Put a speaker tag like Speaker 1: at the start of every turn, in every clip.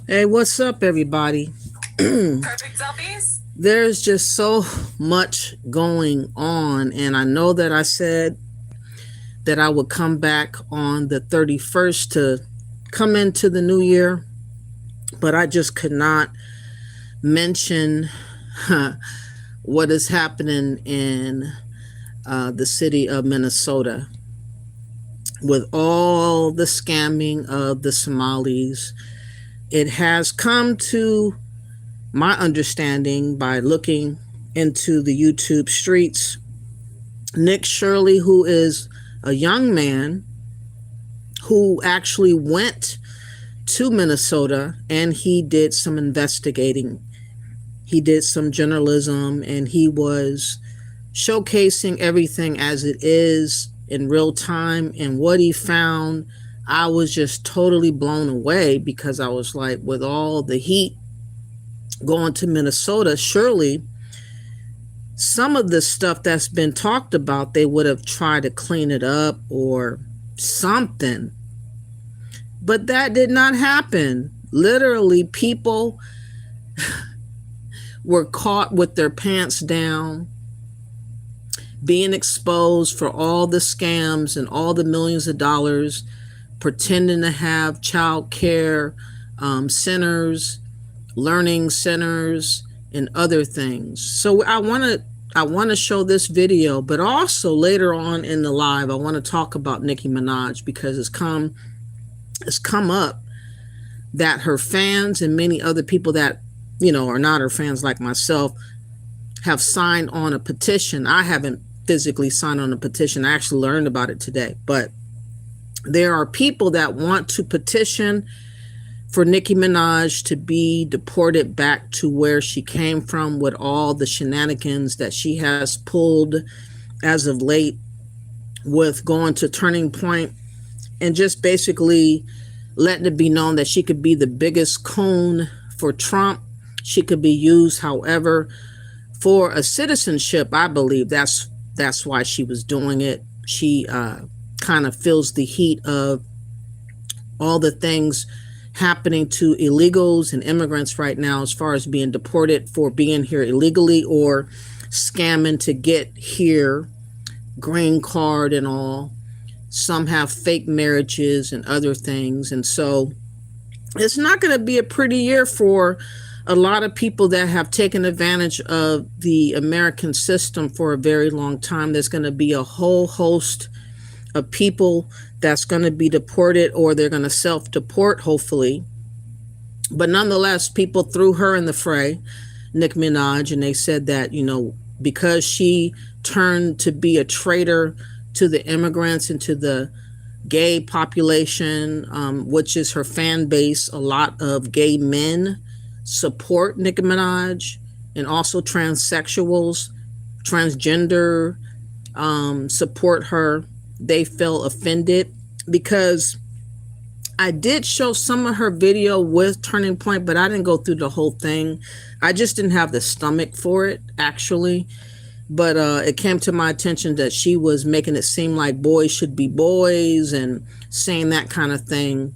Speaker 1: Hey, what's up, everybody?
Speaker 2: Perfect selfies?
Speaker 1: There's just so much going on, and I know that I said that I would come back on the 31st to come into the new year, but I just could not mention what is happening in the city of Minnesota with all the scamming of the Somalis. It has come to my understanding by looking into the YouTube streets. Nick Shirley, who is a young man who actually went to Minnesota and he did some investigating. He did some journalism and he was showcasing everything as it is in real time. And what he found, I was just totally blown away because I was like, with all the heat going to Minnesota, surely some of the stuff that's been talked about, they would have tried to clean it up or something. But that did not happen. Literally, people were caught with their pants down, being exposed for all the scams and all the millions of dollars, pretending to have child care centers, learning centers, and other things. So I want to show this video, but also later on in the live, I want to talk about Nicki Minaj because it's come up that her fans and many other people that are not her fans like myself have signed on a petition. I haven't physically signed on a petition. I actually learned about it today, but there are people that want to petition for Nicki Minaj to be deported back to where she came from with all the shenanigans that she has pulled as of late with going to Turning Point and just basically letting it be known that she could be the biggest coon for Trump. She could be used, however, for a citizenship. I believe that's why she was doing it. She kind of feels the heat of all the things happening to illegals and immigrants right now as far as being deported for being here illegally or scamming to get here, green card and all. Some have fake marriages and other things. And so it's not going to be a pretty year for a lot of people that have taken advantage of the American system for a very long time. There's going to be a whole host of people that's going to be deported or they're going to self-deport, hopefully. But nonetheless, people threw her in the fray, Nicki Minaj, and they said that, because she turned to be a traitor to the immigrants and to the gay population, which is her fan base, a lot of gay men support Nicki Minaj and also transsexuals, transgender support her. They felt offended because I did show some of her video with Turning Point, but I didn't go through the whole thing. I just didn't have the stomach for it, actually. But it came to my attention that she was making it seem like boys should be boys and saying that kind of thing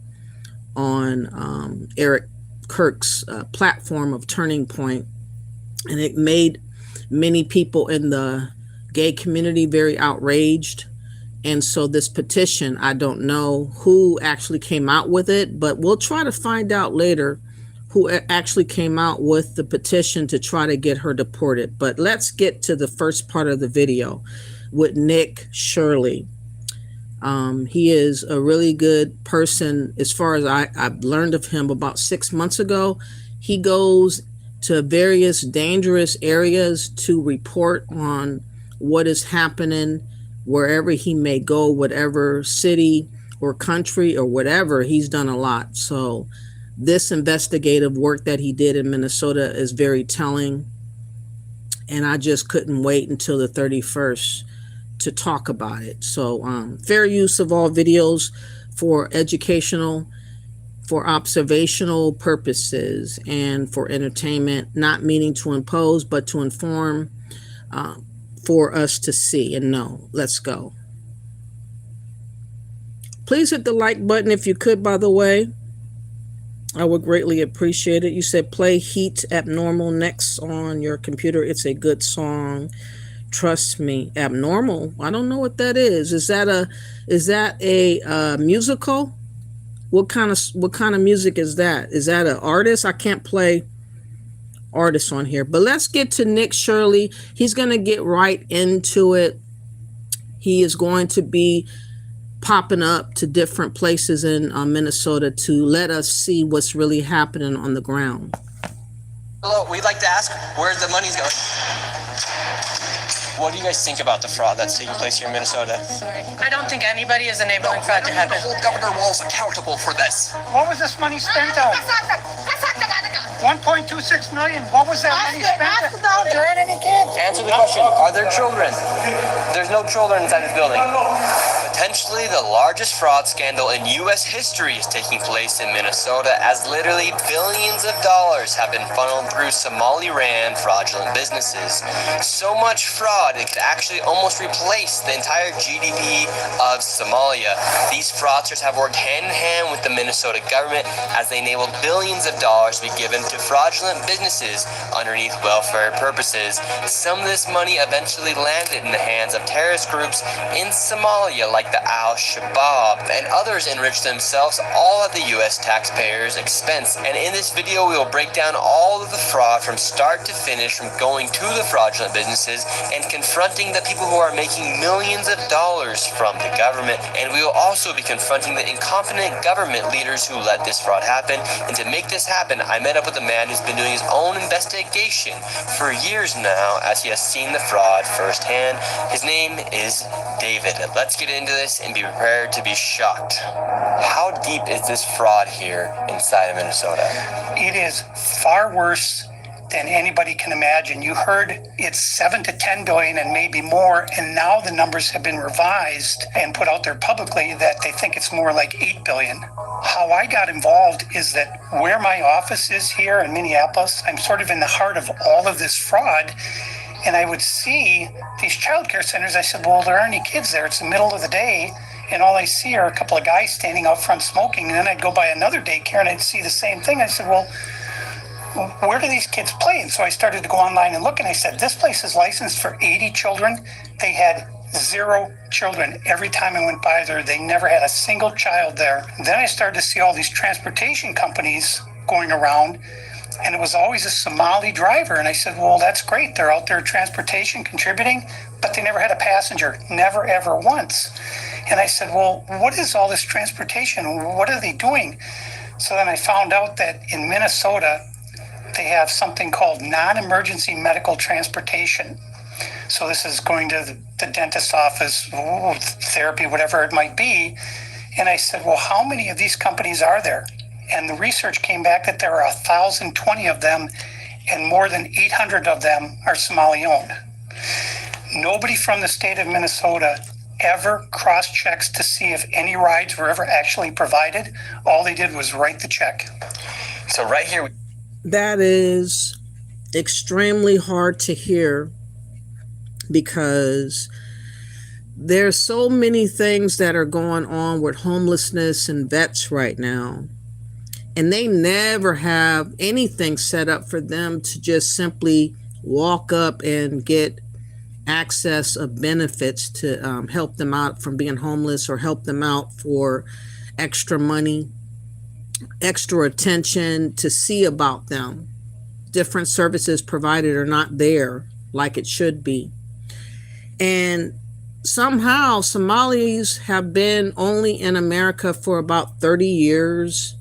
Speaker 1: on Eric Kirk's platform of Turning Point. And it made many people in the gay community very outraged. And so this petition, I don't know who actually came out with it, but we'll try to find out later who actually came out with the petition to try to get her deported. But let's get to the first part of the video with Nick Shirley. He is a really good person as far as I've learned of him about 6 months ago. He goes to various dangerous areas to report on what is happening wherever he may go, whatever city or country or whatever. He's done a lot. So this investigative work that he did in Minnesota is very telling. And I just couldn't wait until the 31st to talk about it. So fair use of all videos for educational, for observational purposes, and for entertainment, not meaning to impose, but to inform, for us to see and know. Let's go. Please hit the like button if you could, by the way. I would greatly appreciate it. You said play Heat Abnormal next on your computer. It's a good song. Trust me. Abnormal. I don't know what that is. Is that a musical? What kind of music is that? Is that an artist? I can't play artists on here. But let's get to Nick Shirley. He's going to get right into it. He is going to be popping up to different places in Minnesota to let us see what's really happening on the ground.
Speaker 3: Hello, we'd like to ask where the money's going. What do you guys think about the fraud that's taking place here in Minnesota?
Speaker 4: I don't think anybody is enabling fraud to happen.
Speaker 3: Hold Governor Walz accountable for this.
Speaker 5: What was this money spent on? 1.26 million. What was that money spent on?
Speaker 3: Answer the question. Are there children? There's no children inside this building. Potentially the largest fraud scandal in U.S. history is taking place in Minnesota, as literally billions of dollars have been funneled through Somali-ran fraudulent businesses. So much fraud, it could actually almost replace the entire GDP of Somalia. These fraudsters have worked hand in hand with the Minnesota government as they enabled billions of dollars to be given to fraudulent businesses underneath welfare purposes. Some of this money eventually landed in the hands of terrorist groups in Somalia, like the Al-Shabaab, and others enriched themselves all at the U.S. taxpayers' expense. And in this video, we will break down all of the fraud from start to finish, from going to the fraudulent businesses and confronting the people who are making millions of dollars from the government. And we will also be confronting the incompetent government leaders who let this fraud happen. And to make this happen, I met up with a man who's been doing his own investigation for years now, as he has seen the fraud firsthand. His name is David. Let's get into this and be prepared to be shocked. How deep is this fraud here inside of Minnesota?
Speaker 5: It is far worse than anybody can imagine. You heard it's 7 to 10 billion and maybe more, and now the numbers have been revised and put out there publicly that they think it's more like 8 billion. How I got involved is that where my office is here in Minneapolis, I'm sort of in the heart of all of this fraud. And I would see these childcare centers. I said, well, there aren't any kids there. It's the middle of the day. And all I see are a couple of guys standing out front smoking. And then I'd go by another daycare and I'd see the same thing. I said, well, where do these kids play? And so I started to go online and look, and I said, this place is licensed for 80 children. They had 0 children. Every time I went by there, they never had a single child there. Then I started to see all these transportation companies going around, and it was always a Somali driver. And I said, well, that's great. They're out there transportation contributing, but they never had a passenger, never, ever once. And I said, well, what is all this transportation? What are they doing? So then I found out that in Minnesota, they have something called non-emergency medical transportation. So this is going to the dentist's office, therapy, whatever it might be. And I said, well, how many of these companies are there? And the research came back that there are 1,020 of them, and more than 800 of them are Somali owned. Nobody from the state of Minnesota ever cross-checks to see if any rides were ever actually provided. All they did was write the check.
Speaker 3: So right here,
Speaker 1: That is extremely hard to hear, because there's so many things that are going on with homelessness and vets right now. And they never have anything set up for them to just simply walk up and get access of benefits to help them out from being homeless, or help them out for extra money, extra attention to see about them. Different services provided are not there like it should be. And somehow Somalis have been only in America for about 30 years.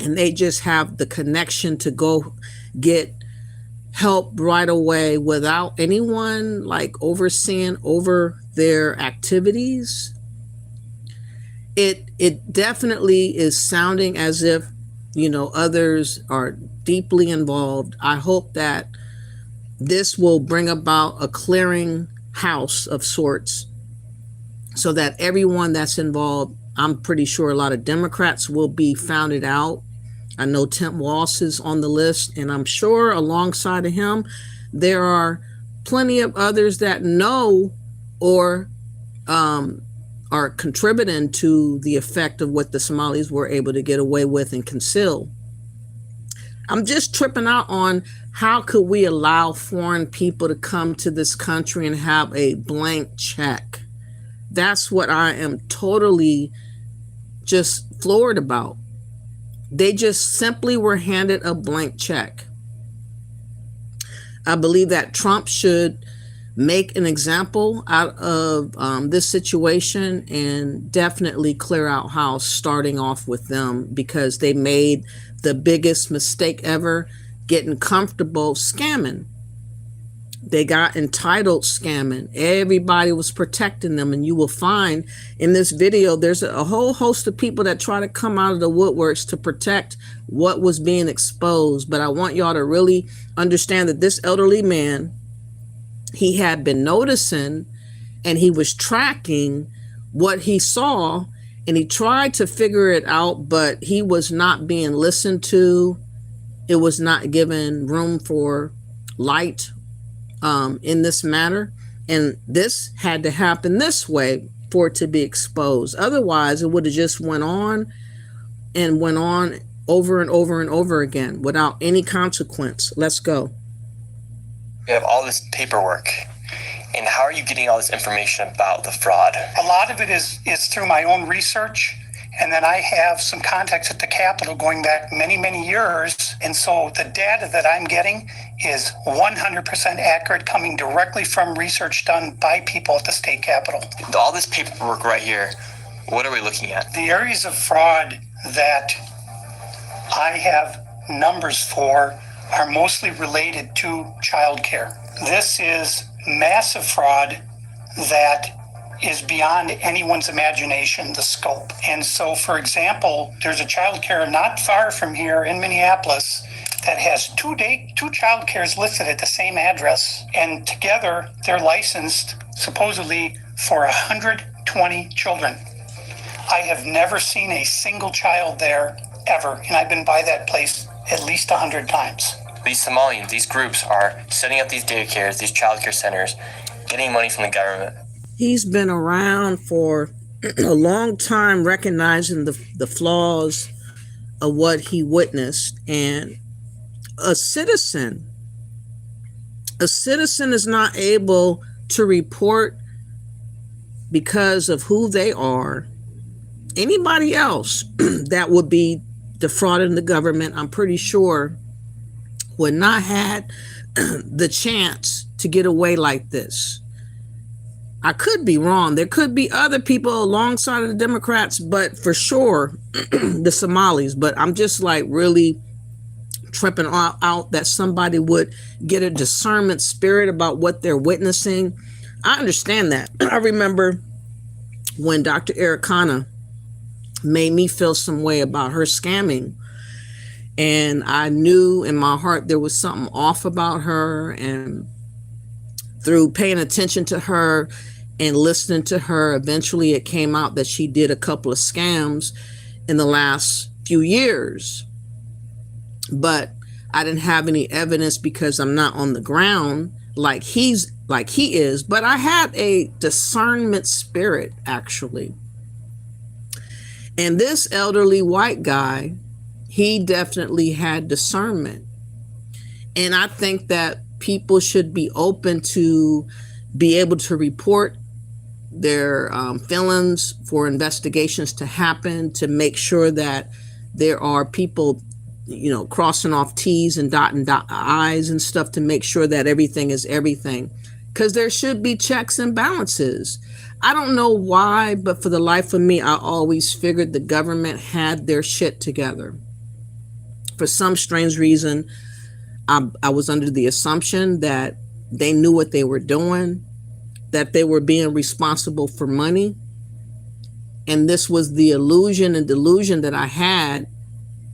Speaker 1: And they just have the connection to go get help right away without anyone like overseeing over their activities. It definitely is sounding as if, others are deeply involved. I hope that this will bring about a clearing house of sorts, so that everyone that's involved, I'm pretty sure a lot of Democrats will be founded out. I know Tim Walz is on the list, and I'm sure alongside of him, there are plenty of others that know or are contributing to the effect of what the Somalis were able to get away with and conceal. I'm just tripping out on how could we allow foreign people to come to this country and have a blank check. That's what I am totally just floored about. They just simply were handed a blank check. I believe that Trump should make an example out of this situation and definitely clear out house starting off with them, because they made the biggest mistake ever, getting comfortable scamming. They got entitled scamming. Everybody was protecting them. And you will find in this video, there's a whole host of people that try to come out of the woodworks to protect what was being exposed. But I want y'all to really understand that this elderly man, he had been noticing and he was tracking what he saw, and he tried to figure it out, but he was not being listened to. It was not given room for light in this matter. And this had to happen this way for it to be exposed. Otherwise, it would have just went on and went on over and over and over again without any consequence. Let's go.
Speaker 3: You have all this paperwork. And how are you getting all this information about the fraud?
Speaker 5: A lot of it is through my own research. And then I have some contacts at the Capitol going back many, many years. And so the data that I'm getting is 100% accurate, coming directly from research done by people at the state Capitol.
Speaker 3: All this paperwork right here, what are we looking at?
Speaker 5: The areas of fraud that I have numbers for are mostly related to childcare. This is massive fraud that is beyond anyone's imagination, the scope. And so, for example, there's a childcare not far from here in Minneapolis that has two childcares listed at the same address. And together, they're licensed supposedly for 120 children. I have never seen a single child there ever. And I've been by that place at least 100 times.
Speaker 3: These Somalians, these groups are setting up these daycares, these childcare centers, getting money from the government.
Speaker 1: He's been around for a long time, recognizing the flaws of what he witnessed. And a citizen is not able to report because of who they are. Anybody else that would be defrauding the government, I'm pretty sure, would not had the chance to get away like this. I could be wrong. There could be other people alongside of the Democrats, but for sure, the Somalis. But I'm just like really tripping out that somebody would get a discernment spirit about what they're witnessing. I understand that. I remember when Dr. Ericana made me feel some way about her scamming. And I knew in my heart there was something off about her. And through paying attention to her and listening to her, eventually it came out that she did a couple of scams in the last few years. But I didn't have any evidence because I'm not on the ground like he is. But I had a discernment spirit, actually. And this elderly white guy, he definitely had discernment. And I think that people should be open to be able to report their feelings for investigations to happen, to make sure that there are people, you know, crossing off T's and dotting I's and stuff to make sure that everything is everything. Because there should be checks and balances. I don't know why, but for the life of me, I always figured the government had their shit together. For some strange reason, I was under the assumption that they knew what they were doing, that they were being responsible for money. And this was the illusion and delusion that I had.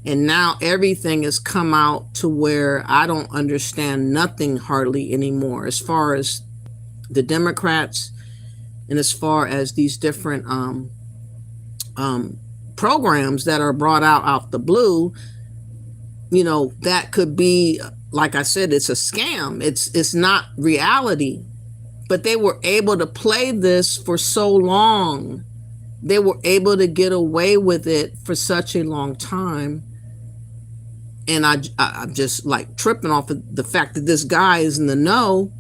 Speaker 1: And now everything has come out to where I don't understand nothing hardly anymore, as far as the Democrats and as far as these different programs that are brought out the blue. You know, that could be, like I said, it's a scam. It's not reality. But they were able to play this for so long they were able to get away with it for such a long time. And I'm just like tripping off of the fact that this guy is in the know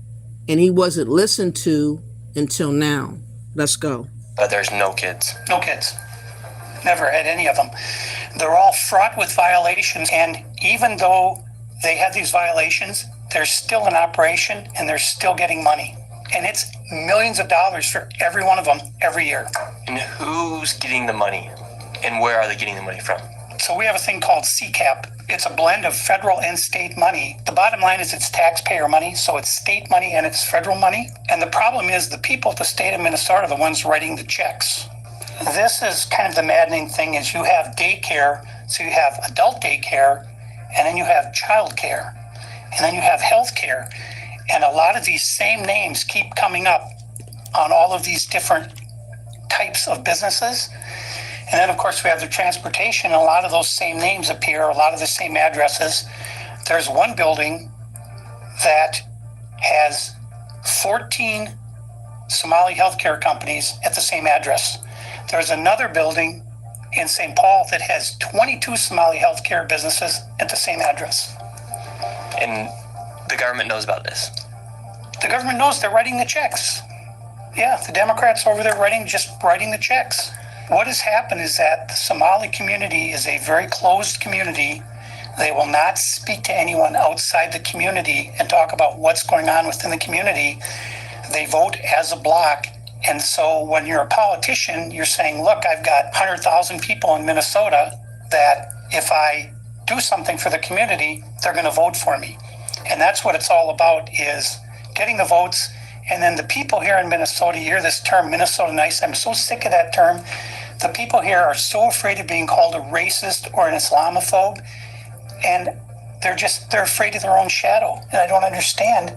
Speaker 1: and he wasn't listened to until now. Let's go.
Speaker 3: But there's no kids.
Speaker 5: No kids. Never had any of them. They're all fraught with violations. And even though they have these violations, they're still in operation and they're still getting money. And it's millions of dollars for every one of them every year.
Speaker 3: And who's getting the money? And where are they getting the money from?
Speaker 5: So we have a thing called CCAP. It's a blend of federal and state money. The bottom line is it's taxpayer money, so it's state money and it's federal money. And the problem is the people at the state of Minnesota are the ones writing the checks. This is kind of the maddening thing is you have daycare, so you have adult daycare, and then you have child care, and then you have health care. And a lot of these same names keep coming up on all of these different types of businesses. And then, of course, we have the transportation. A lot of those same names appear, a lot of the same addresses. There's one building that has 14 Somali healthcare companies at the same address. There's another building in St. Paul that has 22 Somali healthcare businesses at the same address.
Speaker 3: And the government knows about this.
Speaker 5: The government knows they're writing the checks. Yeah, the Democrats over there just writing the checks. What has happened is that the Somali community is a very closed community. They will not speak to anyone outside the community and talk about what's going on within the community. They vote as a block. And so when you're a politician, you're saying, look, I've got 100,000 people in Minnesota that if I do something for the community, they're going to vote for me. And that's what it's all about, is getting the votes. And then the people here in Minnesota, you hear this term, Minnesota nice. I'm so sick of that term. The people here are so afraid of being called a racist or an Islamophobe. And they're afraid of their own shadow. And I don't understand.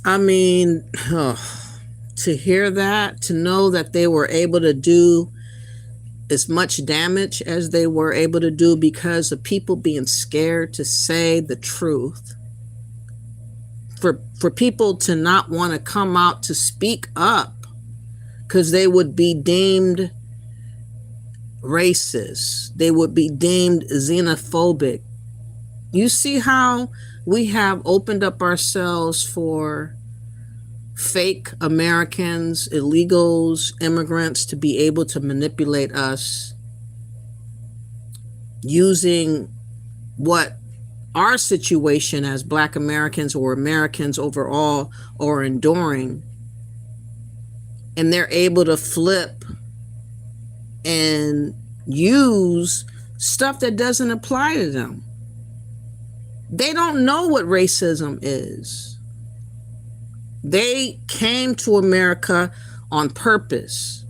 Speaker 1: I mean, to hear that, to know that they were able to do as much damage as they were able to do because of people being scared to say the truth. For people to not want to come out to speak up because they would be deemed racist. They would be deemed xenophobic. You see how we have opened up ourselves for fake Americans, illegals, immigrants to be able to manipulate us using what our situation as Black Americans or Americans overall are enduring. And they're able to flip and use stuff that doesn't apply to them. They don't know what racism is. They came to America on purpose.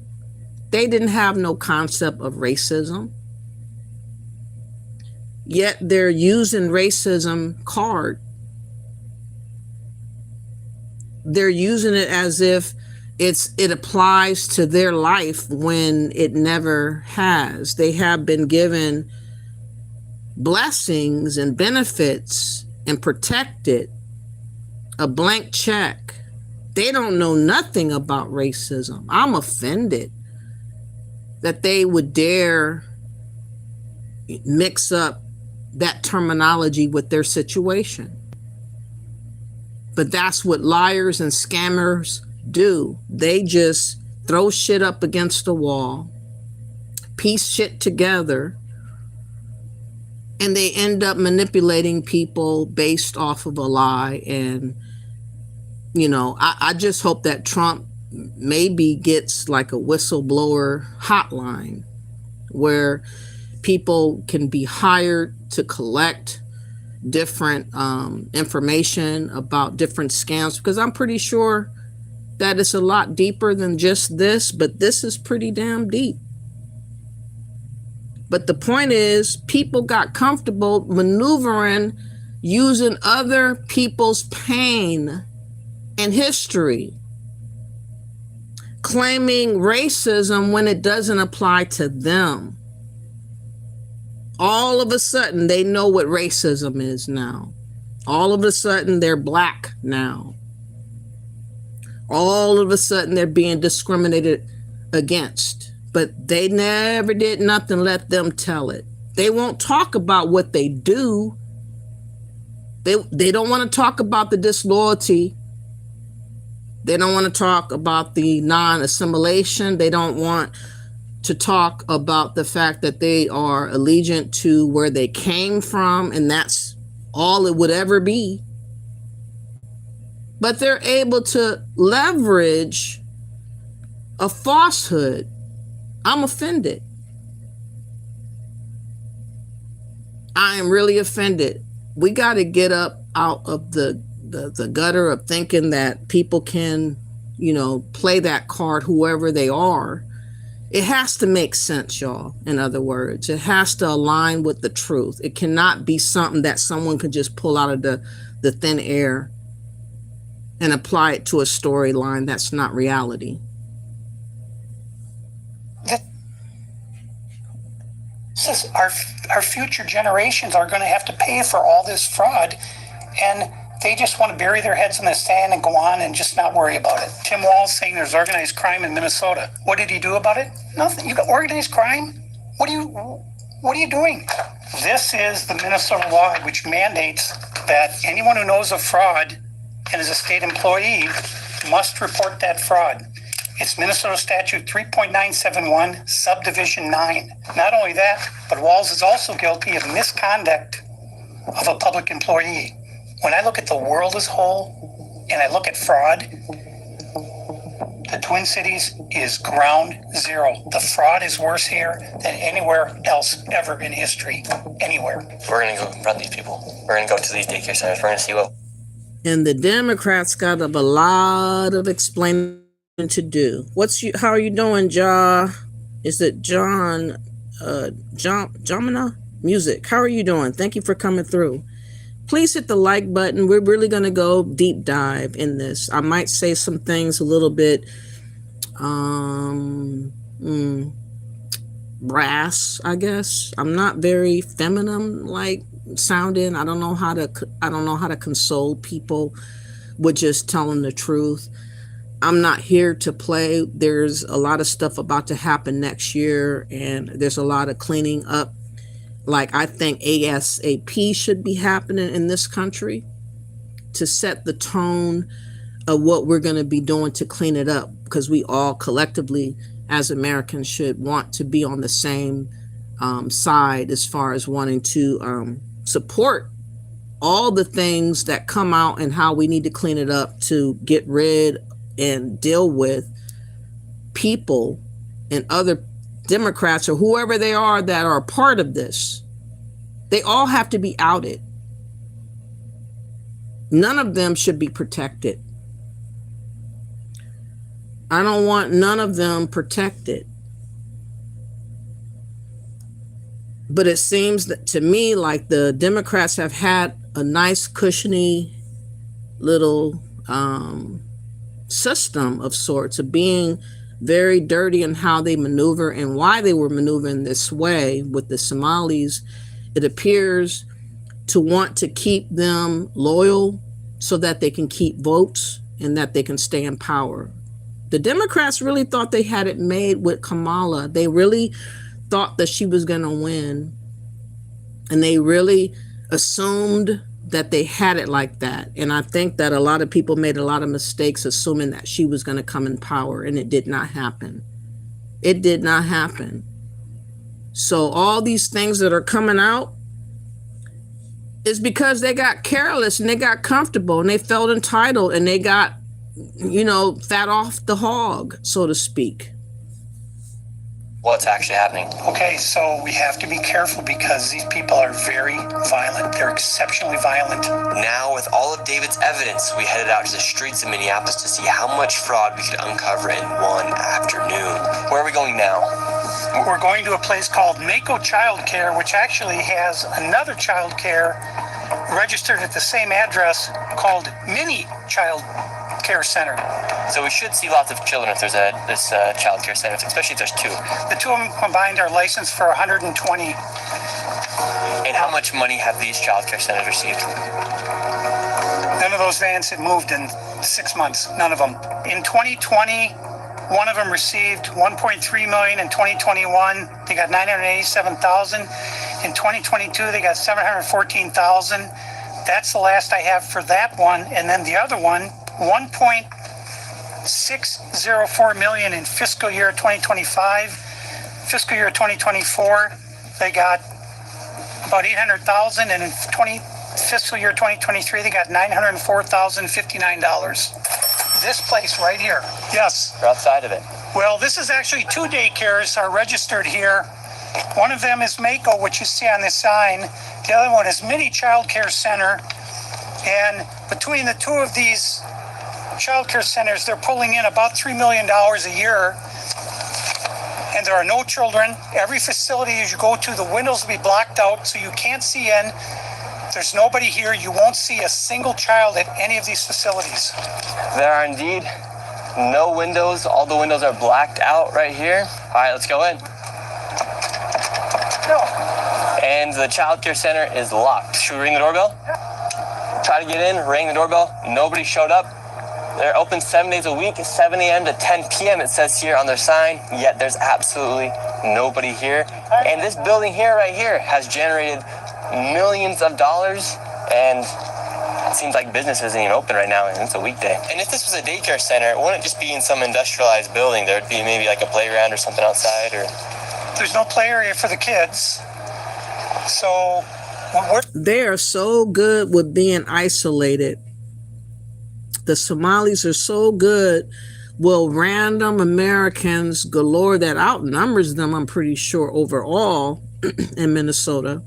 Speaker 1: They didn't have no concept of racism. Yet they're using racism card. They're using it as if it applies to their life when it never has. They have been given blessings and benefits and protected, a blank check. They don't know nothing about racism. I'm offended that they would dare mix up that terminology with their situation. But that's what liars and scammers do. They just throw shit up against the wall, piece shit together, and they end up manipulating people based off of a lie. And, you know, I just hope that Trump maybe gets like a whistleblower hotline where people can be hired to collect different information about different scams, because I'm pretty sure that it's a lot deeper than just this, but this is pretty damn deep. But the point is, people got comfortable maneuvering using other people's pain and history, claiming racism when it doesn't apply to them. All of a sudden, they know what racism is now. All of a sudden, they're Black now. All of a sudden, they're being discriminated against. but they never did nothing. Let them tell it. They won't talk about what they do. They don't want to talk about the disloyalty. They don't want to talk about the non-assimilation. They don't want to talk about the fact that they are allegiant to where they came from, and that's all it would ever be. But they're able to leverage a falsehood. I'm offended. I am really offended. We got to get up out of the gutter of thinking that people can, play that card, whoever they are. It has to make sense, y'all. In other words, it has to align with the truth. It cannot be something that someone could just pull out of the thin air and apply it to a storyline that's not reality.
Speaker 5: Our future generations are going to have to pay for all this fraud, and they just want to bury their heads in the sand and go on and just not worry about it. Tim Walz saying there's organized crime in Minnesota. What did he do about it? Nothing. You got organized crime? What are you doing? This is the Minnesota law, which mandates that anyone who knows of fraud and is a state employee must report that fraud. It's Minnesota Statute 3.971, Subdivision 9. Not only that, but Walz is also guilty of misconduct of a public employee. When I look at the world as a whole and I look at fraud, the Twin Cities is ground zero. The fraud is worse here than anywhere else ever in history. Anywhere. We're going to go confront these people. We're going to go to these daycare centers. We're going to see what.
Speaker 1: And the Democrats got a lot of explaining to do. How are you doing, Ja? Is it John Jamina Music? How are you doing? Thank you for coming through. Please hit the like button. We're really going to go deep dive in this. I might say some things a little bit brass, I guess. I'm not very feminine like sounding. I don't know how to console people with just telling the truth. I'm not here to play. There's a lot of stuff about to happen next year, and there's a lot of cleaning up. Like, I think ASAP should be happening in this country to set the tone of what we're going to be doing to clean it up, because we all collectively as Americans should want to be on the same side as far as wanting to support all the things that come out and how we need to clean it up to get rid and deal with people and other Democrats or whoever they are that are a part of this. They all have to be outed. None of them should be protected. I don't want none of them protected. But it seems that to me like the Democrats have had a nice cushiony little system of sorts of being very dirty in how they maneuver and why they were maneuvering this way with the Somalis. It appears to want to keep them loyal so that they can keep votes and that they can stay in power. The Democrats really thought they had it made with Kamala. They really thought that she was going to win. And they really assumed that they had it like that. And I think that a lot of people made a lot of mistakes assuming that she was going to come in power, and it did not happen. It did not happen. So all these things that are coming out is because they got careless and they got comfortable and they felt entitled and they got, fat off the hog, so to speak.
Speaker 3: What's actually happening?
Speaker 5: Okay, so we have to be careful because these people are very violent. They're exceptionally violent.
Speaker 3: Now, with all of David's evidence, we headed out to the streets of Minneapolis to see how much fraud we could uncover in one afternoon. Where are we going now?
Speaker 5: We're going to a place called Mako Child Care, which actually has another child care registered at the same address called Mini Child Care Center.
Speaker 3: So we should see lots of children if there's this child care center, especially if there's two.
Speaker 5: The two of them combined are licensed for 120.
Speaker 3: And how much money have these child care centers received?
Speaker 5: None of those vans had moved in 6 months. None of them. In 2020, One of them received 1.3 million in 2021. They got 987,000. In 2022, they got 714,000. That's the last I have for that one. And then the other one, 1.604 million in fiscal year 2025. Fiscal year 2024, they got about 800,000, and in fiscal year 2023, they got $904,059. This place right here. Yes.
Speaker 3: We're outside of it.
Speaker 5: Well, this is actually two daycares are registered here. One of them is Mako, which you see on this sign. The other one is Mini Child Care Center. And between the two of these child care centers, they're pulling in about $3 million a year. And there are no children. Every facility as you go to, the windows will be blocked out so you can't see in. There's nobody here. You won't see a single child at any of these facilities.
Speaker 3: There are indeed no windows. All the windows are blacked out right here. All right, let's go in.
Speaker 5: No.
Speaker 3: And the child care center is locked. Should we ring the doorbell? Try to get in, ring the doorbell. Nobody showed up. They're open 7 days a week, 7 a.m. to 10 p.m. it says here on their sign, yet there's absolutely nobody here. And this building here, right here, has generated millions of dollars, and it seems like business isn't even open right now, and it's a weekday. And if this was a daycare center, it wouldn't just be in some industrialized building. There would be maybe like a playground or something outside, or...
Speaker 5: There's no play area for the kids. So
Speaker 1: they are so good with being isolated. The Somalis are so good. Well, random Americans galore that outnumbers them, I'm pretty sure, overall in Minnesota.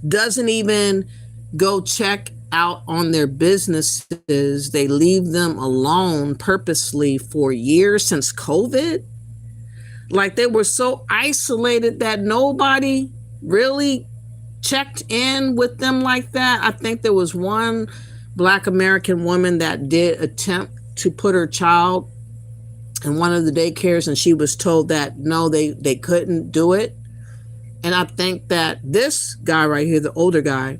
Speaker 1: Doesn't even go check out on their businesses. They leave them alone purposely for years since COVID. Like they were so isolated that nobody really checked in with them like that. I think there was one Black American woman that did attempt to put her child in one of the daycares, and she was told that no, they couldn't do it. And I think that this guy right here, the older guy,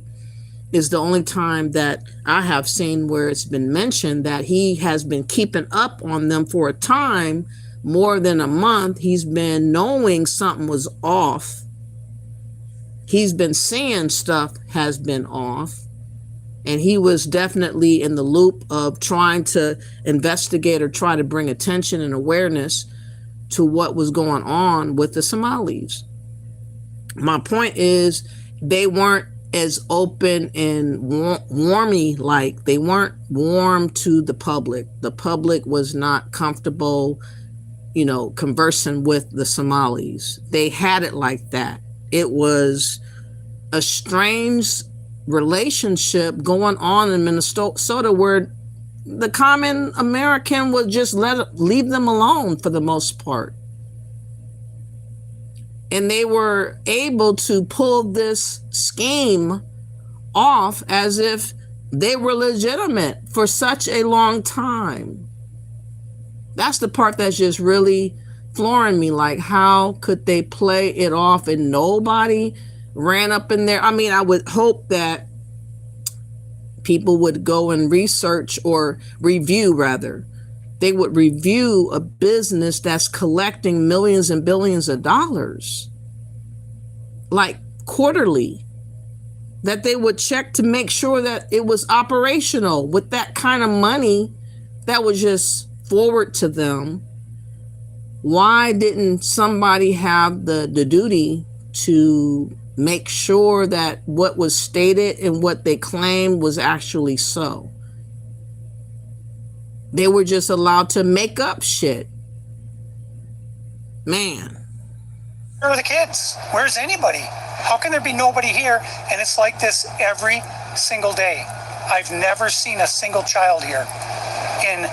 Speaker 1: is the only time that I have seen where it's been mentioned that he has been keeping up on them for a time, more than a month. He's been knowing something was off. He's been seeing stuff has been off. And he was definitely in the loop of trying to investigate or try to bring attention and awareness to what was going on with the Somalis. My point is, they weren't as open and warmy, like they weren't warm to the public. The public was not comfortable, conversing with the Somalis. They had it like that. It was a strange relationship going on in Minnesota where the common American would just leave them alone for the most part. And they were able to pull this scheme off as if they were legitimate for such a long time. That's the part that's just really flooring me. Like, how could they play it off and nobody ran up in there? I mean, I would hope that people would go and research or review, rather. They would review a business that's collecting millions and billions of dollars, like quarterly, that they would check to make sure that it was operational with that kind of money that was just forward to them. Why didn't somebody have the duty to make sure that what was stated and what they claimed was actually so? They were just allowed to make up shit. Man.
Speaker 5: Where are the kids? Where's anybody? How can there be nobody here? And it's like this every single day. I've never seen a single child here. In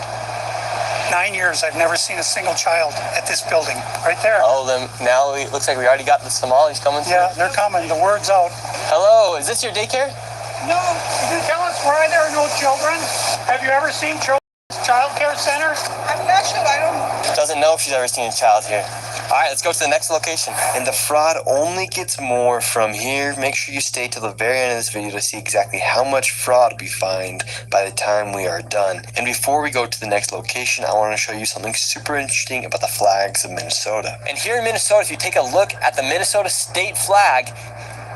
Speaker 5: 9 years, I've never seen a single child at this building. Right there.
Speaker 3: Oh, then now it looks like we already got the Somalis coming through.
Speaker 5: Yeah, they're coming. The word's out.
Speaker 3: Hello, is this your daycare?
Speaker 5: No, can you tell us why there are no children? Have you ever seen children's child care center?
Speaker 3: Doesn't know if she's ever seen a child here. Alright, let's go to the next location. And the fraud only gets more from here. Make sure you stay till the very end of this video to see exactly how much fraud we find by the time we are done. And before we go to the next location, I want to show you something super interesting about the flags of Minnesota. And here in Minnesota, if you take a look at the Minnesota state flag,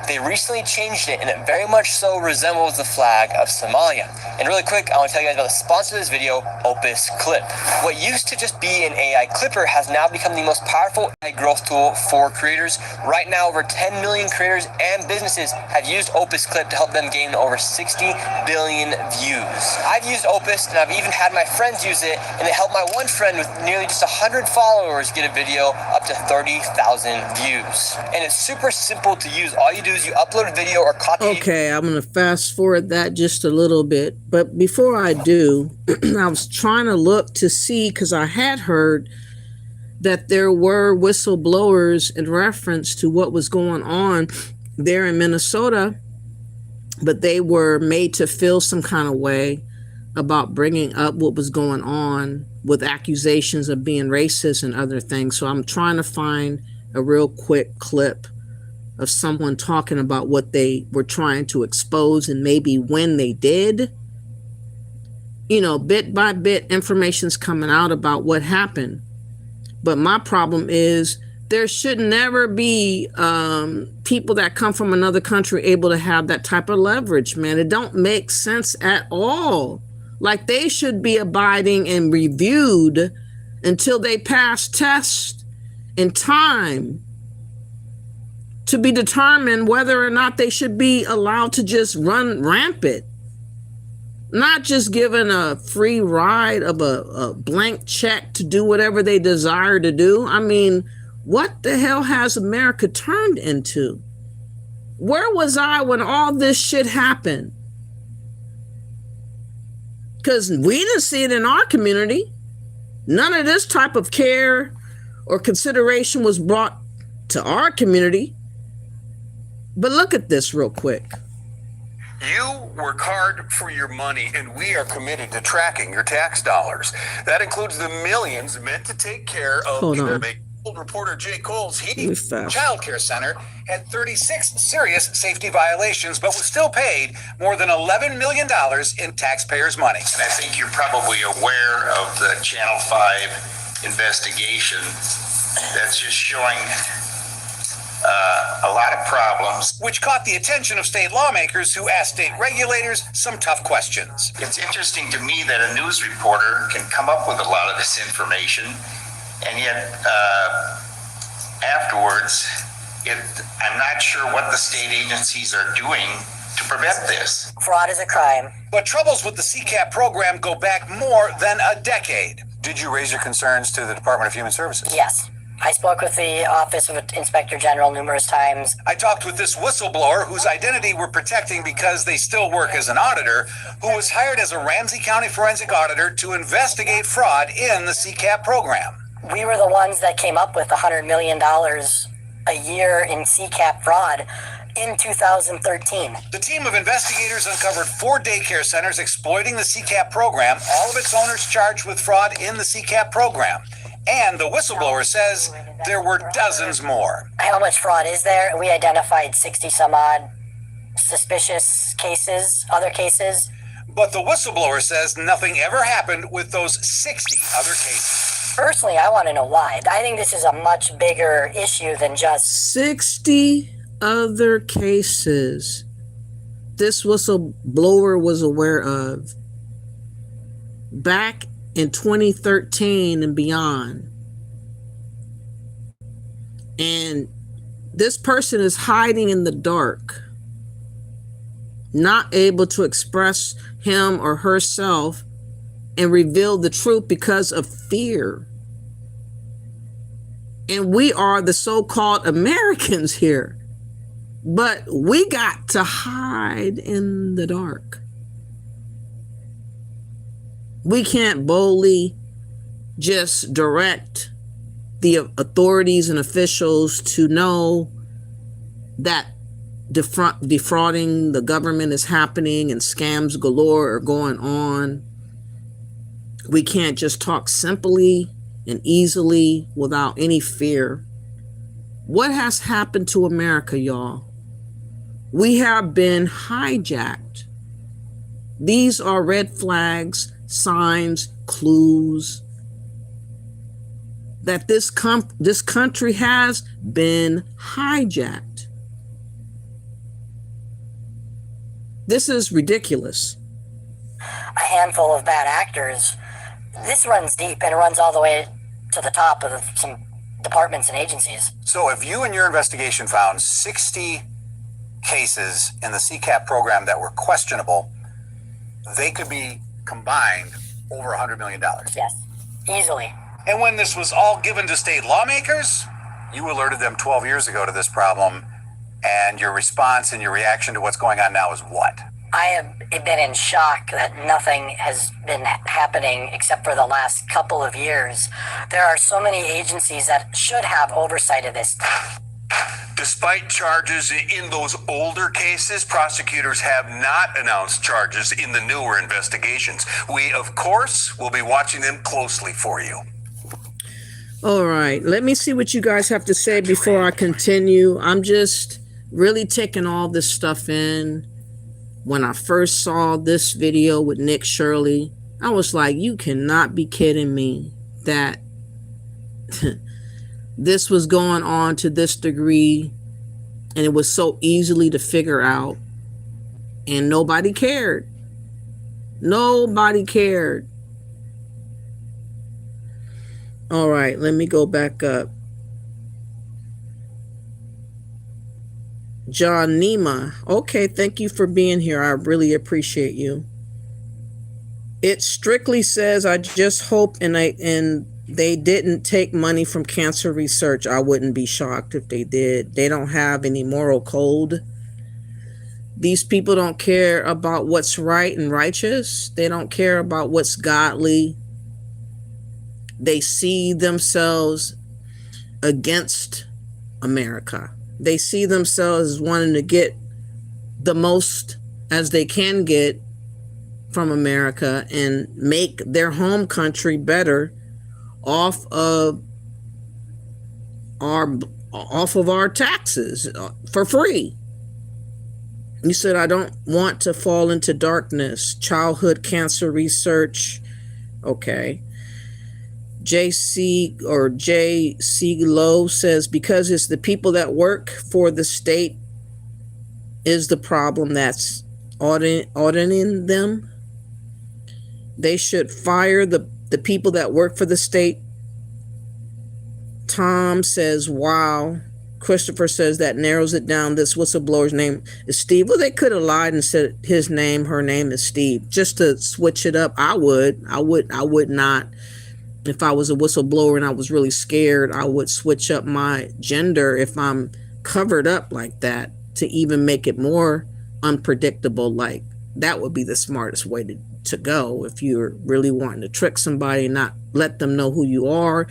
Speaker 3: they recently changed it, and it very much so resembles the flag of Somalia. And really quick, I want to tell you guys about the sponsor of this video, Opus Clip. What used to just be an AI clipper has now become the most powerful AI growth tool for creators. Right now, over 10 million creators and businesses have used Opus Clip to help them gain over 60 billion views. I've used Opus, and I've even had my friends use it, and it helped my one friend with nearly just 100 followers get a video up to 30,000 views. And it's super simple to use. All you do is you upload a video or copy.
Speaker 1: Okay, I'm going to fast forward that just a little bit. But before I do, I was trying to look to see, because I had heard that there were whistleblowers in reference to what was going on there in Minnesota, but they were made to feel some kind of way about bringing up what was going on with accusations of being racist and other things. So I'm trying to find a real quick clip of someone talking about what they were trying to expose and maybe when they did. You know, bit by bit, information's coming out about what happened. But my problem is there should never be people that come from another country able to have that type of leverage, man. It don't make sense at all. Like, they should be abiding and reviewed until they pass tests in time to be determined whether or not they should be allowed to just run rampant. Not just given a free ride of a blank check to do whatever they desire to do. I mean, what the hell has America turned into? Where was I when all this shit happened? Because we didn't see it in our community. None of this type of care or consideration was brought to our community. But look at this real quick.
Speaker 6: You work hard for your money, and we are committed to tracking your tax dollars. That includes the millions meant to take care of
Speaker 1: Hold on.
Speaker 6: Reporter Jay Cole's
Speaker 1: Let me fast.
Speaker 6: child care center had 36 serious safety violations, but was still paid more than $11 million in taxpayers' money.
Speaker 7: And I think you're probably aware of the Channel 5 investigation that's just showing a lot of problems.
Speaker 6: Which caught the attention of state lawmakers who asked state regulators some tough questions.
Speaker 7: It's interesting to me that a news reporter can come up with a lot of this information, and yet afterwards, I'm not sure what the state agencies are doing to prevent this.
Speaker 8: Fraud is a crime.
Speaker 6: But troubles with the CCAP program go back more than a decade. Did you raise your concerns to the Department of Human Services?
Speaker 8: Yes. I spoke with the Office of Inspector General numerous times.
Speaker 6: I talked with this whistleblower whose identity we're protecting because they still work as an auditor, who was hired as a Ramsey County forensic auditor to investigate fraud in the CCAP program.
Speaker 8: We were the ones that came up with $100 million a year in CCAP fraud in 2013.
Speaker 6: The team of investigators uncovered 4 daycare centers exploiting the CCAP program, all of its owners charged with fraud in the CCAP program. And the whistleblower says there were dozens more.
Speaker 8: How much fraud is there? We identified 60 some odd suspicious cases, other cases.
Speaker 6: But the whistleblower says nothing ever happened with those 60 other cases.
Speaker 8: Personally, I want to know why. I think this is a much bigger issue than just
Speaker 1: 60 other cases this whistleblower was aware of back in 2013 and beyond. And this person is hiding in the dark, not able to express him or herself and reveal the truth because of fear. And we are the so-called Americans here, but we got to hide in the dark. We can't boldly just direct the authorities and officials to know that defrauding the government is happening and scams galore are going on. We can't just talk simply and easily without any fear. What has happened to America, y'all? We have been hijacked. These are red flags, signs, clues that this country has been hijacked. This is ridiculous.
Speaker 8: A handful of bad actors. This runs deep and it runs all the way to the top of some departments and agencies.
Speaker 6: So if you and your investigation found 60 cases in the CCAP program that were questionable, they could be combined over $100 million.
Speaker 8: Yes, easily.
Speaker 6: And when this was all given to state lawmakers, you alerted them 12 years ago to this problem, and your response and your reaction to what's going on now is what?
Speaker 8: I have been in shock that nothing has been happening except for the last couple of years. There are so many agencies that should have oversight of this.
Speaker 7: Despite charges in those older cases, prosecutors have not announced charges in the newer investigations. We, of course, will be watching them closely for you.
Speaker 1: All right, let me see what you guys have to say before I continue. I'm just really taking all this stuff in. When I first saw this video with Nick Shirley, I was like, you cannot be kidding me that this was going on to this degree and it was so easily to figure out and nobody cared. Nobody cared. All right, let me go back up. John Nima. Okay, thank you for being here. I really appreciate you. It strictly says, I just hope and they didn't take money from cancer research. I wouldn't be shocked if they did. They don't have any moral code. These people don't care about what's right and righteous. They don't care about what's godly. They see themselves against America. They see themselves as wanting to get the most as they can get from America and make their home country better off of our taxes for free. You said, I don't want to fall into darkness. Childhood cancer research. Okay. JC Lowe says, because it's the people that work for the state is the problem that's auditing them. They should fire the people that work for the state. Tom says, wow. Christopher says that narrows it down. This whistleblower's name is Steve. Well, they could have lied and said his name, her name is Steve, just to switch it up. I would not. If I was a whistleblower and I was really scared, I would switch up my gender if I'm covered up like that to even make it more unpredictable. Like that would be the smartest way to go if you're really wanting to trick somebody and not let them know who you are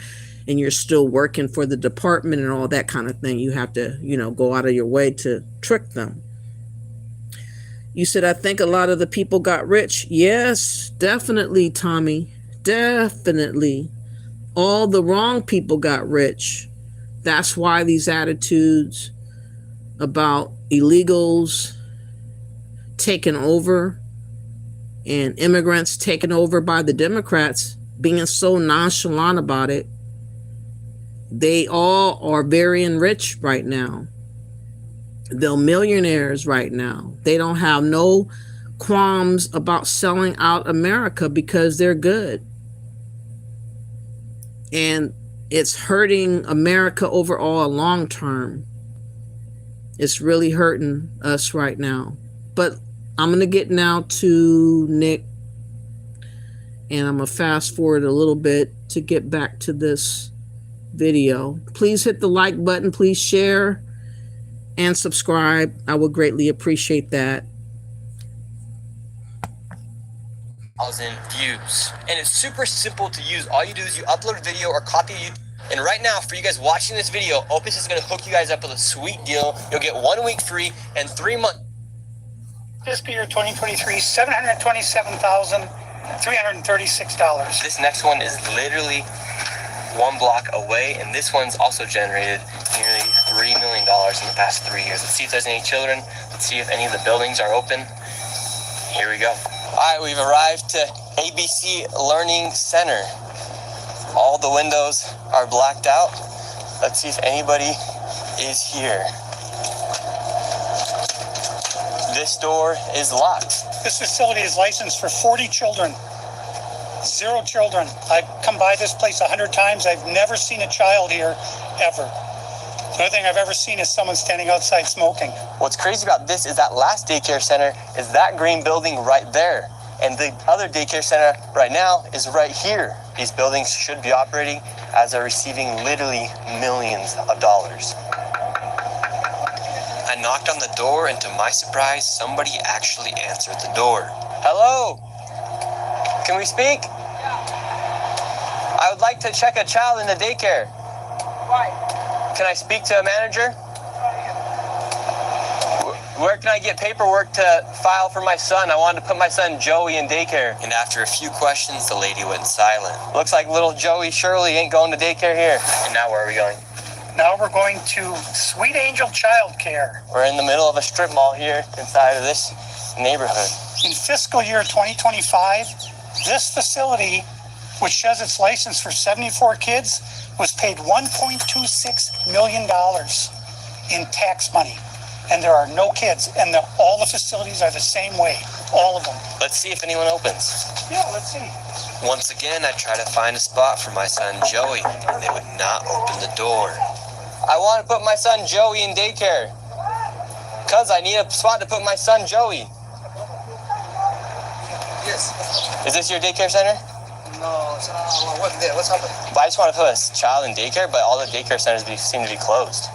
Speaker 1: and you're still working for the department and all that kind of thing. You have to, go out of your way to trick them. You said, I think a lot of the people got rich. Yes, definitely, Tommy. Definitely. All the wrong people got rich. That's why these attitudes about illegals taking over and immigrants taken over by the Democrats being so nonchalant about it. They all are very enriched right now. They're millionaires right now. They don't have no qualms about selling out America because they're good. And it's hurting America overall long term. It's really hurting us right now. But I'm going to get now to Nick. And I'm going to fast forward a little bit to get back to this video. Please hit the like button. Please share and subscribe. I would greatly appreciate that.
Speaker 3: 1,000 views. And it's super simple to use. All you do is you upload a video or copy it. And right now, for you guys watching this video, Opus is going to hook you guys up with a sweet deal. You'll get 1 week free and 3 months.
Speaker 5: Fiscal year 2023, $727,336.
Speaker 3: This next one is literally one block away, and this one's also generated nearly $3 million in the past 3 years. Let's see if there's any children. Let's see if any of the buildings are open. Here we go. All right, we've arrived to ABC Learning Center. All the windows are blacked out. Let's see if anybody is here. This door is locked.
Speaker 5: This facility is licensed for 40 children. 0 children. I've come by this place 100 times. I've never seen a child here, ever. The only thing I've ever seen is someone standing outside smoking.
Speaker 3: What's crazy about this is that last daycare center is that green building right there. And the other daycare center right now is right here. These buildings should be operating as they're receiving literally millions of dollars. I knocked on the door, and to my surprise, somebody actually answered the door. Hello? Can we speak? I would like to check a child in the daycare.
Speaker 9: Why?
Speaker 3: Can I speak to a manager? Where can I get paperwork to file for my son? I wanted to put my son Joey in daycare. And after a few questions, the lady went silent. Looks like little Joey Shirley ain't going to daycare here. And now where are we going?
Speaker 5: Now we're going to Sweet Angel Child Care.
Speaker 3: We're in the middle of a strip mall here inside of this neighborhood.
Speaker 5: In fiscal year 2025, this facility, which says it's licensed for 74 kids, was paid $1.26 million in tax money. And there are no kids, and all the facilities are the same way, all of them.
Speaker 3: Let's see if anyone opens.
Speaker 5: Yeah, let's see.
Speaker 3: Once again, I try to find a spot for my son Joey, and they would not open the door. I want to put my son Joey in daycare. Cuz I need a spot to put my son Joey.
Speaker 9: Yes.
Speaker 3: Is this your daycare center?
Speaker 9: No, what there? What's happening?
Speaker 3: But I just want to put a child in daycare, but all the daycare centers seem to be closed.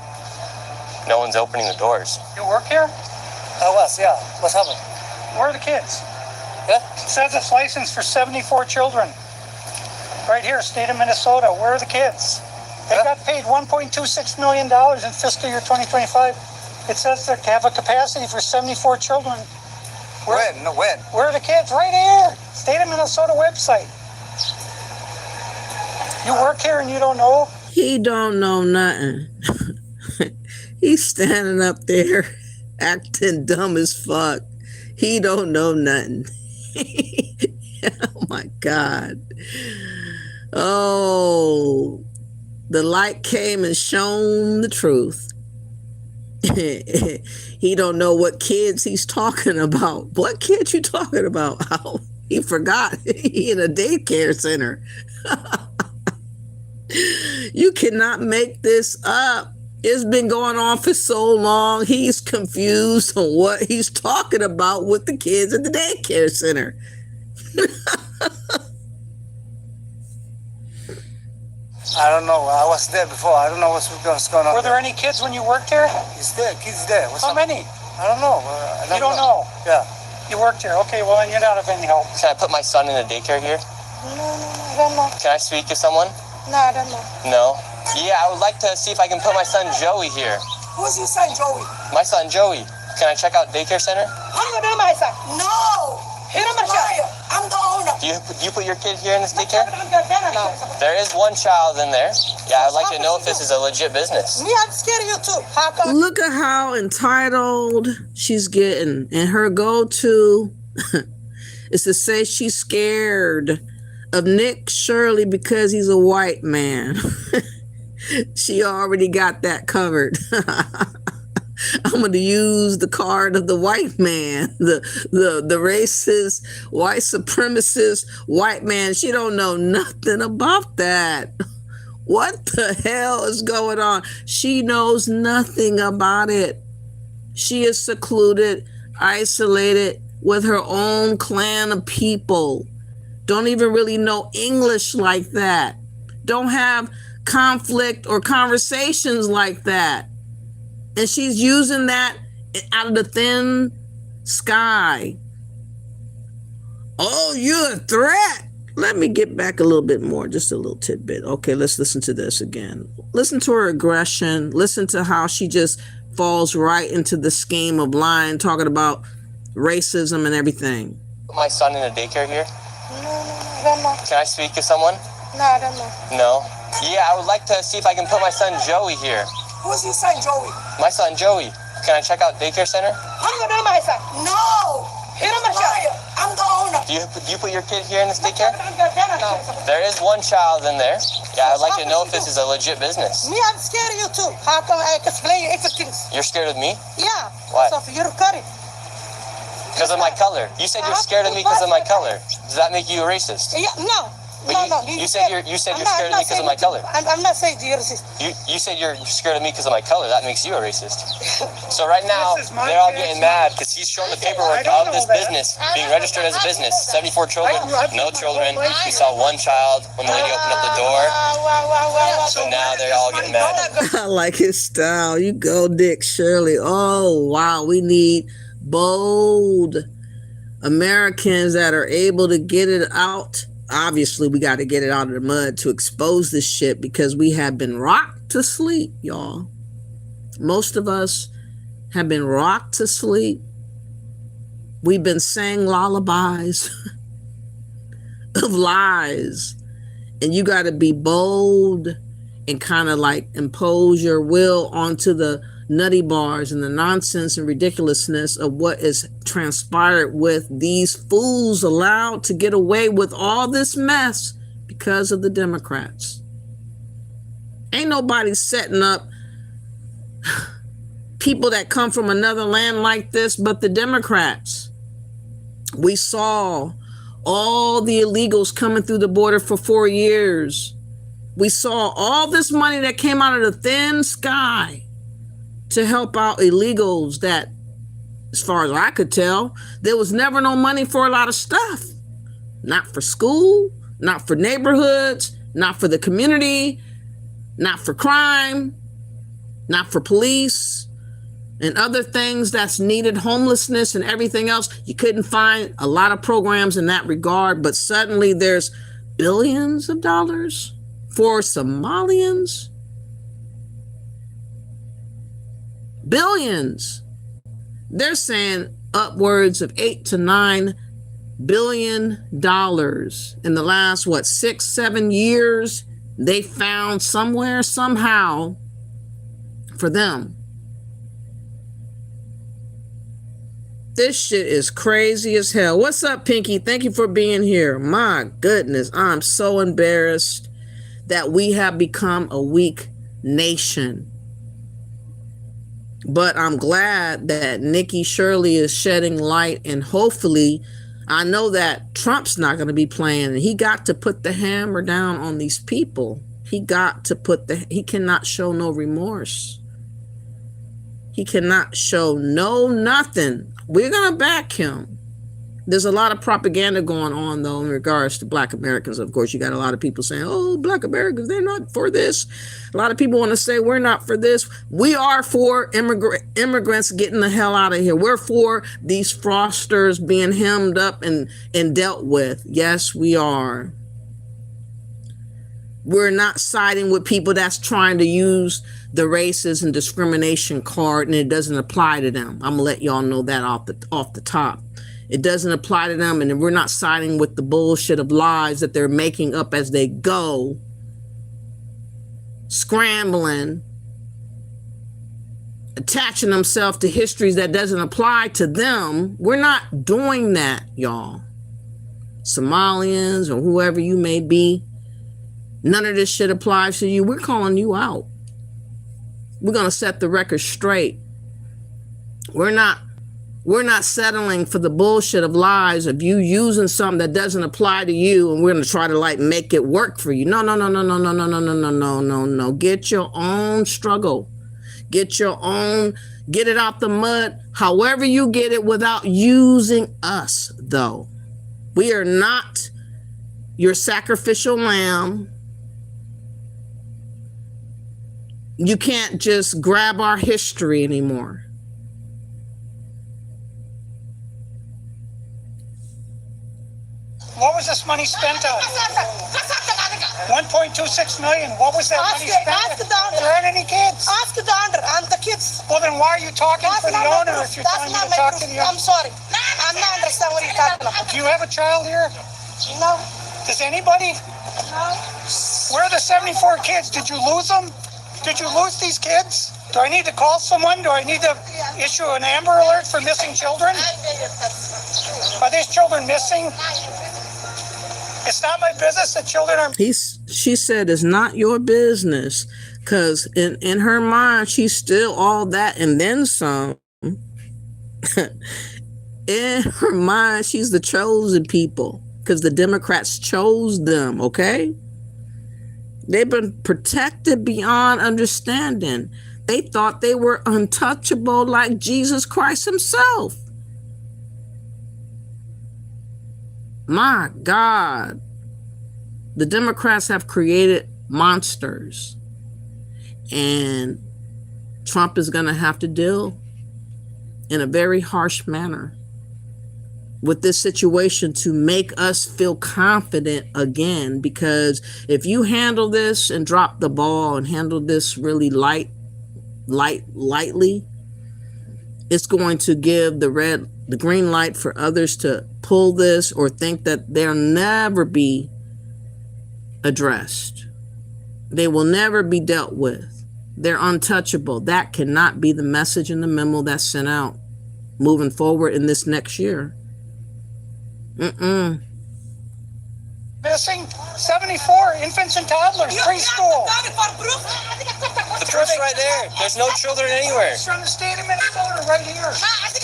Speaker 3: No one's opening the doors.
Speaker 5: You work here?
Speaker 9: I was, yeah. What's happening?
Speaker 5: Where are the kids?
Speaker 3: Yeah.
Speaker 5: It says it's licensed for 74 children. Right here, state of Minnesota. Where are the kids? They got paid $1.26 million in fiscal year 2025. It says they have a capacity for 74 children.
Speaker 9: When?
Speaker 5: Where are the kids? Right here. State of Minnesota website. You work here and you don't know?
Speaker 1: He don't know nothing. He's standing up there acting dumb as fuck. He don't know nothing. Oh my God. Oh, the light came and shone the truth. He don't know what kids he's talking about. What kids you talking about? Oh, he forgot. He in a daycare center. You cannot make this up. It's been going on for so long. He's confused on what he's talking about with the kids at the daycare center.
Speaker 9: I don't know. I was there before. I don't know what's going on.
Speaker 5: Were there any kids when you worked here?
Speaker 9: He's there. Kids there.
Speaker 5: How many?
Speaker 9: I don't know.
Speaker 5: You don't know?
Speaker 9: Yeah.
Speaker 5: You worked here. Okay, well, then you're not of any help.
Speaker 3: Can I put my son in a daycare here?
Speaker 9: No, I don't know.
Speaker 3: Can I speak to someone?
Speaker 9: No, I don't know.
Speaker 3: No? Yeah, I would like to see if I can put my son Joey here.
Speaker 9: Who's your son, Joey?
Speaker 3: My son Joey. Can I check out daycare center?
Speaker 9: How do you know my son? No. He's a liar. I'm the owner.
Speaker 3: Do you put your kid here in this daycare?
Speaker 9: No.
Speaker 3: There is one child in there. Yeah, I'd like to know if this is a legit business.
Speaker 9: Me, I'm scared of you too. How come?
Speaker 1: Look at how entitled she's getting. And her go-to is to say she's scared of Nick Shirley because he's a white man. She already got that covered. I'm going to use the card of the white man, the racist, white supremacist white man. She don't know nothing about that. What the hell is going on? She knows nothing about it. She is secluded, isolated with her own clan of people. Don't even really know English like that. Don't have conflict or conversations like that. And she's using that out of the thin sky. Oh, you're a threat. Let me get back a little bit more, just a little tidbit. Okay, let's listen to this again. Listen to her aggression. Listen to how she just falls right into the scheme of lying, talking about racism and everything.
Speaker 3: Put my son in a daycare here?
Speaker 9: No, I don't know.
Speaker 3: Can I speak to someone?
Speaker 9: No, I don't know.
Speaker 3: No? Yeah, I would like to see if I can put my son Joey here.
Speaker 9: Who's your son, Joey?
Speaker 3: My son Joey. Can I check out daycare center?
Speaker 9: I'm gonna do my son. No. Liar. I'm the owner.
Speaker 3: Do you put your kid here in this daycare? No. There is one child in there. Yeah, I'd like to know if this is a legit business.
Speaker 9: Me, I'm scared of you too. How come I explain everything?
Speaker 3: You're scared of me?
Speaker 9: Yeah.
Speaker 3: Why?
Speaker 9: So you're cutting.
Speaker 3: Because of my color. You said you're scared of me because of my color. Does that make you a racist?
Speaker 9: Yeah, no.
Speaker 3: But
Speaker 9: No.
Speaker 3: you said you're scared of me because of my color.
Speaker 9: I'm not saying you're racist.
Speaker 3: You said you're scared of me because of my color. That makes you a racist. So right now,
Speaker 5: This is my
Speaker 3: they're all
Speaker 5: case.
Speaker 3: getting mad because he's showing the paperwork
Speaker 5: don't
Speaker 3: of this
Speaker 5: know that.
Speaker 3: business being registered as a business. 74 children, no children. We saw one child when the lady opened up the door. So now they're all getting mad.
Speaker 1: I like his style. You go, Dick Shirley. Oh, wow. We need bold Americans that are able to get it out. Obviously, we got to get it out of the mud to expose this shit because we have been rocked to sleep, y'all. Most of us have been rocked to sleep. We've been saying lullabies of lies. And you got to be bold and kind of like impose your will onto the nutty bars and the nonsense and ridiculousness of what is transpired with these fools allowed to get away with all this mess because of the Democrats. Ain't nobody setting up people that come from another land like this but the Democrats. We saw all the illegals coming through the border for 4 years. We saw all this money that came out of the thin sky to help out illegals that, as far as I could tell, there was never no money for a lot of stuff. Not for school, not for neighborhoods, not for the community, not for crime, not for police, and other things that's needed, homelessness and everything else. You couldn't find a lot of programs in that regard, but suddenly there's billions of dollars for Somalians. Billions. They're saying upwards of $8 to $9 billion in the last 6-7 years they found somewhere, somehow, for them. This shit is crazy as hell. What's up, Pinky? Thank you for being here. My goodness, I'm so embarrassed that we have become a weak nation. But I'm glad that Nicki Shirley is shedding light, and hopefully, I know that Trump's not going to be playing, and he got to put the hammer down on these people. He cannot show no remorse. He cannot show no nothing. We're going to back him. There's a lot of propaganda going on, though, in regards to Black Americans. Of course, you got a lot of people saying, oh, Black Americans, they're not for this. A lot of people want to say we're not for this. We are for immigrants getting the hell out of here. We're for these fraudsters being hemmed up and dealt with. Yes, we are. We're not siding with people that's trying to use the races and discrimination card, and it doesn't apply to them. I'm going to let y'all know that off the top. It doesn't apply to them, and we're not siding with the bullshit of lies that they're making up as they go, scrambling, attaching themselves to histories that doesn't apply to them. We're not doing that, y'all. Somalians or whoever you may be, none of this shit applies to you. We're calling you out. We're going to set the record straight. We're not settling for the bullshit of lies of you using something that doesn't apply to you, and we're going to try to make it work for you. No. Get your own struggle. Get it out the mud. However you get it without using us, though. We are not your sacrificial lamb. You can't just grab our history anymore.
Speaker 5: What was this money spent on? 1.26 million. What was that money spent on? There aren't any kids.
Speaker 9: Ask the owner and the kids.
Speaker 5: Well, then why are you talking for the owner if you're telling me to talk to the owner?
Speaker 9: I'm sorry. I'm not understand what you're talking about.
Speaker 5: Do you have a child here?
Speaker 9: No.
Speaker 5: Does anybody?
Speaker 9: No.
Speaker 5: Where are the 74 kids? Did you lose them? Did you lose these kids? Do I need to call someone? Do I need to issue an Amber Alert for missing children? Are these children missing? It's not my business that children are...
Speaker 1: She said it's not your business, because in her mind, she's still all that and then some. In her mind, she's the chosen people, because the Democrats chose them, okay? They've been protected beyond understanding. They thought they were untouchable like Jesus Christ himself. My God. The Democrats have created monsters. And Trump is going to have to deal in a very harsh manner with this situation to make us feel confident again. Because if you handle this and drop the ball and handle this really lightly, it's going to give the green light for others to pull this or think that they'll never be addressed. They will never be dealt with. They're untouchable. That cannot be the message in the memo that's sent out moving forward in this next year.
Speaker 5: Missing 74 infants and toddlers, preschool.
Speaker 3: The proof's right there. There's no children anywhere.
Speaker 5: It's from the state of Minnesota right here.
Speaker 3: I think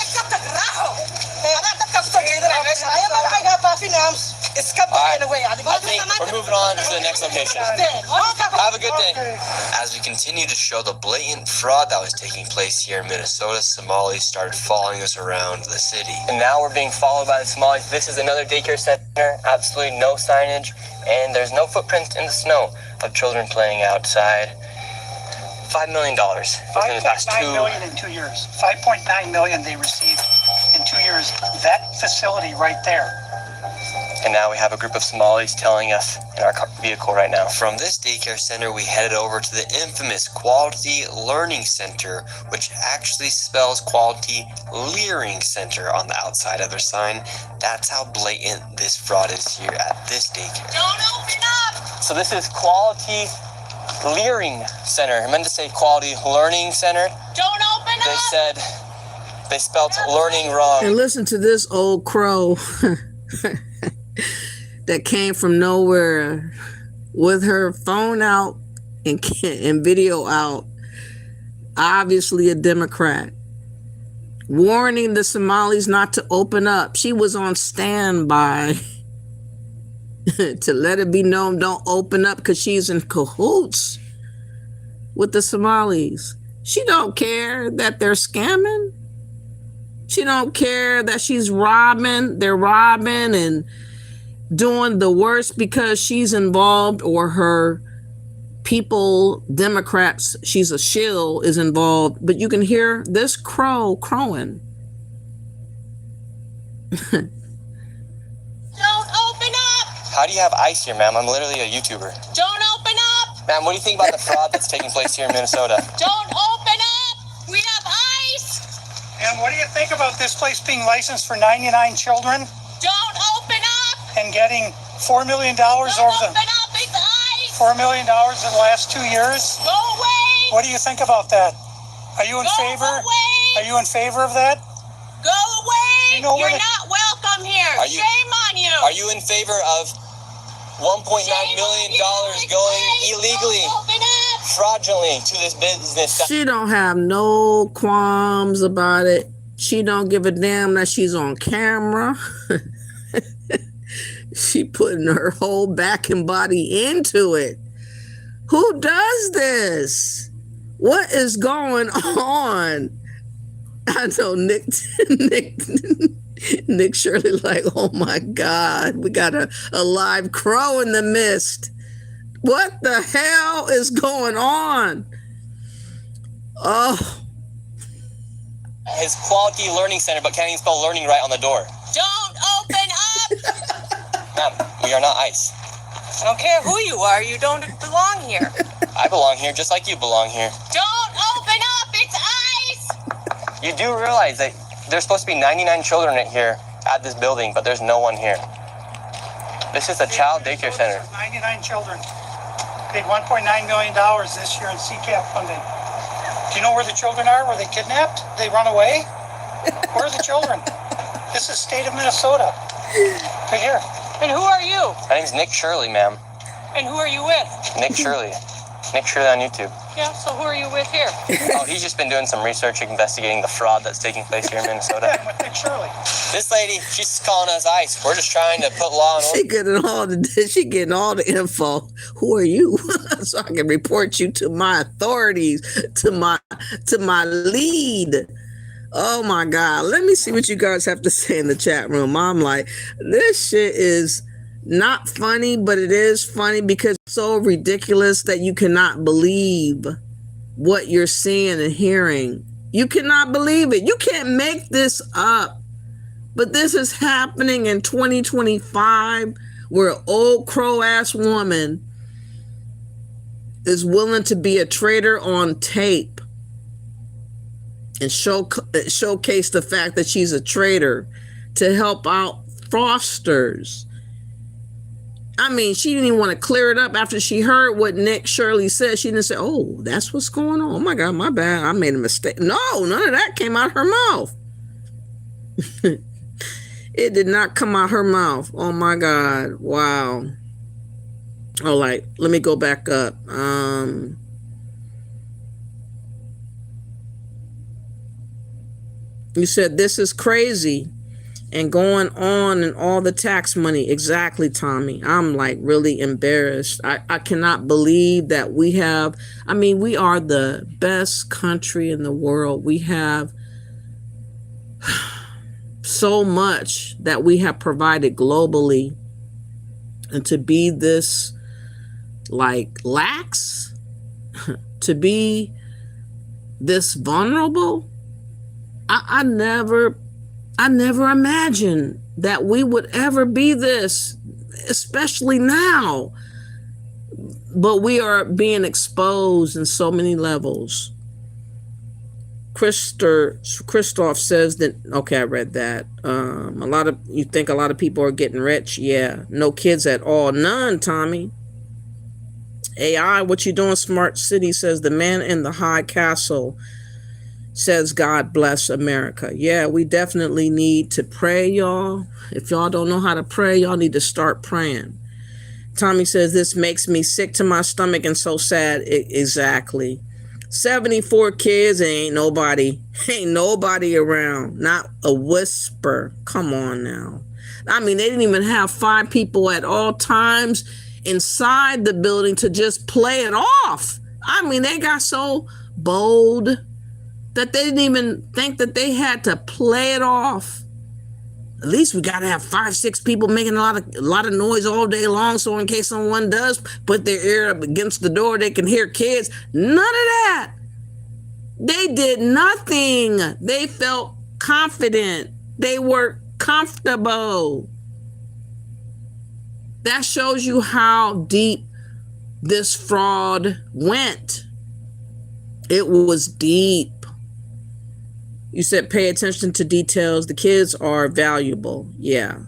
Speaker 3: we're moving on to the next location. Have a good day. As we continue to show the blatant fraud that was taking place here in Minnesota, Somalis started following us around the city. And now we're being followed by the Somalis. This is another daycare center, absolutely no signage, and there's no footprints in the snow of children playing outside. $5 million within the past
Speaker 5: 5.9 million in 2 years. 5.9 million they received in 2 years. That facility right there.
Speaker 3: And now we have a group of Somalis telling us in our vehicle right now. From this daycare center, we headed over to the infamous Quality Learning Center, which actually spells Quality Leering Center on the outside of their sign. That's how blatant this fraud is here at this daycare.
Speaker 9: Don't open up!
Speaker 3: So this is Quality Leering Center. I meant to say Quality Learning Center.
Speaker 9: Don't open
Speaker 3: They
Speaker 9: up!
Speaker 3: said they spelled learning wrong.
Speaker 1: And listen to this old crow that came from nowhere with her phone out and video out, obviously a Democrat, warning the Somalis not to open up. She was on standby to let it be known, don't open up, because she's in cahoots with the Somalis. She don't care that they're scamming. She don't care that they're robbing and doing the worst because she's involved, or her people, Democrats, she's a shill, is involved. But you can hear this crow crowing.
Speaker 9: Don't open up!
Speaker 3: How do you have ice here, ma'am? I'm literally a YouTuber.
Speaker 9: Don't open up!
Speaker 3: Ma'am, what do you think about the fraud that's taking place here in Minnesota?
Speaker 9: Don't open up! We have ice!
Speaker 5: And what do you think about this place being licensed for 99 children
Speaker 9: Don't open up!
Speaker 5: and getting $4 million
Speaker 9: Don't
Speaker 5: over
Speaker 9: open
Speaker 5: the
Speaker 9: up! It's ice!
Speaker 5: $4 million in the last 2 years?
Speaker 9: Go away!
Speaker 5: What do you think about that? Are you in
Speaker 9: Go
Speaker 5: favor?
Speaker 9: away!
Speaker 5: Are you in favor of that?
Speaker 9: Go away!
Speaker 5: You know what
Speaker 9: You're
Speaker 5: it-
Speaker 9: not welcome here!
Speaker 3: Are you-
Speaker 9: Shame on you!
Speaker 3: Are you in favor of $1.9 million going illegally,
Speaker 9: Don't open up!
Speaker 3: fraudulently to this business?
Speaker 1: She don't have no qualms about it. She don't give a damn that she's on camera. She putting her whole back and body into it. Who does this? What is going on? I know Nick Shirley like, oh my God, we got a live crow in the mist. What the hell is going on? Oh.
Speaker 3: His Quality Learning Center, but can't even spell learning right on the door.
Speaker 9: Don't open up!
Speaker 3: Ma'am, we are not ICE.
Speaker 4: I don't care who you are, you don't belong here.
Speaker 3: I belong here just like you belong here.
Speaker 9: Don't open up! It's ice!
Speaker 3: You do realize that there's supposed to be 99 children here at this building, but there's no one here. This is a child daycare center.
Speaker 5: 99 children. paid $1.9 million this year in CCAP funding. Do you know where the children are? Were they kidnapped? They run away? Where are the children? This is state of Minnesota. Right here.
Speaker 4: And who are you?
Speaker 3: My name's Nick Shirley, ma'am.
Speaker 4: And who are you with?
Speaker 3: Nick Shirley. Nick Shirley on YouTube.
Speaker 4: Yeah, so who are you with here?
Speaker 3: Oh, he's just been doing some research investigating the fraud that's taking place here in Minnesota.
Speaker 5: I'm with Nick Shirley.
Speaker 3: This lady, she's calling us ICE. We're just trying to put law and order.
Speaker 1: She getting all the info. Who are you? So I can report you to my authorities, to my lead. Oh my God. Let me see what you guys have to say in the chat room. I'm like, this shit is not funny, but it is funny because it's so ridiculous that you cannot believe what you're seeing and hearing. You cannot believe it. You can't make this up. But this is happening in 2025 where an old crow ass woman is willing to be a traitor on tape and showcase the fact that she's a traitor to help out fraudsters. I mean, she didn't even want to clear it up after she heard what Nick Shirley said. She didn't say, oh, that's what's going on. Oh my God, my bad. I made a mistake. No, none of that came out her mouth. It did not come out her mouth. Oh my God. Wow. All right, let me go back up. You said this is crazy and going on and all the tax money. Exactly, Tommy. I'm like really embarrassed. I cannot believe that we have, I mean, we are the best country in the world. We have so much that we have provided globally, and to be this like lax, to be this vulnerable, I never imagined that we would ever be this, especially now. But we are being exposed in so many levels. Christoph says that, okay, I read that. You think a lot of people are getting rich? Yeah, no kids at all. None, Tommy. AI, what you doing, Smart City says the man in the high castle says God bless America. Yeah, we definitely need to pray, y'all. If y'all don't know how to pray, y'all need to start praying. Tommy says this makes me sick to my stomach and so sad. Exactly. 74 kids and ain't nobody around. Not a whisper. Come on now. I mean, they didn't even have 5 people at all times inside the building to just play it off. I mean, they got so bold that they didn't even think that they had to play it off. At least we got to have 5-6 people making a lot of noise all day long, so in case someone does put their ear up against the door, they can hear kids. None of that. They did nothing. They felt confident. They were comfortable. That shows you how deep this fraud went. It was deep. You said pay attention to details. The kids are valuable. Yeah,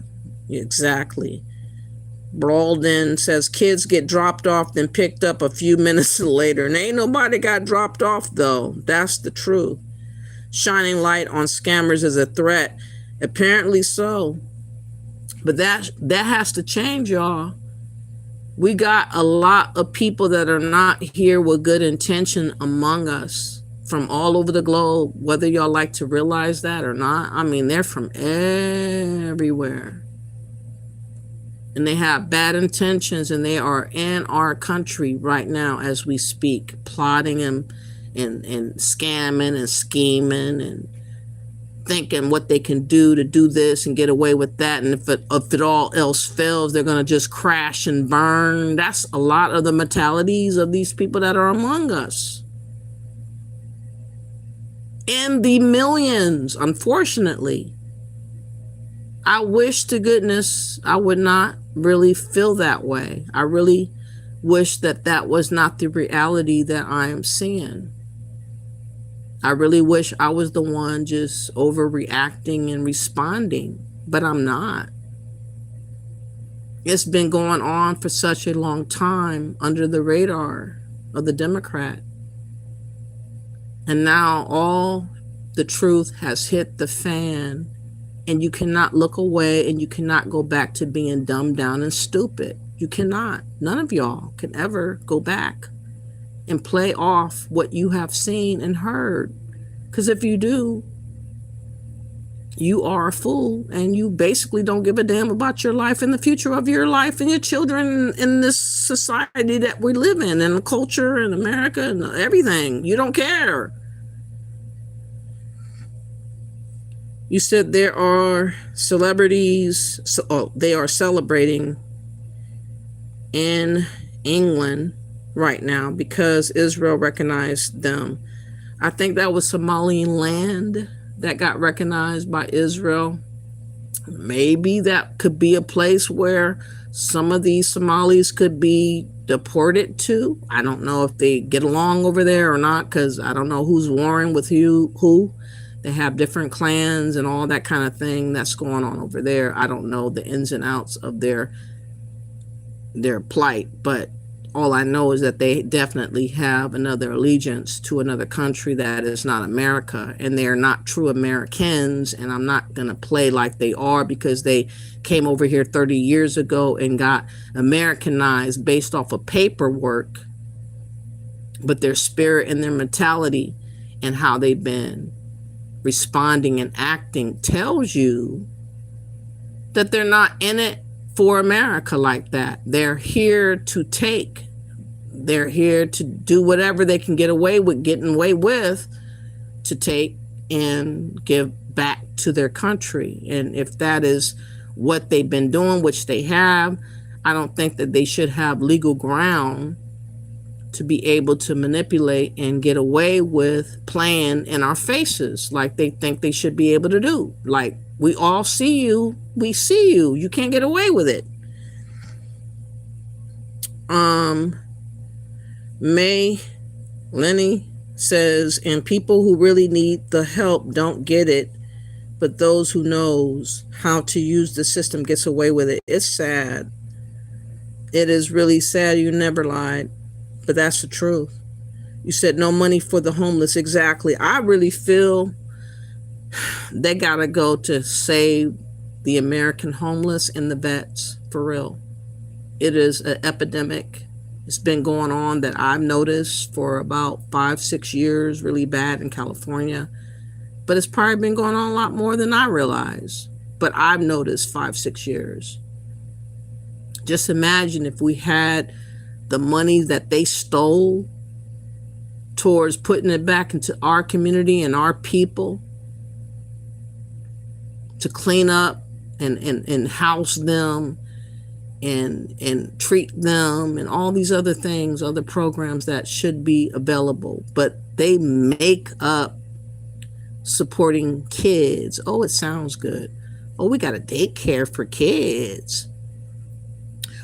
Speaker 1: exactly. Brawlden says kids get dropped off then picked up a few minutes later. And ain't nobody got dropped off though. That's the truth. Shining light on scammers is a threat. Apparently so. But that has to change, y'all. We got a lot of people that are not here with good intention among us. From all over the globe, whether y'all like to realize that or not. I mean, they're from everywhere. And they have bad intentions, and they are in our country right now as we speak, plotting and scamming and scheming and thinking what they can do to do this and get away with that. And if it all else fails, they're going to just crash and burn. That's a lot of the mentalities of these people that are among us. In the millions, unfortunately. I wish to goodness I would not really feel that way. I really wish that was not the reality that I am seeing. I really wish I was the one just overreacting and responding, but I'm not. It's been going on for such a long time under the radar of the Democrat. And now all the truth has hit the fan, and you cannot look away, and you cannot go back to being dumbed down and stupid. You cannot. None of y'all can ever go back and play off what you have seen and heard. Because if you do, you are a fool, and you basically don't give a damn about your life and the future of your life and your children in this society that we live in, and the culture and America and everything. You don't care. You said there are celebrities, they are celebrating in England right now because Israel recognized them. I think that was Somali land that got recognized by Israel. Maybe that could be a place where some of these Somalis could be deported to. I don't know if they get along over there or not, because I don't know who's warring with who. They have different clans and all that kind of thing that's going on over there. I don't know the ins and outs of their plight, but all I know is that they definitely have another allegiance to another country that is not America, and they are not true Americans. And I'm not going to play like they are, because they came over here 30 years ago and got Americanized based off of paperwork. But their spirit and their mentality and how they've been responding and acting tells you that they're not in it for America like that. They're here to take. They're here to do whatever they can get away with, to take and give back to their country. And if that is what they've been doing, which they have, I don't think that they should have legal ground to be able to manipulate and get away with playing in our faces like they think they should be able to do. Like, we all see you, we see you, you can't get away with it. May Lenny says, and people who really need the help don't get it, but those who knows how to use the system gets away with it. It's sad. It is really sad. You never lied. But that's the truth. You said no money for the homeless. Exactly. I really feel they gotta go to save the American homeless and the vets, for real. It is an epidemic. It's been going on that I've noticed for about 5-6 years, really bad in California. But it's probably been going on a lot more than I realize. But I've noticed 5-6 years. Just imagine if we had the money that they stole towards putting it back into our community and our people to clean up and house them and treat them and all these other things, other programs that should be available. But they make up supporting kids. Oh, it sounds good. Oh, we got a daycare for kids.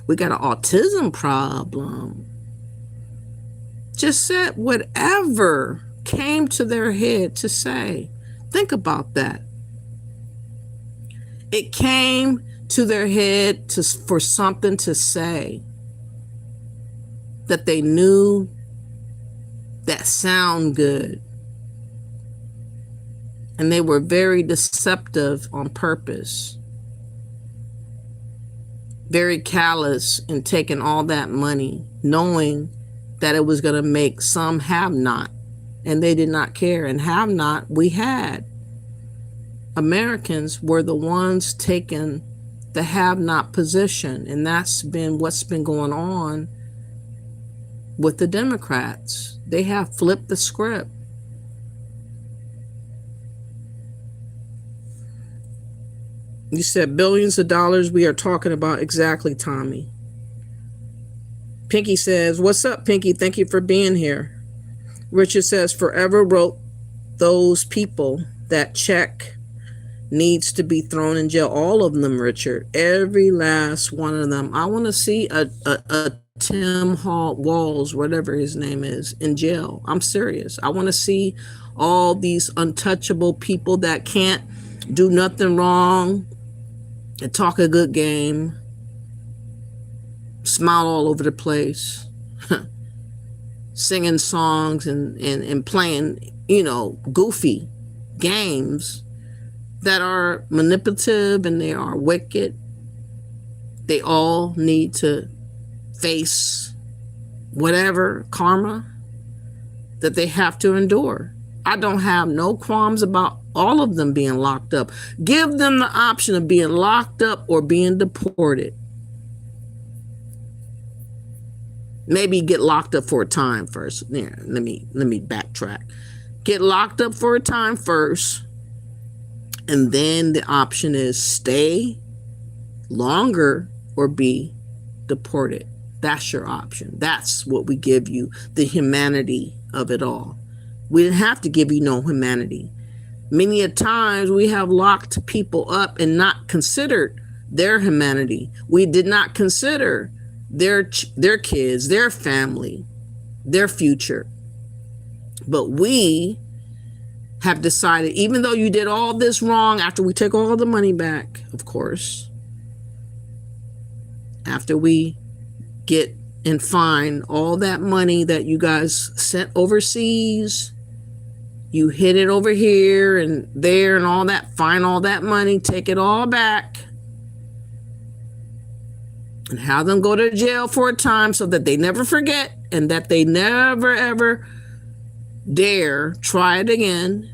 Speaker 1: We got an autism problem. Just said whatever came to their head to say. Think about that. It came to their head for something to say that they knew that sound good. And they were very deceptive on purpose. Very callous in taking all that money, knowing that it was going to make some have not, and they did not care. And have not, we had. Americans were the ones taking the have not position, and that's been what's been going on with the Democrats. They have flipped the script. You said billions of dollars. We are talking about exactly, Tommy. Pinky says, what's up, Pinky? Thank you for being here. Richard says, forever wrote those people. That check needs to be thrown in jail. All of them, Richard. Every last one of them. I want to see a Tim Walls, whatever his name is, in jail. I'm serious. I want to see all these untouchable people that can't do nothing wrong and talk a good game. smile all over the place, singing songs and playing, goofy games that are manipulative and they are wicked. They all need to face whatever karma that they have to endure. I don't have no qualms about all of them being locked up. Give them the option of being locked up or being deported. Maybe get locked up for a time first. Yeah, let me backtrack. Get locked up for a time first, and then the option is stay longer or be deported. That's your option. That's what we give you, the humanity of it all. We didn't have to give you no humanity. Many a times we have locked people up and not considered their humanity. We did not consider their kids, their family, their future. But we have decided, even though you did all this wrong, after we take all the money back, of course, after we get and find all that money that you guys sent overseas, you hid it over here and there and all that, find all that money, take it all back, and have them go to jail for a time so that they never forget and that they never ever dare try it again.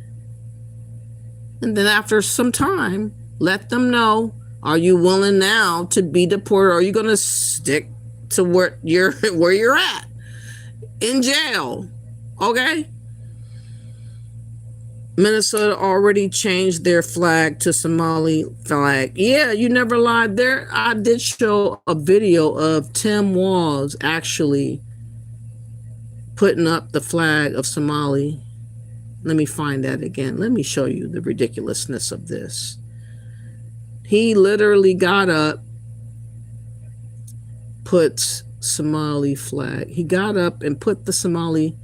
Speaker 1: And then after some time, let them know, are you willing now to be deported, or are you going to stick to where you're at in jail? Okay. Minnesota already changed their flag to Somali flag. Yeah, you never lied there. I did show a video of Tim Walz actually putting up the flag of Somali. Let me find that again. Let me show you the ridiculousness of this. He literally got up, put Somali flag. He got up and put the Somali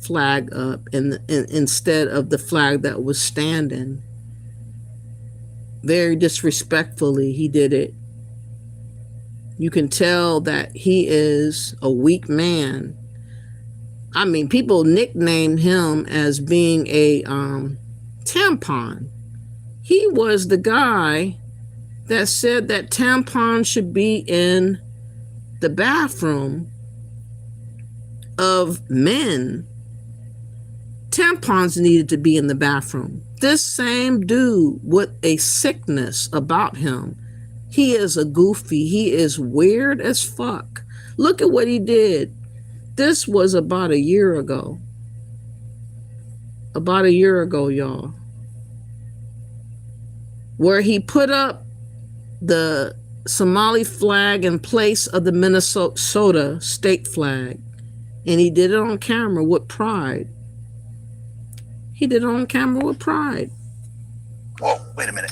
Speaker 1: flag up and instead of the flag that was standing. Very disrespectfully he did it. You can tell that he is a weak man. I mean, people nicknamed him as being a tampon. He was the guy that said that tampons should be in the bathroom of men. Tampons needed to be in the bathroom. This same dude with a sickness about him, he is a goofy. He is weird as fuck. Look at what he did. This was about a year ago. About a year ago, y'all. Where he put up the Somali flag in place of the Minnesota state flag. And he did it on camera with pride. He did it on camera with pride.
Speaker 6: Whoa, wait a minute.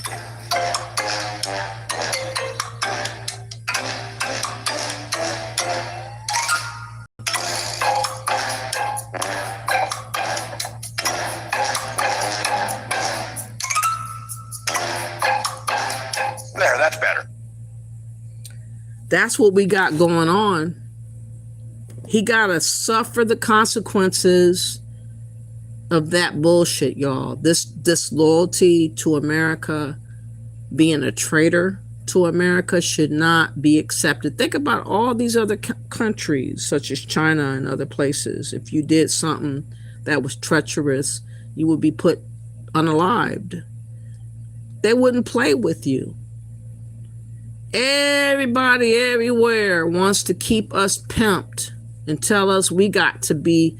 Speaker 6: There, that's better.
Speaker 1: That's what we got going on. He got to suffer the consequences of that bullshit, y'all. This disloyalty to America, being a traitor to America, should not be accepted. Think about all these other countries, such as China and other places. If you did something that was treacherous, you would be put unalived. They wouldn't play with you. Everybody everywhere wants to keep us pimped and tell us we got to be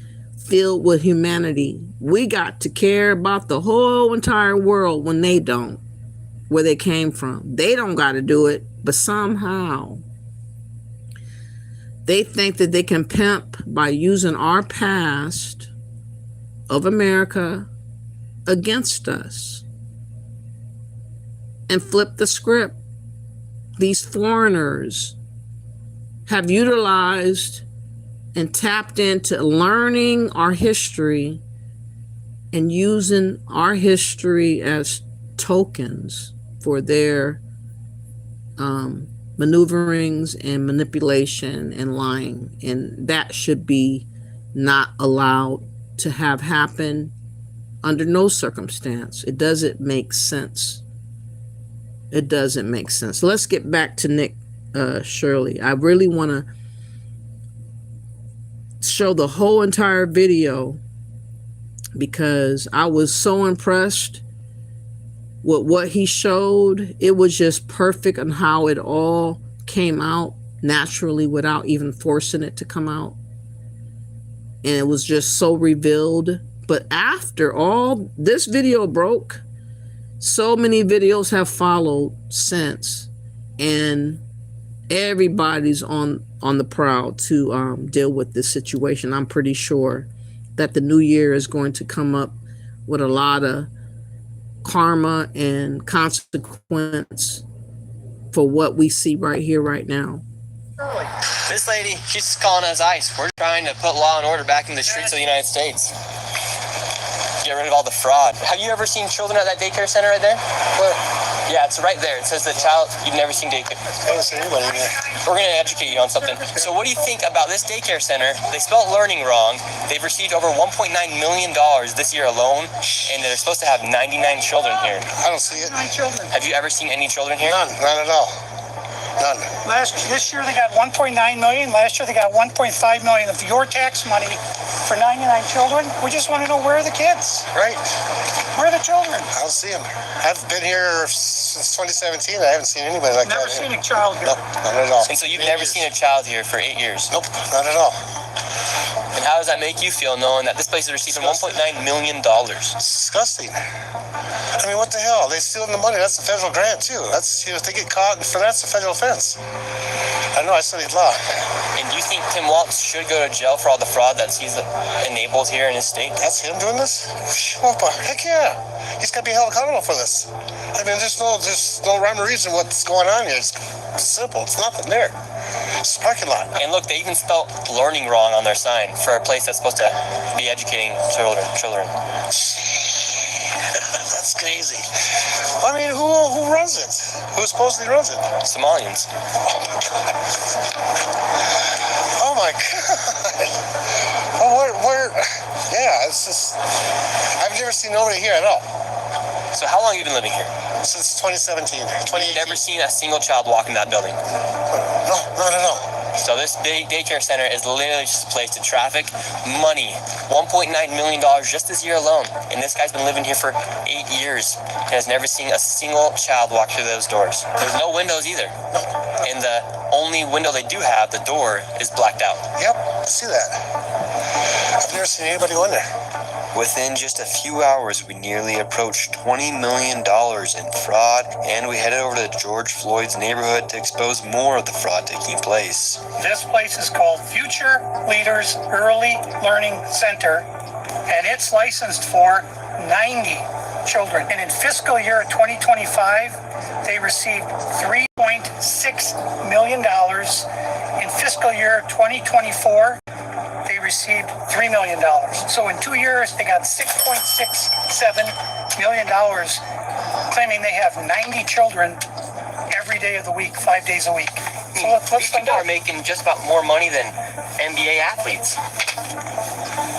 Speaker 1: filled with humanity. We got to care about the whole entire world when they don't, where they came from. They don't got to do it, but somehow they think that they can pimp by using our past of America against us and flip the script. These foreigners have utilized and tapped into learning our history and using our history as tokens for their maneuverings and manipulation and lying, and that should be not allowed to have happen under no circumstance. It doesn't make sense. It doesn't make sense. Let's get back to Nick Shirley. I really want to show the whole entire video because I was so impressed with what he showed. It was just perfect on how it all came out naturally without even forcing it to come out. And it was just so revealed. But after all this video broke, so many videos have followed since, and everybody's on the prowl to deal with this situation. I'm pretty sure that the new year is going to come up with a lot of karma and consequence for what we see right here, right now.
Speaker 3: This lady, she's calling us ICE. We're trying to put law and order back in the streets of the United States. Get rid of all the fraud. Have you ever seen children at that daycare center right there? Where? Yeah, it's right there. It says the child, you've never seen daycare. I haven't seen anybody in there. We're going to educate you on something. So what do you think about this daycare center? They spelled learning wrong. They've received over $1.9 million this year alone, and they're supposed to have 99 children here.
Speaker 10: I don't see it.
Speaker 5: 9 children.
Speaker 3: Have you ever seen any children here?
Speaker 10: None at all. None.
Speaker 5: This year they got 1.9 million. Last year they got 1.5 million of your tax money for 99 children. We just want to know where are the kids?
Speaker 10: Right.
Speaker 5: Where are the children?
Speaker 10: I don't see them. I've been here since 2017. I haven't seen anybody like
Speaker 5: Never
Speaker 10: that.
Speaker 5: seen a child here.
Speaker 10: Nope, not at all.
Speaker 3: And so you've never seen a child here for 8 years?
Speaker 10: Nope, not at all.
Speaker 3: And how does that make you feel knowing that this place is receiving $1.9 million?
Speaker 10: It's disgusting. I mean, what the hell? They stealing the money. That's a federal grant, too. That's, if they get caught for that, it's a federal offense. I know, I studied law.
Speaker 3: And do you think Tim Walz should go to jail for all the fraud that he's enabled here in his state?
Speaker 10: That's him doing this? Heck yeah. He's got to be held accountable for this. I mean, there's no rhyme or reason what's going on here. It's simple. It's nothing there. It's a parking lot.
Speaker 3: And look, they even spelled learning wrong on their sign for a place that's supposed to be educating children.
Speaker 10: That's crazy. I mean, who runs it? Who supposedly runs it?
Speaker 3: Somalians.
Speaker 10: Oh my God. Oh, where? Yeah, it's just, I've never seen nobody here at all.
Speaker 3: So how long have you been living here?
Speaker 10: Since 2017.
Speaker 3: You've never seen a single child walk in that building?
Speaker 10: No, not at all.
Speaker 3: So this daycare center is literally just a place to traffic money. $1.9 million just this year alone. And this guy's been living here for 8 years and has never seen a single child walk through those doors. There's no windows either. And the only window they do have, the door, is blacked out.
Speaker 10: Yep, I see that. I've never seen anybody go in there.
Speaker 3: Within just a few hours, we nearly approached $20 million in fraud, and we headed over to George Floyd's neighborhood to expose more of the fraud taking place.
Speaker 5: This place is called Future Leaders Early Learning Center, and it's licensed for 90 children. And in fiscal year 2025, they received $3.6 million. In fiscal year 2024, they received $3 million. So in 2 years, they got $6.67 million, claiming they have 90 children every day of the week, 5 days a week. So let's find
Speaker 3: People
Speaker 5: out.
Speaker 3: are making just about more money than NBA athletes.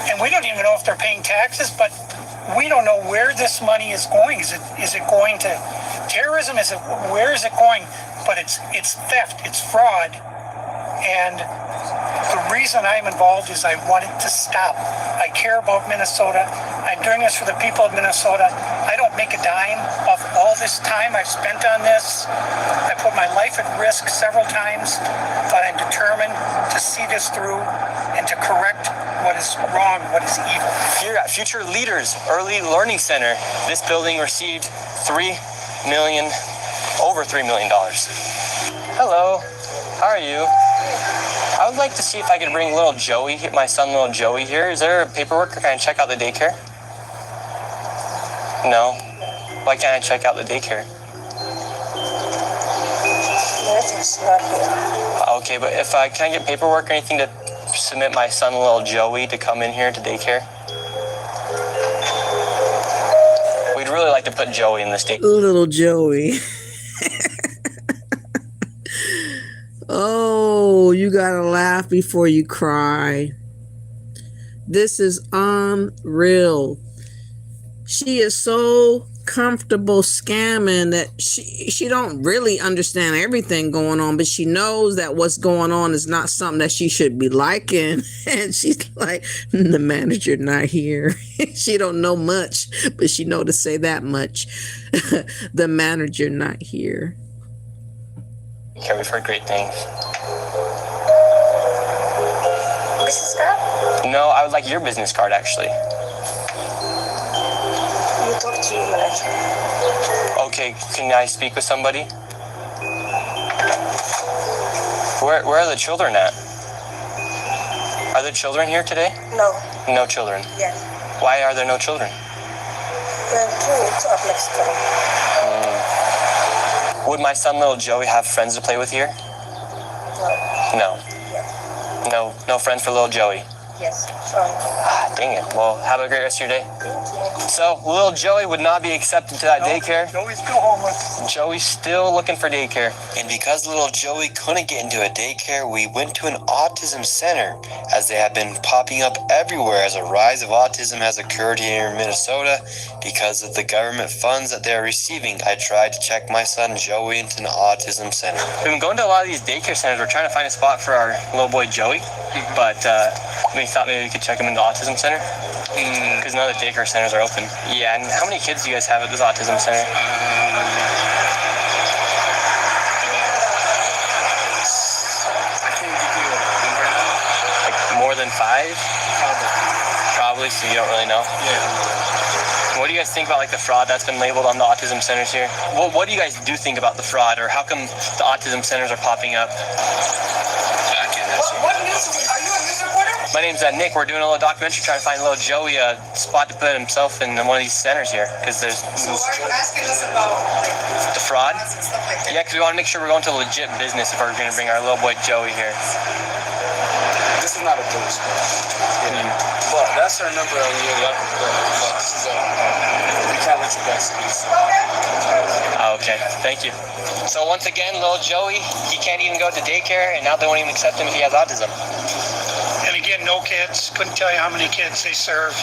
Speaker 5: And we don't even know if they're paying taxes, but we don't know where this money is going. Is it going to terrorism? Where is it going? But it's theft, it's fraud. And the reason I'm involved is I want it to stop. I care about Minnesota. I'm doing this for the people of Minnesota. I don't make a dime off all this time I've spent on this. I put my life at risk several times, but I'm determined to see this through and to correct what is wrong, what is evil.
Speaker 3: Here at Future Leaders Early Learning Center, this building received over $3 million. Hello, how are you? I would like to see if I could bring little Joey, my son little Joey here. Is there paperwork, or can I check out the daycare? No. Why can't I check out the daycare?
Speaker 9: It's not here.
Speaker 3: Okay, but can I get paperwork or anything to submit my son little Joey to come in here to daycare? We'd really like to put Joey in this daycare.
Speaker 1: Little Joey. you gotta laugh before you cry. This is unreal. She is so comfortable scamming that she don't really understand everything going on, but she knows that what's going on is not something that she should be liking. And she's like, the manager not here. She don't know much, but she know to say that much. The manager not here.
Speaker 3: Okay, we've heard great things.
Speaker 9: Business card?
Speaker 3: No, I would like your business card, actually.
Speaker 9: You talk to your manager.
Speaker 3: Okay, can I speak with somebody? Where are the children at? Are there children here today?
Speaker 9: No.
Speaker 3: No children.
Speaker 9: Yeah.
Speaker 3: Why are there no children?
Speaker 9: They're two up next to them.
Speaker 3: Would my son, little Joey, have friends to play with here?
Speaker 9: No.
Speaker 3: No. No friends for little Joey.
Speaker 9: Yes. Sorry.
Speaker 3: Dang it. Well, have a great rest of your day. So, little Joey would not be accepted to that daycare.
Speaker 5: Joey's still homeless.
Speaker 3: Joey's still looking for daycare. And because little Joey couldn't get into a daycare, we went to an autism center, as they have been popping up everywhere as a rise of autism has occurred here in Minnesota because of the government funds that they're receiving. I tried to check my son Joey into an autism center. We've been going to a lot of these daycare centers. We're trying to find a spot for our little boy Joey, but we thought maybe we could check him in the autism center because none of the daycare centers are open. Yeah, and how many kids do you guys have at this autism center? Like more than 5? Probably, so you don't really know? Yeah. What do you guys think about like the fraud that's been labeled on the autism centers here? What do you guys do think about the fraud, or how come the autism centers are popping up?
Speaker 9: What news? Are you a news reporter?
Speaker 3: My name's Nick. We're doing a little documentary trying to find little Joey a spot to put himself in one of these centers here. Because there's...
Speaker 9: So why are you asking us about
Speaker 3: the fraud?
Speaker 9: and stuff like that?
Speaker 3: Yeah, because we want to make sure we're going to legit business if we're going to bring our little boy Joey here.
Speaker 11: This is not a police but that's our number on the 11th. But this is we can't let you guys see.
Speaker 3: Okay, thank you. So once again, little Joey, he can't even go to daycare, and now they won't even accept him if he has autism.
Speaker 5: And again, no kids. Couldn't tell you how many kids they serve.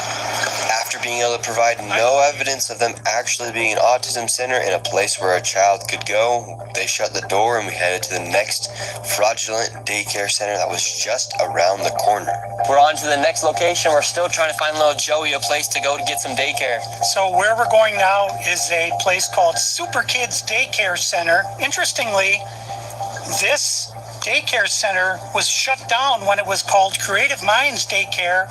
Speaker 3: After being able to provide no evidence of them actually being an autism center and a place where a child could go, they shut the door and we headed to the next fraudulent daycare center that was just around the corner. We're on to the next location. We're still trying to find little Joey a place to go to get some daycare.
Speaker 5: So where we're going now is a place called Super Kids Daycare Center. Interestingly, this daycare center was shut down when it was called Creative Minds Daycare,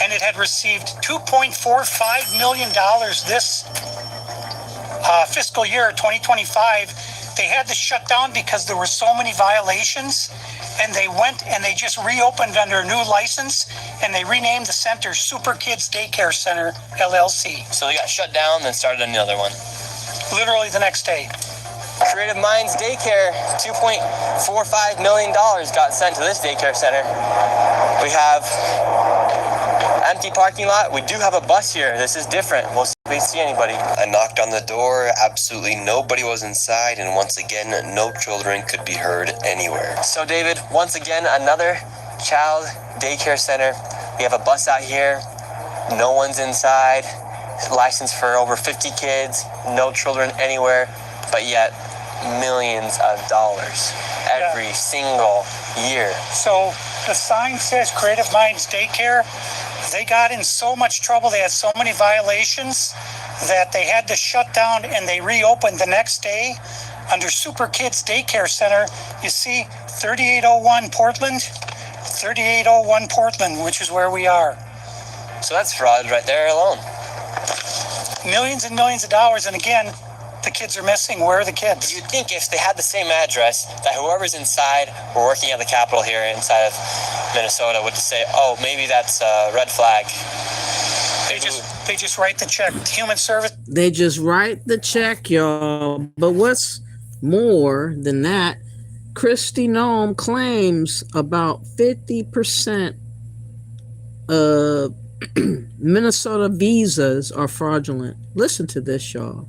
Speaker 5: and it had received $2.45 million this fiscal year 2025. They had to shut down because there were so many violations, and they went and they just reopened under a new license, and they renamed the center Super Kids Daycare Center LLC.
Speaker 3: So they got shut down, then started another one.
Speaker 5: Literally the next day.
Speaker 3: Creative Minds Daycare, $2.45 million got sent to this daycare center. We have empty parking lot. We do have a bus here. This is different. We'll see if we see anybody. I knocked on the door. Absolutely nobody was inside. And once again, no children could be heard anywhere. So David, once again, another child daycare center. We have a bus out here. No one's inside. Licensed for over 50 kids. No children anywhere. But yet, millions of dollars every single year.
Speaker 5: So the sign says Creative Minds Daycare. They got in so much trouble. They had so many violations that they had to shut down, and they reopened the next day under Super Kids Daycare Center. You see 3801 Portland, 3801 Portland, which is where we are.
Speaker 3: So that's fraud right there alone.
Speaker 5: Millions and millions of dollars, and again, the kids are missing. Where are the kids?
Speaker 3: You'd think if they had the same address, that whoever's inside, we're working at the Capitol here inside of Minnesota, would just say, oh, maybe that's a red flag.
Speaker 5: They just write the check. Human service.
Speaker 1: They just write the check, y'all. But what's more than that, Kristi Noem claims about 50% of Minnesota visas are fraudulent. Listen to this, y'all.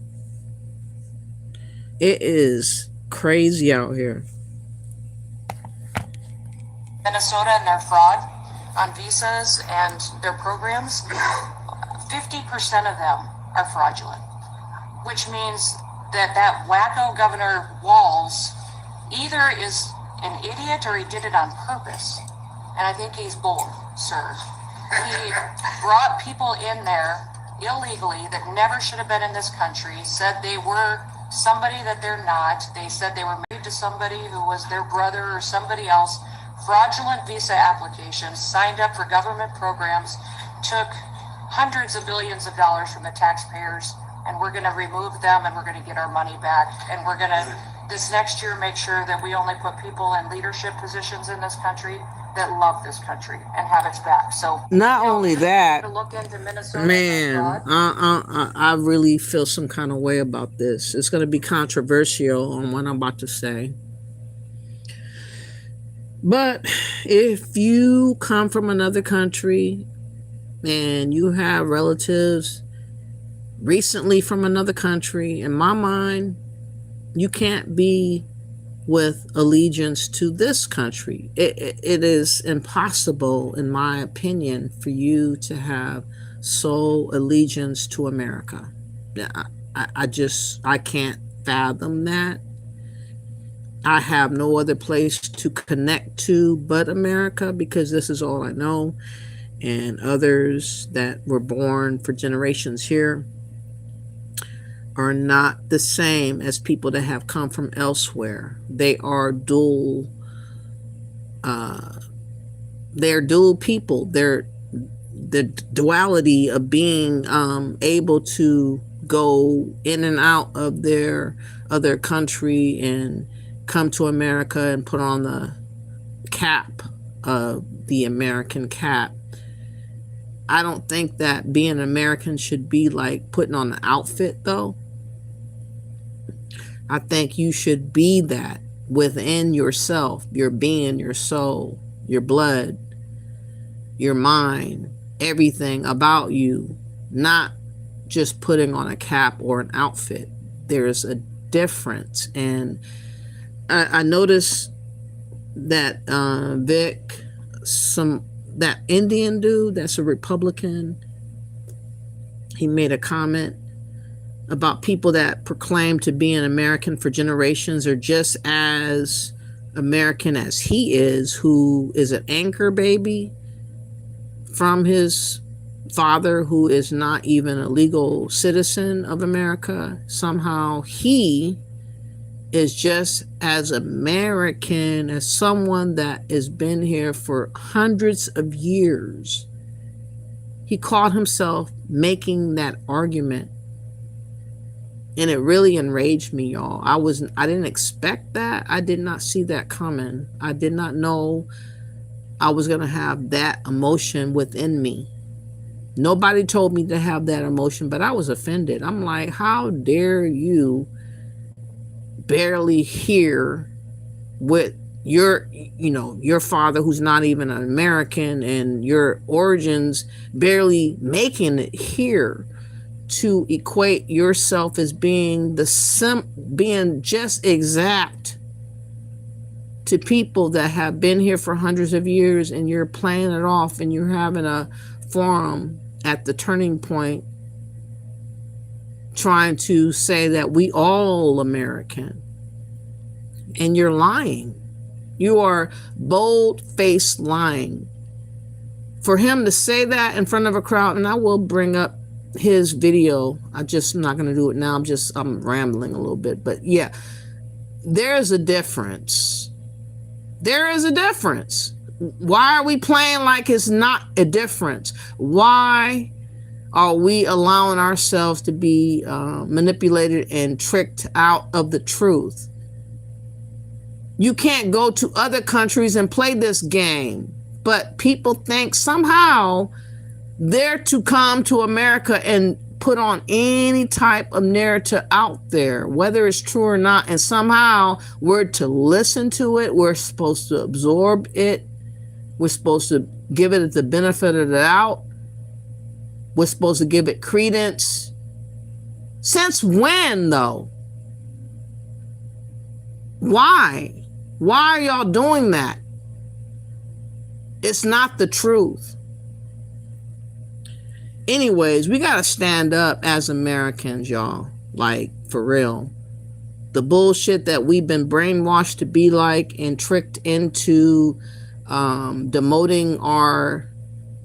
Speaker 1: It is crazy out here.
Speaker 9: Minnesota and their fraud on visas and their programs, 50% of them are fraudulent, which means that wacko Governor Walz either is an idiot or he did it on purpose. And I think he's both, sir. He brought people in there illegally that never should have been in this country, said they were somebody that they're not. They said they were married to somebody who was their brother or somebody else. Fraudulent visa applications, signed up for government programs, took hundreds of billions of dollars from the taxpayers, and we're going to remove them and we're going to get our money back. And we're going to, this next year, make sure that we only put people in leadership positions in this country that love this country and have its back. So
Speaker 1: not only that,
Speaker 9: to look into Minnesota,
Speaker 1: man, I really feel some kind of way about this. It's going to be controversial on what I'm about to say. But if you come from another country and you have relatives recently from another country, in my mind, you can't be with allegiance to this country. It is impossible, in my opinion, for you to have sole allegiance to America. I can't fathom that. I have no other place to connect to but America, because this is all I know. And others that were born for generations here are not the same as people that have come from elsewhere. They are dual. They're dual people. They're the duality of being able to go in and out of their other country and come to America and put on the cap of the American cap. I don't think that being American should be like putting on the outfit, though. I think you should be that within yourself, your being, your soul, your blood, your mind, everything about you, not just putting on a cap or an outfit. There's a difference. And I noticed that Vic, that Indian dude that's a Republican, he made a comment about people that proclaim to be an American for generations are just as American as he is, who is an anchor baby from his father, who is not even a legal citizen of America. Somehow he is just as American as someone that has been here for hundreds of years. He caught himself making that argument, and it really enraged me, y'all. I didn't expect that. I did not see that coming. I did not know I was going to have that emotion within me. Nobody told me to have that emotion, but I was offended. I'm like, how dare you barely hear with your father, who's not even an American, and your origins barely making it here, to equate yourself as being being just exact to people that have been here for hundreds of years, and you're playing it off, and you're having a forum at the turning point trying to say that we all American. And you're lying. You are bold-faced lying. For him to say that in front of a crowd, and I will bring up his video. I'm not going to do it now. I'm rambling a little bit. But yeah, there's a difference. There is a difference. Why are we playing like it's not a difference? Why are we allowing ourselves to be manipulated and tricked out of the truth? You can't go to other countries and play this game, but people think somehow they're to come to America and put on any type of narrative out there, whether it's true or not, and somehow we're to listen to it. We're supposed to absorb it. We're supposed to give it the benefit of the doubt. We're supposed to give it credence. Since when, though? Why? Why are y'all doing that? It's not the truth. Anyways, we gotta stand up as Americans, y'all. Like, for real. The bullshit that we've been brainwashed to be like and tricked into demoting our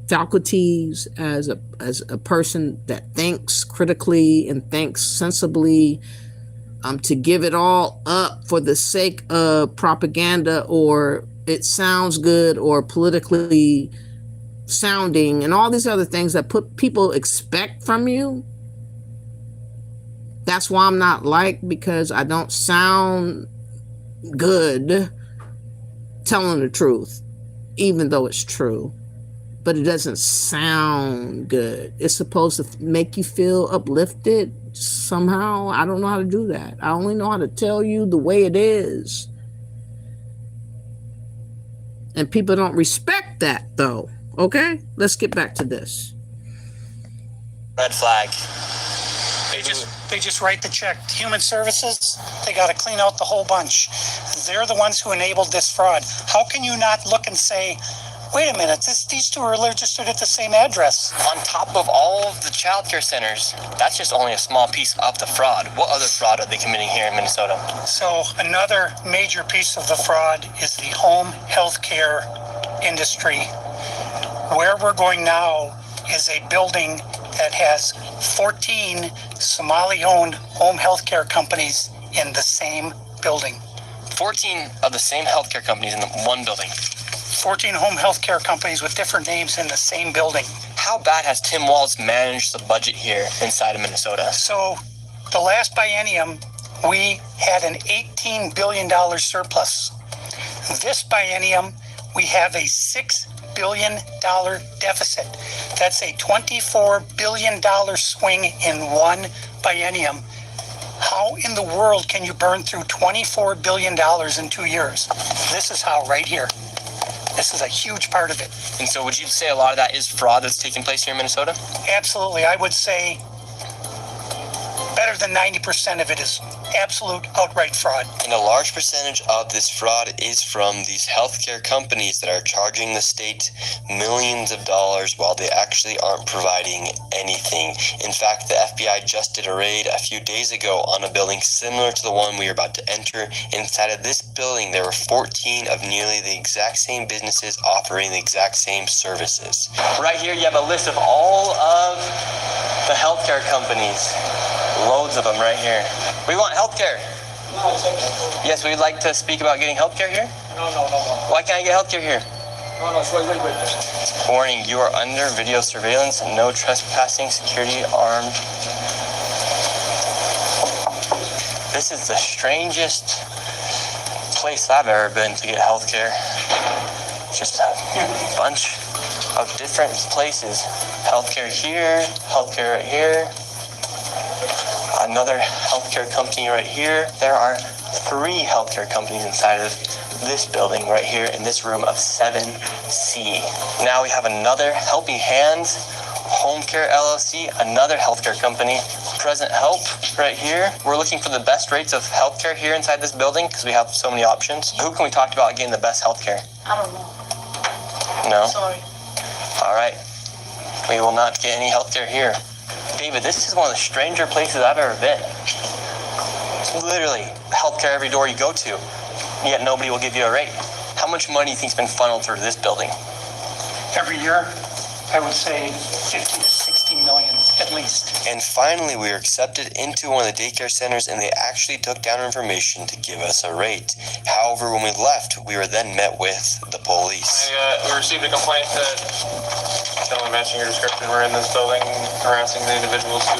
Speaker 1: faculties as a person that thinks critically and thinks sensibly, to give it all up for the sake of propaganda, or it sounds good, or politically sounding, and all these other things that people expect from you. That's why I'm not liked, because I don't sound good telling the truth, even though it's true. But it doesn't sound good. It's supposed to make you feel uplifted somehow. I don't know how to do that. I only know how to tell you the way it is. And people don't respect that, though. Okay? Let's get back to this.
Speaker 3: Red flag.
Speaker 5: They just write the check. Human Services, they got to clean out the whole bunch. They're the ones who enabled this fraud. How can you not look and say, wait a minute, these two are registered at the same address?
Speaker 3: On top of all of the child care centers, that's just only a small piece of the fraud. What other fraud are they committing here in Minnesota?
Speaker 5: So another major piece of the fraud is the home health care industry. Where we're going now is a building that has 14 Somali-owned home health care companies in the same building.
Speaker 3: 14 of the same healthcare companies in the one building.
Speaker 5: 14 home health care companies with different names in the same building.
Speaker 3: How bad has Tim Walz managed the budget here inside of Minnesota?
Speaker 5: So the last biennium, we had an $18 billion surplus. This biennium, we have a $6 billion deficit. That's a $24 billion swing in one biennium. How in the world can you burn through $24 billion in 2 years? This is how, right here. This is a huge part of it.
Speaker 3: And so would you say a lot of that is fraud that's taking place here in Minnesota?
Speaker 5: Absolutely. I would say better than 90% of it is absolute outright fraud.
Speaker 3: And a large percentage of this fraud is from these healthcare companies that are charging the state millions of dollars while they actually aren't providing anything. In fact, the FBI just did a raid a few days ago on a building similar to the one we are about to enter. Inside of this building, there were 14 of nearly the exact same businesses offering the exact same services. Right here, you have a list of all of the healthcare companies. Loads of them right here. We want healthcare.
Speaker 11: No, it's okay.
Speaker 3: Yes, we'd like to speak about getting healthcare here.
Speaker 11: No.
Speaker 3: Why can't I get healthcare here?
Speaker 11: No, wait.
Speaker 3: Warning, you are under video surveillance. No trespassing, security armed. This is the strangest place I've ever been to get healthcare. Just a bunch of different places. Healthcare here, healthcare right here. Another healthcare company right here. There are 3 healthcare companies inside of this building right here in this room of 7C. Now we have another Helping Hands Home Care LLC, another healthcare company. Present Help right here. We're looking for the best rates of healthcare here inside this building because we have so many options. Who can we talk about getting the best healthcare?
Speaker 9: I don't know.
Speaker 3: No?
Speaker 9: Sorry.
Speaker 3: All right. We will not get any healthcare here. David, this is one of the stranger places I've ever been. It's literally healthcare every door you go to, yet nobody will give you a rate. How much money do you think's been funneled through this building?
Speaker 5: Every year, I would say 50 to 60 million at least.
Speaker 3: And finally, we were accepted into one of the daycare centers, and they actually took down our information to give us a rate. However, when we left, we were then met with the police.
Speaker 11: We received a complaint that someone matching your description were in this building harassing the individuals who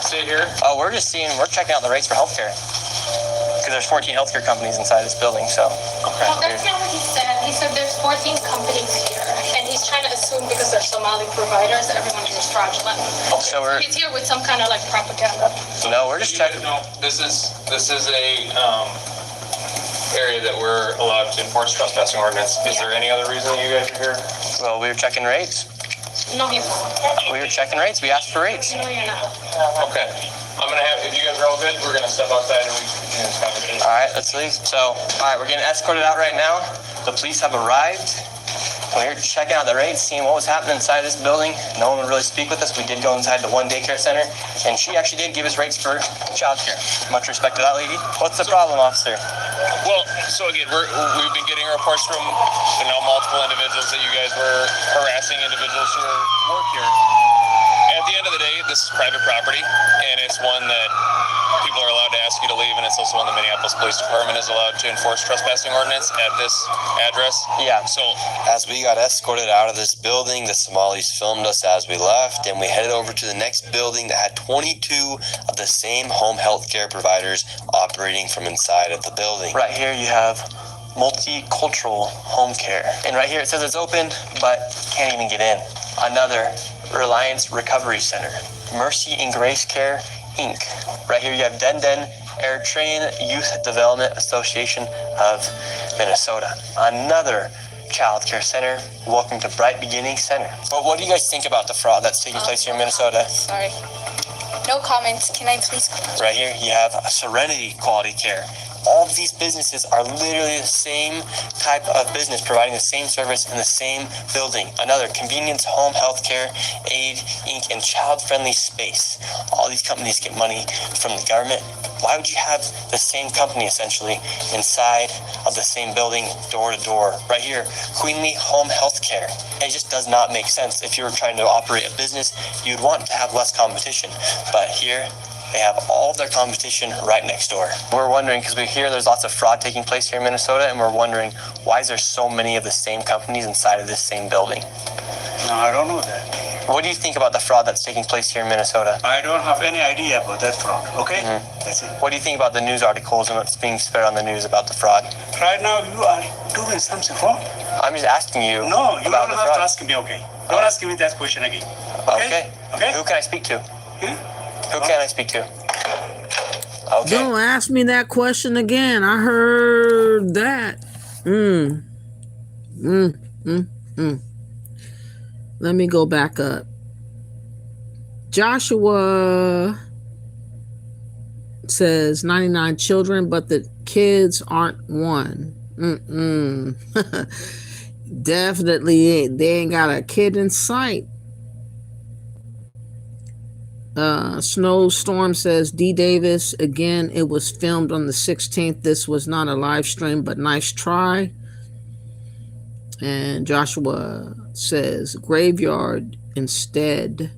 Speaker 11: sit here.
Speaker 3: Oh, we're checking out the rates for healthcare. Because there's 14 healthcare companies inside this building, so.
Speaker 11: Okay.
Speaker 2: Well, that's not what he said. He said there's 14 companies here, and he's trying to assume because they're Somali providers, everyone here is fraudulent.
Speaker 3: So
Speaker 2: He's here with some kind of like propaganda.
Speaker 3: No, we're just checking.
Speaker 11: No, this is a area that we're allowed to enforce trespassing ordinance. Is there any other reason you guys are here?
Speaker 3: Well, we were checking rates.
Speaker 2: No, he's not.
Speaker 3: We were checking rates. We asked for rates.
Speaker 2: No, you're not.
Speaker 11: Okay. I'm gonna have, if you guys are all good, we're gonna step outside and we can continue this conversation.
Speaker 3: All right, let's leave. So, all right, we're getting escorted out right now. The police have arrived. We were checking out the rates, seeing what was happening inside this building. No one would really speak with us. We did go inside the one daycare center, and she actually did give us rates for childcare. Much respect to that lady. What's the problem, officer?
Speaker 12: Well, so again, we've been getting reports from multiple individuals that you guys were harassing individuals who work here. At the end of the day, this is private property, and it's one that people are allowed to ask you to leave, and it's also one the Minneapolis Police Department is allowed to enforce trespassing ordinance at this address.
Speaker 3: Yeah.
Speaker 12: So
Speaker 3: as we got escorted out of this building, the Somalis filmed us as we left, and we headed over to the next building that had 22 of the same home health care providers operating from inside of the building. Right here you have multicultural home care. And right here it says it's open, but can't even get in. Another Reliance Recovery Center. Mercy and Grace Care, Inc. Right here you have Den Den Airtrain Youth Development Association of Minnesota. Another child care center. Welcome to Bright Beginning Center. But what do you guys think about the fraud that's taking place here in Minnesota?
Speaker 2: Sorry. No comments. Can I please?
Speaker 3: Right here you have Serenity Quality Care. All of these businesses are literally the same type of business, providing the same service in the same building. Another Convenience Home Healthcare Aid Inc. and Child Friendly Space. All these companies get money from the government. Why would you have the same company essentially inside of the same building, door to door? Right here, Queenly Home Healthcare. It just does not make sense. If you were trying to operate a business, you'd want to have less competition. But here, they have all of their competition right next door. We're wondering, because we hear there's lots of fraud taking place here in Minnesota, and we're wondering, why is there so many of the same companies inside of this same building?
Speaker 11: No, I don't know that.
Speaker 3: What do you think about the fraud that's taking place here in Minnesota?
Speaker 11: I don't have any idea about that fraud, okay? That's it.
Speaker 3: What do you think about the news articles and what's being spread on the news about the fraud?
Speaker 11: Right now, you are doing something wrong.
Speaker 3: I'm just asking you
Speaker 11: No, you
Speaker 3: about
Speaker 11: don't
Speaker 3: the
Speaker 11: have
Speaker 3: fraud.
Speaker 11: to ask me, okay? Don't ask me that question again.
Speaker 3: Okay.
Speaker 11: Okay?
Speaker 3: Who can I speak to? Who can I speak to? Okay.
Speaker 1: Don't ask me that question again. I heard that. Let me go back up. Joshua says 99 children, but the kids aren't one. Definitely they ain't got a kid in sight. Snowstorm says, D. Davis, again, it was filmed on the 16th. This was not a live stream, but nice try. And Joshua says, graveyard instead.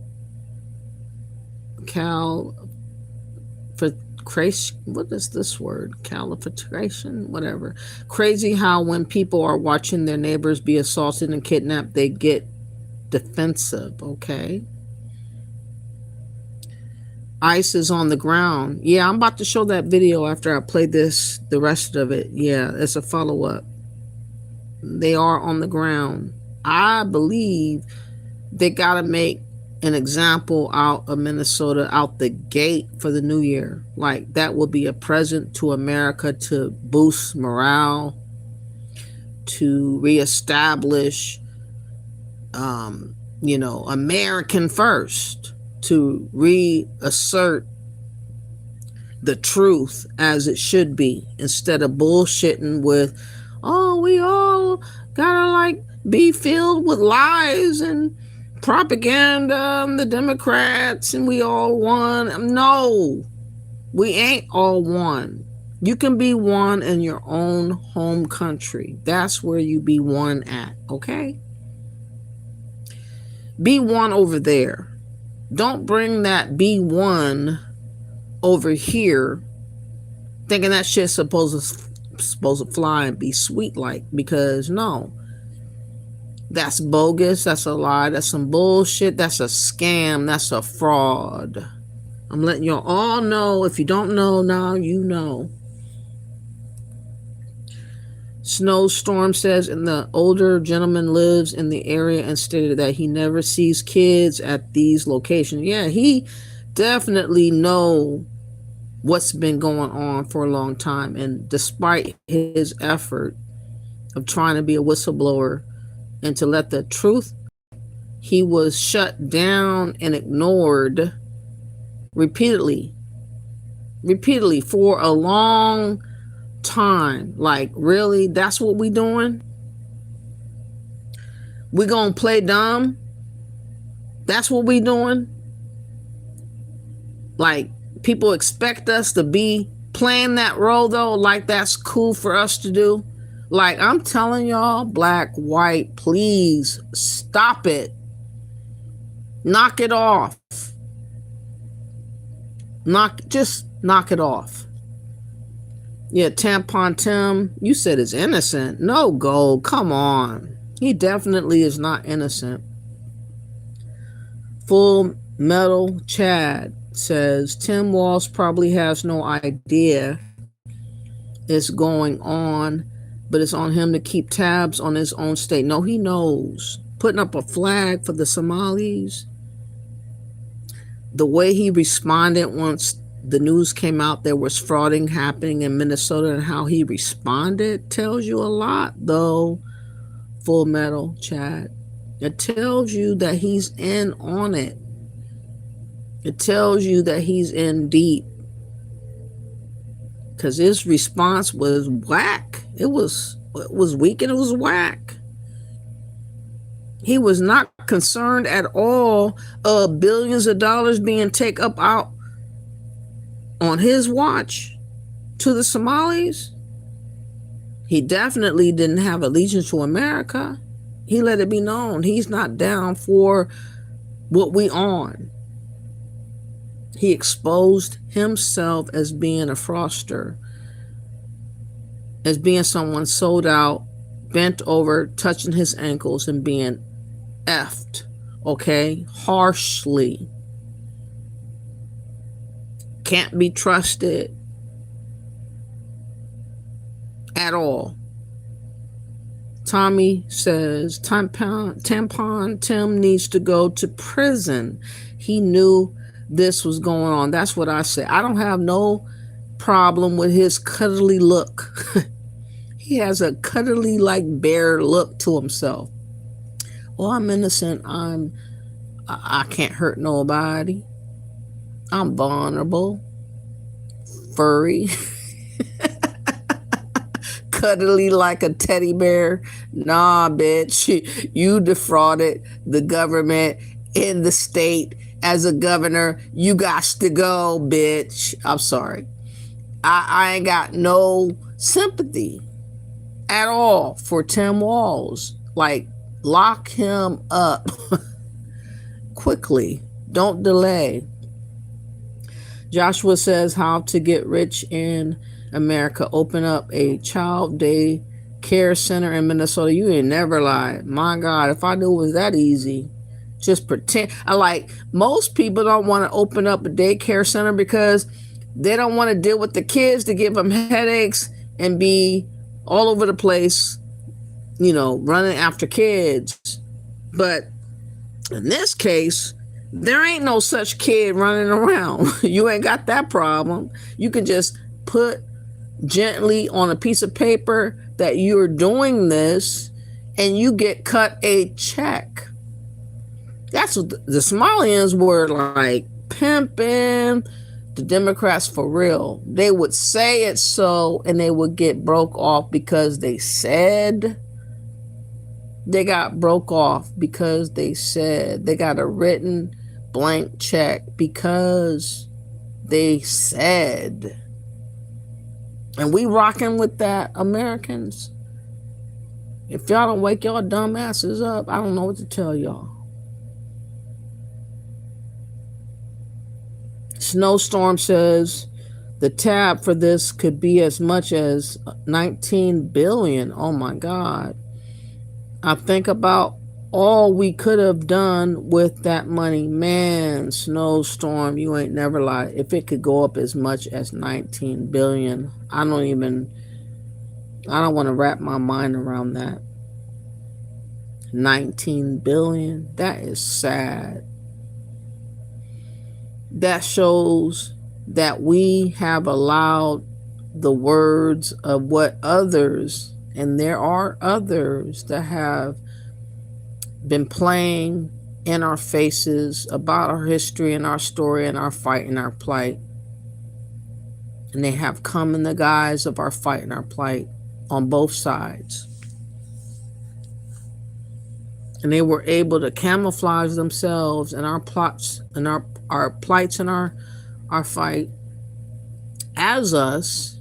Speaker 1: What is this word? Calification? Whatever. Crazy how when people are watching their neighbors be assaulted and kidnapped, they get defensive. Okay. Ice is on the ground. Yeah, I'm about to show that video after I play the rest of it. Yeah, it's a follow-up. They are on the ground. I believe they got to make an example out of Minnesota out the gate for the new year. Like, that will be a present to America to boost morale, to reestablish, American first, to reassert the truth as it should be, instead of bullshitting with, oh, we all gotta be filled with lies and propaganda and the Democrats and we all one. No, we ain't all one. You can be one in your own home country. That's where you be one at, okay? Be one over there. Don't bring that be one over here thinking that shit's supposed to fly and be sweet because no. That's bogus. That's a lie. That's some bullshit. That's a scam. That's a fraud. I'm letting you all know. If you don't know now, you know. Snowstorm says, and the older gentleman lives in the area and stated that he never sees kids at these locations. Yeah, he definitely know what's been going on for a long time. And despite his effort of trying to be a whistleblower and to let the truth, he was shut down and ignored repeatedly for a long time. Like, really? That's what we doing? We gonna play dumb? That's what we doing? Like, people expect us to be playing that role though, like that's cool for us to do. Like, I'm telling y'all, black, white, please stop it. Knock it off. Just knock it off. Yeah, Tampon Tim, you said is innocent. No, Gold, come on. He definitely is not innocent. Full Metal Chad says Tim Walsh probably has no idea it's going on, but it's on him to keep tabs on his own state. No, he knows. Putting up a flag for the Somalis. The way he responded once the news came out there was frauding happening in Minnesota, and how he responded tells you a lot, though. Full Metal Chad. It tells you that he's in on it. It tells you that he's in deep. Because his response was whack. It was weak and it was whack. He was not concerned at all of billions of dollars being taken up out on his watch to the Somalis. He definitely didn't have allegiance to America. He let it be known he's not down for what we on. He exposed himself as being a fraudster, as being someone sold out, bent over, touching his ankles and being effed, okay, harshly. Can't be trusted at all. Tommy says Tampon Tim needs to go to prison. He knew this was going on. That's what I say. I don't have no problem with his cuddly look. He has a cuddly, like, bear look to himself. Well, I'm innocent. I can't hurt nobody. I'm vulnerable, furry, cuddly like a teddy bear. Nah, bitch. You defrauded the government in the state. As a governor, you got to go, bitch. I'm sorry. I ain't got no sympathy at all for Tim Walsh. Like, lock him up quickly. Don't delay. Joshua says how to get rich in America. Open up a child day care center in Minnesota. You ain't never lied. My God, if I knew it was that easy. Just pretend. Most people don't want to open up a daycare center because they don't want to deal with the kids to give them headaches and be all over the place, running after kids. But in this case, there ain't no such kid running around. You ain't got that problem. You can just put gently on a piece of paper that you're doing this and you get cut a check. That's what the Somalians were like, pimping the Democrats for real. They would say it so, and they would get broke off because they said. They got broke off because they said. They got a written blank check because they said. And we rocking with that, Americans. If y'all don't wake y'all dumb asses up, I don't know what to tell y'all. Snowstorm says the tab for this could be as much as 19 billion. Oh my God. I think about all we could have done with that money. Man, Snowstorm, you ain't never lied. If it could go up as much as 19 billion, I don't want to wrap my mind around that. 19 billion, that is sad. That shows that we have allowed the words of what others, and there are others that have been playing in our faces about our history and our story and our fight and our plight. And they have come in the guise of our fight and our plight on both sides. And they were able to camouflage themselves and our plots and our plights and our fight as us,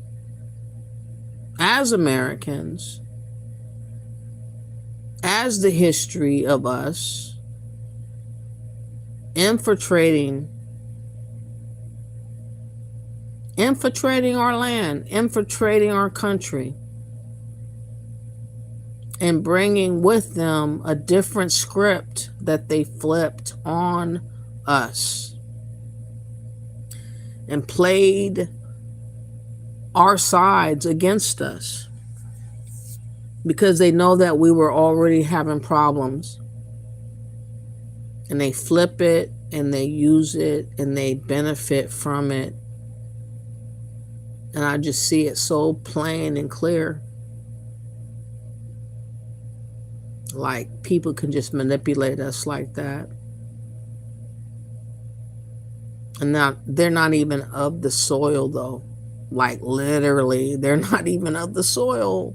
Speaker 1: as Americans, as the history of us infiltrating our land, infiltrating our country, and bringing with them a different script that they flipped on us and played our sides against us because they know that we were already having problems, and they flip it and they use it and they benefit from it. And I just see it so plain and clear. Like, people can just manipulate us like that. And now they're not even of the soil, though. Like, literally, they're not even of the soil.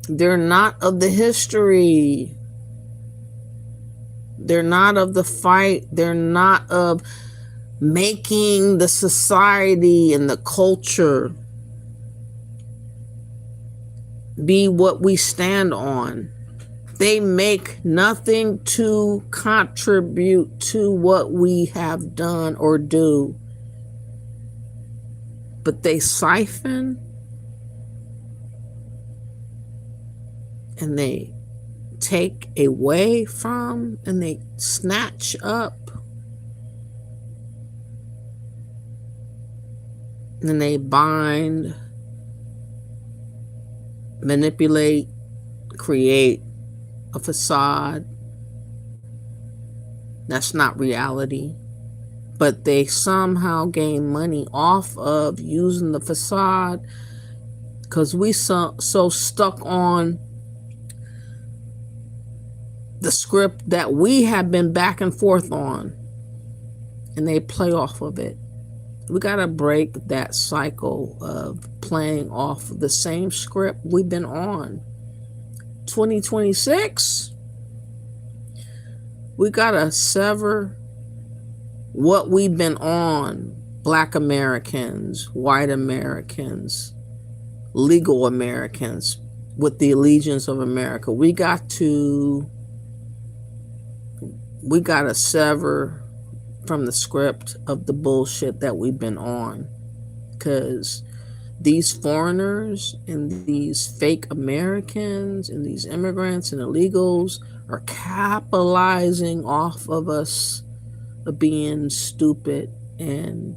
Speaker 1: They're not of the history. They're not of the fight. They're not of making the society and the culture be what we stand on. They make nothing to contribute to what we have done or do, but they siphon and they take away from and they snatch up and they bind, manipulate, create a facade that's not reality, but they somehow gain money off of using the facade because we so stuck on the script that we have been back and forth on, and they play off of it. We got to break that cycle of playing off the same script we've been on. 2026, we got to sever what we've been on. Black Americans, white Americans, legal Americans, with the allegiance of America. We got to sever from the script of the bullshit that we've been on, because these foreigners and these fake Americans and these immigrants and illegals are capitalizing off of us being stupid and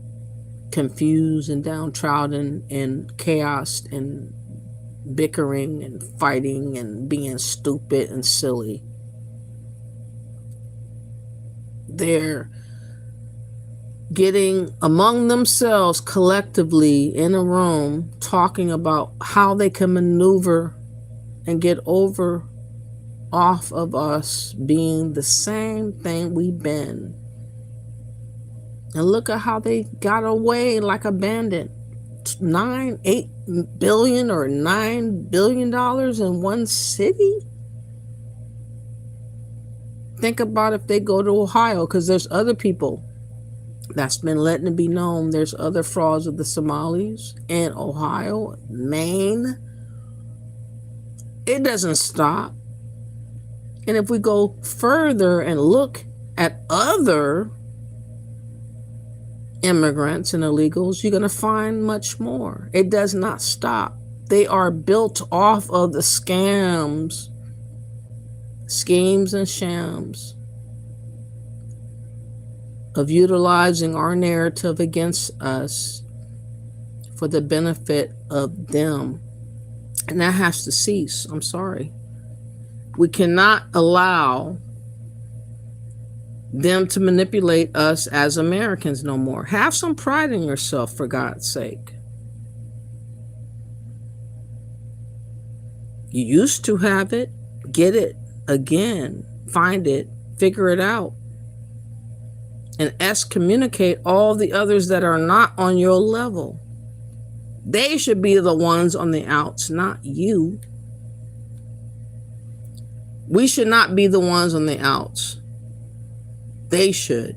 Speaker 1: confused and downtrodden and chaos and bickering and fighting and being stupid and silly. They're getting among themselves collectively in a room talking about how they can maneuver and get over off of us being the same thing we've been. And look at how they got away like a bandit. $8 billion or $9 billion in one city. Think about if they go to Ohio, because there's other people that's been letting it be known there's other frauds of the Somalis in Ohio, Maine. It doesn't stop. And if we go further and look at other immigrants and illegals, you're going to find much more. It does not stop. They are built off of the scams, schemes and shams of utilizing our narrative against us for the benefit of them. And that has to cease. I'm sorry. We cannot allow them to manipulate us as Americans no more. Have some pride in yourself, for God's sake. You used to have it. Get it again. Find it. Figure it out. And excommunicate all the others that are not on your level. They should be the ones on the outs, not you. We should not be the ones on the outs. They should.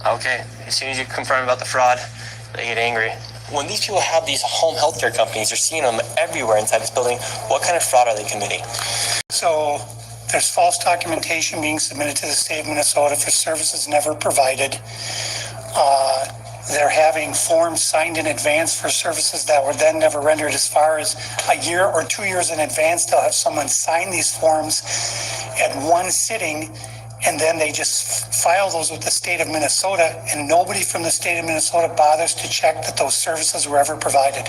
Speaker 3: Okay, as soon as you confront about the fraud, they get angry. When these people have these home healthcare companies, you're seeing them everywhere inside this building. What kind of fraud are they committing?
Speaker 5: So there's false documentation being submitted to the state of Minnesota for services never provided. They're having forms signed in advance for services that were then never rendered. As far as a year or 2 years in advance, they'll have someone sign these forms at one sitting, and then they just file those with the state of Minnesota, and nobody from the state of Minnesota bothers to check that those services were ever provided.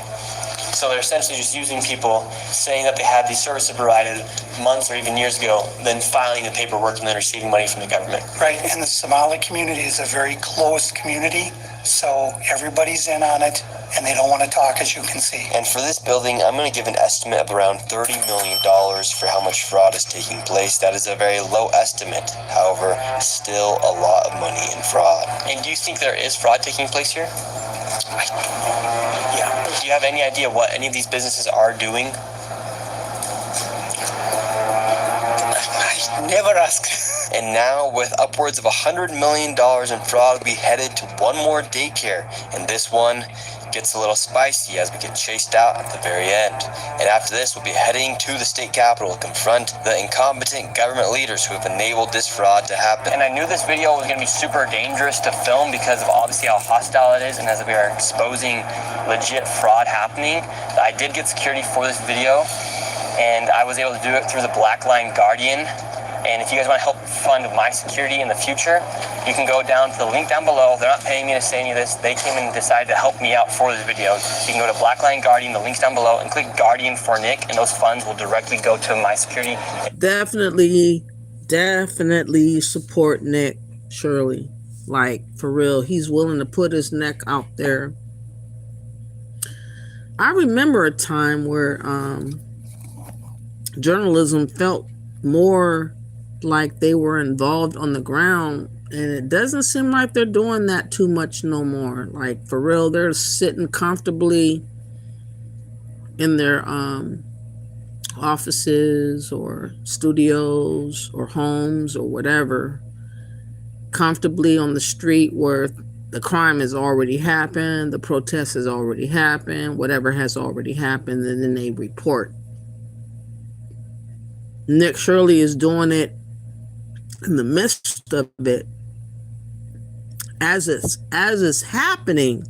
Speaker 3: So they're essentially just using people, saying that they had these services provided months or even years ago, then filing the paperwork and then receiving money from the government.
Speaker 5: Right, and the Somali community is a very closed community, so everybody's in on it, and they don't want to talk, as you can see.
Speaker 3: And for this building, I'm going to give an estimate of around $30 million for how much fraud is taking place. That is a very low estimate. However, still a lot of money in fraud. And do you think there is fraud taking place here? Yeah. Do you have any idea what any of these businesses are doing?
Speaker 5: I never ask.
Speaker 3: And now, with upwards of $100 million in fraud, we headed to one more daycare. And this one gets a little spicy as we get chased out at the very end. And after this, we'll be heading to the state capitol to confront the incompetent government leaders who have enabled this fraud to happen. And I knew this video was going to be super dangerous to film because of obviously how hostile it is, and as we are exposing legit fraud happening. I did get security for this video, and I was able to do it through the Black Line Guardian. And if you guys want to help fund my security in the future, you can go down to the link down below. They're not paying me to say any of this. They came and decided to help me out for this video. You can go to Black Line Guardian, the link's down below, and click Guardian for Nick, and those funds will directly go to my security.
Speaker 1: Definitely support Nick Shirley. Like, for real, he's willing to put his neck out there. I remember a time where journalism felt more like they were involved on the ground, and it doesn't seem like they're doing that too much no more. Like, for real, they're sitting comfortably in their offices or studios or homes or whatever, comfortably on the street where the crime has already happened, the protest has already happened, whatever has already happened, and then they report. Nick Shirley is doing it in the midst of it, as it's happening,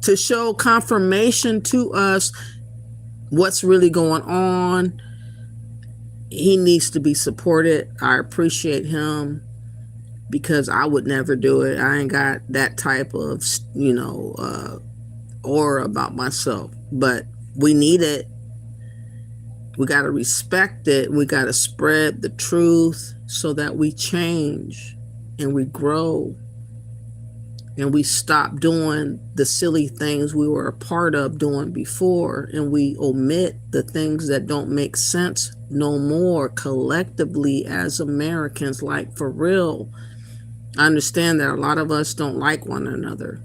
Speaker 1: to show confirmation to us what's really going on. He needs to be supported. I appreciate him, because I would never do it. I ain't got that type of, aura about myself. But we need it. We got to respect it. We got to spread the truth so that we change and we grow and we stop doing the silly things we were a part of doing before, and we omit the things that don't make sense no more collectively as Americans. Like, for real, I understand that a lot of us don't like one another,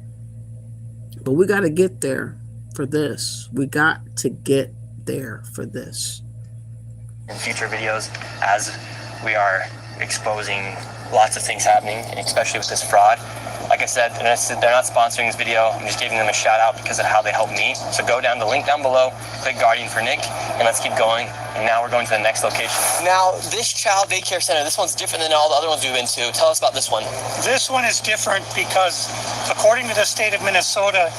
Speaker 1: but we got to get there for this. We got to get there for this.
Speaker 3: In future videos, as we are exposing lots of things happening, especially with this fraud. Like I said, they're not sponsoring this video. I'm just giving them a shout out because of how they helped me. So go down the link down below, click Guardian for Nick, and let's keep going. And now we're going to the next location. Now, this child daycare center, this one's different than all the other ones we've been to. Tell us about this one.
Speaker 5: This one is different because, according to the state of Minnesota,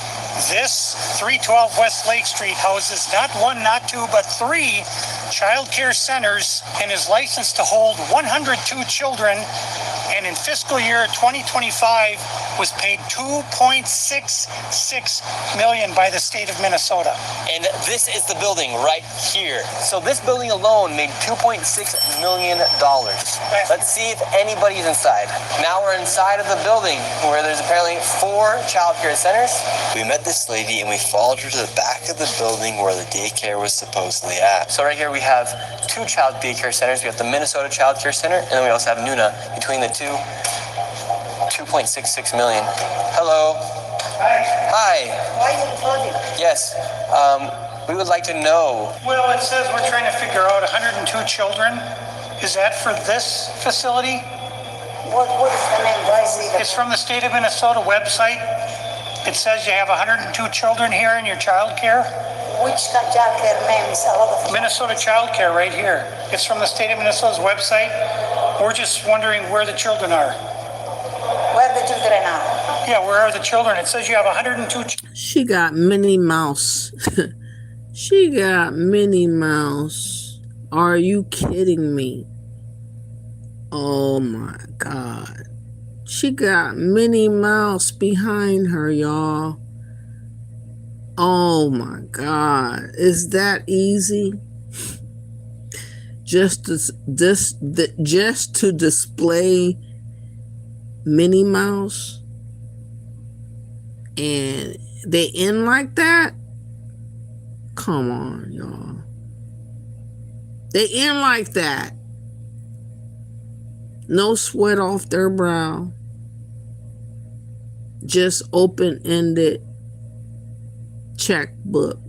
Speaker 5: this 312 West Lake Street houses not one, not two, but three child care centers, and is licensed to hold 102 children, and in fiscal year 2025 was paid $2.66 million by the state of Minnesota.
Speaker 3: And this is the building right here. So this building alone made $2.6 million. Let's see if anybody's inside. Now we're inside of the building where there's apparently 4 child care centers. We met this lady and we followed her to the back of the building where the daycare was supposedly at. So right here we have 2 child daycare centers. We have the Minnesota Child Care Center, and then we also have Nuna. Between the two, $2.66 million. Hello. Hi.
Speaker 13: Why are you recording?
Speaker 3: Yes. We would like to know.
Speaker 5: Well, it says we're trying to figure out 102 children. Is that for this facility?
Speaker 13: What is the name? Why is it?
Speaker 5: It's from the state of Minnesota website. It says you have 102 children here in your child care.
Speaker 13: Which child care name is a lot of
Speaker 5: Minnesota Child Care right here. It's from the state of Minnesota's website. We're just wondering where the children are.
Speaker 13: where the children are.
Speaker 5: Yeah, where are the children? It says you have 102
Speaker 1: She got Minnie Mouse. She got Minnie Mouse. Are you kidding me? Oh my God. She got Minnie Mouse behind her, y'all. Oh my God. Is that easy? Just to display Minnie Mouse? And they end like that? Come on, y'all. They end like that. No sweat off their brow. Just open-ended checkbook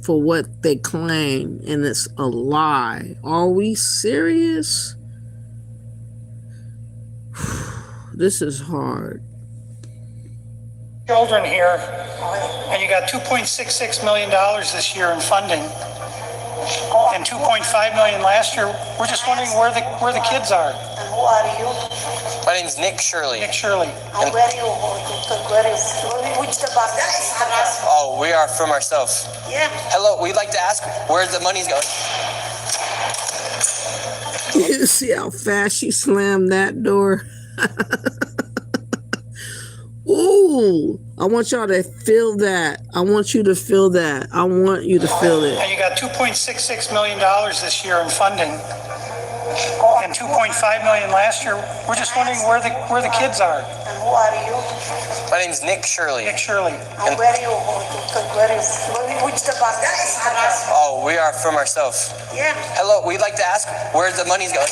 Speaker 1: for what they claim, and it's a lie. Are we serious? This is hard.
Speaker 5: children here, and you got $2.66 million this year in funding, and $2.5 million last year. We're just wondering where the kids are.
Speaker 13: And who are you?
Speaker 3: My name's Nick Shirley.
Speaker 5: Nick Shirley.
Speaker 13: And where you? Which department?
Speaker 3: Oh, we are from ourselves.
Speaker 13: Yeah.
Speaker 3: Hello, we'd like to ask where the money's going.
Speaker 1: You see how fast she slammed that door? Ooh, I want y'all to feel that. I want you to feel that. I want you to feel it.
Speaker 5: And you got $2.66 million this year in funding, and $2.5 million last year. We're just wondering where the kids are.
Speaker 13: And who are you?
Speaker 3: My name's Nick Shirley.
Speaker 5: Nick Shirley.
Speaker 13: And where you? Which department?
Speaker 3: Oh, we are from ourselves.
Speaker 13: Yeah.
Speaker 3: Hello, we'd like to ask where the money's going.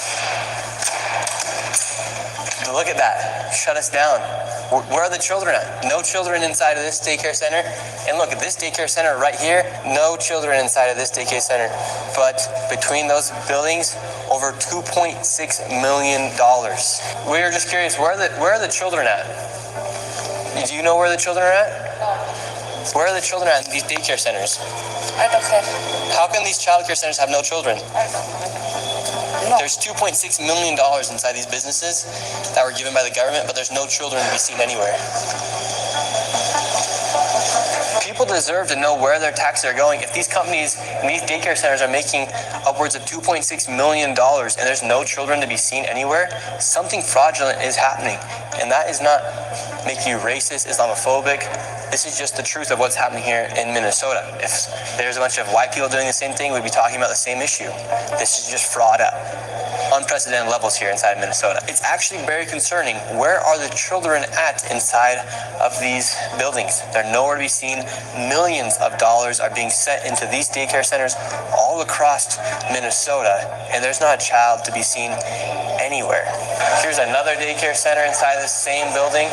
Speaker 3: Look at that. Shut us down. Where are the children at? No children inside of this daycare center. And look at this daycare center right here. No children inside of this daycare center. But between those buildings, over $2.6 million. We are just curious, where are the children at? Do you know where the children are at? Where are the children at in these daycare centers?
Speaker 13: I don't care.
Speaker 3: How can these child care centers have no children?
Speaker 13: I don't know.
Speaker 3: There's $2.6 million inside these businesses that were given by the government, but there's no children to be seen anywhere. People deserve to know where their taxes are going. If these companies and these daycare centers are making upwards of $2.6 million and there's no children to be seen anywhere, something fraudulent is happening. And that is not making you racist, Islamophobic. This is just the truth of what's happening here in Minnesota. If there's a bunch of white people doing the same thing, we'd be talking about the same issue. This is just fraud at unprecedented levels here inside Minnesota. It's actually very concerning. Where are the children at inside of these buildings? They're nowhere to be seen. Millions of dollars are being sent into these daycare centers all across Minnesota, and there's not a child to be seen anywhere. Here's another daycare center inside this same building.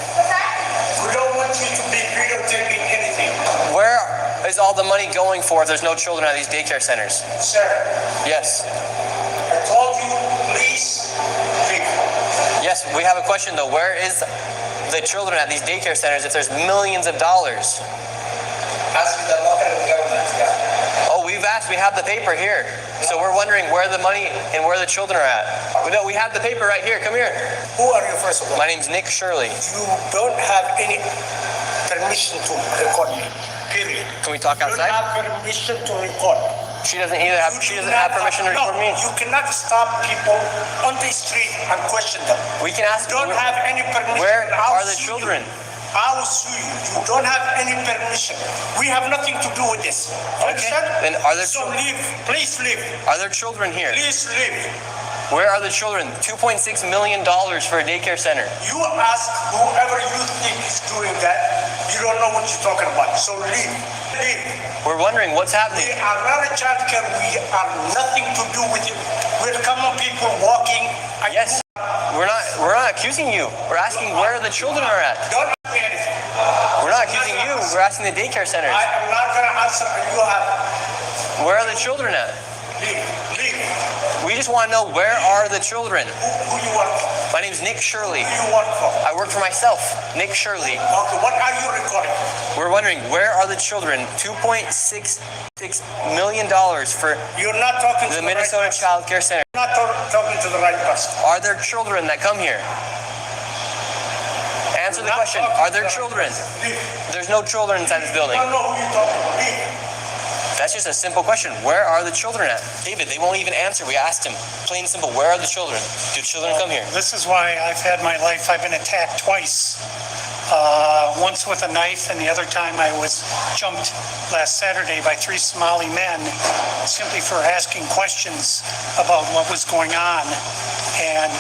Speaker 14: We don't want you to be videotaping anything.
Speaker 3: Where is all the money going for if there's no children at these daycare centers?
Speaker 14: Sir.
Speaker 3: Yes.
Speaker 14: I told you, please leave.
Speaker 3: Yes, we have a question though. Where is the children at these daycare centers if there's millions of dollars?
Speaker 14: Ask the local government.
Speaker 3: Oh, we've asked. We have the paper here. So we're wondering where the money and where the children are at. We have the paper right here. Come here.
Speaker 14: Who are you, first of all?
Speaker 3: My name's Nick Shirley.
Speaker 14: You don't have any permission to record me. Period.
Speaker 3: Can we talk outside?
Speaker 14: You don't have permission to record.
Speaker 3: She doesn't have permission to record me.
Speaker 14: You cannot stop people on the street and question them.
Speaker 3: We can ask.
Speaker 14: You don't have any permission.
Speaker 3: Where are the children?
Speaker 14: I will sue you. You don't have any permission. We have nothing to do with this. Understand?
Speaker 3: Then are there
Speaker 14: so leave. Please leave.
Speaker 3: Are there children here?
Speaker 14: Please leave.
Speaker 3: Where are the children? $2.6 million for a daycare center.
Speaker 14: You ask whoever you think is doing that. You don't know what you're talking about. So leave. Leave.
Speaker 3: We're wondering what's happening.
Speaker 14: We are not a child care. We are nothing to do with it. We're common people walking.
Speaker 3: Yes. We're not accusing you. We're asking where the children are at.
Speaker 14: Don't ask me anything.
Speaker 3: We're We're asking the daycare centers.
Speaker 14: I am not gonna answer. You have.
Speaker 3: Where are the children at?
Speaker 14: Leave.
Speaker 3: We just want to know, where are the children?
Speaker 14: Who you work for?
Speaker 3: My name's Nick Shirley.
Speaker 14: Who you work for?
Speaker 3: I work for myself, Nick Shirley.
Speaker 14: Okay, what are you recording?
Speaker 3: We're wondering, where are the children? $2.66 million for
Speaker 14: You're not talking to
Speaker 3: the
Speaker 14: the right
Speaker 3: Minnesota
Speaker 14: person.
Speaker 3: Child Care Center.
Speaker 14: You're not talking to the right person.
Speaker 3: Are there children that come here? Answer the question. Are there children?
Speaker 14: Leave.
Speaker 3: There's no children inside this building.
Speaker 14: I don't know who you're talking to. Leave.
Speaker 3: That's just a simple question. Where are the children at? David, they won't even answer. We asked him, plain and simple, where are the children? Do children come here?
Speaker 5: This is why I've had my life. I've been attacked twice. Once with a knife, and the other time I was jumped last Saturday by 3 Somali men simply for asking questions about what was going on. And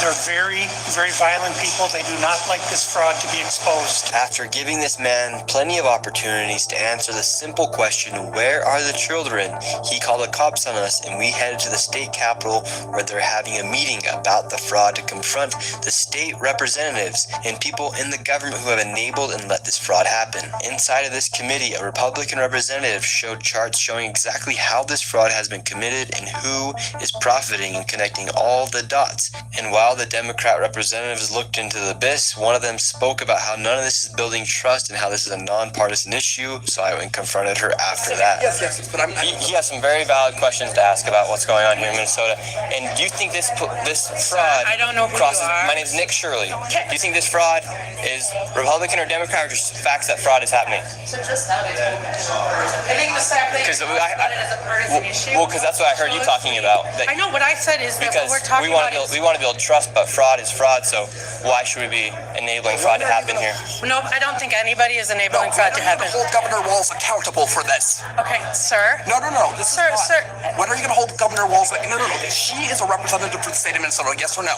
Speaker 5: they're very, very violent people. They do not like this fraud to be exposed.
Speaker 3: After giving this man plenty of opportunities to answer the simple question, where are the children, he called the cops on us, and we headed to the state capitol where they're having a meeting about the fraud to confront the state representatives and people in the government who have enabled and let this fraud happen. Inside of this committee, a Republican representative showed charts showing exactly how this fraud has been committed and who is profiting and connecting all the dots. And while the Democrat representatives looked into the abyss, one of them spoke about how none of this is building trust and how this is a nonpartisan issue, so I went and confronted her after that.
Speaker 15: Yes, but
Speaker 3: He has some very valid questions to ask about what's going on here in Minnesota. And do you think this fraud
Speaker 4: I don't know who
Speaker 3: crosses?
Speaker 4: you are.
Speaker 3: My name is Nick Shirley. Do you think this fraud is Republican or Democrat, or just facts that fraud is happening?
Speaker 4: So just that is I think the fact that
Speaker 3: Because
Speaker 4: you it as a partisan issue.
Speaker 3: well, because that's what I heard you talking about.
Speaker 4: I know what I said is that
Speaker 3: Because
Speaker 4: what we're talking
Speaker 3: we want
Speaker 4: about
Speaker 3: to build trust, but fraud is fraud. So why should we be enabling fraud to happen here?
Speaker 4: No, I don't think anybody is enabling fraud to happen.
Speaker 15: Hold Governor Walz accountable for this.
Speaker 4: Okay, sir.
Speaker 15: No. This
Speaker 4: Sir,
Speaker 15: is not.
Speaker 4: sir.
Speaker 15: When are you going to hold Governor Walz? No. She is a representative for the state of Minnesota. Yes or no?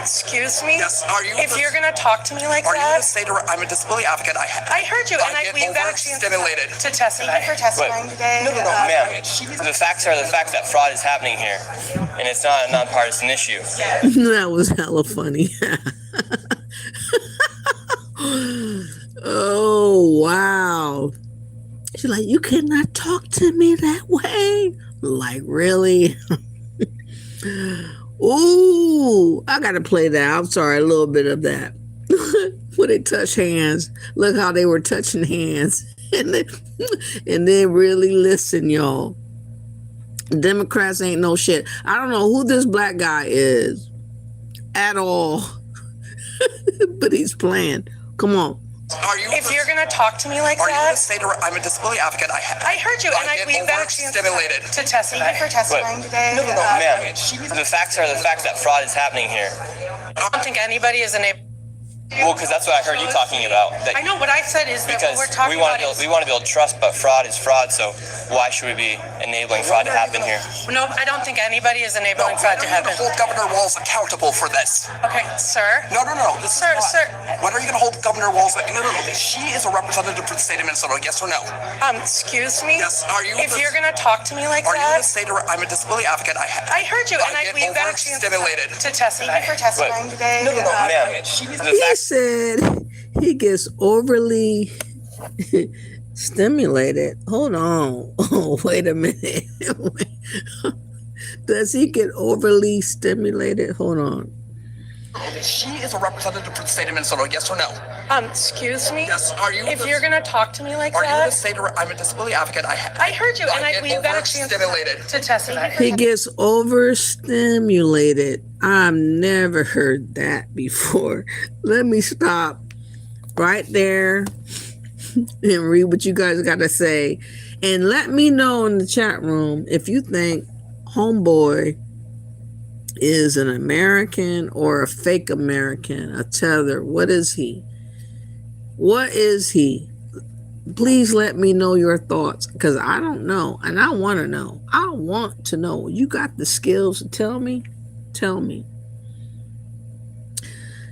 Speaker 4: Excuse me.
Speaker 15: Yes. Are you?
Speaker 4: If you're gonna talk to me like
Speaker 15: Are you
Speaker 4: that,
Speaker 15: the state? I'm a disability advocate.
Speaker 4: I heard you, and we've got a chance
Speaker 15: overstimulated.
Speaker 4: to testify. Thank you for testifying today.
Speaker 15: No.
Speaker 3: Ma'am, the facts are the fact that fraud is happening here, and it's not a nonpartisan issue.
Speaker 1: That was hella funny. Oh, wow. She's like, you cannot talk to me that way. Like, really? Ooh, I got to play that. I'm sorry, a little bit of that. When they touch hands, look how they were touching hands. And they really listen, y'all. Democrats ain't no shit. I don't know who this black guy is at all. But he's playing. Come on.
Speaker 4: If you're gonna talk to me like
Speaker 15: Are you
Speaker 4: that,
Speaker 15: the state? I'm a disability advocate.
Speaker 4: I heard you, and we've got a chance to testify. Thank you for testifying today.
Speaker 15: No.
Speaker 3: Ma'am, the facts are the fact that fraud is happening here.
Speaker 4: I don't think anybody is enabling.
Speaker 3: Well, because that's what I heard you talking about.
Speaker 4: I know what I said is that
Speaker 3: Because
Speaker 4: what we're talking about is.
Speaker 3: we want to build trust, but fraud is fraud. So why should we be enabling fraud to happen here?
Speaker 4: No, I don't think anybody is enabling fraud to happen.
Speaker 15: Hold Governor Walz accountable for this.
Speaker 4: Okay, sir.
Speaker 15: No. This
Speaker 4: Sir,
Speaker 15: is not.
Speaker 4: sir.
Speaker 15: When are you going to hold Governor Walz? No. She is a representative for the state of Minnesota. Yes or no?
Speaker 4: Excuse me.
Speaker 15: Yes. Are you?
Speaker 4: If you're gonna talk to me like
Speaker 15: Are you
Speaker 4: that,
Speaker 15: the state? I'm a disability advocate.
Speaker 4: I heard you, and we've got a chance to testify. Thank you for testifying today.
Speaker 15: No.
Speaker 3: Ma'am,
Speaker 1: He said he gets overly stimulated. Hold on. Oh, wait a minute. Does he get overly stimulated? Hold on.
Speaker 15: She is a representative for the state of Minnesota. Yes or no?
Speaker 4: Excuse me.
Speaker 15: Yes. Are you?
Speaker 4: If you're gonna talk to me like
Speaker 15: Are you the
Speaker 4: that,
Speaker 15: state? I'm a disability advocate.
Speaker 4: I heard you, and we've got a chance to testify.
Speaker 1: He gets overstimulated. I've never heard that before. Let me stop right there and read what you guys got to say. And let me know in the chat room if you think Homeboy is an American or a fake American, a tether. What is he? What is he? Please let me know your thoughts, because I don't know, and I want to know. I want to know. You got the skills to tell me? Tell me.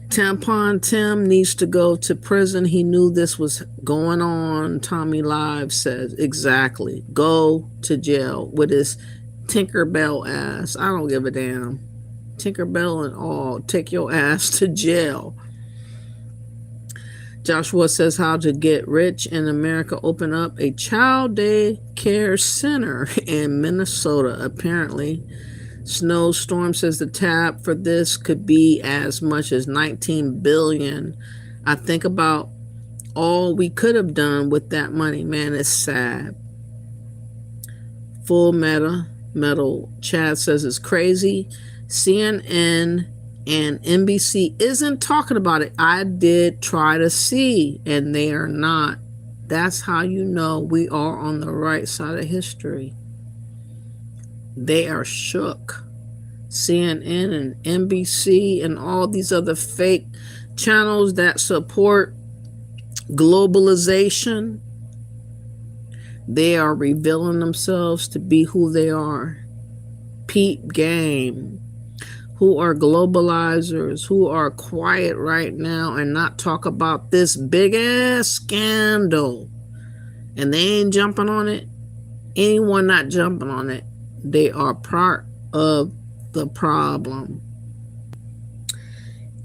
Speaker 1: Tampon Tim needs to go to prison. He knew this was going on. Tommy Live says, exactly. Go to jail with his Tinkerbell ass. I don't give a damn. Tinkerbell and all. Take your ass to jail. Joshua says how to get rich in America. Open up a child day care center in Minnesota, apparently. Snowstorm says the tab for this could be as much as $19 billion. I think about all we could have done with that money. Man, it's sad. Full metal. Chad says it's crazy. CNN and NBC isn't talking about it. I did try to see, and they are not. That's how you know we are on the right side of history. They are shook. CNN and NBC and all these other fake channels that support globalization, they are revealing themselves to be who they are. Peep game. Who are globalizers, who are quiet right now and not talk about this big ass scandal. And they ain't jumping on it. Anyone not jumping on it, they are part of the problem.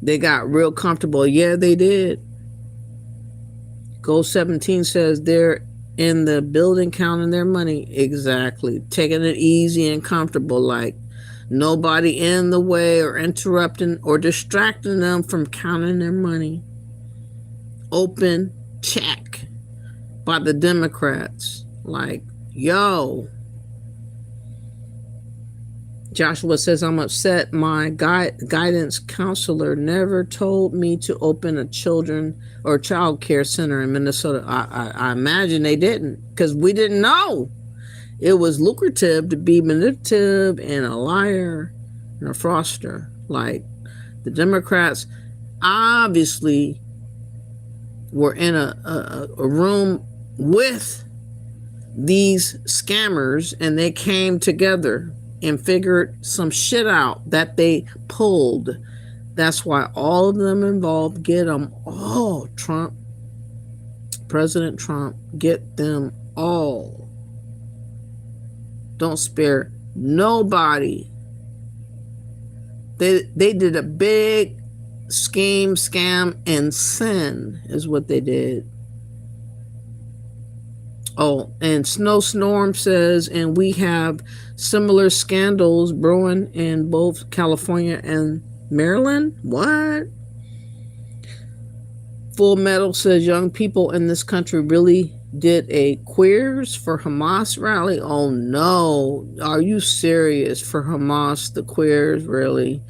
Speaker 1: They got real comfortable. Yeah, they did. Gold 17 says they're in the building counting their money. Exactly. Taking it easy and comfortable, like nobody in the way or interrupting or distracting them from counting their money. Open check by the Democrats. Like, yo. Joshua says, I'm upset. My guidance counselor never told me to open a children or child care center in Minnesota. I imagine they didn't, because we didn't know. It was lucrative to be manipulative and a liar and a fraudster. Like, the Democrats obviously were in a room with these scammers, and they came together and figured some shit out that they pulled. That's why all of them involved, get them all. Trump, President Trump, get them all. Don't spare nobody. They did a big scheme, scam, and sin is what they did. Oh, and Snowstorm says, and we have similar scandals brewing in both California and Maryland. What? Full Metal says young people in this country really did a queers for Hamas rally. Oh no, are you serious? For Hamas, the queers, really?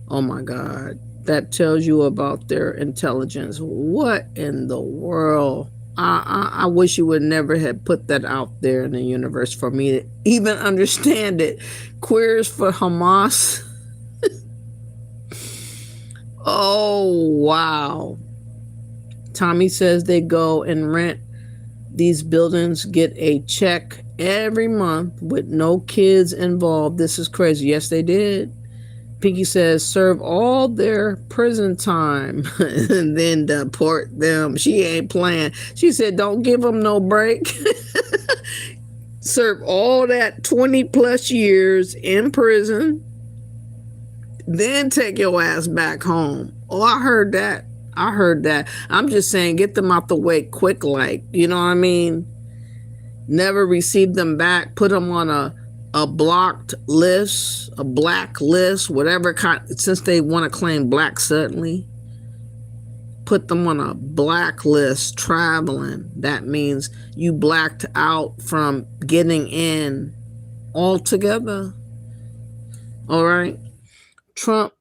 Speaker 1: Oh my God, that tells you about their intelligence. What in the world? I wish you would never have put that out there in the universe for me to even understand it. Queers for Hamas. Oh, wow. Tommy says they go and rent these buildings, get a check every month with no kids involved. This is crazy. Yes, they did. Pinky says serve all their prison time and then deport them. She ain't playing. She said don't give them no break. Serve all that 20 plus years in prison, then take your ass back home. Oh, I heard that. I'm just saying get them out the way quick, like, you know what I mean? Never receive them back. Put them on a blocked list, a black list, whatever kind, since they want to claim black suddenly. Put them on a black list, traveling. That means you blacked out from getting in altogether. All right. Trump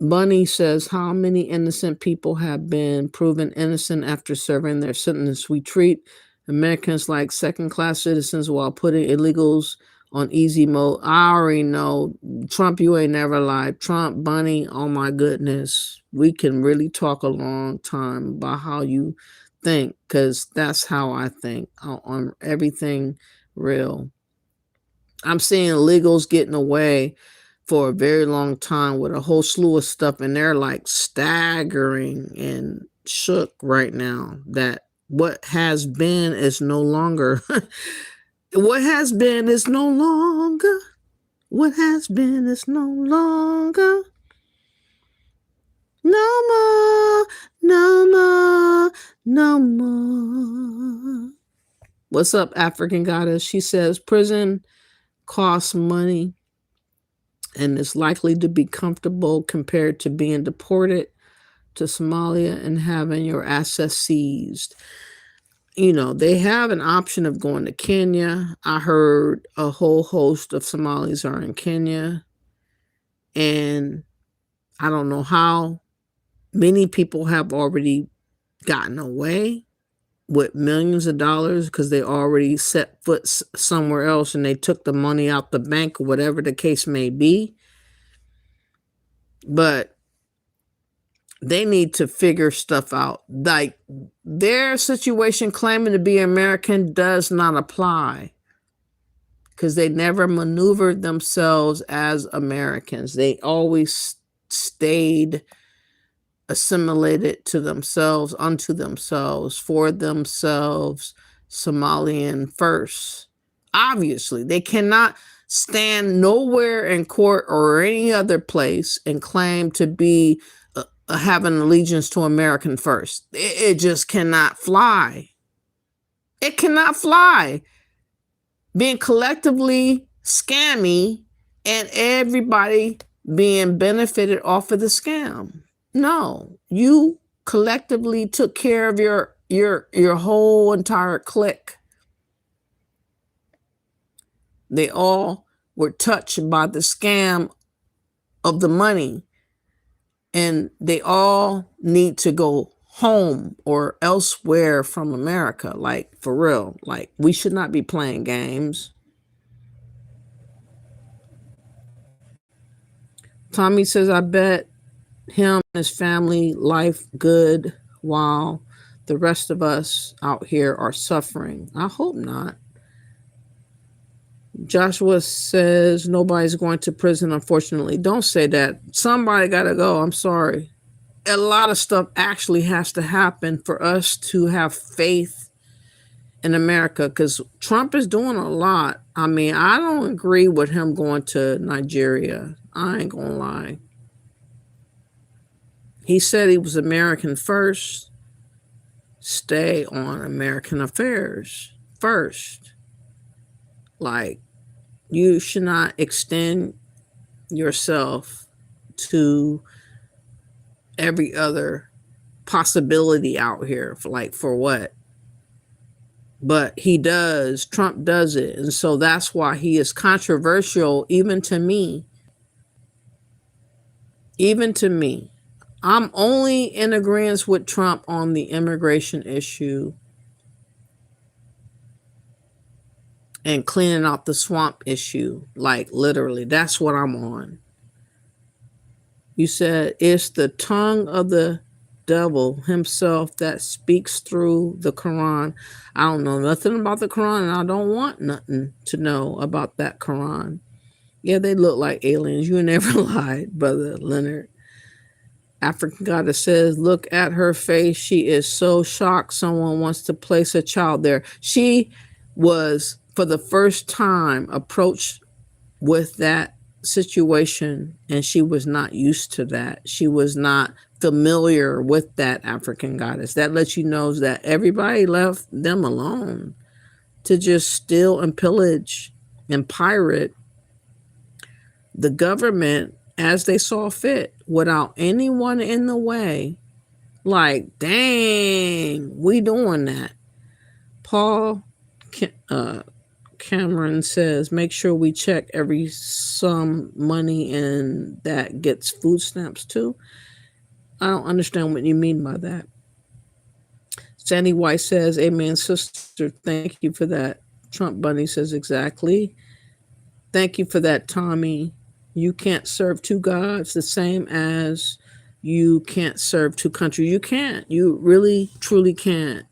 Speaker 1: Bunny says, how many innocent people have been proven innocent after serving their sentence? We treat Americans like second-class citizens while putting illegals on easy mode. I already know. Trump, you ain't never lied. Trump Bunny, oh my goodness. We can really talk a long time about how you think, because that's how I think on everything real. I'm seeing illegals getting away for a very long time with a whole slew of stuff, and they're like staggering and shook right now that what has been is no longer. What has been is no longer. What has been is no longer. No more. No more, no more. What's up, African Goddess? She says prison costs money and is likely to be comfortable compared to being deported to Somalia and having your assets seized. You know, they have an option of going to Kenya. I heard a whole host of Somalis are in Kenya. And I don't know how many people have already gotten away with millions of dollars because they already set foot somewhere else and they took the money out the bank or whatever the case may be. But they need to figure stuff out. Like their situation claiming to be American does not apply because they never maneuvered themselves as Americans. They always stayed assimilated to themselves, unto themselves, for themselves, Somalian first. Obviously, they cannot stand nowhere in court or any other place and claim to be have an allegiance to American first. It just cannot fly. It cannot fly. Being collectively scammy and everybody being benefited off of the scam. No, you collectively took care of your whole entire clique. They all were touched by the scam of the money. And they all need to go home or elsewhere from America. Like, for real. Like, we should not be playing games. Tommy says, I bet him and his family life good while the rest of us out here are suffering. I hope not. Joshua says nobody's going to prison, unfortunately. Don't say that. Somebody got to go. I'm sorry. A lot of stuff actually has to happen for us to have faith in America because Trump is doing a lot. I mean, I don't agree with him going to Nigeria. I ain't gonna lie. He said he was American first. Stay on American affairs first. Like, you should not extend yourself to every other possibility out here. For what? But he does. Trump does it. And so that's why he is controversial, even to me. Even to me. I'm only in agreement with Trump on the immigration issue and cleaning out the swamp issue. Like, literally, that's what I'm on. You said it's the tongue of the devil himself that speaks through the Quran. I don't know nothing about the Quran, and I don't want nothing to know about that Quran. Yeah, they look like aliens. You never lied, Brother Leonard. African Goddess says, look at her face. She is so shocked someone wants to place a child there. She was, for the first time, approached with that situation, and she was not used to that. She was not familiar with that, African Goddess. That lets you know that everybody left them alone to just steal and pillage and pirate the government as they saw fit without anyone in the way. Like, dang, we doing that. Paul Cameron says, make sure we check every some money and that gets food stamps too. I don't understand what you mean by that. Sandy White says, amen, sister. Thank you for that. Trump Bunny says, exactly. Thank you for that, Tommy. You can't serve two gods the same as you can't serve two countries. You can't. You really, truly can't.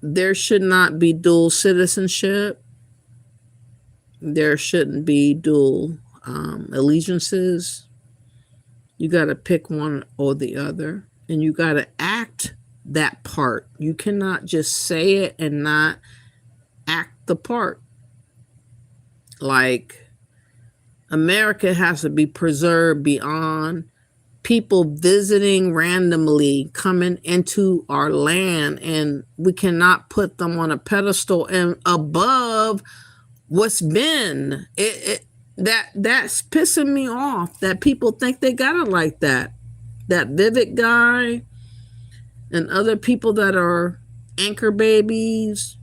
Speaker 1: There should not be dual citizenship. There shouldn't be dual allegiances. You got to pick one or the other. And you got to act that part. You cannot just say it and not act the part. Like, America has to be preserved beyond people visiting randomly coming into our land, and we cannot put them on a pedestal and above what's been. That's pissing me off that people think they got it like that. That Vivek guy and other people that are anchor babies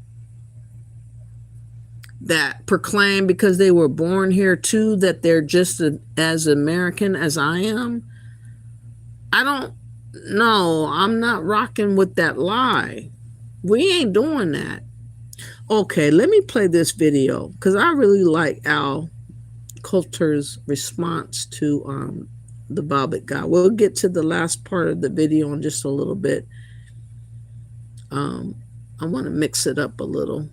Speaker 1: that proclaim because they were born here too that they're just as American as I am. I don't know. I'm not rocking with that lie. We ain't doing that. Okay, let me play this video because I really like Al Coulter's response to the Bobbitt guy. We'll get to the last part of the video in just a little bit. I want to mix it up a little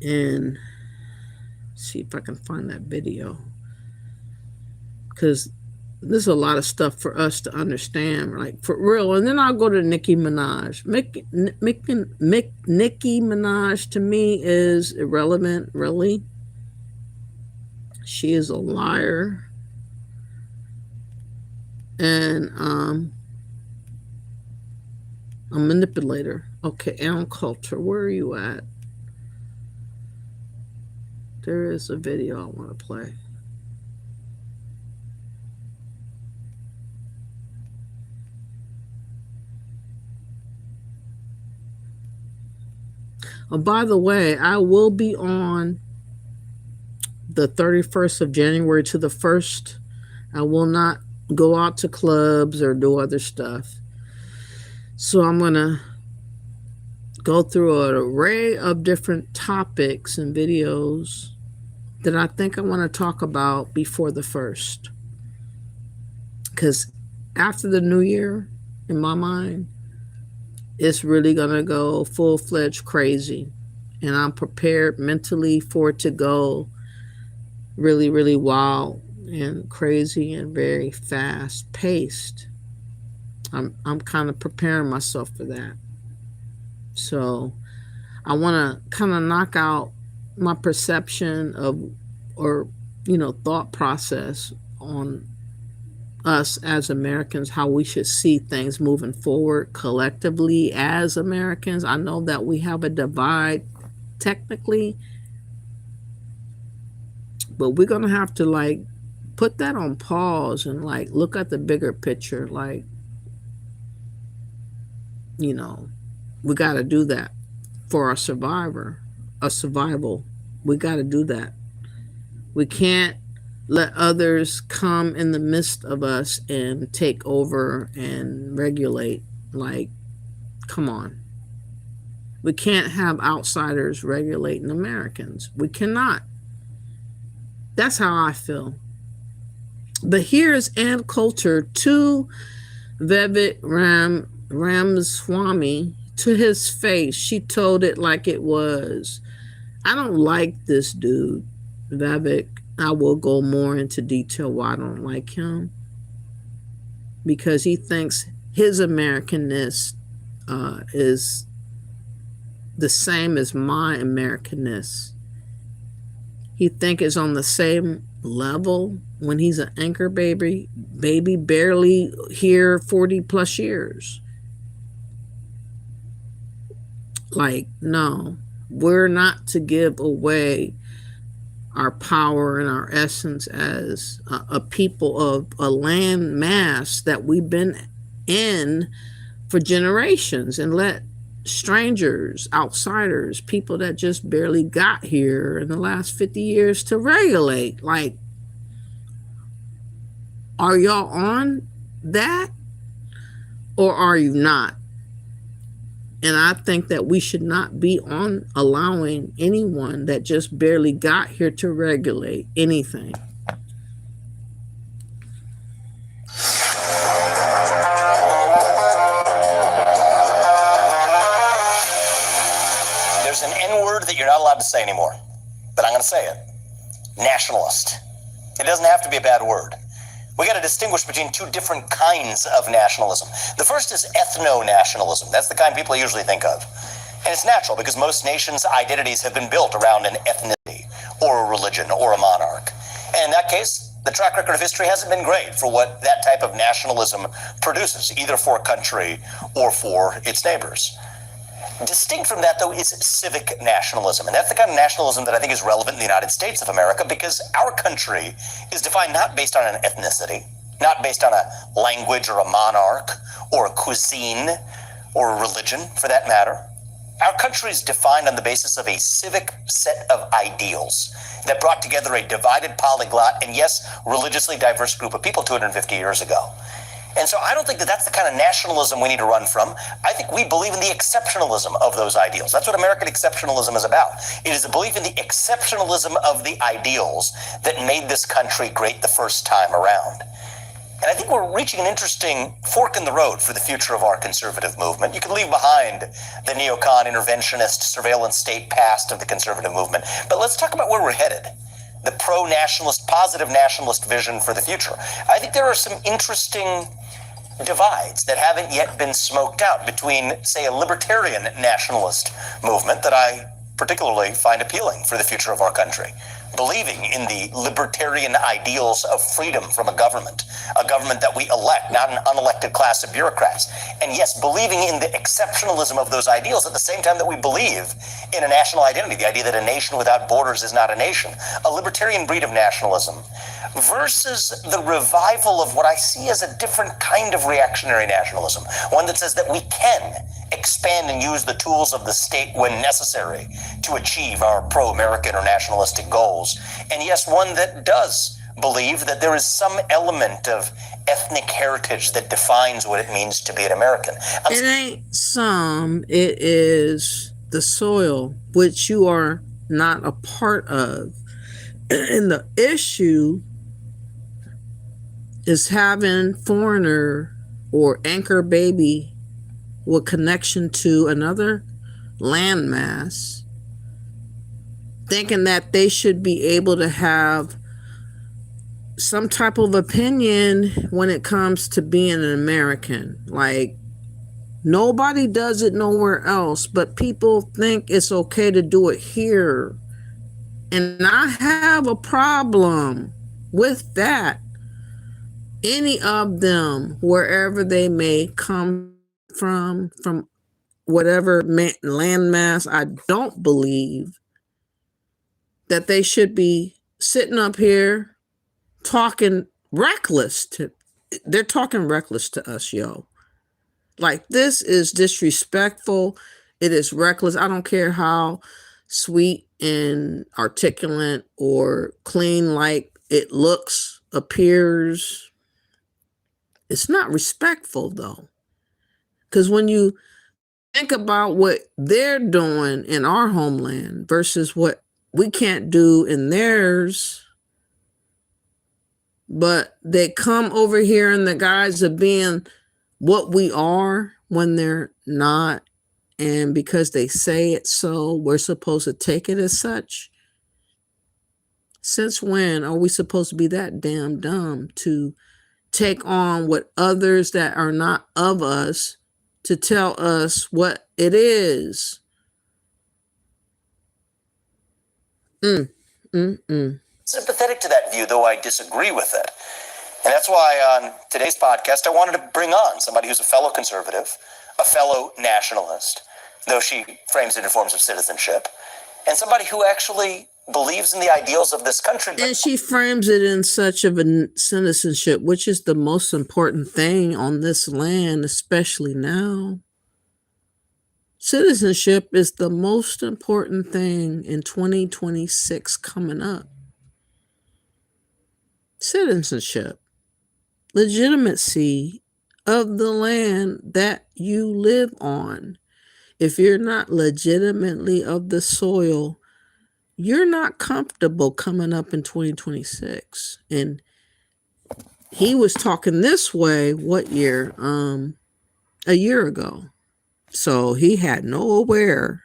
Speaker 1: and see if I can find that video, because there's a lot of stuff for us to understand, like for real. And then I'll go to Nicki Minaj. Nicki Minaj to me is irrelevant, really. She is a liar. And a manipulator. Okay, Al Coulter, where are you at? There is a video I want to play. Oh, by the way, I will be on the 31st of January to the 1st. I will not go out to clubs or do other stuff. So I'm going to go through an array of different topics and videos that I think I want to talk about before the 1st. Because after the new year, in my mind, it's really going to go full-fledged crazy. And I'm prepared mentally for it to go really, really wild and crazy and very fast-paced. I'm kind of preparing myself for that. So I want to kind of knock out my perception of, or, thought process on us as Americans, how we should see things moving forward collectively as Americans. I know that we have a divide technically, but we're going to have to put that on pause and look at the bigger picture. We got to do that for our survival. We got to do that. We can't let others come in the midst of us and take over and regulate. Come on. We can't have outsiders regulating Americans. We cannot. That's how I feel. But here's Ann Coulter to Vivek Ramaswamy, to his face. She told it like it was. I don't like this dude, Vivek. I will go more into detail why I don't like him. Because he thinks his Americanness is the same as my Americanness. He think it's on the same level when he's an anchor baby barely here 40 plus years. No, we're not to give away our power and our essence as a people of a land mass that we've been in for generations, and let strangers, outsiders, people that just barely got here in the last 50 years to regulate. Are y'all on that or are you not? And I think that we should not be on allowing anyone that just barely got here to regulate anything.
Speaker 16: There's an N-word that you're not allowed to say anymore, but I'm going to say it. Nationalist. It doesn't have to be a bad word. We got to distinguish between two different kinds of nationalism. The first is ethno-nationalism. That's the kind people usually think of. And it's natural because most nations' identities have been built around an ethnicity or a religion or a monarch. And in that case, the track record of history hasn't been great for what that type of nationalism produces, either for a country or for its neighbors. Distinct from that, though, is civic nationalism. And that's the kind of nationalism that I think is relevant in the United States of America, because our country is defined not based on an ethnicity, not based on a language or a monarch or a cuisine or a religion, for that matter. Our country is defined on the basis of a civic set of ideals that brought together a divided polyglot and, yes, religiously diverse group of people 250 years ago. And so I don't think that that's the kind of nationalism we need to run from. I think we believe in the exceptionalism of those ideals. That's what American exceptionalism is about. It is a belief in the exceptionalism of the ideals that made this country great the first time around. And I think we're reaching an interesting fork in the road for the future of our conservative movement. You can leave behind the neocon, interventionist, surveillance state past of the conservative movement, but let's talk about where we're headed. The pro-nationalist, positive nationalist vision for the future. I think there are some interesting divides that haven't yet been smoked out between, say, a libertarian nationalist movement that I particularly find appealing for the future of our country, believing in the libertarian ideals of freedom from a government that we elect, not an unelected class of bureaucrats. And yes, believing in the exceptionalism of those ideals at the same time that we believe in a national identity, the idea that a nation without borders is not a nation, a libertarian breed of nationalism versus the revival of what I see as a different kind of reactionary nationalism, one that says that we can expand and use the tools of the state when necessary to achieve our pro-American or nationalistic goals. And yes, one that does believe that there is some element of ethnic heritage that defines what it means to be an American.
Speaker 1: It ain't some, it is the soil, which you are not a part of. And the issue is having foreigner or anchor baby with connection to another landmass, thinking that they should be able to have some type of opinion when it comes to being an American. Like, nobody does it nowhere else, but people think it's okay to do it here. And I have a problem with that. Any of them, wherever they may come from whatever landmass, I don't believe that they should be sitting up here talking reckless to, they're talking reckless to us, yo. Like, this is disrespectful. It is reckless. I don't care how sweet and articulate or clean like it looks, appears. It's not respectful, though. Because when you think about what they're doing in our homeland versus what we can't do in theirs, but they come over here in the guise of being what we are when they're not. And because they say it so, we're supposed to take it as such. Since when are we supposed to be that damn dumb to take on what others that are not of us to tell us what it is?
Speaker 16: Sympathetic to that view, though I disagree with it. And that's why on today's podcast, I wanted to bring on somebody who's a fellow conservative, a fellow nationalist, though she frames it in forms of citizenship, and somebody who actually believes in the ideals of this country.
Speaker 1: And she frames it in such of a citizenship, which is the most important thing on this land, especially now. Citizenship is the most important thing in 2026 coming up. Citizenship, legitimacy of the land that you live on. If you're not legitimately of the soil, you're not comfortable coming up in 2026. And he was talking this way, what year? A year ago. So he had no aware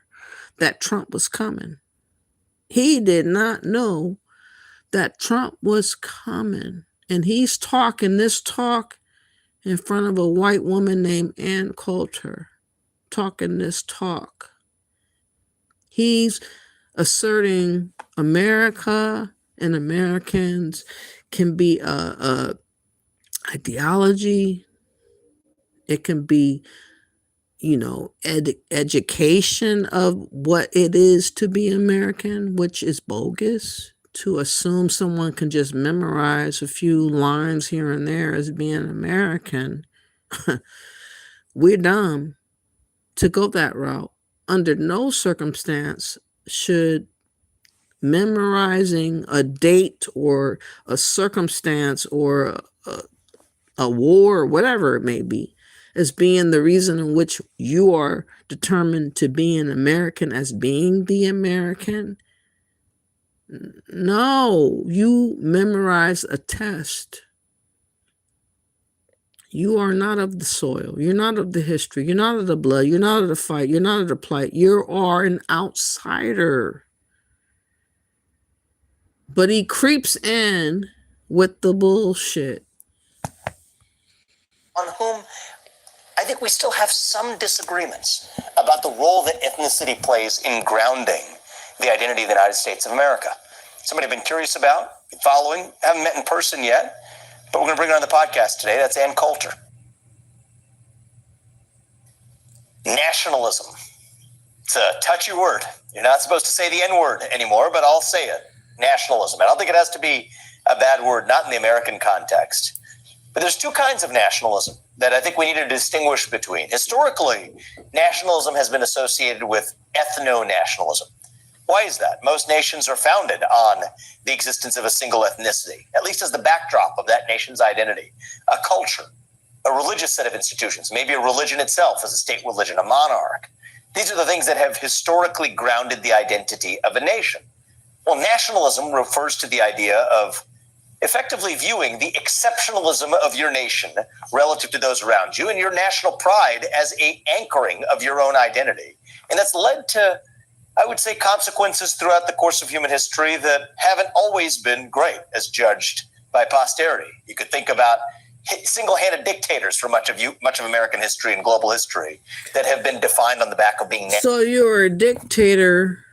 Speaker 1: that Trump was coming. He did not know that Trump was coming. And he's talking this talk in front of a white woman named Ann Coulter. Talking this talk. He's asserting America and Americans can be a ideology. It can be, education of what it is to be American, which is bogus. To assume someone can just memorize a few lines here and there as being American, we're dumb to go that route. Under no circumstance should memorizing a date or a circumstance or a war or whatever it may be as being the reason in which you are determined to be an American as being the American. No, you memorize a test. You are not of the soil. You're not of the history. You're not of the blood. You're not of the fight. You're not of the plight. You are an outsider. But he creeps in with the bullshit.
Speaker 16: On whom I think we still have some disagreements about the role that ethnicity plays in grounding the identity of the United States of America. Somebody I've been curious about, following, haven't met in person yet, but we're going to bring her on the podcast today. That's Ann Coulter. Nationalism. It's a touchy word. You're not supposed to say the N-word anymore, but I'll say it. Nationalism. I don't think it has to be a bad word, not in the American context. But there's two kinds of nationalism that I think we need to distinguish between. Historically, nationalism has been associated with ethno-nationalism. Why is that? Most nations are founded on the existence of a single ethnicity, at least as the backdrop of that nation's identity, a culture, a religious set of institutions, maybe a religion itself as a state religion, a monarch. These are the things that have historically grounded the identity of a nation. Well, nationalism refers to the idea of effectively viewing the exceptionalism of your nation relative to those around you and your national pride as an anchoring of your own identity. And that's led to, I would say, consequences throughout the course of human history that haven't always been great as judged by posterity. You could think about single-handed dictators for much of American history and global history that have been defined on the back of being...
Speaker 1: So you're a dictator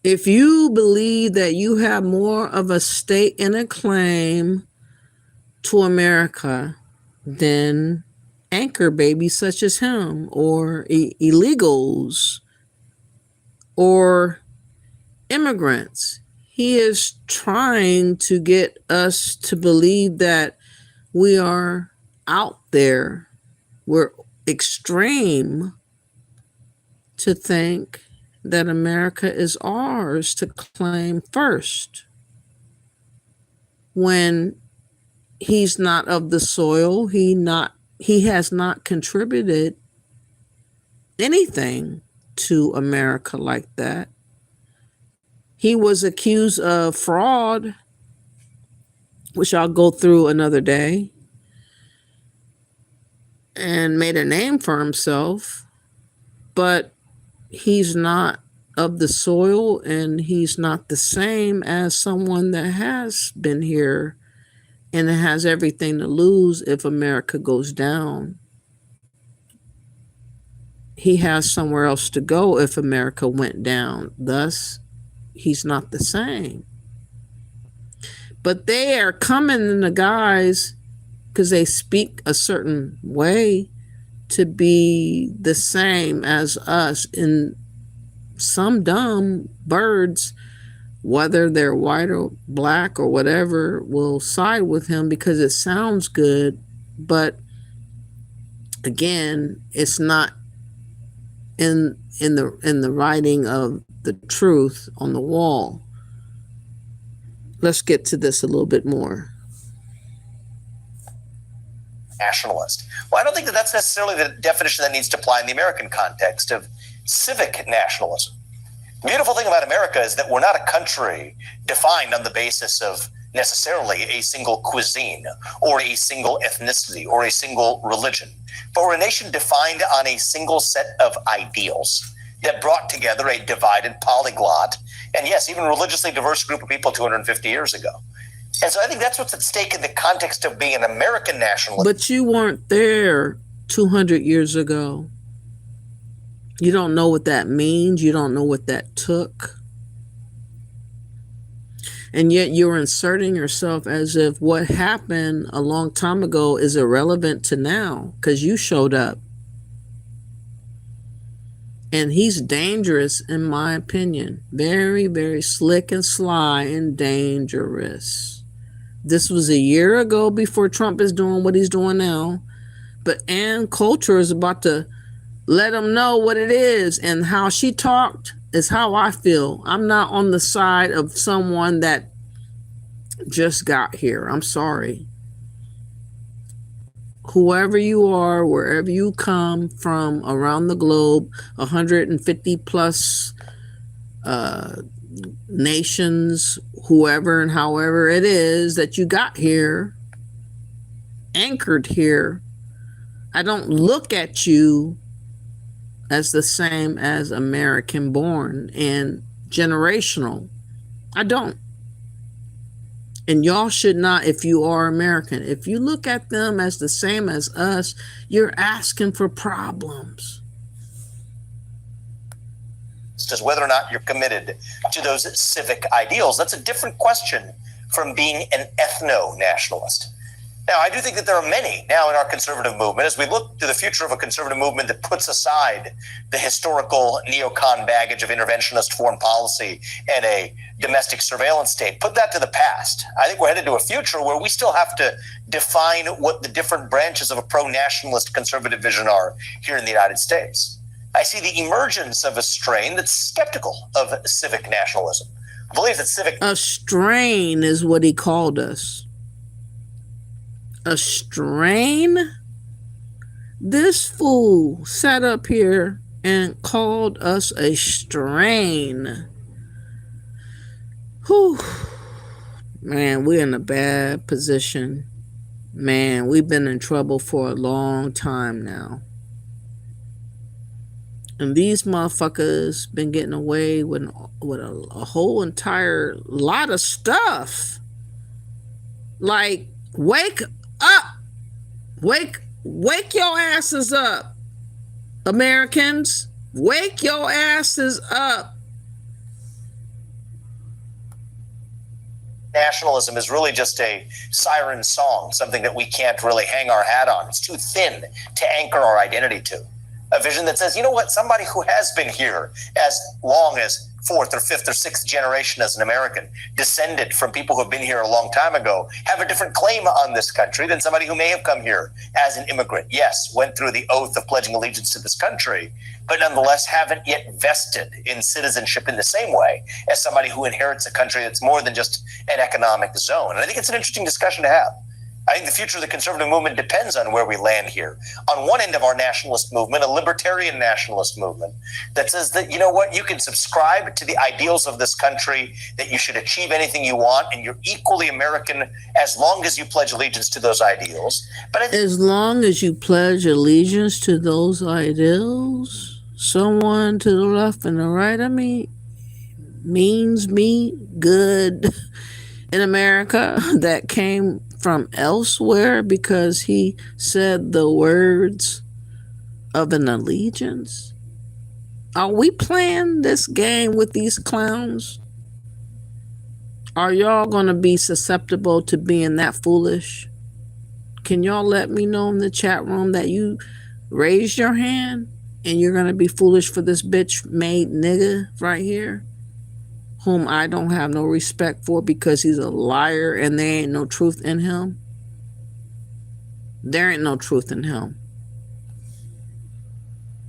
Speaker 1: if you believe that you have more of a stake and a claim to America than anchor babies such as him, or illegals, or immigrants. He is trying to get us to believe that we are out there. We're extreme to think that America is ours to claim first, when he's not of the soil. He has not contributed anything to America like that. He was accused of fraud, which I'll go through another day, and made a name for himself, but he's not of the soil, and he's not the same as someone that has been here and has everything to lose if America goes down. He has somewhere else to go if America went down. Thus, he's not the same. But they are coming in the guise, because they speak a certain way, to be the same as us. And some dumb birds, whether they're white or black or whatever, will side with him because it sounds good. But again, it's not in the writing of the truth on the wall. Let's get to this a little bit more.
Speaker 16: Nationalist. Well, I don't think that that's necessarily the definition that needs to apply in the American context of civic nationalism. The beautiful thing about America is that we're not a country defined on the basis of necessarily a single cuisine or a single ethnicity or a single religion, but we're a nation defined on a single set of ideals that brought together a divided polyglot and, yes, even religiously diverse group of people 250 years ago. And so I think that's what's at stake in the context of being an American nationalist.
Speaker 1: But you weren't there 200 years ago. You don't know what that means. You don't know what that took. And yet you're inserting yourself as if what happened a long time ago is irrelevant to now because you showed up. And he's dangerous, in my opinion. Very, very slick and sly and dangerous. This was a year ago before Trump is doing what he's doing now. But Ann Coulter is about to let him know what it is. And how she talked is how I feel. I'm not on the side of someone that just got here. I'm sorry. Whoever you are, wherever you come from around the globe, 150 plus nations, whoever and however it is that you got here, anchored here, I don't look at you as the same as American born and generational. I don't. And y'all should not, if you are American, if you look at them as the same as us, you're asking for problems.
Speaker 16: It's just whether or not you're committed to those civic ideals. That's a different question from being an ethno-nationalist. Now, I do think that there are many now in our conservative movement, as we look to the future of a conservative movement that puts aside the historical neocon baggage of interventionist foreign policy and a domestic surveillance state, put that to the past. I think we're headed to a future where we still have to define what the different branches of a pro-nationalist conservative vision are here in the United States. I see the emergence of a strain that's skeptical of civic nationalism. I believe that civic...
Speaker 1: A strain is what he called us. A strain? This fool sat up here and called us a strain. Whew. Man, we're in a bad position. Man, we've been in trouble for a long time now. And these motherfuckers been getting away with a whole entire lot of stuff. Like, wake up. Wake your asses up. Americans, wake your asses up.
Speaker 16: Nationalism is really just a siren song, something that we can't really hang our hat on. It's too thin to anchor our identity to. A vision that says, you know what, somebody who has been here as long as fourth or fifth or sixth generation as an American, descended from people who have been here a long time ago, have a different claim on this country than somebody who may have come here as an immigrant. Yes, went through the oath of pledging allegiance to this country, but nonetheless haven't yet vested in citizenship in the same way as somebody who inherits a country that's more than just an economic zone. And I think it's an interesting discussion to have. I think the future of the conservative movement depends on where we land here. On one end of our nationalist movement, a libertarian nationalist movement that says that, you know what, you can subscribe to the ideals of this country, that you should achieve anything you want, and you're equally American as long as you pledge allegiance to those ideals. But
Speaker 1: as long as you pledge allegiance to those ideals, someone to the left and the right of me means me good in America that came from elsewhere because he said the words of an allegiance? Are we playing this game with these clowns? Are y'all gonna be susceptible to being that foolish? Can y'all let me know in the chat room that you raised your hand and you're gonna be foolish for this bitch made nigga right here, whom I don't have no respect for because he's a liar and there ain't no truth in him? There ain't no truth in him.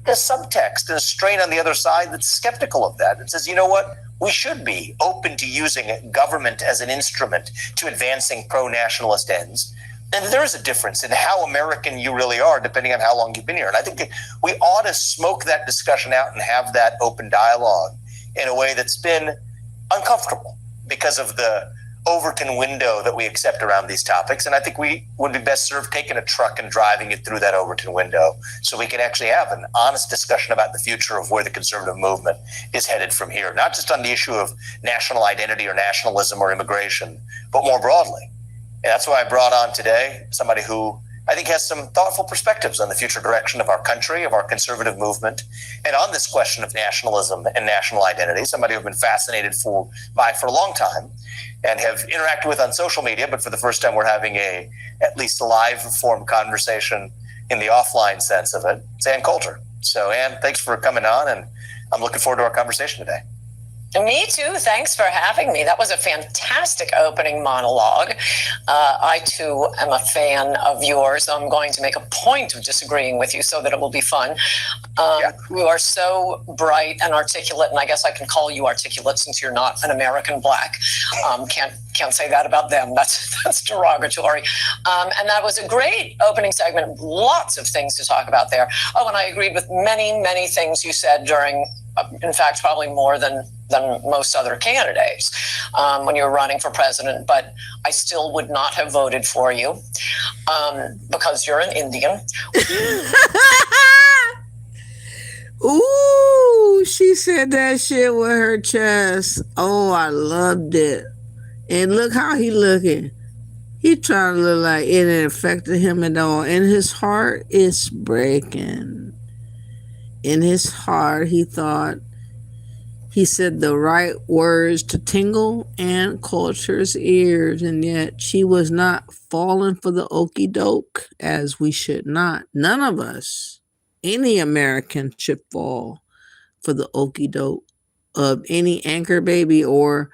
Speaker 16: A subtext and a strain on the other side that's skeptical of that. It says, you know what? We should be open to using government as an instrument to advancing pro-nationalist ends. And there is a difference in how American you really are, depending on how long you've been here. And I think we ought to smoke that discussion out and have that open dialogue in a way that's been uncomfortable because of the Overton window that we accept around these topics. And I think we would be best served taking a truck and driving it through that Overton window so we can actually have an honest discussion about the future of where the conservative movement is headed from here, not just on the issue of national identity or nationalism or immigration, but more broadly. And that's why I brought on today somebody who I think has some thoughtful perspectives on the future direction of our country, of our conservative movement, and on this question of nationalism and national identity, somebody who've been fascinated by for a long time and have interacted with on social media, but for the first time we're having at least a live form conversation in the offline sense of it. It's Ann Coulter. So Ann, thanks for coming on, and I'm looking forward to our conversation today.
Speaker 17: Me too. Thanks for having me. That was a fantastic opening monologue. I too am a fan of yours. I'm going to make a point of disagreeing with you so that it will be fun. You are so bright and articulate, and I guess I can call you articulate since you're not an American black. Can't say that about them. That's derogatory. And that was a great opening segment. Lots of things to talk about there. Oh, and I agreed with many, many things you said during, in fact, probably more than most other candidates when you were running for president, but I still would not have voted for you because you're an Indian.
Speaker 1: Ooh, she said that shit with her chest. Oh, I loved it. And look how he looking. He trying to look like it didn't affect him at all. And his heart is breaking. In his heart, he thought he said the right words to tingle Ann Coulter's ears, and yet she was not falling for the okie doke, as we should not. None of us, any American, should fall for the okie doke of any anchor baby or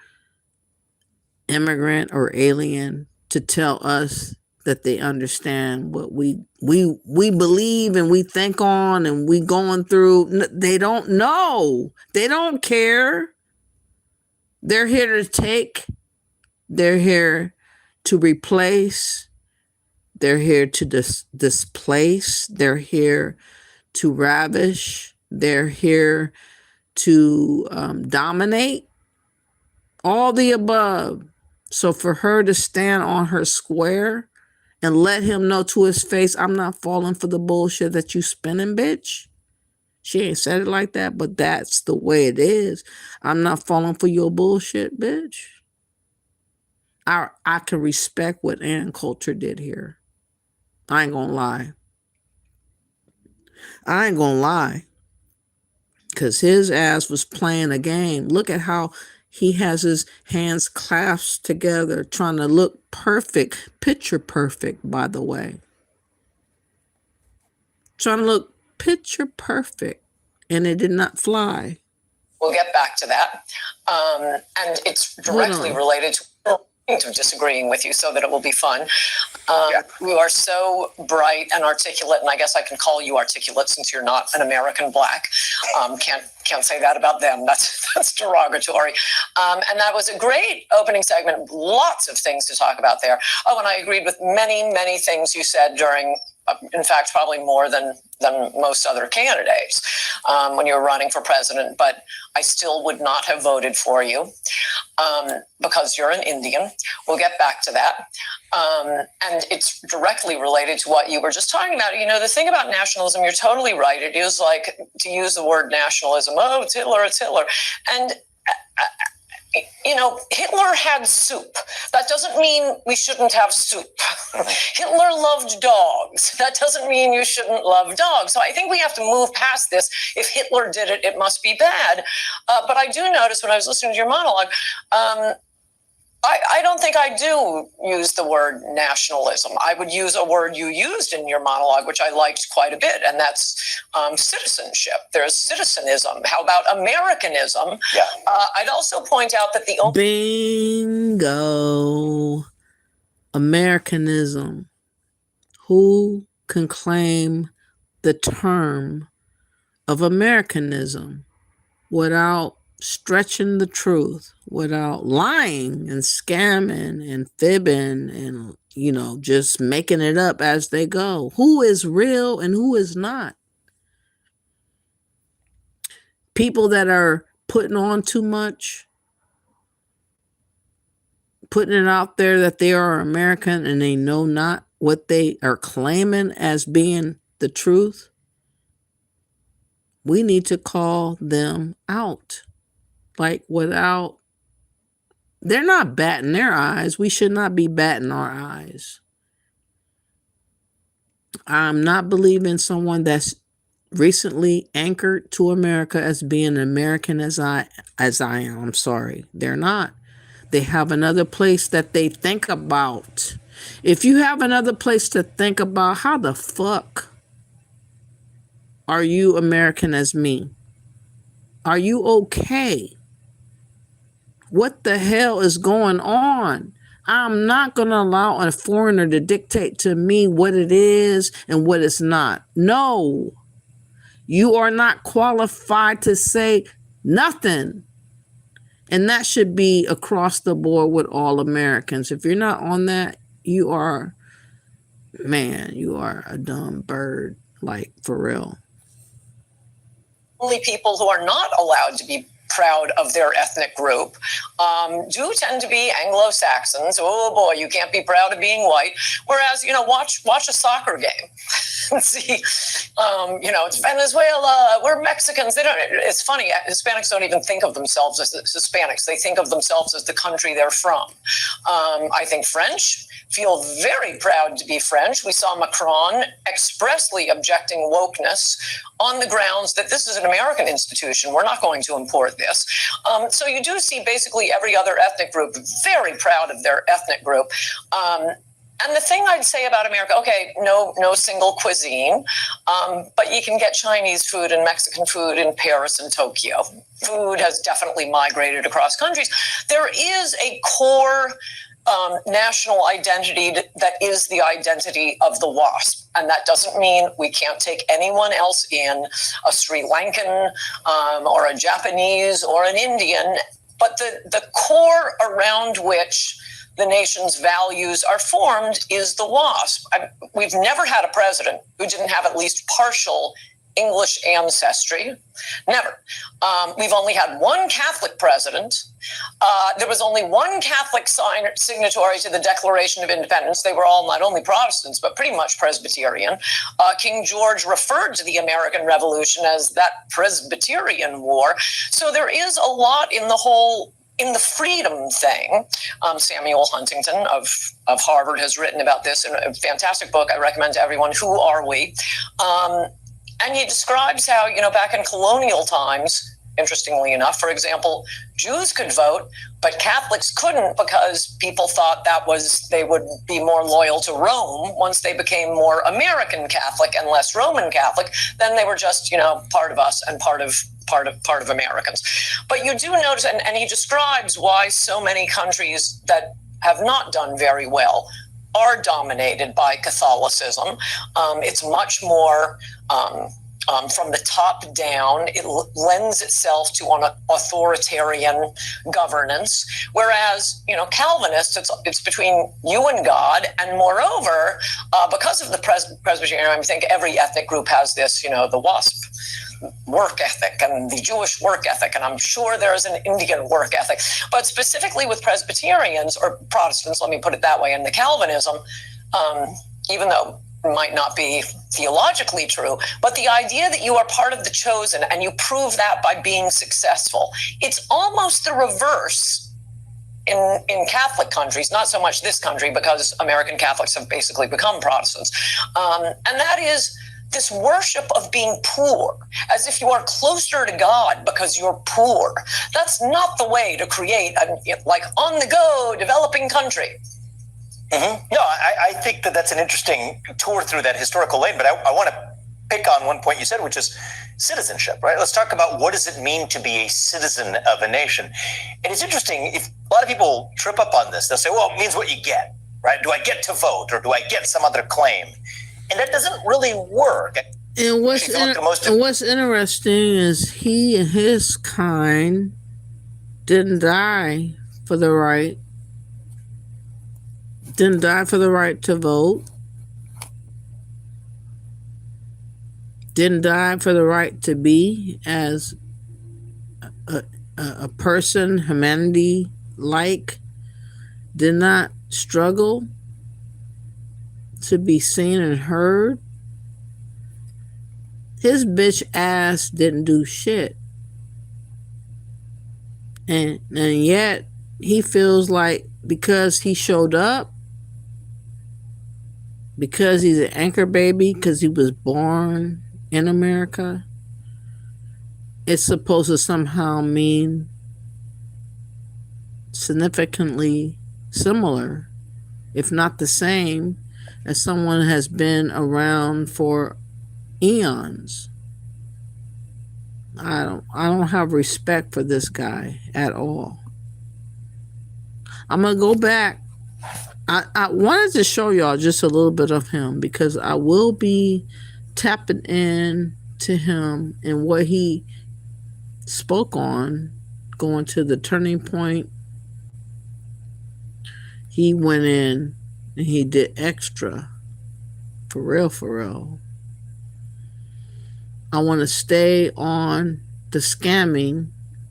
Speaker 1: immigrant or alien to tell us that they understand what we believe and we think on and we going through. They don't know. They don't care. They're here to take. They're here to replace. They're here to displace. They're here to ravish. They're here to dominate. All the above. So for her to stand on her square and let him know to his face, I'm not falling for the bullshit that you spinning, bitch. She ain't said it like that, but that's the way it is. I'm not falling for your bullshit, bitch. I can respect what Ann Coulter did here. I ain't gonna lie. I ain't gonna lie. Because his ass was playing a game. Look at how he has his hands clasped together, trying to look perfect, picture perfect, by the way. Trying to look picture perfect, and it did not fly.
Speaker 17: We'll get back to that. And it's directly related to disagreeing with you so that it will be fun. You are so bright and articulate, and I guess I can call you articulate since you're not an American black. Can't say that about them. That's derogatory. And that was a great opening segment. Lots of things to talk about there. Oh, and I agreed with many, many things you said during, in fact, probably more than most other candidates when you were running for president, but I still would not have voted for you because you're an Indian. We'll get back to that. And it's directly related to what you were just talking about. You know, the thing about nationalism, you're totally right. It is like to use the word nationalism. Oh, it's Hitler, it's Hitler. And you know, Hitler had soup. That doesn't mean we shouldn't have soup. Hitler loved dogs. That doesn't mean you shouldn't love dogs. So I think we have to move past this. If Hitler did it, it must be bad. But I do notice when I was listening to your monologue, I don't think I do use the word nationalism. I would use a word you used in your monologue, which I liked quite a bit, and that's citizenship. There's citizenism. How about Americanism?
Speaker 16: Yeah.
Speaker 17: I'd also point out that the
Speaker 1: Bingo. Americanism. Who can claim the term of Americanism without stretching the truth, without lying and scamming and fibbing and, you know, just making it up as they go? Who is real and who is not? People that are putting on too much, putting it out there that they are American and they know not what they are claiming as being the truth. We need to call them out. Like without, they're not batting their eyes. We should not be batting our eyes. I'm not believing someone that's recently anchored to America as being American as I am. I'm sorry. They're not. They have another place that they think about. If you have another place to think about, how the fuck are you American as me? Are you okay? What the hell is going on? I'm not going to allow a foreigner to dictate to me what it is and what it's not. No, you are not qualified to say nothing. And that should be across the board with all Americans. If you're not on that, you are a dumb bird, like, for real.
Speaker 17: Only people who are not allowed to be proud of their ethnic group do tend to be Anglo-Saxons. Oh boy, you can't be proud of being white. Whereas, watch a soccer game and see, it's Venezuela, we're Mexicans. It's funny, Hispanics don't even think of themselves as Hispanics. They think of themselves as the country they're from. I think French feel very proud to be French. We saw Macron expressly objecting wokeness on the grounds that this is an American institution. We're not going to import this. So you do see basically every other ethnic group very proud of their ethnic group. And the thing I'd say about America, okay, no single cuisine, but you can get Chinese food and Mexican food in Paris and Tokyo. Food has definitely migrated across countries. There is a core national identity that is the identity of the WASP. And that doesn't mean we can't take anyone else in, a Sri Lankan or a Japanese or an Indian. But the core around which the nation's values are formed is the WASP. We've never had a president who didn't have at least partial English ancestry. Never. We've only had one Catholic president. There was only one Catholic signatory to the Declaration of Independence. They were all not only Protestants, but pretty much Presbyterian. King George referred to the American Revolution as that Presbyterian War. So there is a lot in the freedom thing. Samuel Huntington of Harvard has written about this in a fantastic book I recommend to everyone, Who Are We? And he describes how, back in colonial times, interestingly enough, for example, Jews could vote, but Catholics couldn't because people thought they would be more loyal to Rome once they became more American Catholic and less Roman Catholic. Then they were just, part of us and part of Americans. But you do notice, and he describes why so many countries that have not done very well are dominated by Catholicism. It's much more from the top down. It lends itself to an authoritarian governance, whereas Calvinists, it's between you and God. And moreover, because of the Presbyterian, I think every ethnic group has this, the WASP work ethic and the Jewish work ethic, and I'm sure there is an Indian work ethic. But specifically with Presbyterians or Protestants, let me put it that way, and the Calvinism, even though it might not be theologically true, but the idea that you are part of the chosen and you prove that by being successful, it's almost the reverse in Catholic countries, not so much this country because American Catholics have basically become Protestants. And that is this worship of being poor, as if you are closer to God because you're poor. That's not the way to create a on-the-go developing country.
Speaker 16: Mm-hmm. No, I think that's an interesting tour through that historical lane, but I want to pick on one point you said, which is citizenship, right? Let's talk about what does it mean to be a citizen of a nation. And it's interesting, if a lot of people trip up on this, they'll say, well, it means what you get, right? Do I get to vote or do I get some other claim? And that doesn't really work.
Speaker 1: And what's interesting is he and his kind didn't die for the right to vote, didn't die for the right to be as a person, humanity did not struggle to be seen and heard. His bitch ass didn't do shit. And yet he feels like because he showed up, because he's an anchor baby, because he was born in America, it's supposed to somehow mean significantly similar, if not the same, as someone has been around for eons. I don't have respect for this guy at all. I'm gonna go back. I wanted to show y'all just a little bit of him because I will be tapping in to him and what he spoke on, going to the turning point. He went in and he did extra. For real. I want to stay on the scamming,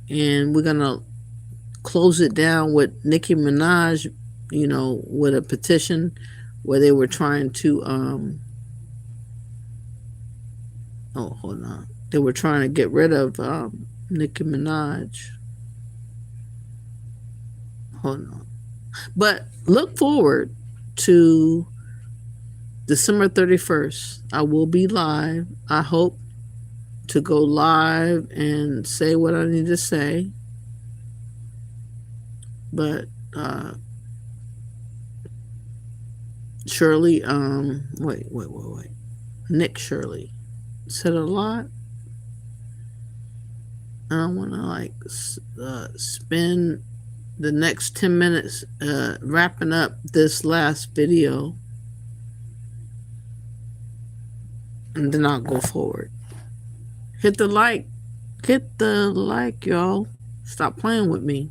Speaker 1: and we're going to close it down with Nicki Minaj, with a petition where they were trying to, hold on. They were trying to get rid of Nicki Minaj. Hold on. But look forward to December 31st. I will be live. I hope to go live and say what I need to say. But Shirley, wait. Nick Shirley said a lot. I don't want to spend the next 10 minutes wrapping up this last video, and then I'll go forward. Hit the like, y'all. Stop playing with me.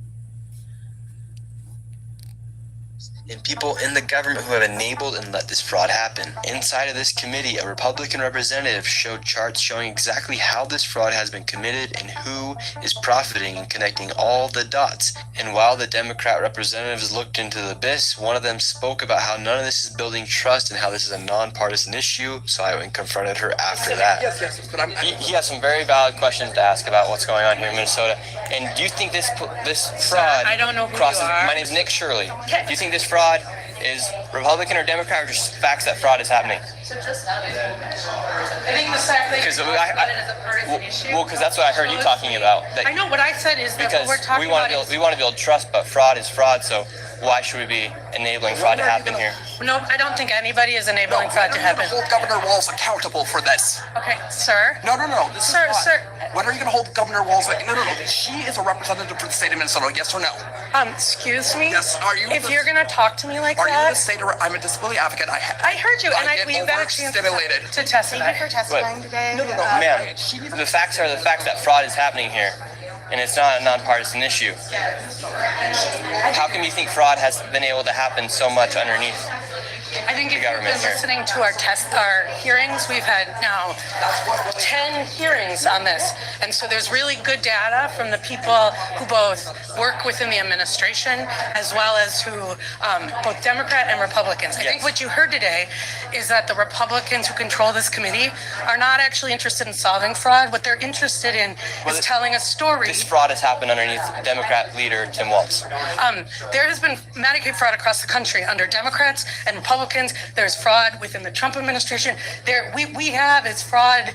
Speaker 3: And people in the government who have enabled and let this fraud happen. Inside of this committee, a Republican representative showed charts showing exactly how this fraud has been committed and who is profiting and connecting all the dots. And while the Democrat representatives looked into the abyss, one of them spoke about how none of this is building trust and how this is a nonpartisan issue. So I went and confronted her after that.
Speaker 15: Yes, but
Speaker 3: He has some very valid questions to ask about what's going on here in Minnesota. And do you think this fraud
Speaker 4: I don't know who
Speaker 3: crosses?
Speaker 4: you are.
Speaker 3: My name's Nick Shirley. Do you think this fraud is Republican or Democrat, or just facts that fraud is happening?
Speaker 2: So just I think the fact that
Speaker 3: Because
Speaker 2: you talk about it as a partisan issue.
Speaker 3: well, because that's what I heard you talking about. That,
Speaker 4: I know what I said is that
Speaker 3: because
Speaker 4: what we're talking
Speaker 3: we want
Speaker 4: about
Speaker 3: to build trust, but fraud is fraud. So why should we be enabling fraud to happen here?
Speaker 4: No, I don't think anybody is enabling fraud to happen.
Speaker 15: Hold Governor Walz accountable for this.
Speaker 4: Okay, sir.
Speaker 15: No. This
Speaker 4: Sir,
Speaker 15: is not.
Speaker 4: sir.
Speaker 15: When are you going to hold Governor Walz? No. She is a representative for the state of Minnesota. Yes or no?
Speaker 4: Excuse me.
Speaker 15: Yes. Are you?
Speaker 4: If you're gonna talk to me like
Speaker 15: Are
Speaker 4: that,
Speaker 15: you the state? I'm a disability advocate.
Speaker 4: I heard you, and we've had a chance
Speaker 15: overstimulated.
Speaker 4: to testify.
Speaker 13: Thank you for testifying today.
Speaker 15: No.
Speaker 3: Ma'am, the facts are the fact that fraud is happening here, and it's not a nonpartisan issue. How come you think fraud has been able to happen so much underneath?
Speaker 4: I think if you've
Speaker 3: government
Speaker 4: been
Speaker 3: here.
Speaker 4: listening to our hearings, we've had now 10 hearings on this. And so there's really good data from the people who both work within the administration as well as who, both Democrat and Republicans. I think what you heard today is that the Republicans who control this committee are not actually interested in solving fraud. What they're interested in is telling a story.
Speaker 3: This fraud has happened underneath Democrat leader Tim Walz.
Speaker 4: There has been Medicaid fraud across the country under Democrats and Republicans. There's fraud within the Trump administration. We have is fraud.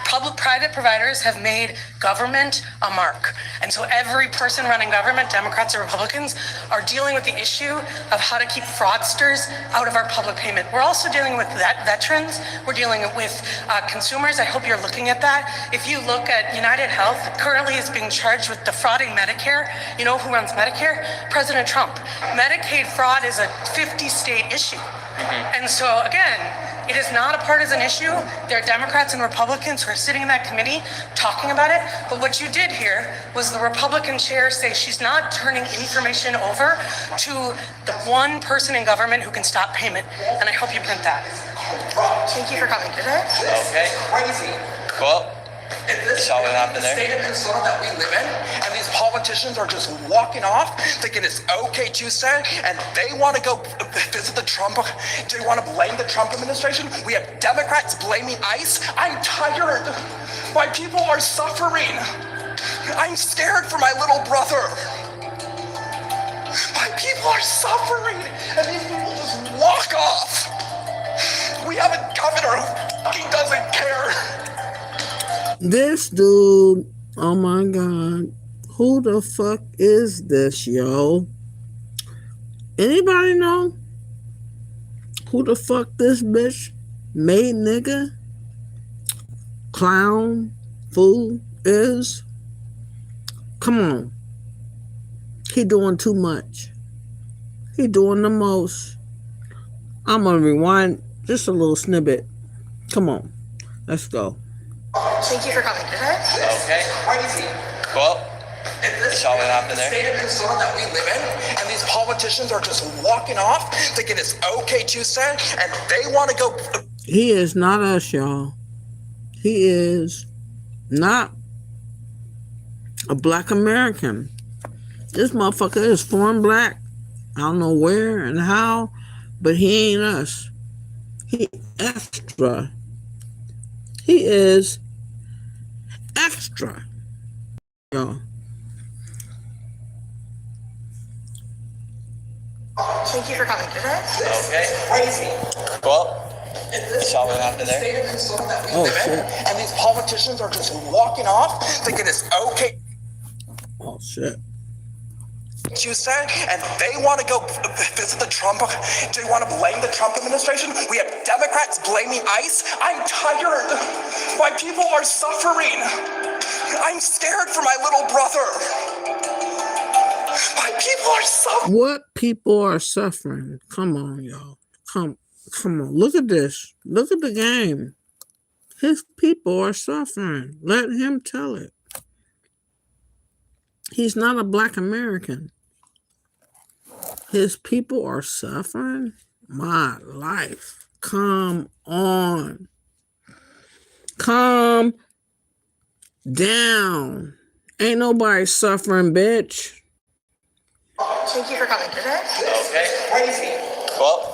Speaker 4: Private providers have made government a mark. And so every person running government, Democrats or Republicans, are dealing with the issue of how to keep fraudsters out of our public payment. We're also dealing with veterans. We're dealing with consumers. I hope you're looking at that. If you look at United Health, currently is being charged with defrauding Medicare. You know who runs Medicare? President Trump. Medicaid fraud is a 50-state issue. And so, again, it is not a partisan issue. There are Democrats and Republicans who are sitting in that committee talking about it. But what you did here was the Republican chair say she's not turning information over to the one person in government who can stop payment. And I hope you print that. Thank you for coming today.
Speaker 3: Okay.
Speaker 15: Crazy.
Speaker 3: Well,
Speaker 15: This
Speaker 3: saw what happened
Speaker 15: the
Speaker 3: there.
Speaker 15: state of Minnesota that we live in, and these politicians are just walking off, thinking it's okay Tuesday, and they want to go visit the Trump. They want to blame the Trump administration. We have Democrats blaming ICE. I'm tired. My people are suffering. I'm scared for my little brother. My people are suffering, and these people just walk off.
Speaker 1: This dude, oh my God. Who the fuck is this, yo? Anybody know who the fuck this bitch made nigga clown fool is? Come on. He doing too much. He doing the most. I'm gonna rewind just a little snippet. Come on. Let's go.
Speaker 4: Thank you for coming today.
Speaker 3: Okay.
Speaker 4: Crazy.
Speaker 3: Well,
Speaker 4: This
Speaker 3: saw what happened there.
Speaker 4: state of Minnesota that we live in, and these politicians are just walking off, thinking it's okay Tuesday, and they want to go.
Speaker 1: He is not us, y'all. He is not a black American. This motherfucker is foreign black. I don't know where and how, but he ain't us. He extra. He is extra. Y'all.
Speaker 4: Thank you for coming today.
Speaker 3: Okay.
Speaker 4: Crazy.
Speaker 3: Well, saw what happened there.
Speaker 4: State of Minnesota that we
Speaker 1: Oh,
Speaker 4: live
Speaker 1: shit.
Speaker 4: in, and these politicians are just walking off, thinking it's okay
Speaker 1: Oh, shit.
Speaker 4: Tuesday, and they want to go visit the Trump. They want to blame the Trump administration. We have Democrats blaming ICE. I'm tired. My people are suffering. I'm scared for my little brother. My people are suffering.
Speaker 1: What people are suffering? Come on, y'all. Come on. Look at this. Look at the game. His people are suffering. Let him tell it. He's not a black American. His people are suffering? My life. Come on. Calm down. Ain't nobody suffering, bitch.
Speaker 4: Thank you for coming today.
Speaker 3: Okay.
Speaker 4: Crazy.
Speaker 3: Well,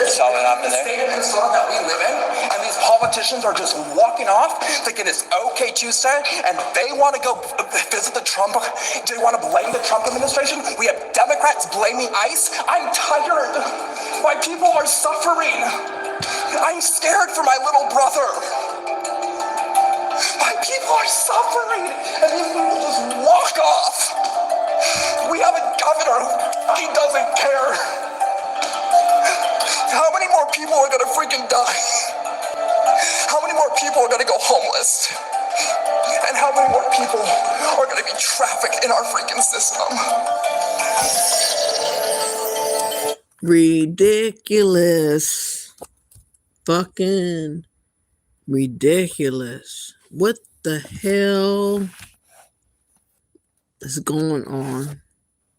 Speaker 3: saw what happened there.
Speaker 4: State of Minnesota that we live in, and these politicians are just walking off, thinking it's okay Tuesday, and they want to go visit the Trump. They want to blame the Trump administration. We have Democrats blaming ICE. I'm tired. My people are suffering. I'm scared for my little brother. My people are suffering, and these people just walk off. We have a governor. He doesn't care. How many more people are gonna freaking die? How many more people are gonna go homeless? And how many more people are gonna be trafficked in our freaking system?
Speaker 1: Ridiculous. Fucking ridiculous. What the hell is going on?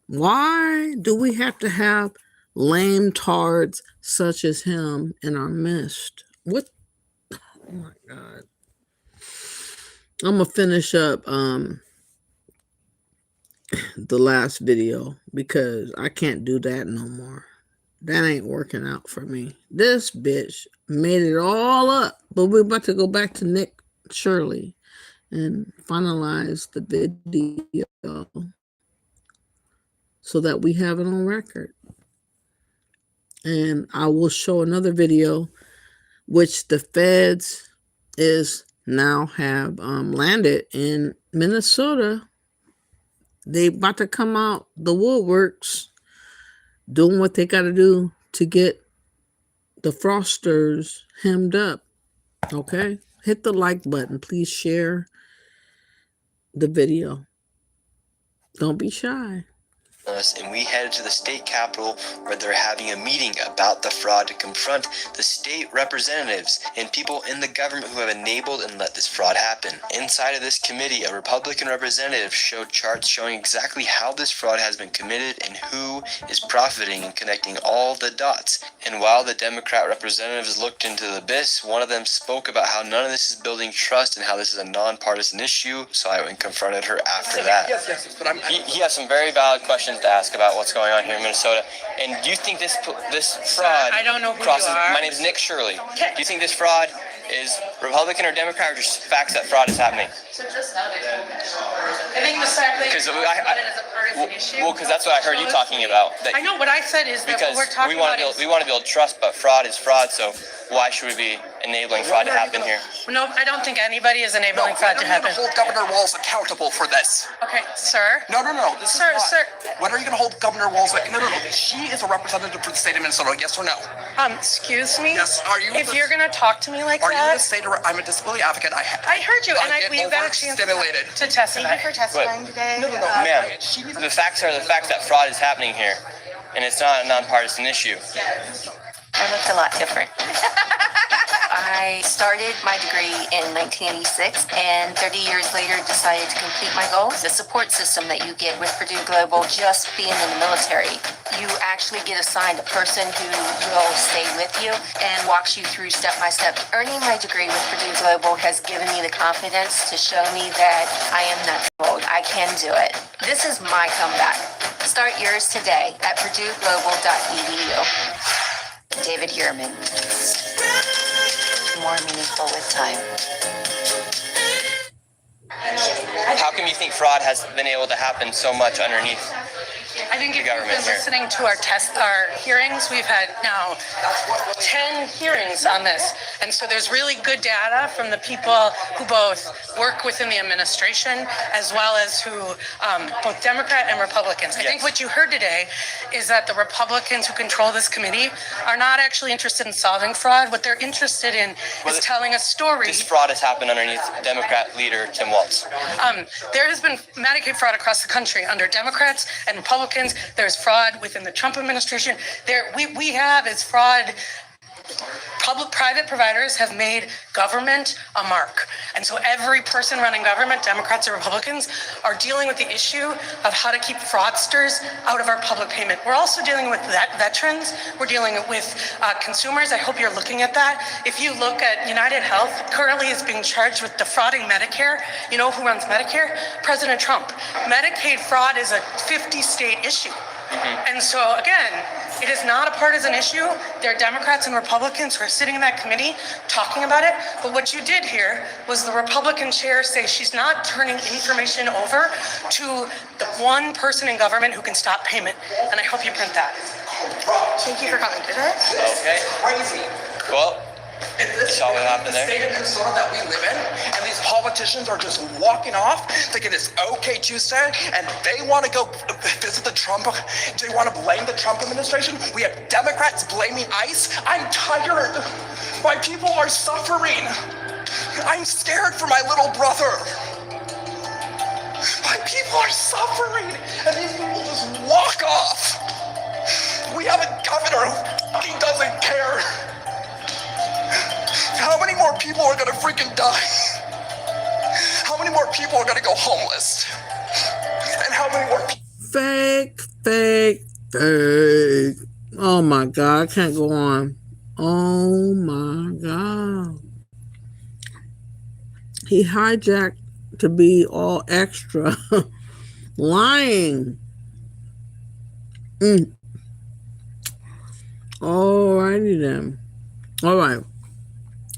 Speaker 1: Why do we have to have lame tards such as him in our midst? What? Oh my God. I'm gonna finish up the last video because I can't do that no more. That ain't working out for me. This bitch made it all up, but we're about to go back to Nick Shirley and finalize the video so that we have it on record. And I will show another video which the feds is now have landed in Minnesota. They about to come out the woodworks doing what they got to do to get the fraudsters hemmed up. Okay? Hit the like button. Please share the video. Don't be shy.
Speaker 3: And we headed to the state capitol where they're having a meeting about the fraud to confront the state representatives and people in the government who have enabled and let this fraud happen. Inside of this committee, a Republican representative showed charts showing exactly how this fraud has been committed and who is profiting and connecting all the dots. And while the Democrat representatives looked into the abyss, one of them spoke about how none of this is building trust and how this is a nonpartisan issue, so I went and confronted her after that.
Speaker 4: Yes, but
Speaker 3: He has some very valid questions to ask about what's going on here in Minnesota. And do you think this fraud
Speaker 4: I don't know who
Speaker 3: crosses?
Speaker 4: you are.
Speaker 3: My name is Nick Shirley. Do you think this fraud is Republican or Democrat, or just facts that fraud is happening?
Speaker 4: So just I think the fact that
Speaker 3: Because
Speaker 4: it is a partisan issue.
Speaker 3: well, because that's what I heard you talking about.
Speaker 4: I know what I said is that
Speaker 3: Because
Speaker 4: what we're talking
Speaker 3: we want
Speaker 4: about
Speaker 3: to build trust, but fraud is fraud. So why should we be enabling fraud to happen here?
Speaker 4: No, I don't think anybody is enabling fraud to happen.
Speaker 15: Hold Governor Walz accountable for this.
Speaker 4: Okay, sir.
Speaker 15: No. This
Speaker 4: Sir,
Speaker 15: is not.
Speaker 4: sir.
Speaker 15: When are you going to hold Governor Walz? No. She is a representative for the state of Minnesota. Yes or no?
Speaker 4: Excuse me.
Speaker 15: Yes. Are you?
Speaker 4: If you're going to talk to me like
Speaker 15: Are you going
Speaker 4: that,
Speaker 15: to say to her, I'm a disability advocate?
Speaker 4: I heard you, and we've actually
Speaker 15: stimulated
Speaker 4: to testify.
Speaker 13: Thank you for testifying today.
Speaker 15: No.
Speaker 3: Ma'am, the facts are the facts that fraud is happening here, and it's not a nonpartisan issue.
Speaker 18: I looked a lot different. I started my degree in 1986 and 30 years later decided to complete my goals. The support system that you get with Purdue Global, just being in the military, you actually get assigned a person who will stay with you and walks you through step by step. Earning my degree with Purdue Global has given me the confidence to show me that I am not old. I can do it. This is my comeback. Start yours today at purdueglobal.edu. David Yearman. More meaningful with time.
Speaker 3: How come you think fraud has been able to happen so much underneath?
Speaker 4: I think if
Speaker 3: the
Speaker 4: you've been
Speaker 3: government here?
Speaker 4: listening to our hearings, we've had now 10 hearings on this. And so there's really good data from the people who both work within the administration as well as who, both Democrat and Republicans. I think what you heard today is that the Republicans who control this committee are not actually interested in solving fraud. What they're interested in is telling a story.
Speaker 3: This fraud has happened underneath Democrat leader Tim Walz.
Speaker 4: There has been Medicaid fraud across the country under Democrats and Republicans. There's fraud within the Trump administration. We have is fraud. Public-private providers have made government a mark. And so every person running government, Democrats or Republicans, are dealing with the issue of how to keep fraudsters out of our public payment. We're also dealing with veterans. We're dealing with consumers. I hope you're looking at that. If you look at United Health, currently is being charged with defrauding Medicare. You know who runs Medicare? President Trump. Medicaid fraud is a 50-state issue. And so, again, it is not a partisan issue. There are Democrats and Republicans who are sitting in that committee talking about it. But what you did here was the Republican chair say she's not turning information over to the one person in government who can stop payment. And I hope you print that.
Speaker 18: Thank you for coming today.
Speaker 3: Okay.
Speaker 15: Crazy.
Speaker 3: Well, saw what happened there.
Speaker 15: The state of Minnesota that we live in, and these politicians are just walking off, thinking it's okay Tuesday, and they want to go visit the Trump. They want to blame the Trump administration. We have Democrats blaming ICE. I'm tired. My people are suffering. I'm scared for my little brother. My people are suffering, and these people just walk off. We have a governor who fucking doesn't care. How many more people are gonna freaking die? How many more people are gonna go homeless? And how many more people?
Speaker 1: Fake. Oh my God, I can't go on. Oh my God. He hijacked to be all extra. Lying. Alrighty then. All right.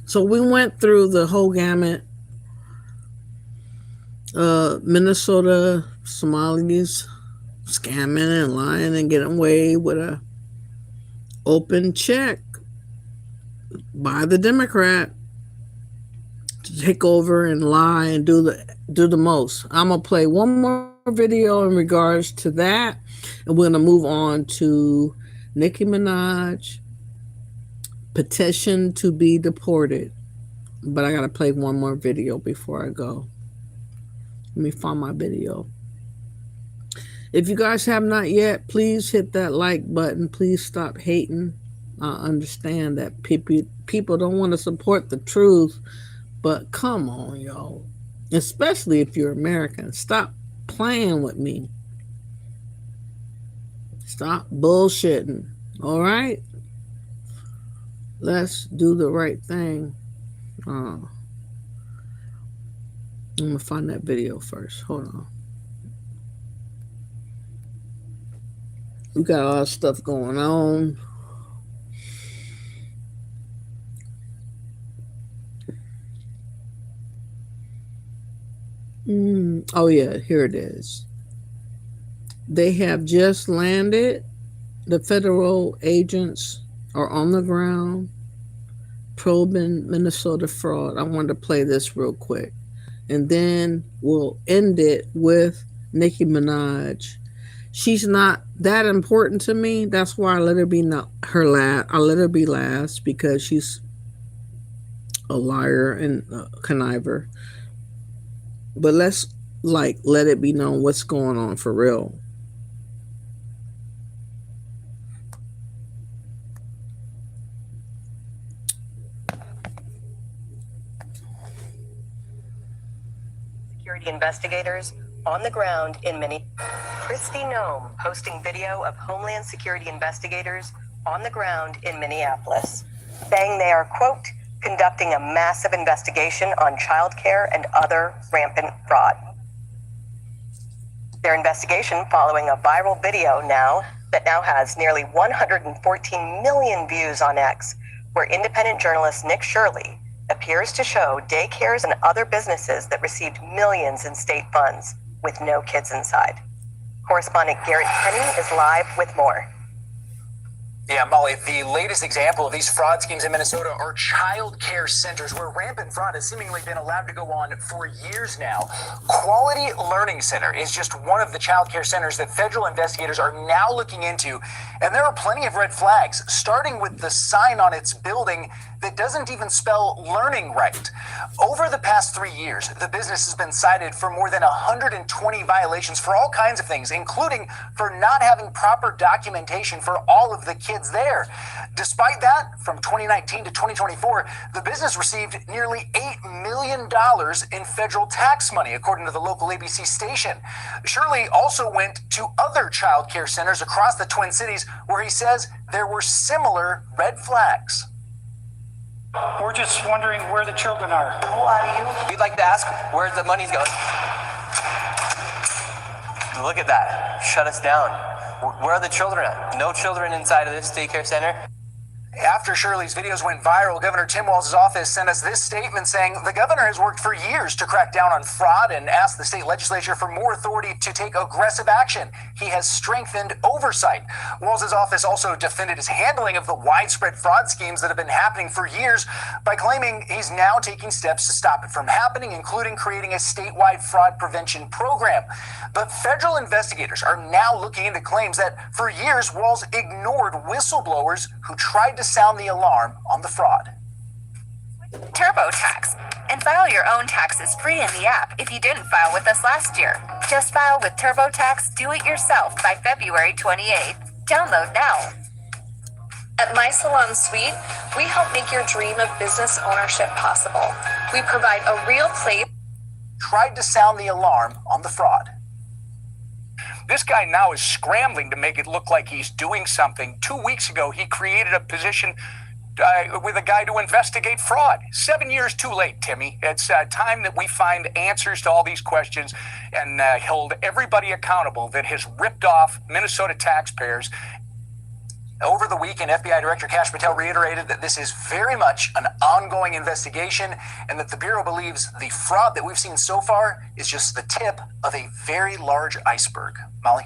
Speaker 1: So we went through the whole gamut. Minnesota Somalis scamming and lying and getting away with a open check by the Democrat to take over and lie and do the most. I'm gonna play one more video in regards to that, and we're gonna move on to Nicki Minaj petition to be deported. But I gotta play one more video before I go. Let me find my video. If you guys have not yet, please hit that like button. Please stop hating. I understand that people don't want to support the truth, but come on, y'all. Especially if you're American. Stop playing with me. Stop bullshitting. All right? Let's do the right thing. I'm gonna find that video first. Hold on. We got a lot of stuff going on. Oh yeah, here it is. They have just landed. The federal agents are on the ground probing Minnesota fraud. I wanted to play this real quick. And then we'll end it with Nicki Minaj. She's not that important to me. That's why I let her be not her last. I let her be last because she's a liar and a conniver. But let's let it be known what's going on for real.
Speaker 19: Security investigators on the ground in Christy Nome posting video of Homeland Security investigators on the ground in Minneapolis, saying they are, quote, conducting a massive investigation on childcare and other rampant fraud. Their investigation following a viral video that now has nearly 114 million views on X, where independent journalist Nick Shirley appears to show daycares and other businesses that received millions in state funds with no kids inside. Correspondent Garrett Kenny is live with more.
Speaker 20: Yeah, Molly, the latest example of these fraud schemes in Minnesota are child care centers where rampant fraud has seemingly been allowed to go on for years now. Quality Learning Center is just one of the child care centers that federal investigators are now looking into. And there are plenty of red flags, starting with the sign on its building that doesn't even spell learning right. Over the past 3 years, the business has been cited for more than 120 violations for all kinds of things, including for not having proper documentation for all of the kids there. Despite that, from 2019 to 2024, the business received nearly $8 million in federal tax money, according to the local ABC station. Shirley also went to other child care centers across the Twin Cities where he says there were similar red flags.
Speaker 5: We're just wondering where the children are.
Speaker 19: Who are you?
Speaker 3: We'd like to ask where the money's going. Look at that. Shut us down. Where are the children at? No children inside of this daycare center.
Speaker 20: After Shirley's videos went viral, Governor Tim Walz's office sent us this statement saying the governor has worked for years to crack down on fraud and asked the state legislature for more authority to take aggressive action. He has strengthened oversight. Walz's office also defended his handling of the widespread fraud schemes that have been happening for years by claiming he's now taking steps to stop it from happening, including creating a statewide fraud prevention program. But federal investigators are now looking into claims that for years Walz ignored whistleblowers who tried to sound the alarm on the fraud.
Speaker 21: TurboTax and file your own taxes free in the app if you didn't file with us last year. Just file with TurboTax Do It Yourself by February 28th. Download now.
Speaker 22: At My Salon Suite, we help make your dream of business ownership possible. We provide a real place.
Speaker 20: Tried to sound the alarm on the fraud.
Speaker 23: This guy now is scrambling to make it look like he's doing something. 2 weeks ago, he created a position with a guy to investigate fraud. 7 years too late, Timmy. It's time that we find answers to all these questions and hold everybody accountable that has ripped off Minnesota taxpayers.
Speaker 20: Over the weekend, FBI Director Kash Patel reiterated that this is very much an ongoing investigation and that the Bureau believes the fraud that we've seen so far is just the tip of a very large iceberg. Molly?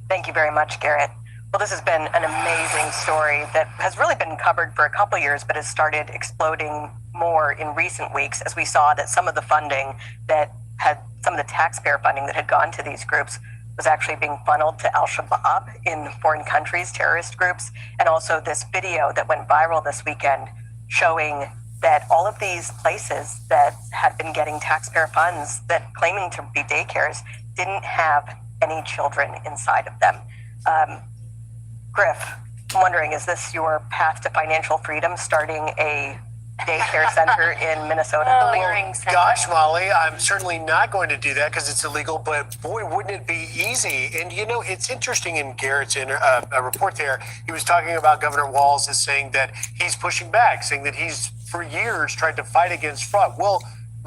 Speaker 19: Thank you very much, Garrett. Well, this has been an amazing story that has really been covered for a couple years, but has started exploding more in recent weeks as we saw that some of the funding that had, some of the taxpayer funding that had gone to these groups was actually being funneled to Al-Shabaab in foreign countries, terrorist groups, and also this video that went viral this weekend showing that all of these places that had been getting taxpayer funds that claiming to be daycares didn't have any children inside of them. Griff, I'm wondering, is this your path to financial freedom, starting a daycare center in Minnesota?
Speaker 10: Gosh, Molly, I'm certainly not going to do that because it's illegal, but boy, wouldn't it be easy. And you know, it's interesting in Garrett's a report there, he was talking about Governor Walz as saying that he's pushing back, saying that he's for years tried to fight against fraud. Well,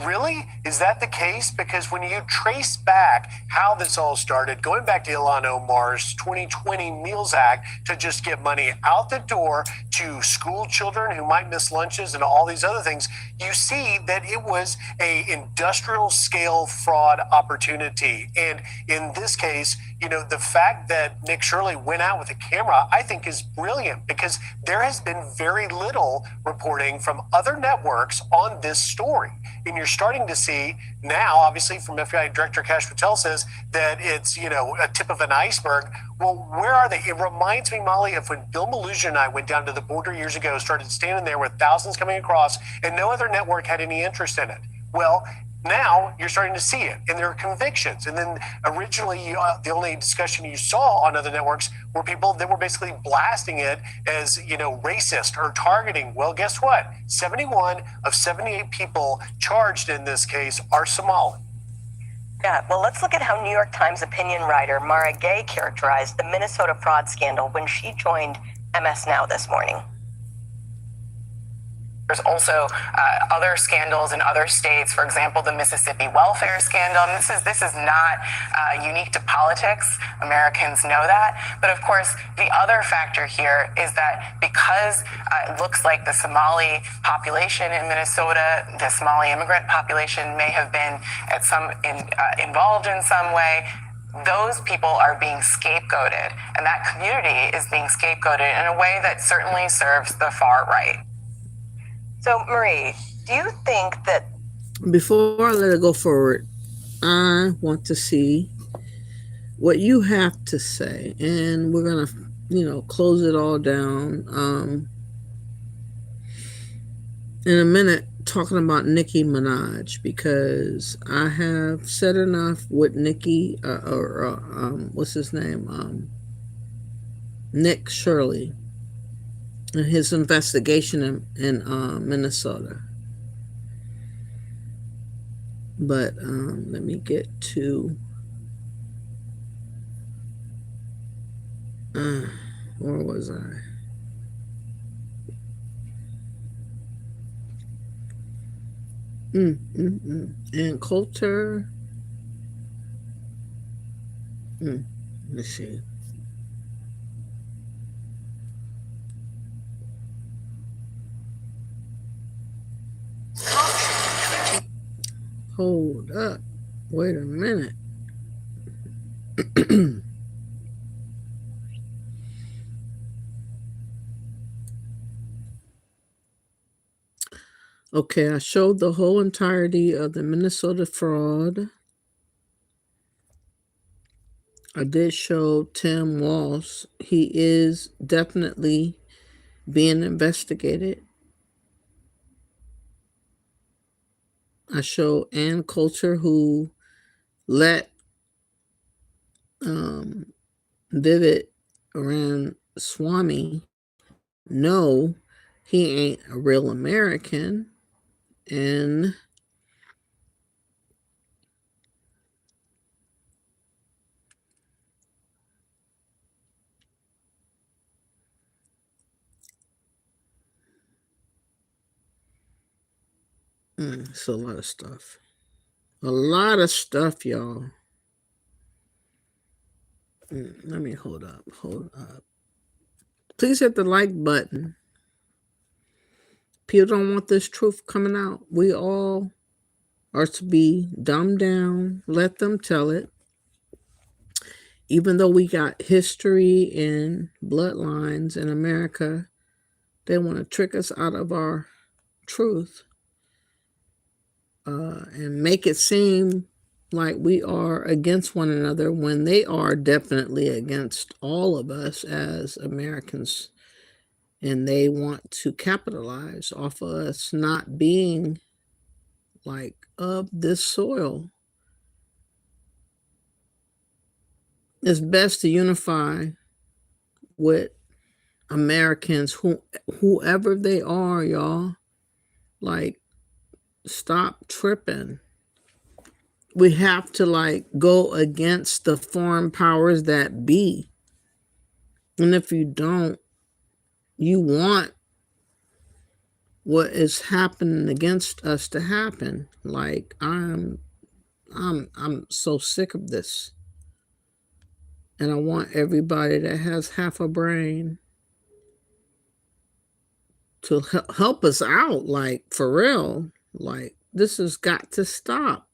Speaker 10: really? Is that the case? Because when you trace back how this all started, going back to Ilhan Omar's 2020 Meals Act to just get money out the door to school children who might miss lunches and all these other things, you see that it was a industrial scale fraud opportunity. And in this case, the fact that Nick Shirley went out with a camera, I think is brilliant, because there has been very little reporting from other networks on this story. And you're starting to see now, obviously, from FBI Director Kash Patel says that it's, a tip of an iceberg. Well, where are they? It reminds me, Molly, of when Bill Maluzia and I went down to the border years ago, started standing there with thousands coming across, and no other network had any interest in it. Well, now you're starting to see it, and there are convictions. And then originally, the only discussion you saw on other networks were people that were basically blasting it as, racist or targeting. Well, guess what? 71 of 78 people charged in this case are Somali.
Speaker 19: Yeah, well, let's look at how New York Times opinion writer Mara Gay characterized the Minnesota fraud scandal when she joined MS Now this morning.
Speaker 6: There's also other scandals in other states, for example, the Mississippi welfare scandal. And this is not unique to politics. Americans know that. But of course, the other factor here is that because it looks like the Somali population in Minnesota, the Somali immigrant population may have been involved in some way, those people are being scapegoated. And that community is being scapegoated in a way that certainly serves the far right.
Speaker 19: So, Marie, do you think that...
Speaker 1: Before I let it go forward, I want to see what you have to say. And we're going to, close it all down. In a minute, talking about Nicki Minaj, because I have said enough with Nicki, what's his name? Nick Shirley. And his investigation in Minnesota. But let me get to where was I? And Coulter. Let's see. Hold up. Wait a minute. Okay, I showed the whole entirety of the Minnesota fraud. I did show Tim Walsh. He is definitely being investigated. I show Ann Coulter, who let Vivid Ramaswamy know he ain't a real American. And it's a lot of stuff. A lot of stuff, y'all. Let me hold up. Please hit the like button. People don't want this truth coming out. We all are to be dumbed down. Let them tell it. Even though we got history and bloodlines in America, they want to trick us out of our truth. And make it seem like we are against one another when they are definitely against all of us as Americans. And they want to capitalize off of us not being like of this soil. It's best to unify with Americans, whoever they are, y'all. Like, stop tripping. We have to go against the foreign powers that be. And if you don't, you want what is happening against us to happen. Like, I'm so sick of this. And I want everybody that has half a brain to help us out, like, for real. Like, this has got to stop.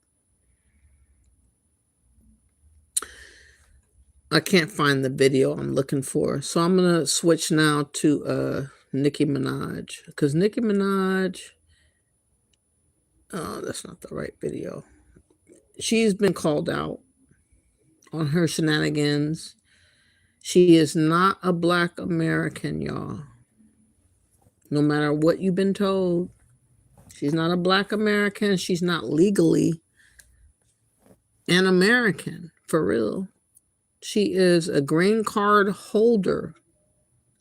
Speaker 1: I can't find the video I'm looking for. So I'm going to switch now to Nicki Minaj. Because Nicki Minaj... Oh, that's not the right video. She's been called out on her shenanigans. She is not a Black American, y'all. No matter what you've been told, she's not a Black American. She's not legally an American, for real. She is a green card holder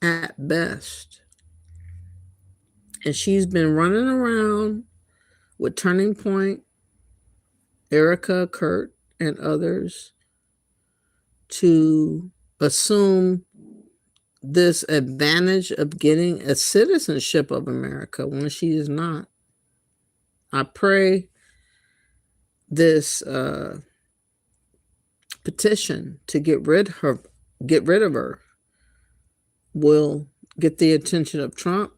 Speaker 1: at best. And she's been running around with Turning Point, Erica, Kurt, and others to assume this advantage of getting a citizenship of America when she is not. I pray this petition to get rid of her will get the attention of Trump,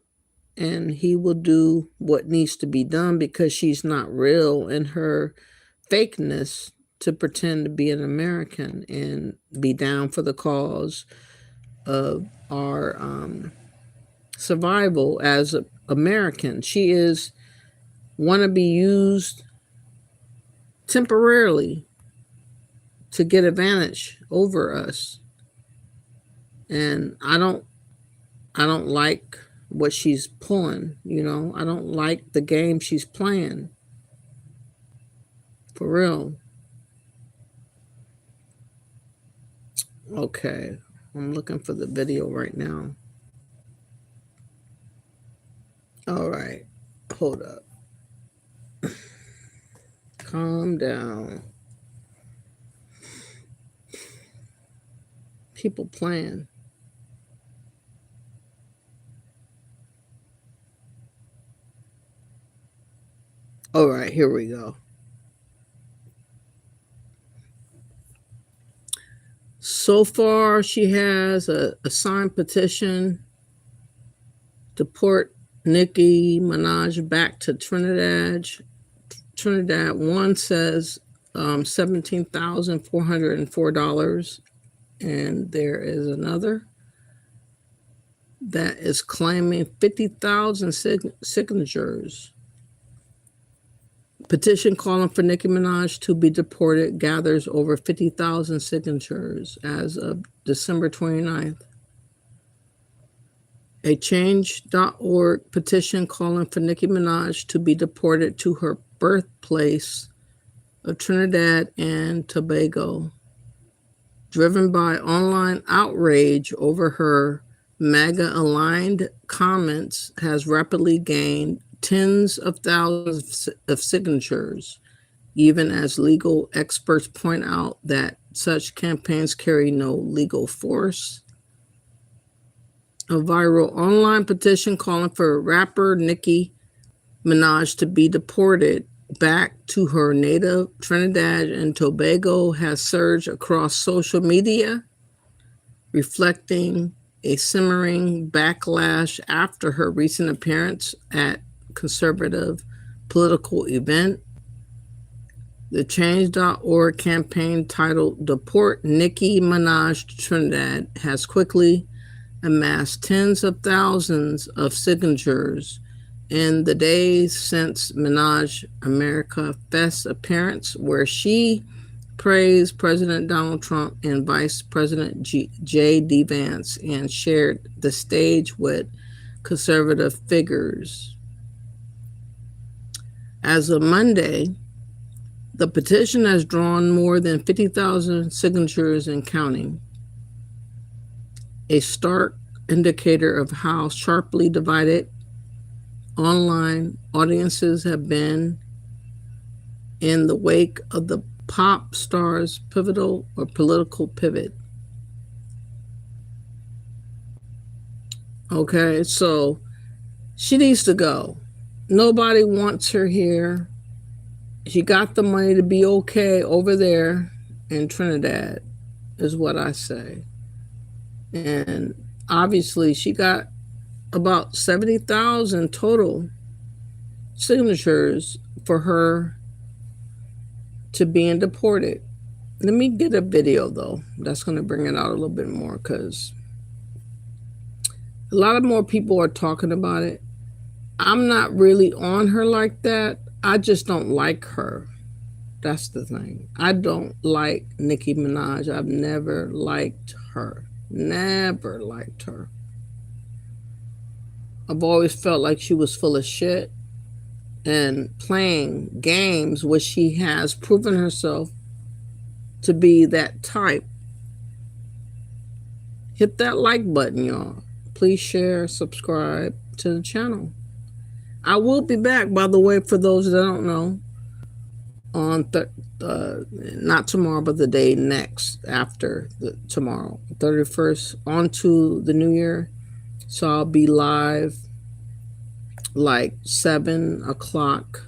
Speaker 1: and he will do what needs to be done because she's not real in her fakeness to pretend to be an American and be down for the cause of our survival as Americans. She is want to be used temporarily to get advantage over us. And I don't like what she's pulling, you know. I don't like the game she's playing. For real. Okay. I'm looking for the video right now. All right. Hold up. Calm down. People playing. All right, here we go. So far, she has a signed petition to deport Nicki Minaj back to Trinidad. Trinidad one says $17,404, and there is another that is claiming 50,000 signatures. Petition calling for Nicki Minaj to be deported gathers over 50,000 signatures as of December 29th. A Change.org petition calling for Nicki Minaj to be deported to her birthplace of Trinidad and Tobago, driven by online outrage over her MAGA-aligned comments, has rapidly gained tens of thousands of signatures, even as legal experts point out that such campaigns carry no legal force. A viral online petition calling for rapper Nicki Minaj to be deported back to her native Trinidad and Tobago has surged across social media, reflecting a simmering backlash after her recent appearance at conservative political event. The Change.org campaign titled Deport Nicki Minaj to Trinidad has quickly amassed tens of thousands of signatures in the days since Minaj America Fest appearance, where she praised President Donald Trump and Vice President J.D. Vance and shared the stage with conservative figures. As of Monday, the petition has drawn more than 50,000 signatures and counting, a stark indicator of how sharply divided online audiences have been in the wake of the pop star's pivotal or political pivot. Okay, so she needs to go. Nobody wants her here. She got the money to be okay over there in Trinidad, is what I say. And obviously she got about 70,000 total signatures for her to being deported. Let me get a video though. That's going to bring it out a little bit more, because a lot of more people are talking about it. I'm not really on her like that. I just don't like her. That's the thing. I don't like Nicki Minaj. I've never liked her. Never liked her. I've always felt like she was full of shit and playing games, which she has proven herself to be that type. Hit that like button, y'all. Please share, subscribe to the channel. I will be back, by the way, for those that don't know, on not tomorrow, but the day next after tomorrow, 31st, on to the new year. So I'll be live like 7 o'clock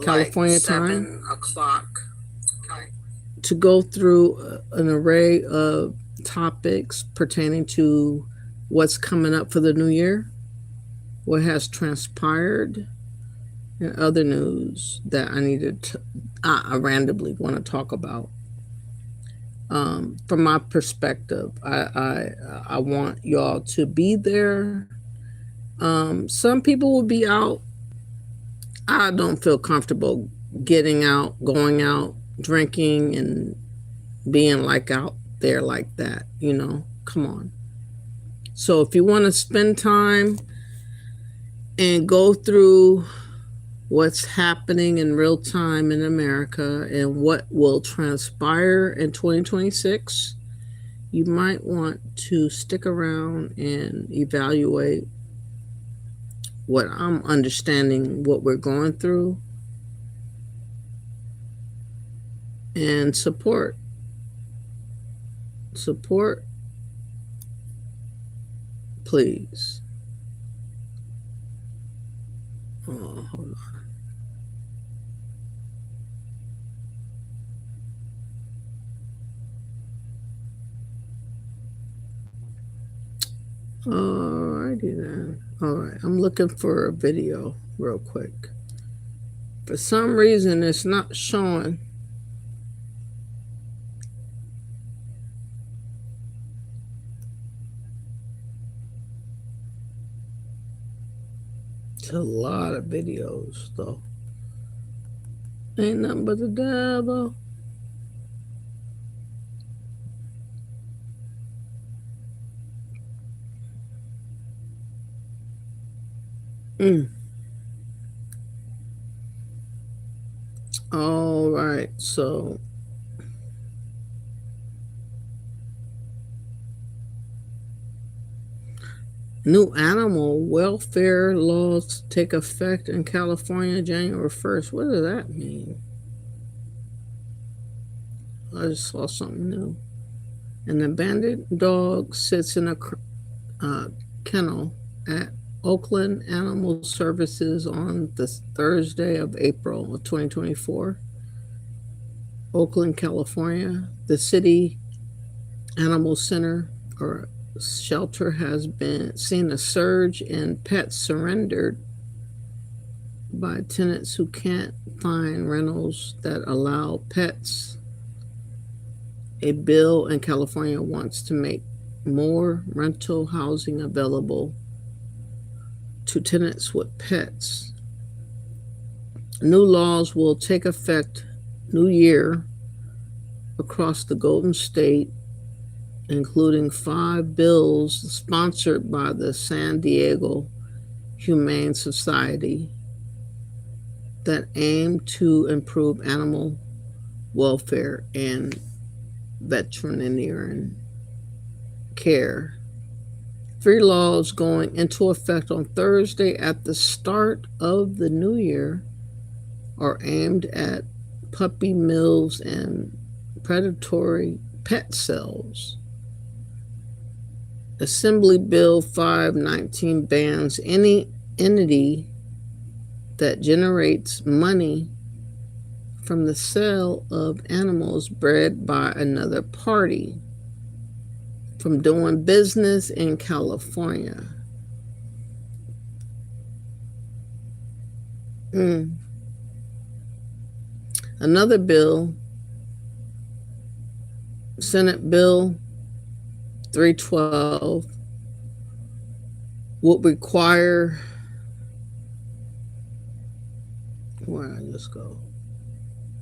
Speaker 1: California time, to go through an array of topics pertaining to what's coming up for the new year, what has transpired, and other news that I needed to, I randomly want to talk about. From my perspective, I want y'all to be there. Some people will be out. I don't feel comfortable getting out, going out, drinking, and being like out there like that, you know. Come on. So if you want to spend time and go through what's happening in real time in America and what will transpire in 2026, you might want to stick around and evaluate what I'm understanding, what we're going through, and support. Support, please. Oh, hold on. Alrighty then. Alright, I'm looking for a video real quick. For some reason, it's not showing. It's a lot of videos, though. Ain't nothing but the devil. All right, so new animal welfare laws take effect in California January 1st. What does that mean? I just saw something new. An abandoned dog sits in a kennel at Oakland Animal Services on the Thursday of April of 2024. Oakland, California. The city animal center or shelter has been seen a surge in pets surrendered by tenants who can't find rentals that allow pets. A bill in California wants to make more rental housing available to tenants with pets. New laws will take effect New Year across the Golden State, including 5 bills sponsored by the San Diego Humane Society that aim to improve animal welfare and veterinarian care. 3 laws going into effect on Thursday at the start of the new year are aimed at puppy mills and predatory pet sales. Assembly Bill 519 bans any entity that generates money from the sale of animals bred by another party from doing business in California. Another bill Senate Bill 312 would require, where did I just go?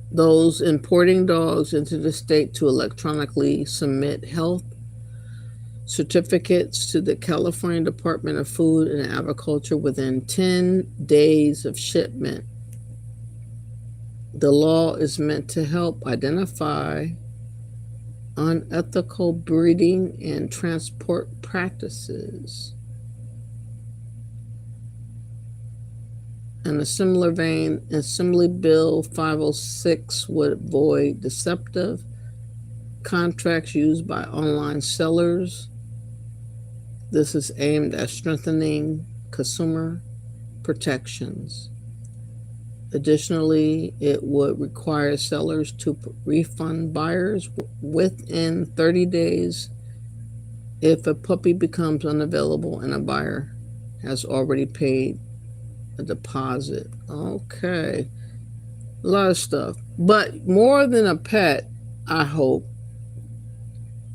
Speaker 1: Those importing dogs into the state to electronically submit health certificates to the California Department of Food and Agriculture within 10 days of shipment. The law is meant to help identify unethical breeding and transport practices. In a similar vein, Assembly Bill 506 would void deceptive contracts used by online sellers. This is aimed at strengthening consumer protections. Additionally, it would require sellers to refund buyers within 30 days if a puppy becomes unavailable and a buyer has already paid a deposit. Okay. A lot of stuff. But more than a pet, I hope.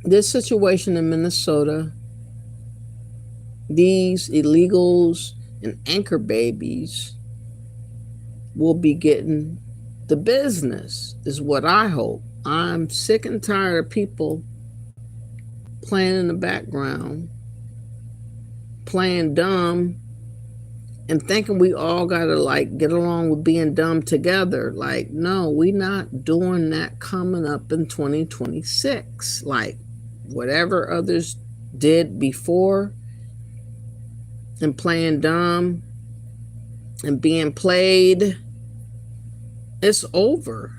Speaker 1: This situation in Minnesota, these illegals and anchor babies will be getting the business, is what I hope. I'm sick and tired of people playing in the background, playing dumb, and thinking we all gotta like get along with being dumb together. Like, no, we not doing that coming up in 2026. Like, whatever others did before and playing dumb and being played, it's over.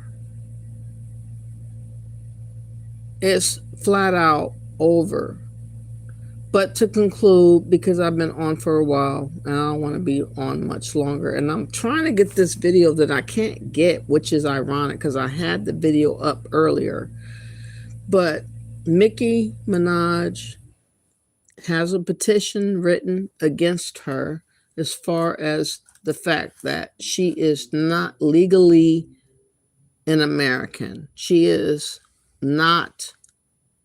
Speaker 1: It's flat out over. But to conclude, because I've been on for a while and I don't want to be on much longer, and I'm trying to get this video that I can't get, which is ironic because I had the video up earlier. But Nicki Minaj has a petition written against her as far as the fact that she is not legally an American. She is not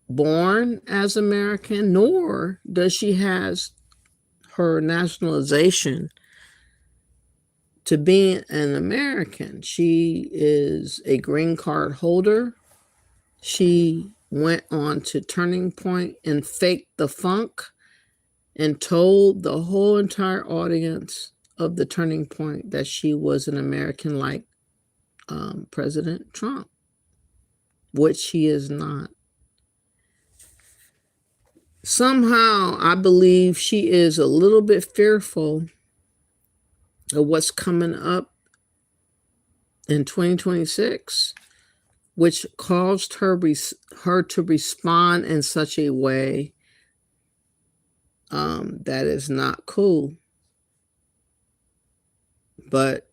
Speaker 1: born as American, nor does she has her nationalization to being an American. She is a green card holder. She went on to Turning Point and faked the funk and told the whole entire audience of the Turning Point that she was an American like President Trump, which she is not. Somehow, I believe she is a little bit fearful of what's coming up in 2026, which caused her to respond in such a way that is not cool. But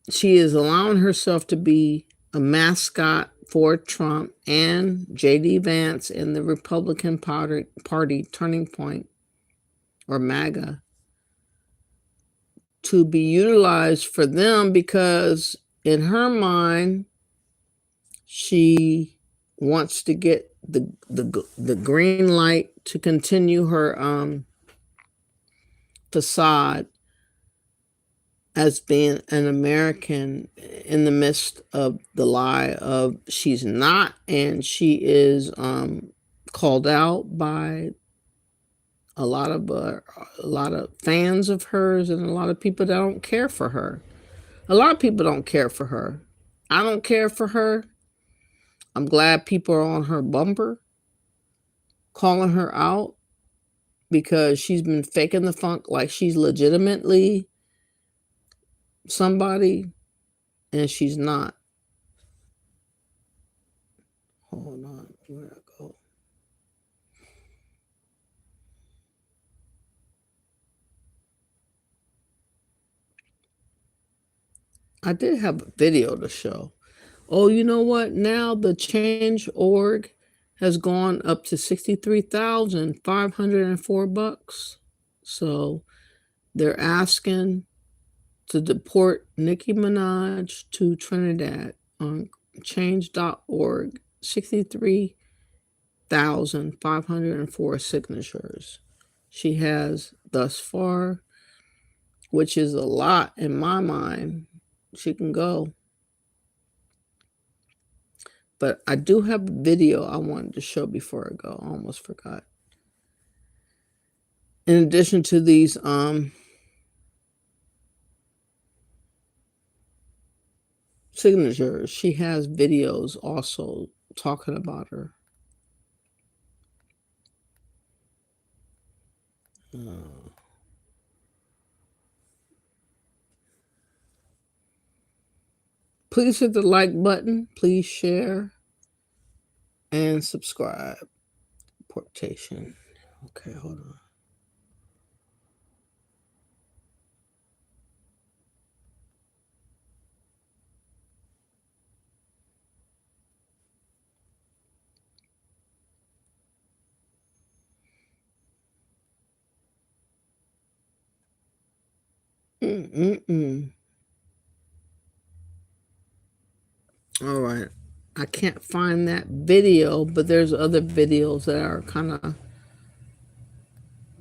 Speaker 1: she is allowing herself to be a mascot for Trump and J.D. Vance and the Republican Party Turning Point, or MAGA, to be utilized for them because in her mind, she wants to get the green light to continue her facade as being an American in the midst of the lie of she's not, and she is called out by a lot of fans of hers and a lot of people that don't care for her. A lot of people don't care for her. I don't care for her. I'm glad people are on her bumper calling her out because she's been faking the funk like she's legitimately somebody, and she's not. Hold on, where'd I go? I did have a video to show. Oh, you know what? Now the Change.org has gone up to $63,504. So they're asking to deport Nicki Minaj to Trinidad on Change.org. $63,504. 5,504 signatures she has thus far, which is a lot in my mind. She can go. But I do have a video I wanted to show before I go. I almost forgot. In addition to these signatures, she has videos also talking about her. Please hit the like button. Please share and subscribe. Deportation. Okay, hold on. All right. I can't find that video, but there's other videos that are kind of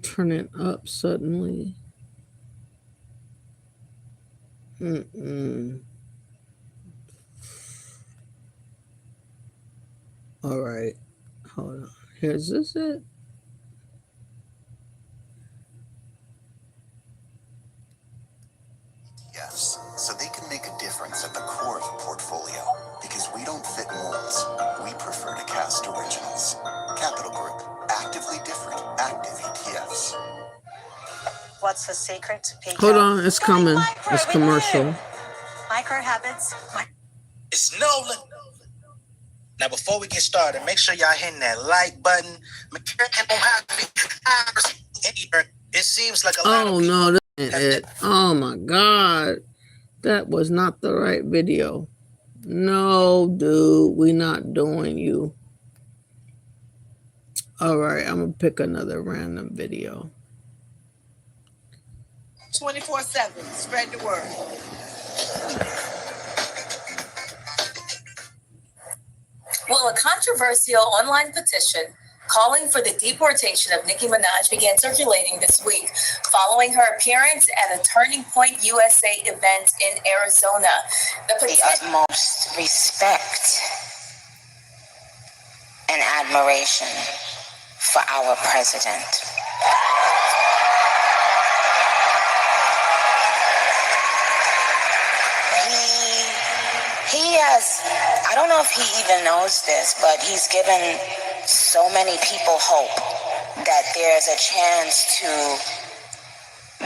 Speaker 1: turning up suddenly. All right. Hold on. Here's this it.
Speaker 7: Yes, so they can make a difference at the core of a portfolio. Because we don't fit molds, we prefer to cast originals. Capital Group, actively different, active ETFs.
Speaker 8: What's the secret to peak?
Speaker 1: Hold on, it's coming. It's commercial.
Speaker 8: Micro habits.
Speaker 9: It's Nolan. Now, before we get started, make sure y'all hitting that like button. It seems like a lot of people.
Speaker 1: No, that ain't it. Oh my God. That was not the right video. No, dude, we not doing you. All right, I'm gonna pick another random video.
Speaker 8: 24/7. Spread the word.
Speaker 24: Well, a controversial online petition calling for the deportation of Nicki Minaj began circulating this week following her appearance at a Turning Point USA event in Arizona.
Speaker 25: The utmost respect and admiration for our president. He has, I don't know if he even knows this, but he's given so many people hope that there's a chance to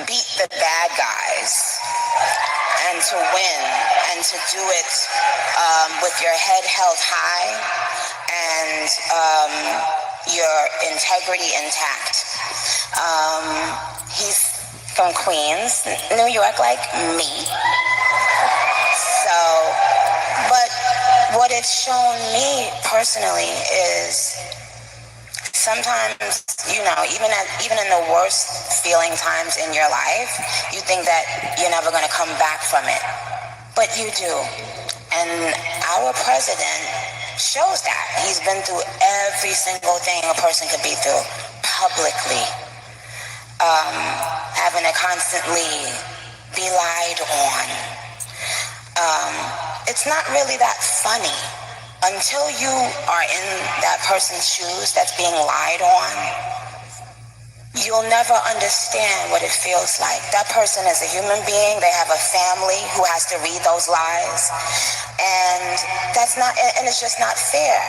Speaker 25: beat the bad guys and to win and to do it with your head held high and your integrity intact. He's from Queens, New York, like me. So, but what it's shown me personally is sometimes, you know, even in the worst feeling times in your life, you think that you're never going to come back from it. But you do. And our president shows that. He's been through every single thing a person could be through publicly. Having to constantly be lied on. It's not really that funny. Until you are in that person's shoes that's being lied on, you'll never understand what it feels like. That person is a human being. They have a family who has to read those lies. And that's not, and it's just not fair.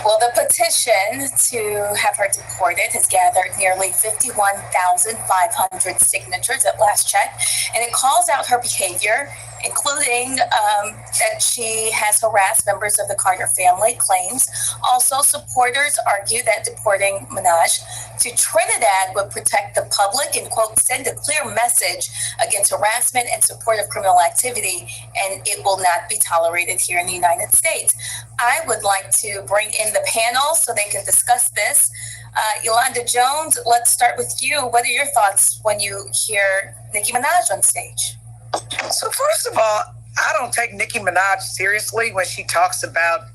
Speaker 24: Well, the petition to have her deported has gathered nearly 51,500 signatures at last check, and it calls out her behavior, including that she has harassed members of the Carter family, claims. Also, supporters argue that deporting Minaj to Trinidad would protect the public and, quote, send a clear message against harassment and support of criminal activity, and it will not be tolerated here in the United States. I would like to bring in the panel so they can discuss this. Yolanda Jones, let's start with you. What are your thoughts when you hear Nicki Minaj on stage?
Speaker 26: So first of all, I don't take Nicki Minaj seriously when she talks about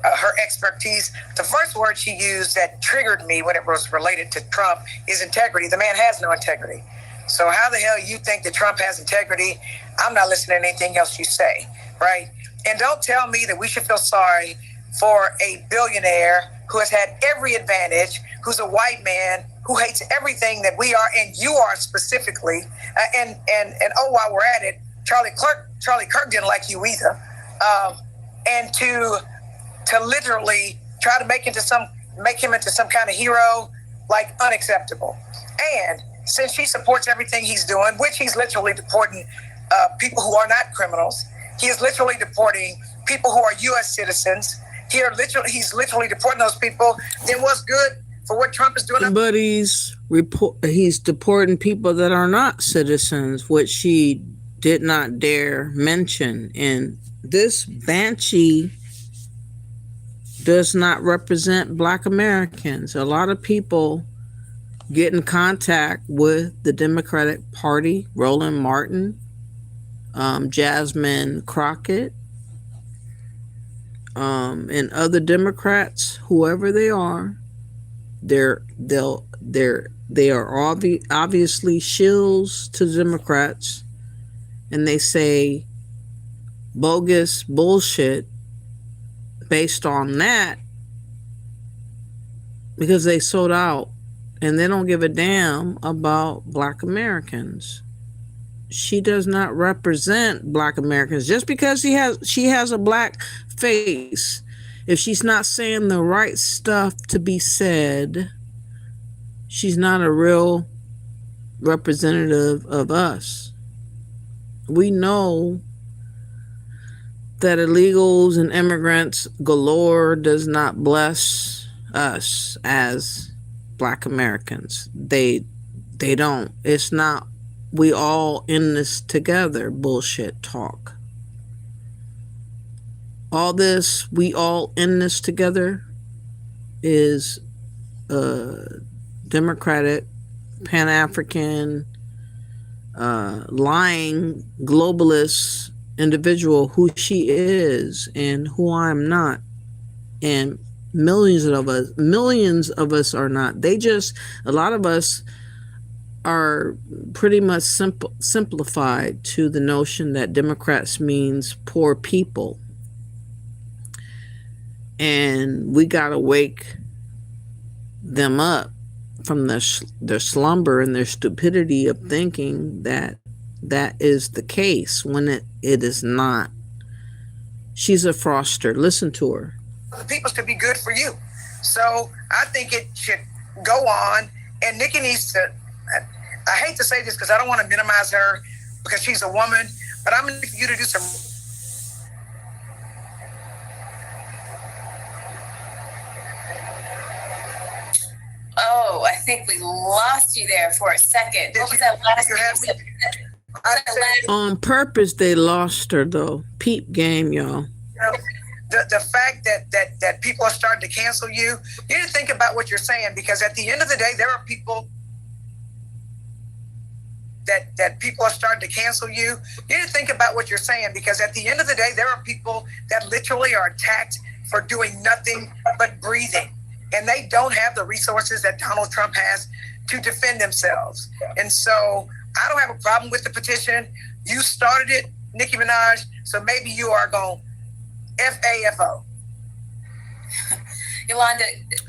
Speaker 11: her expertise. The first word she used that triggered me when it was related to Trump is integrity. The man has no integrity. So how the hell you think that Trump has integrity? I'm not listening to anything else you say, right? And don't tell me that we should feel sorry for a billionaire who has had every advantage, who's a white man, who hates everything that we are and you are specifically. And oh, while we're at it, Charlie Kirk didn't like you either. And to literally try to make him into some kind of hero, like, unacceptable. And since she supports everything he's doing, which he's literally deporting people who are not criminals, he is literally deporting people who are U.S. citizens. He's literally deporting those people. Then what's good for what Trump is doing?
Speaker 1: But he's deporting people that are not citizens, which she did not dare mention. And this banshee does not represent Black Americans. A lot of people get in contact with the Democratic Party, Roland Martin, Jasmine Crockett, and other Democrats, whoever they are. They are obviously shills to Democrats, and they say bogus bullshit based on that because they sold out, and they don't give a damn about Black Americans. She does not represent Black Americans just because she has a black face. If she's not saying the right stuff to be said, she's not a real representative of us. We know that illegals and immigrants galore does not bless us as Black Americans. They don't. It's not we all in this together bullshit talk. All this we all in this together is Democratic, Pan-African, lying globalist individual who she is and who I'm not. And millions of us are not. A lot of us are pretty much simplified to the notion that Democrats means poor people. And we got to wake them up from their slumber and their stupidity of thinking that that is the case when it is not. She's a fraudster. Listen to her.
Speaker 11: The people's to be good for you. So I think it should go on, and Nicki needs to, I hate to say this because I don't want to minimize her because she's a woman, but I'm going to need you to do some.
Speaker 24: Oh, I think we lost you there for a second. What was that last thing you said?
Speaker 1: On purpose, they lost her, though. Peep game, y'all.
Speaker 11: The fact that people are starting to cancel you, you need to think about what you're saying, because at the end of the day, there are people that people are starting to cancel you. You need to think about what you're saying, because at the end of the day, there are people that literally are attacked for doing nothing but breathing. And they don't have the resources that Donald Trump has to defend themselves. And so I don't have a problem with the petition. You started it, Nicki Minaj, so maybe you are going FAFO.
Speaker 24: Yolanda,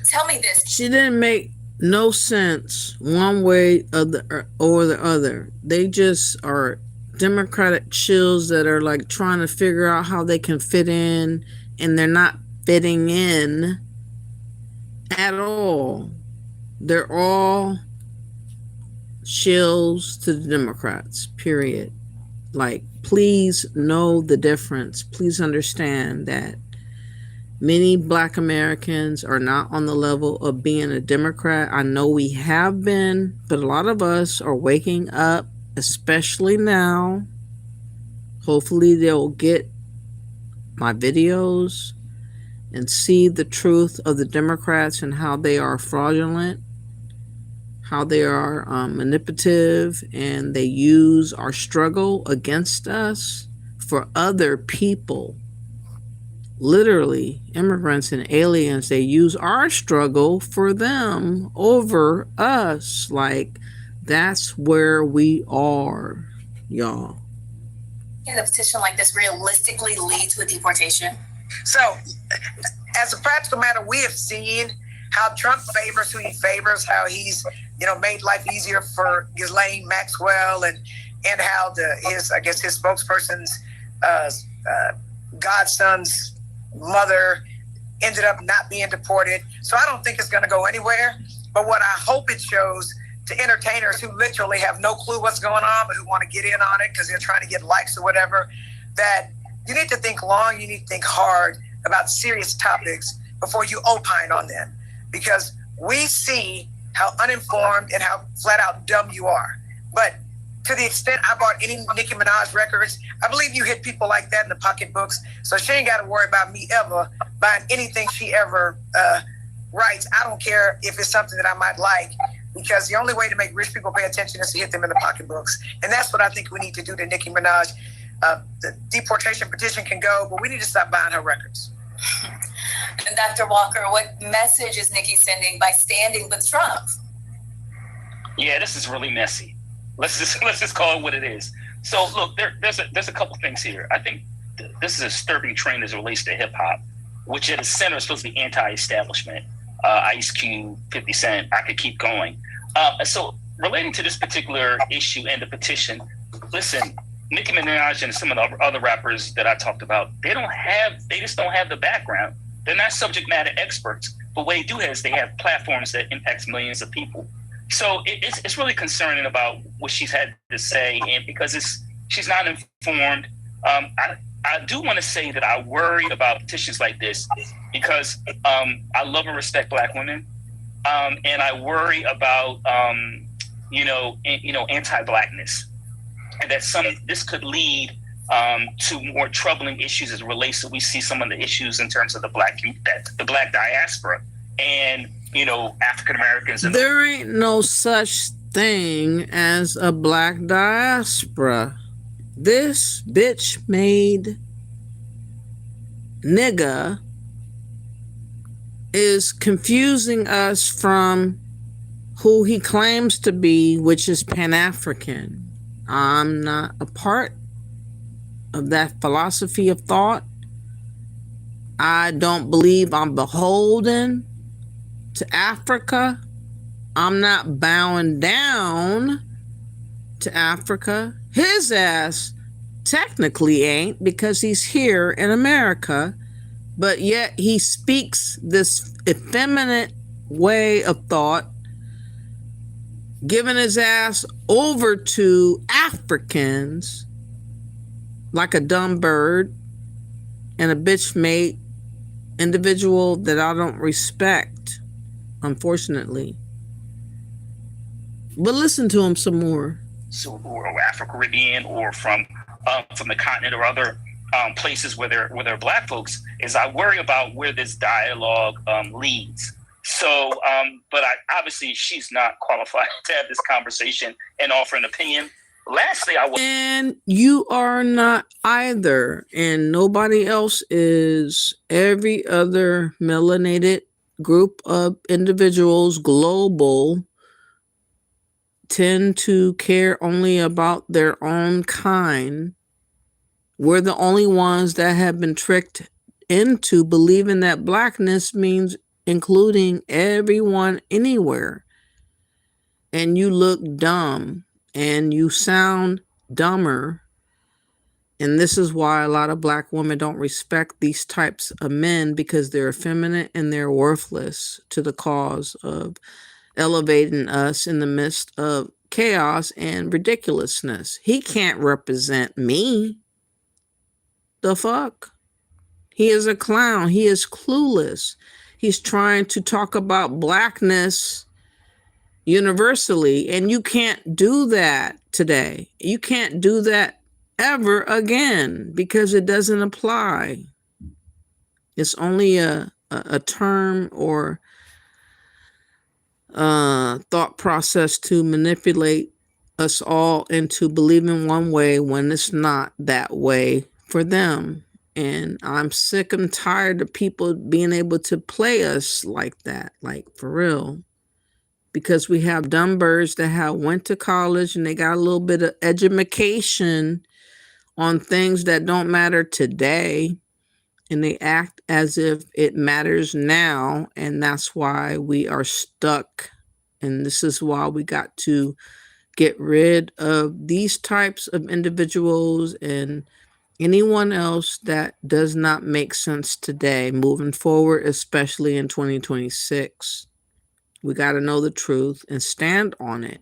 Speaker 24: tell me this.
Speaker 1: She didn't make no sense one way or the other. They just are Democratic shills that are like trying to figure out how they can fit in, and they're not fitting in at all. They're all shills to the Democrats, period. Like, please know the difference. Please understand that many Black Americans are not on the level of being a Democrat. I know we have been, but a lot of us are waking up, especially now. Hopefully they'll get my videos and see the truth of the Democrats and how they are fraudulent, how they are manipulative, and they use our struggle against us for other people. literally immigrants and aliens, they use our struggle for them over us. Like, that's where we are, y'all.
Speaker 24: Can a petition like this realistically lead to a deportation?
Speaker 11: So, as a practical matter, we have seen how Trump favors who he favors, how he's, made life easier for Ghislaine Maxwell, and how his spokesperson's godson's mother ended up not being deported. So I don't think it's going to go anywhere. But what I hope it shows to entertainers who literally have no clue what's going on, but who want to get in on it because they're trying to get likes or whatever, that you need to think long, you need to think hard about serious topics before you opine on them. Because we see how uninformed and how flat out dumb you are. But to the extent I bought any Nicki Minaj records, I believe you hit people like that in the pocketbooks. So she ain't got to worry about me ever buying anything she ever writes. I don't care if it's something that I might like, because the only way to make rich people pay attention is to hit them in the pocketbooks. And that's what I think we need to do to Nicki Minaj. The deportation petition can go, but we need to stop buying her records.
Speaker 24: And Dr. Walker, what message is Nicki sending by standing with Trump?
Speaker 2: Yeah, this is really messy. Let's just call it what it is. So look, there's a couple things here. I think this is a disturbing trend as it relates to hip hop, which at its center is supposed to be anti-establishment. Ice Cube, 50 Cent, I could keep going. So relating to this particular issue and the petition, listen, Nicki Minaj and some of the other rappers that I talked about, they just don't have the background. They're not subject matter experts, but what they do is they have platforms that impact millions of people. So it's really concerning about what she's had to say, and because she's not informed. I do want to say that I worry about petitions like this because I love and respect Black women, and I worry about anti-Blackness, and that this could lead to more troubling issues as it relates to we see some of the issues in terms of the Black diaspora and African Americans.
Speaker 1: There ain't no such thing as a Black diaspora. This bitch made nigga is confusing us from who he claims to be, which is Pan-African. I'm not a part of that philosophy of thought. I don't believe I'm beholden to Africa. I'm not bowing down to Africa. His ass technically ain't, because he's here in America, but yet he speaks this effeminate way of thought, giving his ass over to Africans like a dumb bird and a bitch made individual that I don't respect, unfortunately. But listen to him some more.
Speaker 2: Or Afro-Caribbean, or from the continent or other places where there are Black folks, is I worry about where this dialogue leads. So, but obviously she's not qualified to have this conversation and offer an opinion. Lastly,
Speaker 1: and you are not either, and nobody else is. Every other melanated group of individuals, global, tend to care only about their own kind. We're the only ones that have been tricked into believing that Blackness means including everyone anywhere. And you look dumb and you sound dumber. And this is why a lot of Black women don't respect these types of men, because they're effeminate and they're worthless to the cause of elevating us in the midst of chaos and ridiculousness. He can't represent me. The fuck? He is a clown. He is clueless. He's trying to talk about Blackness universally, and you can't do that today. You can't do that ever again, because it doesn't apply. It's only a term or thought process to manipulate us all into believing one way when it's not that way for them. And I'm sick and tired of people being able to play us like that, like for real. Because we have dumb birds that have went to college and they got a little bit of education on things that don't matter today. And they act as if it matters now. And that's why we are stuck. And this is why we got to get rid of these types of individuals and anyone else that does not make sense today, moving forward, especially in 2026. We got to know the truth and stand on it.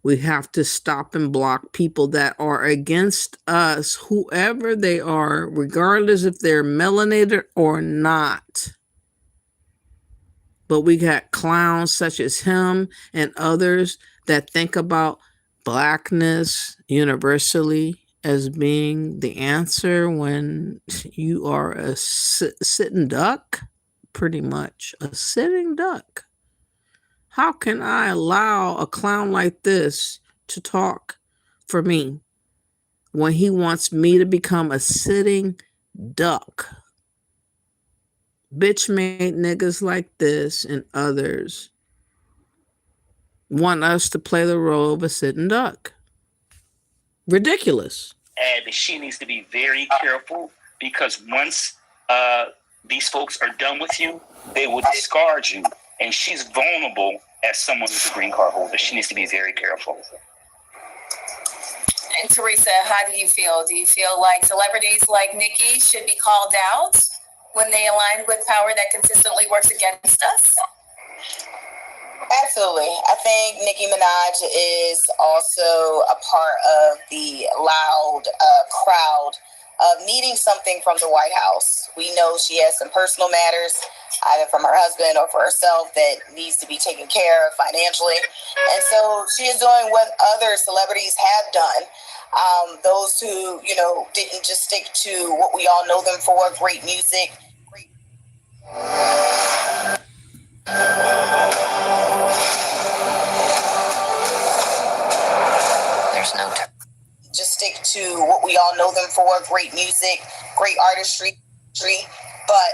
Speaker 1: We have to stop and block people that are against us, whoever they are, regardless if they're melanated or not. But we got clowns such as him and others that think about blackness universally as being the answer when you are a sitting duck, pretty much a sitting duck. How can I allow a clown like this to talk for me when he wants me to become a sitting duck? Bitch-made niggas like this and others want us to play the role of a sitting duck. Ridiculous.
Speaker 2: And she needs to be very careful because once these folks are done with you, they will discard you. And she's vulnerable as someone who's a green card holder. She needs to be very careful.
Speaker 24: And Teresa, how do you feel? Do you feel like celebrities like Nicki should be called out when they align with power that consistently works against us?
Speaker 25: Absolutely. I think Nicki Minaj is also a part of the loud crowd of needing something from the White House. We know she has some personal matters, either from her husband or for herself, that needs to be taken care of financially. And so she is doing what other celebrities have done. Those who, didn't just stick to what we all know them for, great music.
Speaker 18: There's no term.
Speaker 25: Just stick to what we all know them for, great music, great artistry, but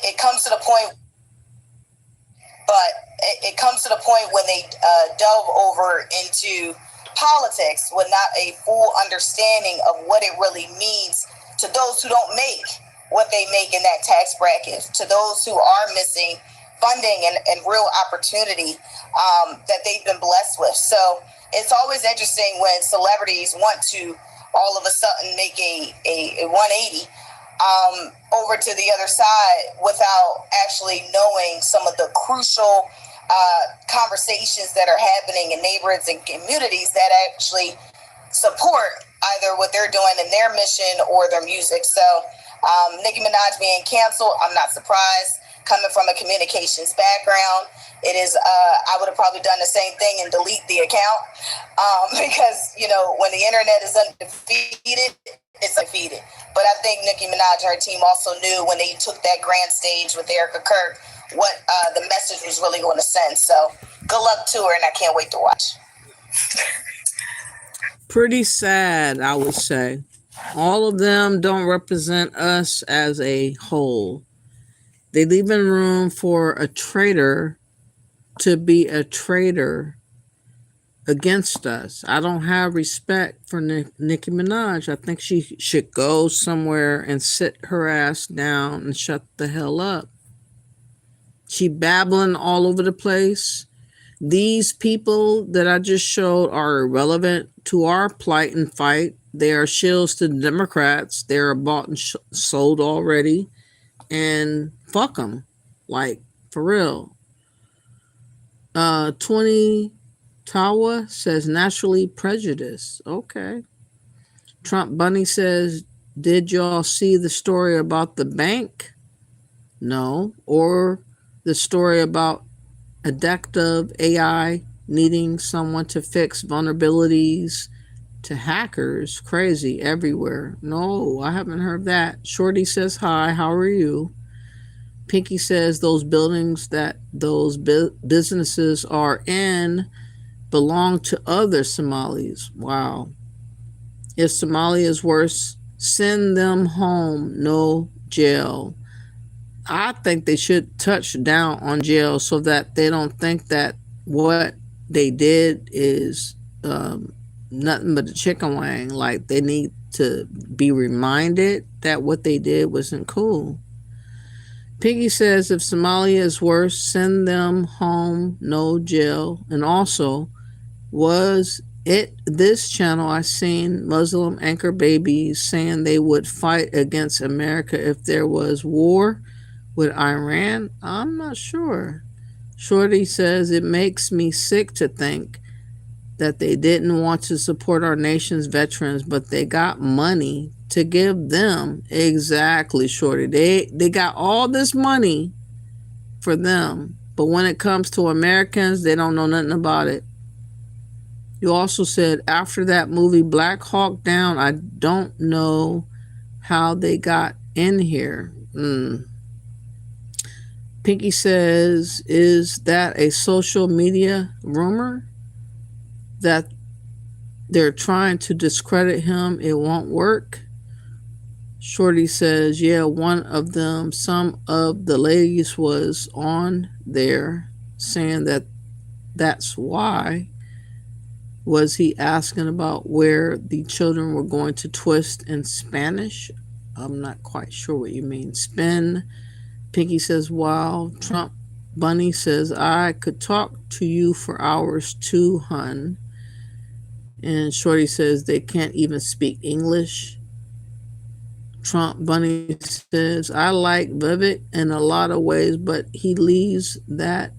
Speaker 25: it comes to the point when they delve over into politics with not a full understanding of what it really means to those who don't make what they make in that tax bracket, to those who are missing funding and real opportunity that they've been blessed with. So it's always interesting when celebrities want to all of a sudden make a 180 over to the other side without actually knowing some of the crucial conversations that are happening in neighborhoods and communities that actually support either what they're doing in their mission or their music. So Nicki Minaj being canceled, I'm not surprised. Coming from a communications background, it is, I would have probably done the same thing and delete the account because, when the internet is undefeated, it's undefeated. But I think Nicki Minaj and her team also knew when they took that grand stage with Erica Kirk what the message was really going to send. So good luck to her, and I can't wait to watch.
Speaker 1: Pretty sad, I would say. All of them don't represent us as a whole. They leave in room for a traitor to be a traitor against us. I don't have respect for Nicki Minaj. I think she should go somewhere and sit her ass down and shut the hell up. She babbling all over the place. These people that I just showed are irrelevant to our plight and fight. They are shills to the Democrats. They're bought and sold already. And fuck them. Like, for real. 20 Tawa says naturally prejudiced. Okay. Trump Bunny says, did y'all see the story about the bank? No. Or the story about addictive AI needing someone to fix vulnerabilities to hackers. Crazy everywhere. No, I haven't heard that. Shorty says hi, how are you? Pinky says those buildings that those businesses are in belong to other Somalis. Wow. If Somalia is worse, Send them home, no jail. I think they should touch down on jail so that they don't think that what they did is nothing but a chicken wing. Like, they need to be reminded that what they did wasn't cool. Piggy says if Somalia is worse, send them home, no jail. And also, was it this channel I seen Muslim anchor babies saying they would fight against America if there was war with Iran? I'm not sure. Shorty says it makes me sick to think that they didn't want to support our nation's veterans, but they got money to give them. Exactly, Shorty. They got all this money for them, but when it comes to Americans, they don't know nothing about it. You also said after that movie Black Hawk Down, I don't know how they got in here. Pinky says, is that a social media rumor that they're trying to discredit him? It won't work. Shorty says, yeah, one of them, some of the ladies was on there saying that that's why. Was he asking about where the children were going to twist in Spanish? I'm not quite sure what you mean. Spin. Pinky says, wow. Trump Bunny says, I could talk to you for hours too, hun. And Shorty says, they can't even speak English. Trump Bunny says, I like Vivek in a lot of ways, but he leaves that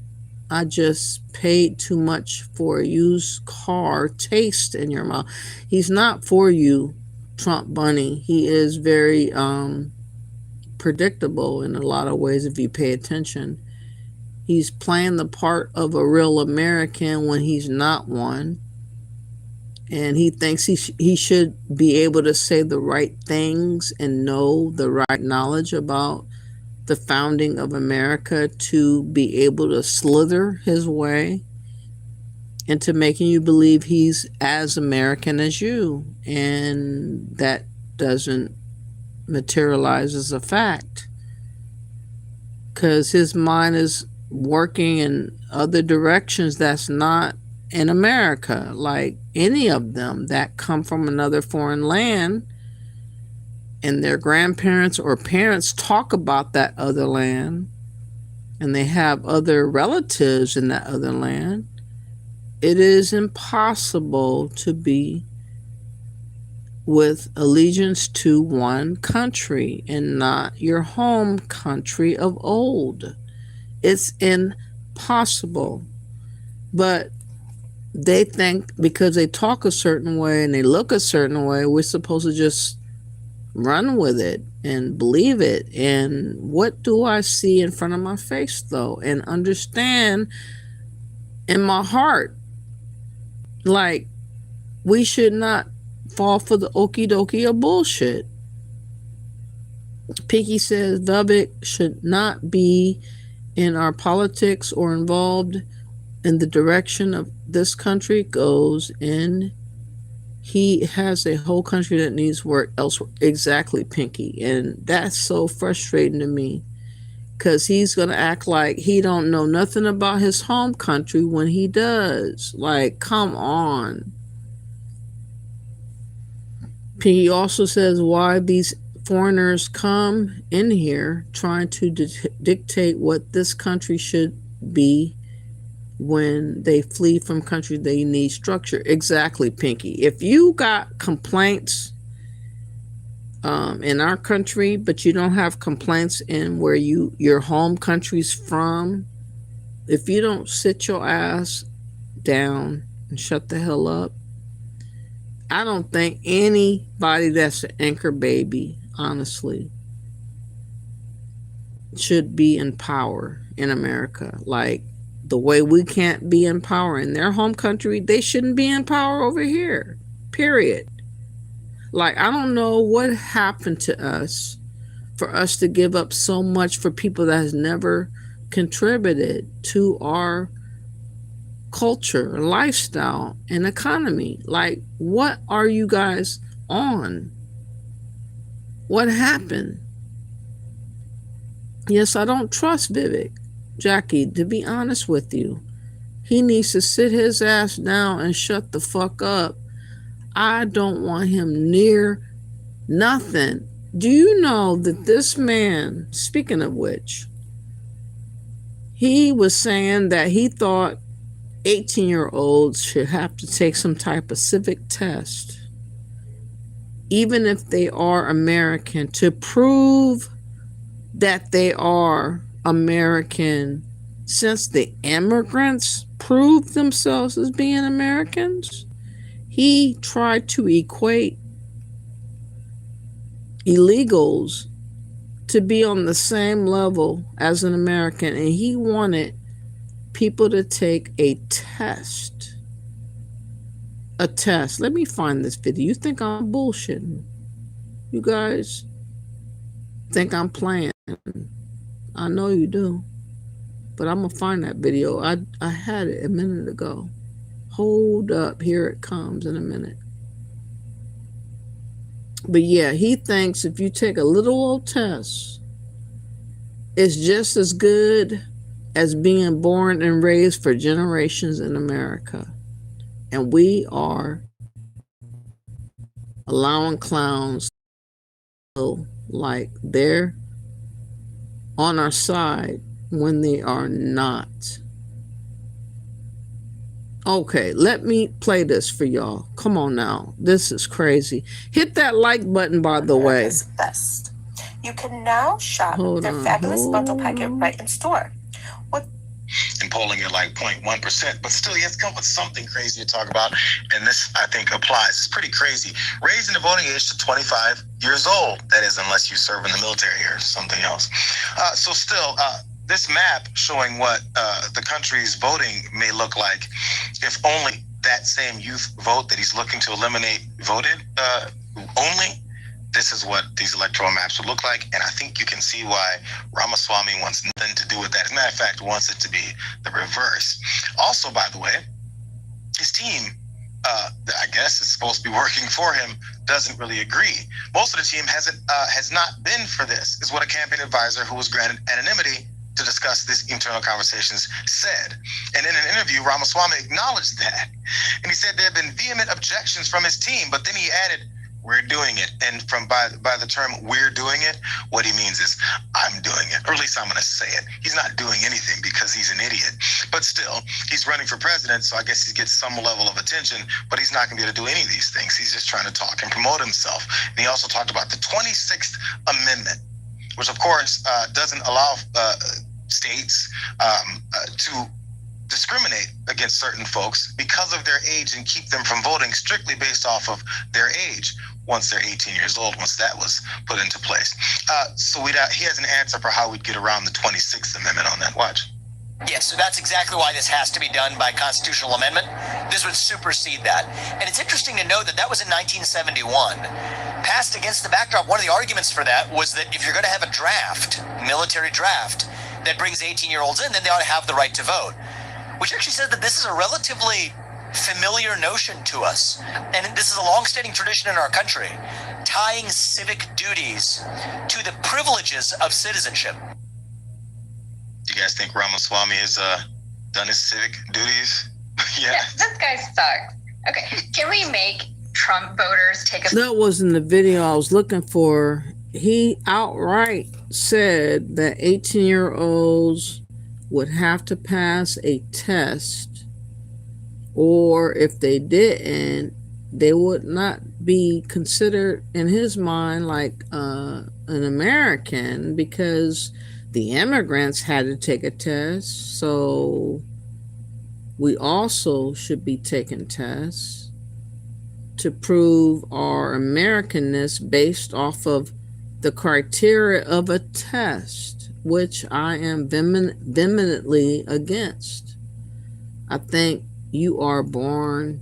Speaker 1: I just paid too much for a used car taste in your mouth. He's not for you, Trump Bunny. He is very predictable in a lot of ways if you pay attention. He's playing the part of a real American when he's not one. And he thinks he should be able to say the right things and know the right knowledge about the founding of America to be able to slither his way into making you believe he's as American as you. And that doesn't materialize as a fact because his mind is working in other directions that's not in America. Like any of them that come from another foreign land and their grandparents or parents talk about that other land and they have other relatives in that other land, it is impossible to be with allegiance to one country and not your home country of old. It's impossible. But they think because they talk a certain way and they look a certain way, we're supposed to just run with it and believe it. And what do I see in front of my face, though? And understand in my heart, like, we should not fall for the okie dokie of bullshit. Pinky says Vivek should not be in our politics or involved in the direction of this country goes in. He has a whole country that needs work elsewhere. Exactly, Pinky. And that's so frustrating to me because he's going to act like he don't know nothing about his home country when he does. Like, come on. Pinky also says why these foreigners come in here trying to dictate what this country should be when they flee from countries they need structure. Exactly, Pinky. If you got complaints in our country, but you don't have complaints in where your home country's from, if you don't sit your ass down and shut the hell up, I don't think anybody that's an anchor baby, honestly, should be in power in America. Like, the way we can't be in power in their home country, they shouldn't be in power over here, period. Like, I don't know what happened to us for us to give up so much for people that has never contributed to our culture, lifestyle, and economy. Like, what are you guys on? What happened? Yes, I don't trust Vivek. Jackie, to be honest with you, he needs to sit his ass down and shut the fuck up. I don't want him near nothing. Do you know that this man, speaking of which, he was saying that he thought 18-year-olds should have to take some type of civic test, even if they are American, to prove that they are American, since the immigrants proved themselves as being Americans. He tried to equate illegals to be on the same level as an American, and he wanted people to take a test. A test. Let me find this video. You think I'm bullshitting? You guys think I'm playing? I know you do. But I'm gonna find that video. I had it a minute ago. Hold up, here it comes in a minute. But yeah, he thinks if you take a little old test, it's just as good as being born and raised for generations in America. And we are allowing clowns to feel like they're on our side when they are not. Okay, let me play this for y'all. Come on now. This is crazy. Hit that like button, by the way.
Speaker 12: Best. You can now shop their fabulous bundle packet right in store.
Speaker 13: And polling at like 0.1%, but still he has to come up with something crazy to talk about, and this I think applies. It's pretty crazy. Raising the voting age to 25 years old, that is, unless you serve in the military or something else. So still, this map showing what the country's voting may look like if only that same youth vote that he's looking to eliminate voted only. This is what these electoral maps would look like, and I think you can see why Ramaswamy wants nothing to do with that. As a matter of fact, wants it to be the reverse. Also, by the way, his team, I guess is supposed to be working for him, doesn't really agree. Most of the team has not been for this, is what a campaign advisor who was granted anonymity to discuss these internal conversations said. And in an interview, Ramaswamy acknowledged that. And he said there have been vehement objections from his team, but then he added, "We're doing it." And by the term "we're doing it," what he means is I'm doing it, or at least I'm going to say it. He's not doing anything because he's an idiot, but still he's running for president, so I guess he gets some level of attention, but he's not going to be able to do any of these things. He's just trying to talk and promote himself. And he also talked about the 26th Amendment, which of course doesn't allow states to discriminate against certain folks because of their age and keep them from voting strictly based off of their age once they're 18 years old, once that was put into place. So he has an answer for how we'd get around the 26th Amendment on that. Watch.
Speaker 14: Yes, so that's exactly why this has to be done by constitutional amendment. This would supersede that. And it's interesting to note that that was in 1971. Passed against the backdrop, one of the arguments for that was that if you're going to have a draft, military draft, that brings 18-year-olds in, then they ought to have the right to vote. Which actually says that this is a relatively familiar notion to us. And this is a long-standing tradition in our country, tying civic duties to the privileges of citizenship.
Speaker 13: Do you guys think Ramaswamy has done his civic duties?
Speaker 16: Yeah, this guy sucks. Okay, can we make Trump voters take a...
Speaker 1: That wasn't the video I was looking for. He outright said that 18-year-olds would have to pass a test, or if they didn't, they would not be considered in his mind like an American, because the immigrants had to take a test. So we also should be taking tests to prove our Americanness based off of the criteria of a test, which I am vehemently against. I think you are born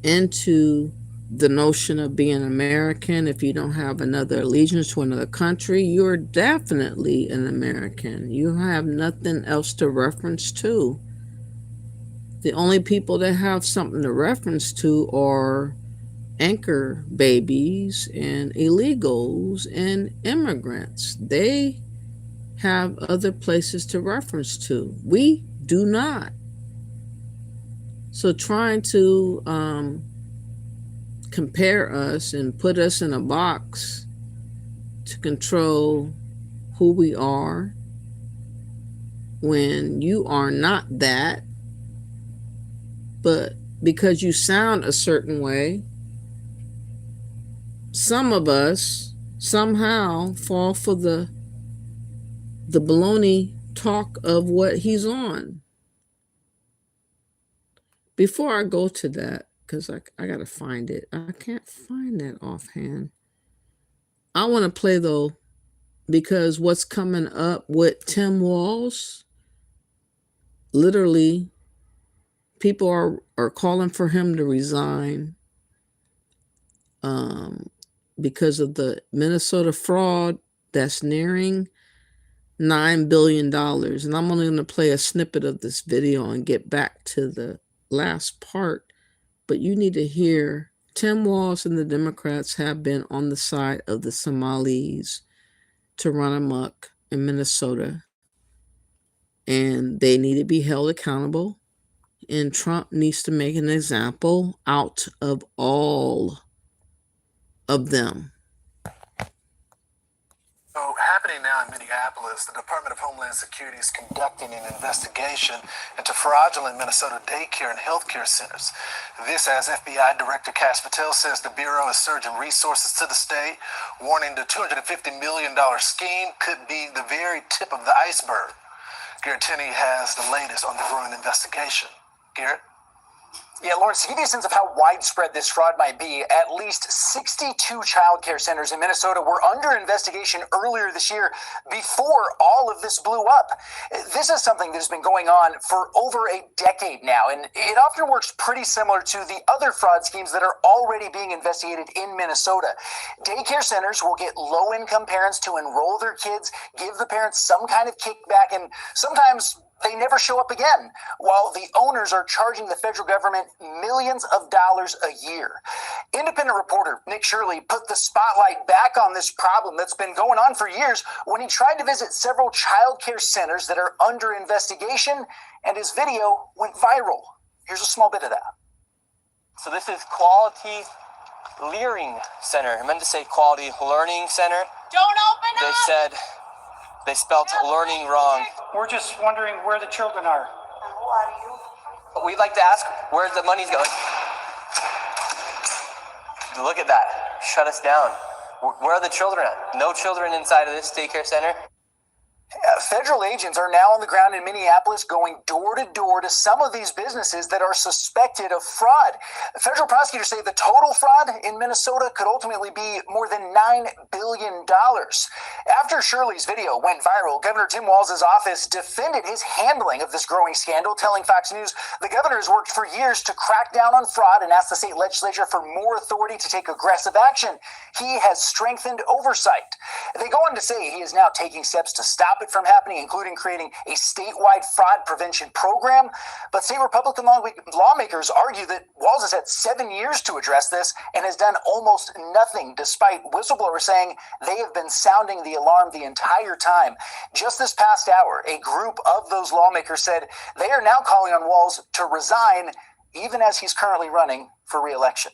Speaker 1: into the notion of being American. If you don't have another allegiance to another country, you're definitely an American. You have nothing else to reference to. The only people that have something to reference to are anchor babies and illegals and immigrants. They have other places to reference to. We do not. So trying to compare us and put us in a box to control who we are when you are not that, but because you sound a certain way, some of us somehow fall for the baloney talk of what he's on. Before I go to that, because I gotta find it. I can't find that offhand. I want to play though, because what's coming up with Tim Walz, literally people are calling for him to resign because of the Minnesota fraud that's nearing $9 billion. And I'm only going to play a snippet of this video and get back to the last part. But you need to hear Tim Walz and the Democrats have been on the side of the Somalis to run amok in Minnesota. And they need to be held accountable. And Trump needs to make an example out of all of them.
Speaker 3: So, happening now in Minneapolis, the Department of Homeland Security is conducting an investigation into fraudulent Minnesota daycare and healthcare centers. This, as FBI Director Cass Patel says, the Bureau is surging resources to the state, warning the $250 million scheme could be the very tip of the iceberg. Garrett Tenney has the latest on the growing investigation. Garrett?
Speaker 20: Yeah, Lawrence, to give you a sense of how widespread this fraud might be, at least 62 child care centers in Minnesota were under investigation earlier this year before all of this blew up. This is something that has been going on for over a decade now, and it often works pretty similar to the other fraud schemes that are already being investigated in Minnesota. Daycare centers will get low-income parents to enroll their kids, give the parents some kind of kickback, and sometimes they never show up again, while the owners are charging the federal government millions of dollars a year. Independent reporter Nick Shirley put the spotlight back on this problem that's been going on for years when he tried to visit several child care centers that are under investigation, and his video went viral. Here's a small bit of that.
Speaker 4: So this is Quality Learning Center. I meant to say Quality Learning Center.
Speaker 24: Don't open
Speaker 4: up! They said they spelled learning wrong.
Speaker 23: We're just wondering where the children are.
Speaker 24: Who are you?
Speaker 4: We'd like to ask where the money's going. Look at that. Shut us down. Where are the children at? No children inside of this daycare center.
Speaker 20: Federal agents are now on the ground in Minneapolis going door to door to some of these businesses that are suspected of fraud. Federal prosecutors say the total fraud in Minnesota could ultimately be more than $9 billion. After Shirley's video went viral, Governor Tim Walz's office defended his handling of this growing scandal, telling Fox News the governor has worked for years to crack down on fraud and asked the state legislature for more authority to take aggressive action. He has strengthened oversight. They go on to say he is now taking steps to stop it from happening, including creating a statewide fraud prevention program. But state Republican lawmakers argue that Walz has had 7 years to address this and has done almost nothing, despite whistleblowers saying they have been sounding the alarm the entire time. Just this past hour, a group of those lawmakers said they are now calling on Walz to resign, even as he's currently running for re-election.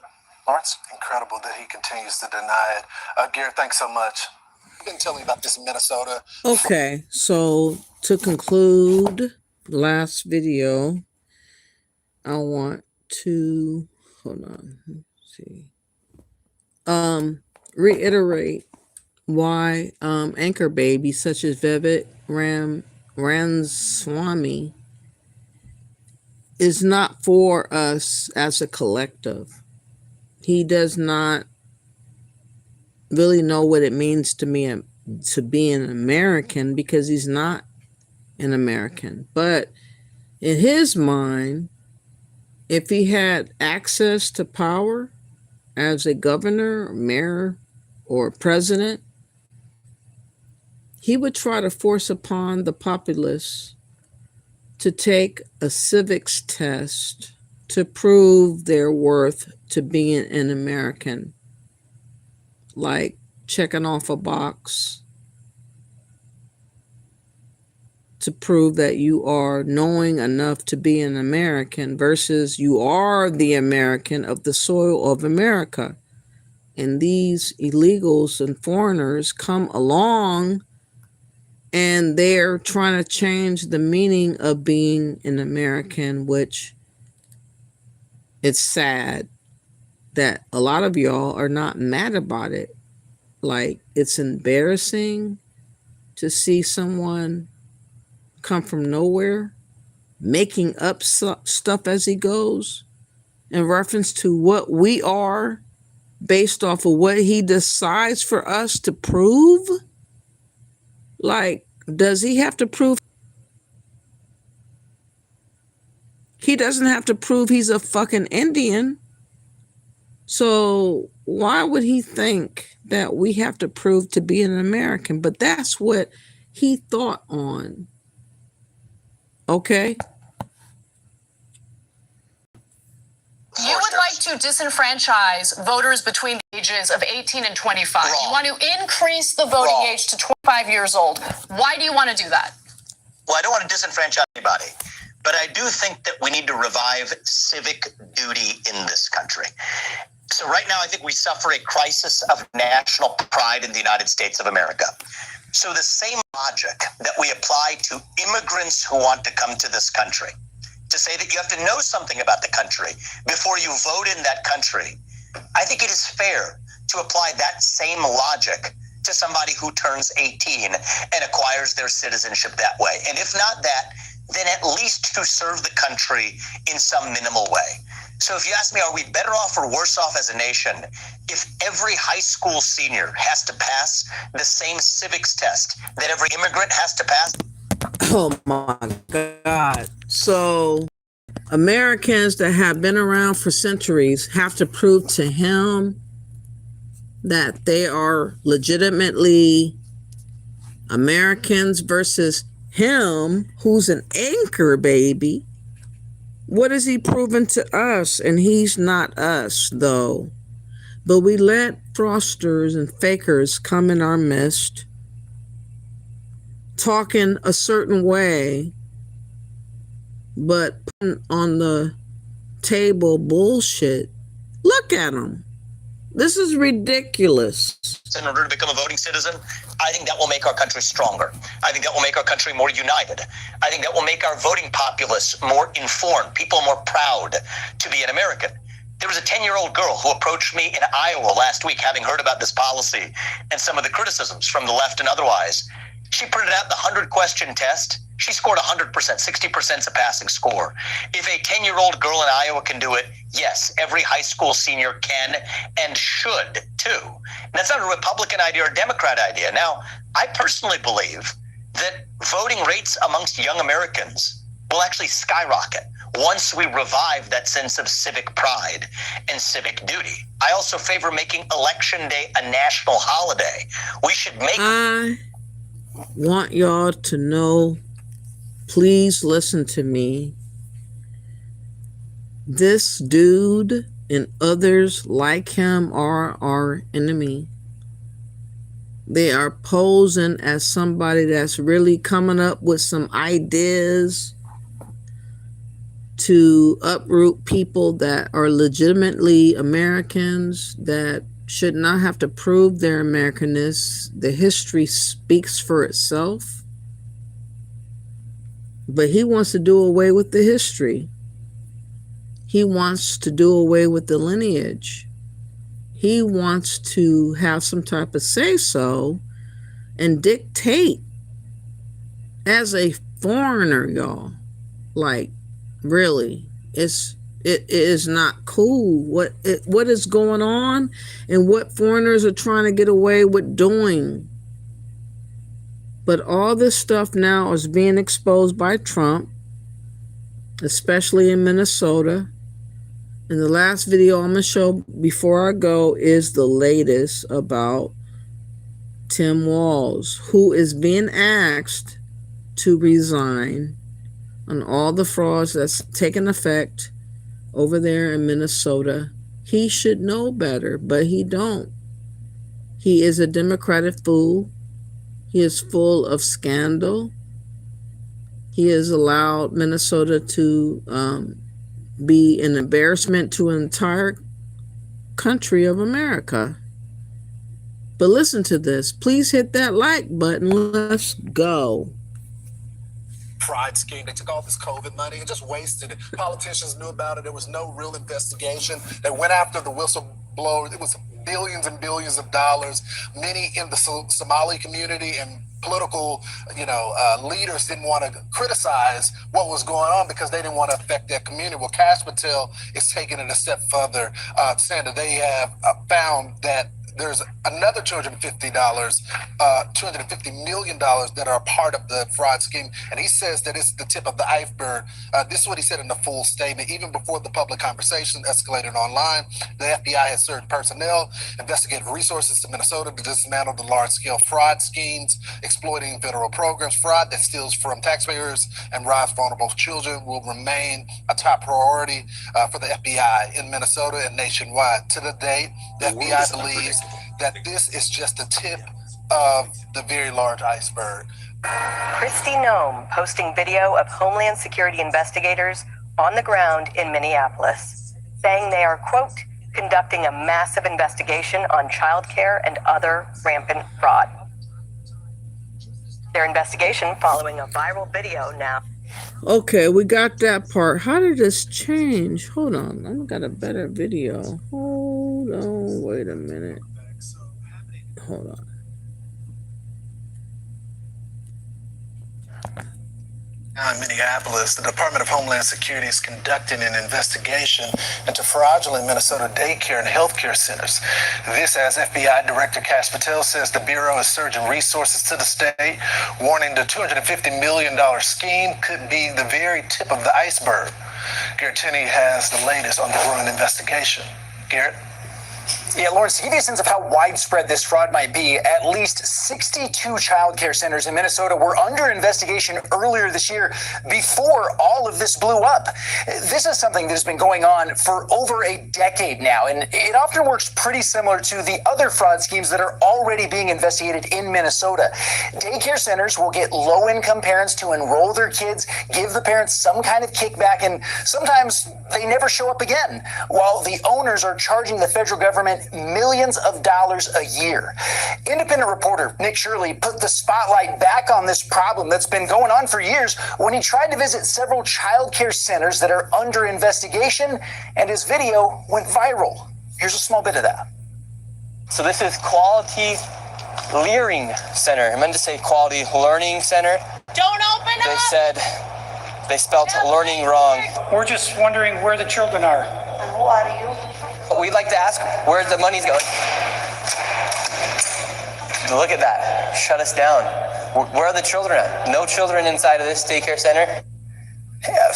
Speaker 20: Lawrence?
Speaker 3: Incredible that he continues to deny it. Garrett, thanks so much. You can tell me about this in Minnesota.
Speaker 1: Okay, so to conclude last video, I want to reiterate why anchor babies such as Vivek Ramaswamy is not for us as a collective. He does not really know what it means to me to be an American, because he's not an American. But in his mind, if he had access to power as a governor, or mayor, or president, he would try to force upon the populace to take a civics test to prove their worth to being an American, like checking off a box to prove that you are knowing enough to be an American versus you are the American of the soil of America. And these illegals and foreigners come along and they're trying to change the meaning of being an American, which it's sad that a lot of y'all are not mad about it. Like, it's embarrassing to see someone come from nowhere making up stuff as he goes in reference to what we are based off of what he decides for us to prove. Like, does he have to prove? He doesn't have to prove he's a fucking Indian. So why would he think that we have to prove to be an American? But that's what he thought on. Okay.
Speaker 5: You would like to disenfranchise voters between the ages of 18 and 25.
Speaker 14: Wrong.
Speaker 5: You want to increase the voting
Speaker 14: Wrong.
Speaker 5: age to 25 years old. Why do you want to do that?
Speaker 14: Well, I don't want to disenfranchise anybody, but I do think that we need to revive civic duty in this country. So right now, I think we suffer a crisis of national pride in the United States of America. So the same logic that we apply to immigrants who want to come to this country, to say that you have to know something about the country before you vote in that country, I think it is fair to apply that same logic to somebody who turns 18 and acquires their citizenship that way. And if not that, then at least to serve the country in some minimal way. So if you ask me, are we better off or worse off as a nation if every high school senior has to pass the same civics test that every immigrant has to pass?
Speaker 1: Oh my God. So Americans that have been around for centuries have to prove to him that they are legitimately Americans versus him, who's an anchor baby. What is he proving to us? And he's not us, though. But we let fraudsters and fakers come in our midst, talking a certain way, but putting on the table bullshit. Look at them. This is ridiculous.
Speaker 14: In order to become a voting citizen, I think that will make our country stronger. I think that will make our country more united. I think that will make our voting populace more informed, people more proud to be an American. There was a 10-year-old girl who approached me in Iowa last week, having heard about this policy and some of the criticisms from the left and otherwise. She printed out the 100-question test. She scored 100%, 60% is a passing score. If a 10-year-old girl in Iowa can do it, yes, every high school senior can and should too. And that's not a Republican idea or a Democrat idea. Now, I personally believe that voting rates amongst young Americans will actually skyrocket once we revive that sense of civic pride and civic duty. I also favor making Election Day a national holiday. We should make...
Speaker 1: I want y'all to know, please listen to me. This dude and others like him are our enemy. They are posing as somebody that's really coming up with some ideas to uproot people that are legitimately Americans, that should not have to prove their Americanness. The history speaks for itself. But he wants to do away with the history. He wants to do away with the lineage. He wants to have some type of say-so and dictate as a foreigner, y'all. Like, really, it is not cool what is going on and what foreigners are trying to get away with doing. But all this stuff now is being exposed by Trump, especially in Minnesota. And the last video I'm going to show before I go is the latest about Tim Walz, who is being asked to resign on all the frauds that's taken effect over there in Minnesota. He should know better, but he don't. He is a Democratic fool. He is full of scandal. He has allowed Minnesota to be an embarrassment to an entire country of America. But listen to this. Please hit that like button. Let's go.
Speaker 3: Fraud scheme. They took all this COVID money and just wasted it. Politicians knew about it. There was no real investigation. They went after the whistleblower. It was billions and billions of dollars. Many in the Somali community and political, leaders didn't want to criticize what was going on because they didn't want to affect their community. Well, Cash Patel is taking it a step further, saying that they have found that there's another $250 million that are part of the fraud scheme. And he says that it's the tip of the iceberg. This is what he said in the full statement. Even before the public conversation escalated online, the FBI has surged personnel, investigative resources to Minnesota to dismantle the large-scale fraud schemes, exploiting federal programs. Fraud that steals from taxpayers and robs vulnerable children will remain a top priority for the FBI in Minnesota and nationwide. To the date, the FBI believes that this is just the tip of the very large iceberg.
Speaker 19: Kristi Noem posting video of Homeland Security investigators on the ground in Minneapolis, saying they are, quote, conducting a massive investigation on childcare and other rampant fraud. Their investigation following a viral video now.
Speaker 1: Okay, we got that part. How did this change? Hold on. I've got a better video. Hold on. Wait a minute. Hold on.
Speaker 3: Now in Minneapolis, the Department of Homeland Security is conducting an investigation into fraudulent Minnesota daycare and healthcare centers. This, as FBI Director Cash Patel says, the Bureau is surging resources to the state, warning the $250 million scheme could be the very tip of the iceberg. Garrett Tenney has the latest on the growing investigation. Garrett?
Speaker 20: Yeah, Lawrence, to give you a sense of how widespread this fraud might be, at least 62 child care centers in Minnesota were under investigation earlier this year before all of this blew up. This is something that has been going on for over a decade now, and it often works pretty similar to the other fraud schemes that are already being investigated in Minnesota. Daycare centers will get low-income parents to enroll their kids, give the parents some kind of kickback, and sometimes they never show up again, while the owners are charging the federal government millions of dollars a year. Independent reporter Nick Shirley put the spotlight back on this problem that's been going on for years when he tried to visit several child care centers that are under investigation, and his video went viral. Here's a small bit of that.
Speaker 4: So this is Quality Learning Center. I meant to say Quality Learning Center.
Speaker 8: Don't open
Speaker 4: They
Speaker 8: up!
Speaker 4: said they spelled learning wrong.
Speaker 23: We're just wondering where the children are.
Speaker 8: And who are you?
Speaker 4: We'd like to ask where the money's going. Look at that. Shut us down. Where are the children at? No children inside of this daycare center.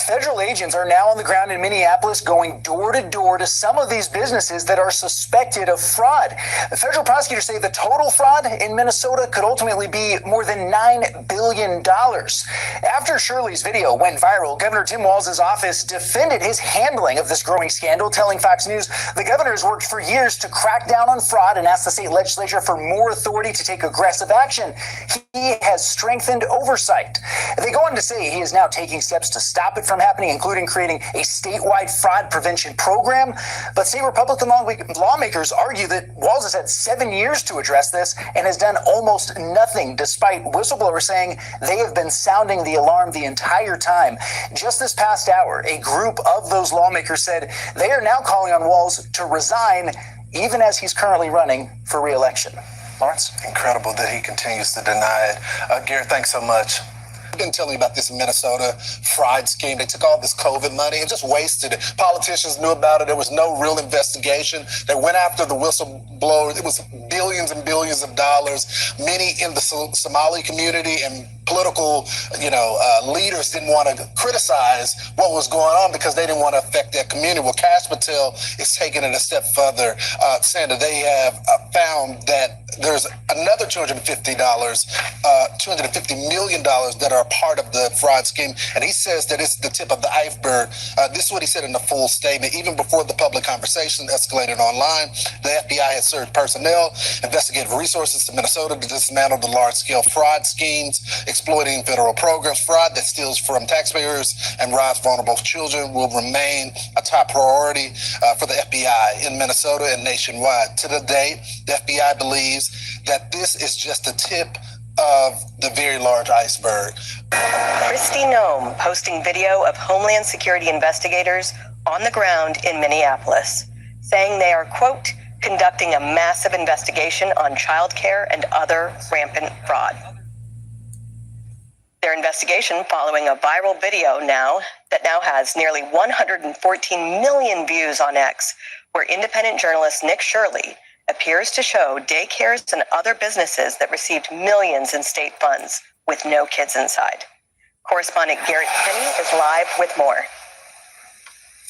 Speaker 20: Federal agents are now on the ground in Minneapolis going door to door to some of these businesses that are suspected of fraud. The federal prosecutors say the total fraud in Minnesota could ultimately be more than $9 billion. After Shirley's video went viral, Governor Tim Walz's office defended his handling of this growing scandal, telling Fox News the governor has worked for years to crack down on fraud and asked the state legislature for more authority to take aggressive action. He has strengthened oversight. They go on to say he is now taking steps to stop it from happening, including creating a statewide fraud prevention program. But state Republican lawmakers argue that Walz has had 7 years to address this and has done almost nothing, despite whistleblowers saying they have been sounding the alarm the entire time. Just this past hour, a group of those lawmakers said they are now calling on Walz to resign, even as he's currently running for re-election. Lawrence?
Speaker 3: Incredible that he continues to deny it. Garrett, thanks so much. I've been telling you about this Minnesota fraud scheme. They took all this COVID money and just wasted it. Politicians knew about it. There was no real investigation. They went after the whistleblower. It was billions and billions of dollars. Many in the Somali community and political, leaders didn't want to criticize what was going on because they didn't want to affect their community. Well, Cash Patel is taking it a step further, saying that they have found that there's another $250 million that are part of the fraud scheme, and he says that it's the tip of the iceberg. This is what he said in the full statement. Even before the public conversation escalated online, the FBI had surged personnel, investigative resources to Minnesota to dismantle the large-scale fraud schemes, exploiting federal programs. Fraud that steals from taxpayers and robs vulnerable children will remain a top priority for the FBI in Minnesota and nationwide. To the date, the FBI believes that this is just the tip of the very large iceberg.
Speaker 19: Kristi Noem posting video of Homeland Security investigators on the ground in Minneapolis, saying they are, quote, conducting a massive investigation on childcare and other rampant fraud. Their investigation following a viral video that now has nearly 114 million views on X, where independent journalist Nick Shirley appears to show daycares and other businesses that received millions in state funds with no kids inside. Correspondent Garrett Kenny is live with more.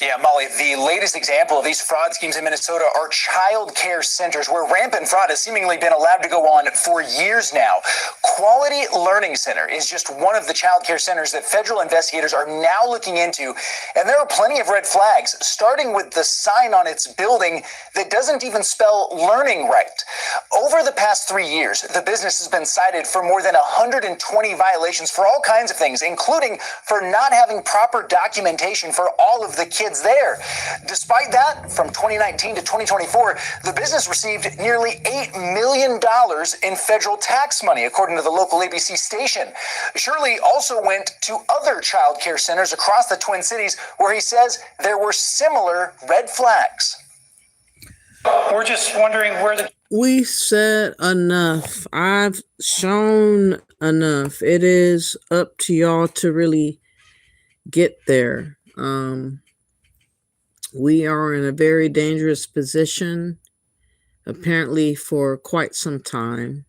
Speaker 20: Yeah, Molly, the latest example of these fraud schemes in Minnesota are child care centers where rampant fraud has seemingly been allowed to go on for years now. Quality Learning Center is just one of the child care centers that federal investigators are now looking into, and there are plenty of red flags, starting with the sign on its building that doesn't even spell learning right. Over the past 3 years, the business has been cited for more than 120 violations for all kinds of things, including for not having proper documentation for all of the kids there. Despite that, from 2019 to 2024, the business received nearly $8 million in federal tax money, according to the local ABC station. Shirley also went to other child care centers across the Twin Cities where he says there were similar red flags.
Speaker 10: We're just wondering
Speaker 1: We said enough. I've shown enough. It is up to y'all to really get there. We are in a very dangerous position, apparently for quite some time,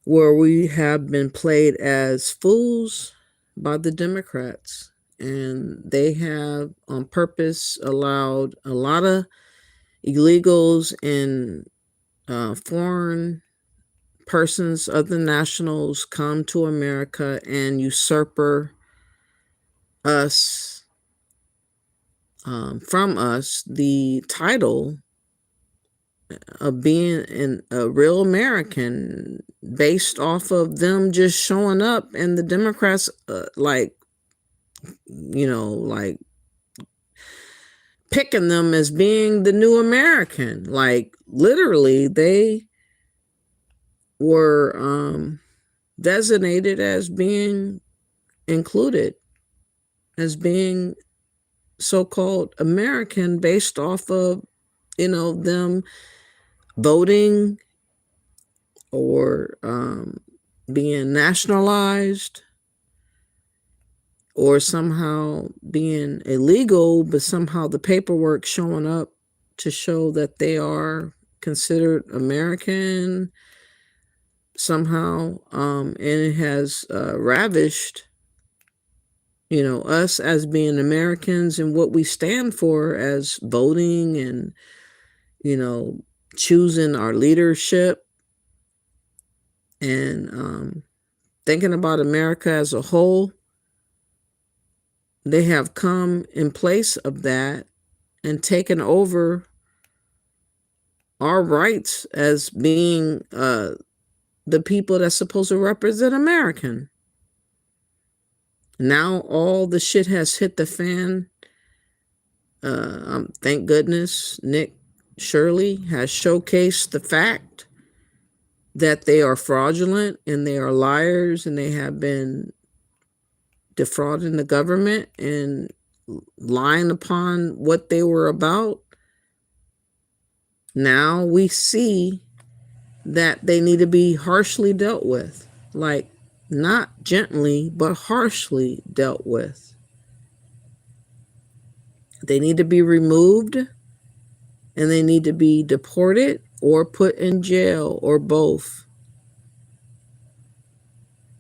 Speaker 1: where we have been played as fools by the Democrats. And they have on purpose allowed a lot of illegals and foreign persons, other nationals, come to America and usurper us, from us, the title of being a real American based off of them just showing up, and the Democrats picking them as being the new American. Like literally they were designated as being included, as being so-called American based off of, them voting or being nationalized or somehow being illegal, but somehow the paperwork showing up to show that they are considered American somehow. And it has ravished us as being Americans and what we stand for as voting and, choosing our leadership and thinking about America as a whole. They have come in place of that and taken over our rights as being the people that's supposed to represent American. Now all the shit has hit the fan. Thank goodness Nick Shirley has showcased the fact that they are fraudulent and they are liars and they have been defrauding the government and lying upon what they were about. Now we see that they need to be harshly dealt with, like not gently, but harshly dealt with. They need to be removed and they need to be deported or put in jail or both.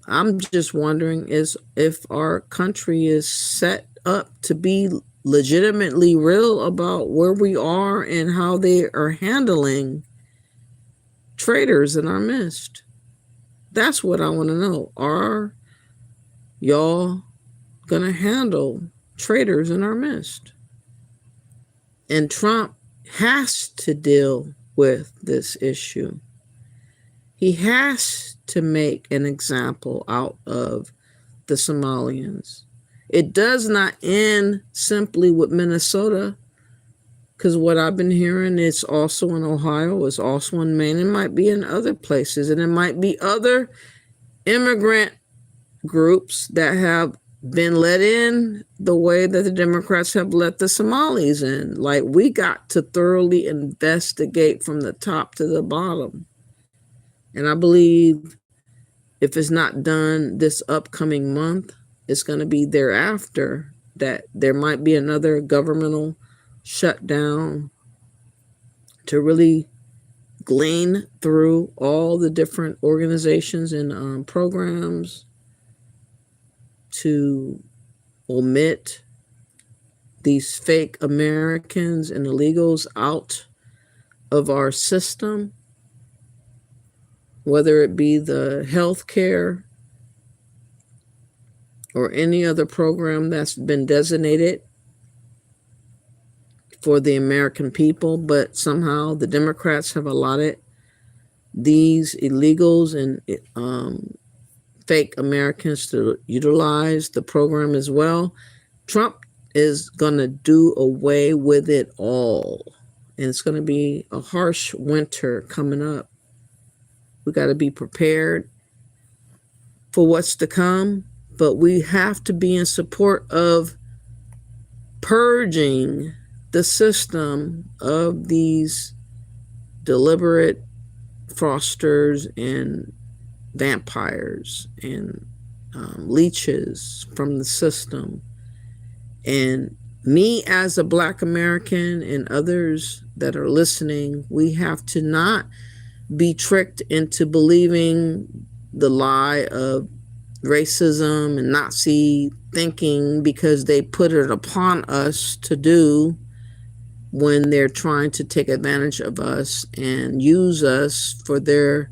Speaker 1: I'm just wondering if our country is set up to be legitimately real about where we are and how they are handling traitors in our midst. That's what I want to know. Are y'all going to handle traitors in our midst? And Trump has to deal with this issue. He has to make an example out of the Somalians. It does not end simply with Minnesota, because what I've been hearing, it's also in Ohio, it's also in Maine, it might be in other places, and it might be other immigrant groups that have been let in the way that the Democrats have let the Somalis in. Like, we got to thoroughly investigate from the top to the bottom. And I believe if it's not done this upcoming month, it's going to be thereafter that there might be another governmental shutdown to really glean through all the different organizations and programs to omit these fake Americans and illegals out of our system, whether it be the healthcare or any other program that's been designated for the American people, but somehow the Democrats have allotted these illegals and fake Americans to utilize the program as well. Trump is going to do away with it all. And it's going to be a harsh winter coming up. We got to be prepared for what's to come, but we have to be in support of purging the system of these deliberate fraudsters and vampires and leeches from the system. And me as a Black American and others that are listening, we have to not be tricked into believing the lie of racism and Nazi thinking because they put it upon us to do when they're trying to take advantage of us and use us for their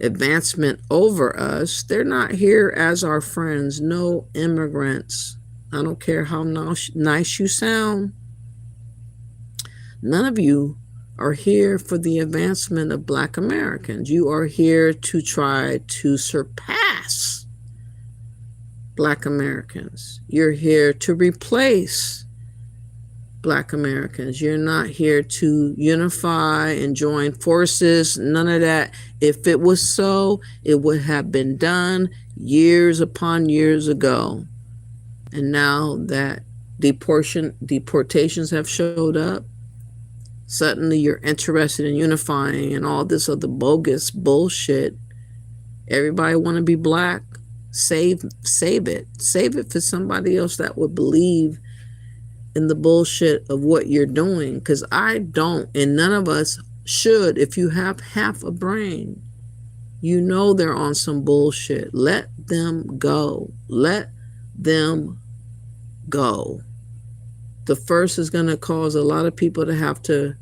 Speaker 1: advancement over us. They're not here as our friends. No immigrants. I don't care how nice you sound. None of you are here for the advancement of Black Americans. You are here to try to surpass Black Americans. You're here to replace Black Americans. You're not here to unify and join forces. None of that. If it was so, it would have been done years upon years ago. And now that deportations have showed up, suddenly you're interested in unifying and all this other bogus bullshit. Everybody want to be Black. Save it. Save it for somebody else that would believe in the bullshit of what you're doing, because I don't, and none of us should. If you have half a brain, you know they're on some bullshit. Let them go. Let them go. The first is going to cause a lot of people to have to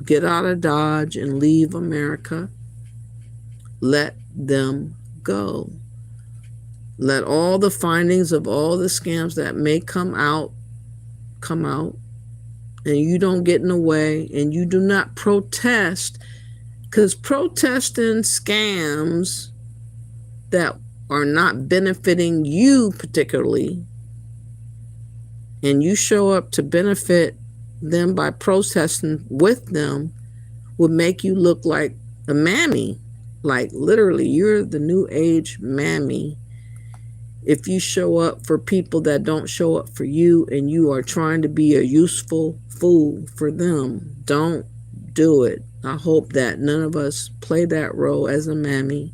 Speaker 1: get out of Dodge and leave America. Let them go. Let all the findings of all the scams that may come out, and you don't get in the way, and you do not protest, because protesting scams that are not benefiting you particularly, and you show up to benefit them by protesting with them, would make you look like a mammy. Like, literally, you're the new age mammy. If you show up for people that don't show up for you and you are trying to be a useful fool for them, don't do it. I hope that none of us play that role as a mammy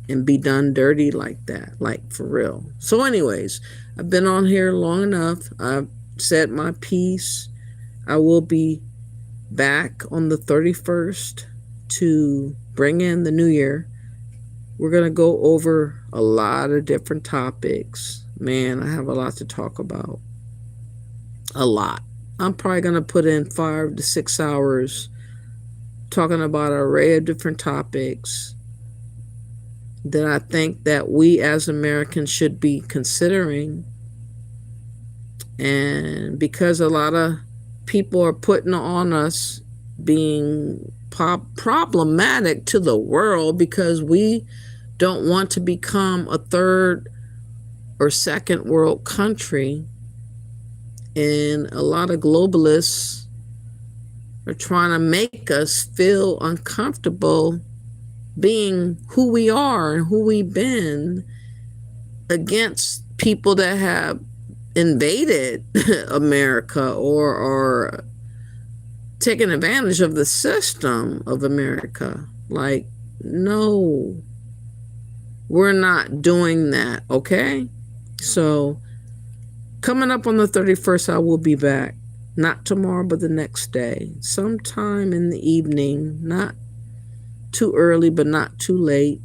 Speaker 1: and be done dirty like that, like for real. So anyways, I've been on here long enough. I've said my piece. I will be back on the 31st to bring in the new year. We're going to go over a lot of different topics. Man, I have a lot to talk about. A lot. I'm probably going to put in 5 to 6 hours talking about an array of different topics that I think that we as Americans should be considering. And because a lot of people are putting on us being problematic to the world because we don't want to become a third or second world country, and a lot of globalists are trying to make us feel uncomfortable being who we are and who we've been against people that have invaded America or taken advantage of the system of America. Like, no, we're not doing that, okay? So coming up on the 31st, I will be back. Not tomorrow, but the next day. Sometime in the evening, not too early, but not too late.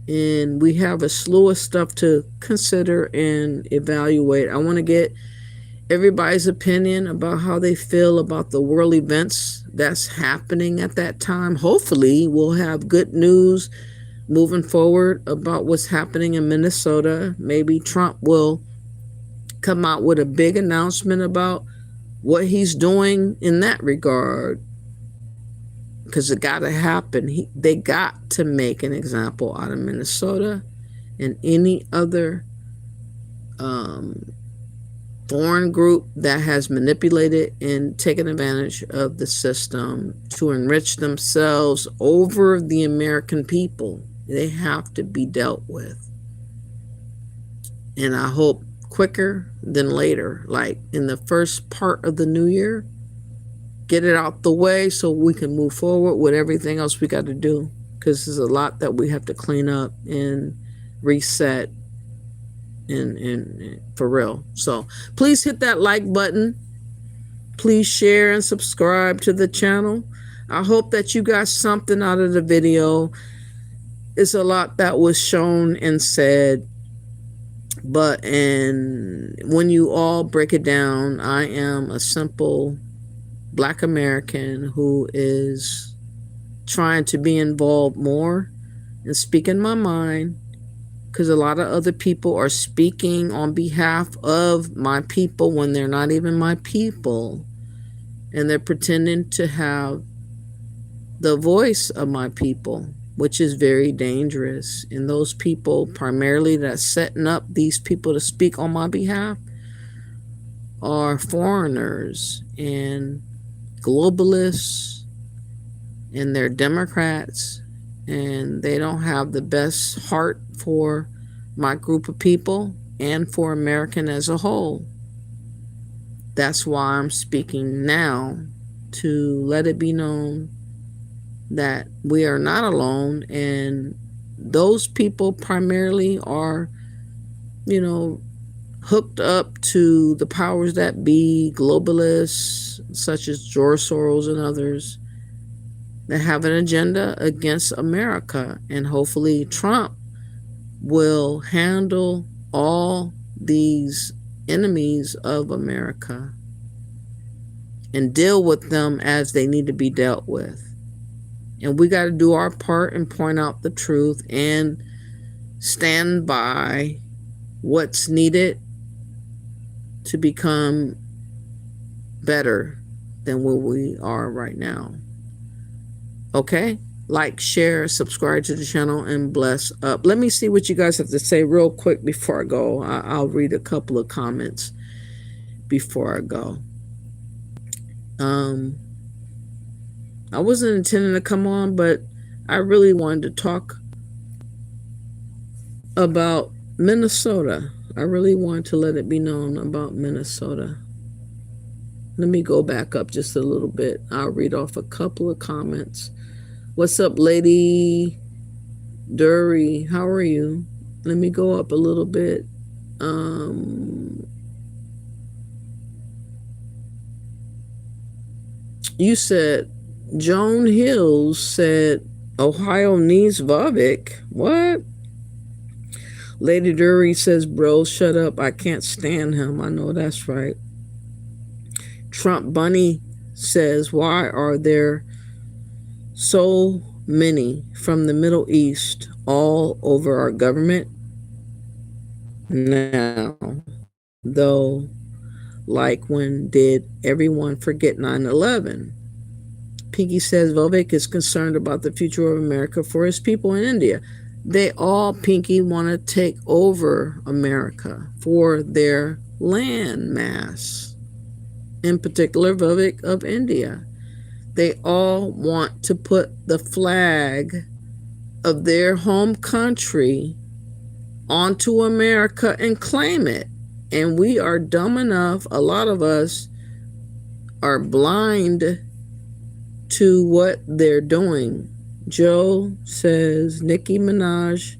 Speaker 1: And we have a slew of stuff to consider and evaluate. I want to get everybody's opinion about how they feel about the world events that's happening at that time. Hopefully, we'll have good news moving forward about what's happening in Minnesota. Maybe Trump will come out with a big announcement about what he's doing in that regard, because it got to happen. They got to make an example out of Minnesota and any other foreign group that has manipulated and taken advantage of the system to enrich themselves over the American people. They have to be dealt with. And I hope quicker than later, like in the first part of the new year, get it out the way so we can move forward with everything else we got to do, because there's a lot that we have to clean up and reset and for real. So please hit that like button, please share and subscribe to the channel. I hope that you got something out of the video. It's a lot that was shown and said, but when you all break it down, I am a simple Black American who is trying to be involved more and speaking my mind, because a lot of other people are speaking on behalf of my people when they're not even my people, and they're pretending to have the voice of my people, which is very dangerous. And those people primarily that's setting up these people to speak on my behalf are foreigners and globalists, and they're Democrats, and they don't have the best heart for my group of people and for American as a whole. That's why I'm speaking now, to let it be known that we are not alone, and those people primarily are, hooked up to the powers that be, globalists such as George Soros and others that have an agenda against America. And hopefully Trump will handle all these enemies of America and deal with them as they need to be dealt with. And we got to do our part and point out the truth and stand by what's needed to become better than where we are right now. Okay? Like, share, subscribe to the channel, and bless up. Let me see what you guys have to say real quick before I go. I'll read a couple of comments before I go. I wasn't intending to come on, but I really wanted to talk about Minnesota. I really wanted to let it be known about Minnesota. Let me go back up just a little bit. I'll read off a couple of comments. What's up, Lady Dury? How are you? Let me go up a little bit. You said Joan Hills said Ohio needs Vivek. What? Lady Dury says, bro, shut up. I can't stand him. I know that's right. Trump Bunny says, why are there so many from the Middle East all over our government now? Though, like when did everyone forget 9/11? Pinky says Vivek is concerned about the future of America for his people in India. They all, Pinky, want to take over America for their land mass. In particular, Vivek of India. They all want to put the flag of their home country onto America and claim it. And we are dumb enough, a lot of us are blind to what they're doing. Joe says Nicki Minaj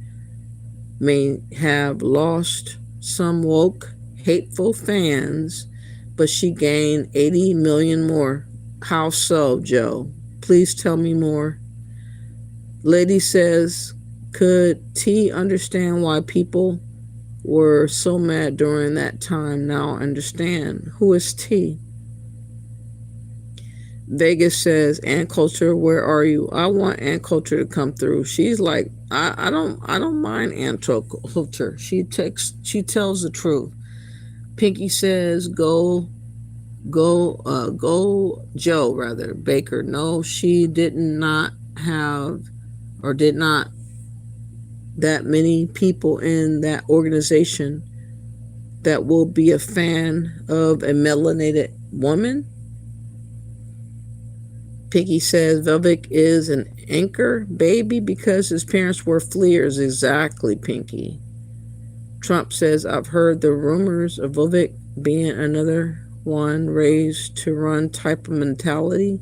Speaker 1: may have lost some woke, hateful fans, but she gained 80 million more. How so, Joe? Please tell me more. Lady says, could T understand why people were so mad during that time? Now I understand. Who is T? Vegas says, Ann Coulter, where are you? I want Ann Coulter to come through. She's like, I don't mind Ann Coulter. She tells the truth. Pinky says, go Joe rather. Baker. No, she did not that many people in that organization that will be a fan of a melanated woman. Piggy says Vivek is an anchor baby because his parents were fleers. Exactly, Pinky. Trump says, I've heard the rumors of Vivek being another one raised to run type of mentality.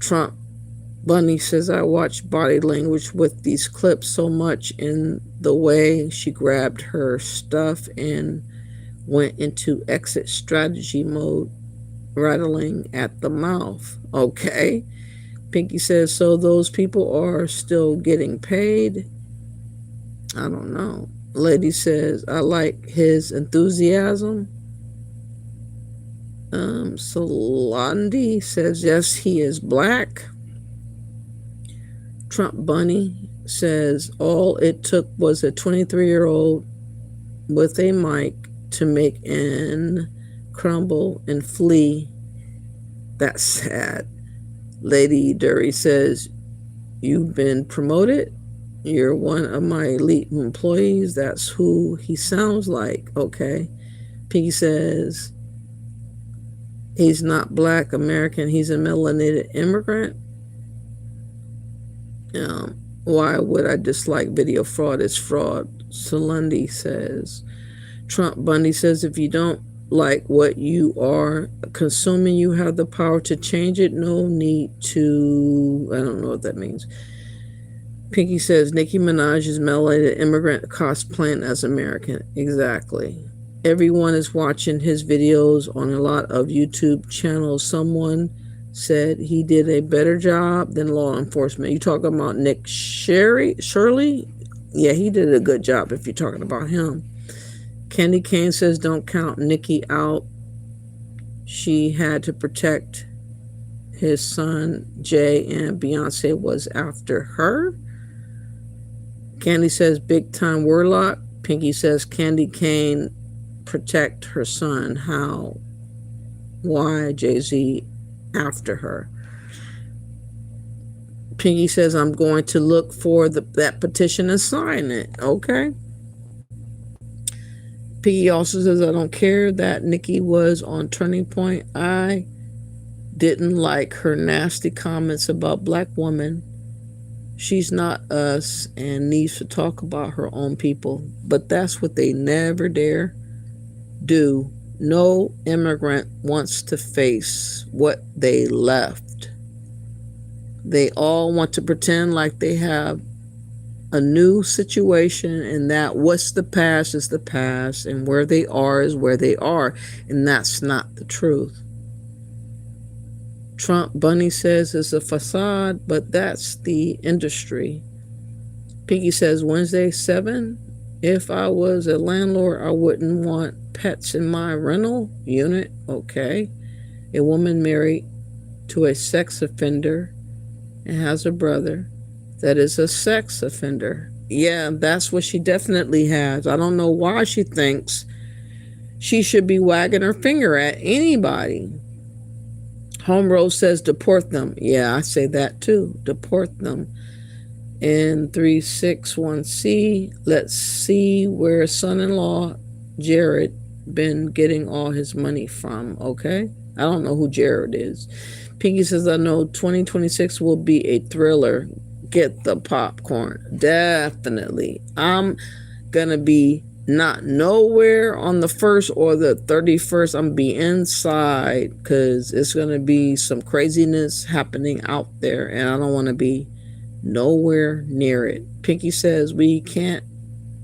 Speaker 1: Trump Bunny says, I watch body language with these clips so much in the way she grabbed her stuff and went into exit strategy mode, rattling at the mouth. Okay. Pinky says, so those people are still getting paid? I don't know. Lady says, I like his enthusiasm. Solandi says, yes, he is black. Trump Bunny says, all it took was a 23-year-old with a mic to make an crumble and flee. That's sad. Lady Dury says, you've been promoted. You're one of my elite employees. That's who he sounds like. Okay. Pinky says, he's not black American. He's a melanated immigrant. Why would I dislike video fraud? It's fraud. Solundi says. Trump Bundy says, if you don't like what you are consuming, you have the power to change it. No need to, I don't know what that means. Pinky says, Nicki Minaj is melanated immigrant cosplaying as American. Exactly. Everyone is watching his videos on a lot of YouTube channels. Someone said he did a better job than law enforcement. You talking about Nick Shirley? Yeah, he did a good job if you're talking about him. Candy Cane says, don't count Nicki out. She had to protect his son, Jay, and Beyonce was after her. Candy says, big time warlock. Pinky says, Candy Cane protect her son. How? Why Jay-Z after her? Pinky says, I'm going to look for that petition and sign it. Okay. Piggy also says, I don't care that Nicki was on Turning Point. I didn't like her nasty comments about black women. She's not us and needs to talk about her own people. But that's what they never dare do. No immigrant wants to face what they left. They all want to pretend like they have a new situation and that what's the past is the past and where they are is where they are. And that's not the truth. Trump Bunny says it's a facade, but that's the industry. Pinky says Wednesday 7. If I was a landlord, I wouldn't want pets in my rental unit. Okay. A woman married to a sex offender and has a brother that is a sex offender. Yeah, that's what she definitely has. I don't know why she thinks she should be wagging her finger at anybody. Home Rose says deport them. Yeah, I say that too. Deport them. And 361C, let's see where son-in-law Jared been getting all his money from. Okay. I don't know who Jared is. Pinky says, I know 2026 will be a thriller. Get the popcorn. Definitely. I'm going to be not nowhere on the 1st or the 31st. I'm going to be inside because it's going to be some craziness happening out there. And I don't want to be nowhere near it. Pinky says, we can't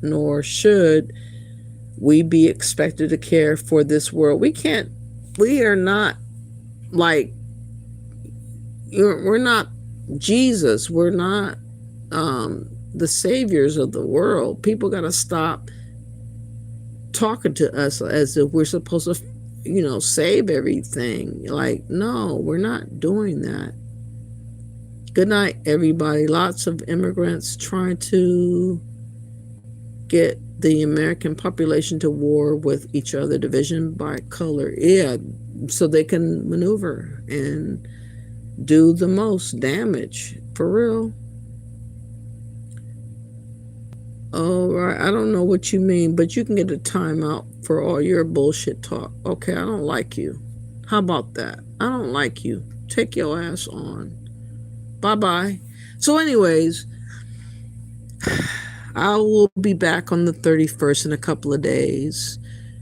Speaker 1: nor should we be expected to care for this world. We are not like, we're not Jesus. We're not the saviors of the world. People got to stop talking to us as if we're supposed to, save everything. Like, no, we're not doing that. Good night, everybody. Lots of immigrants trying to get the American population to war with each other, division by color. Yeah, so they can maneuver and do the most damage. For real. All right, I don't know what you mean, but you can get a timeout for all your bullshit talk. Okay, I don't like you. How about that? I don't like you. Take your ass on. Bye-bye. So anyways, I will be back on the 31st in a couple of days.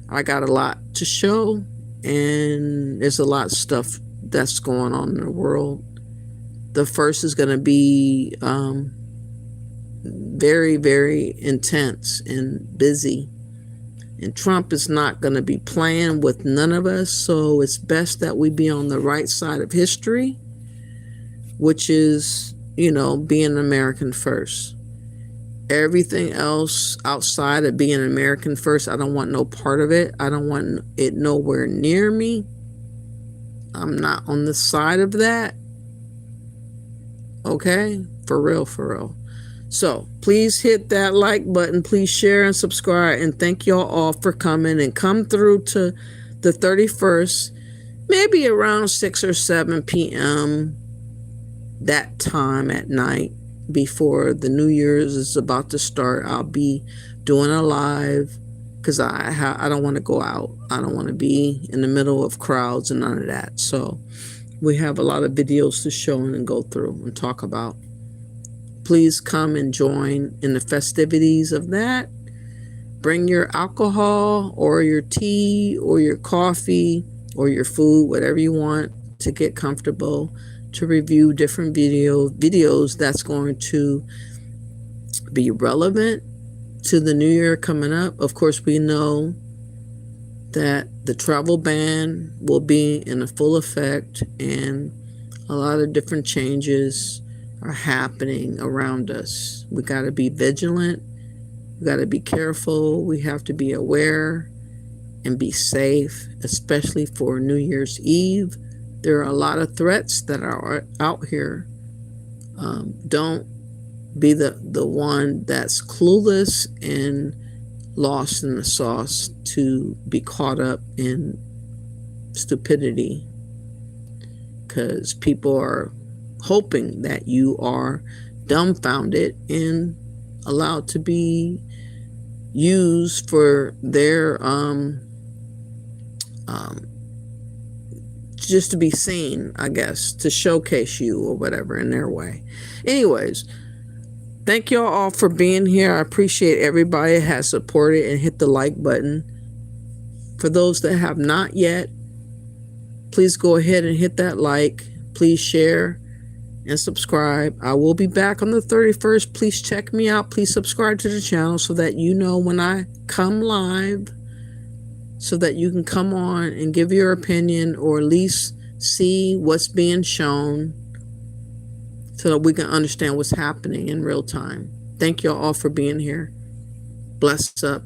Speaker 1: I got a lot to show, and there's a lot of stuff that's going on in the world. The first is going to be very, very intense and busy. And Trump is not going to be playing with none of us, so it's best that we be on the right side of history, which is, being American first. Everything else outside of being American first, I don't want no part of it. I don't want it nowhere near me. I'm not on the side of that. Okay? For real, for real. So please hit that like button. Please share and subscribe. And thank y'all all for coming, and come through to the 31st, maybe around 6 or 7 p.m. that time at night before the New Year's is about to start. I'll be doing a live because I don't want to go out. I don't want to be in the middle of crowds and none of that. So we have a lot of videos to show and go through and talk about. Please come and join in the festivities of that. Bring your alcohol or your tea or your coffee or your food, whatever you want to get comfortable, to review different videos that's going to be relevant to the new year coming up. Of course, we know that the travel ban will be in a full effect, and a lot of different changes are happening around us. We got to be vigilant. We got to be careful. We have to be aware and be safe, especially for New Year's Eve. There are a lot of threats that are out here. Don't be the one that's clueless and lost in the sauce to be caught up in stupidity, because people are hoping that you are dumbfounded and allowed to be used for their just to be seen, I guess, to showcase you or whatever in their way. Anyways, thank y'all all for being here. I appreciate everybody that has supported and hit the like button. For those that have not yet, please go ahead and hit that like. Please share and subscribe. I will be back on the 31st. Please check me out. Please subscribe to the channel so that you know when I come live, so that you can come on and give your opinion, or at least see what's being shown so that we can understand what's happening in real time. Thank you all for being here. Bless up.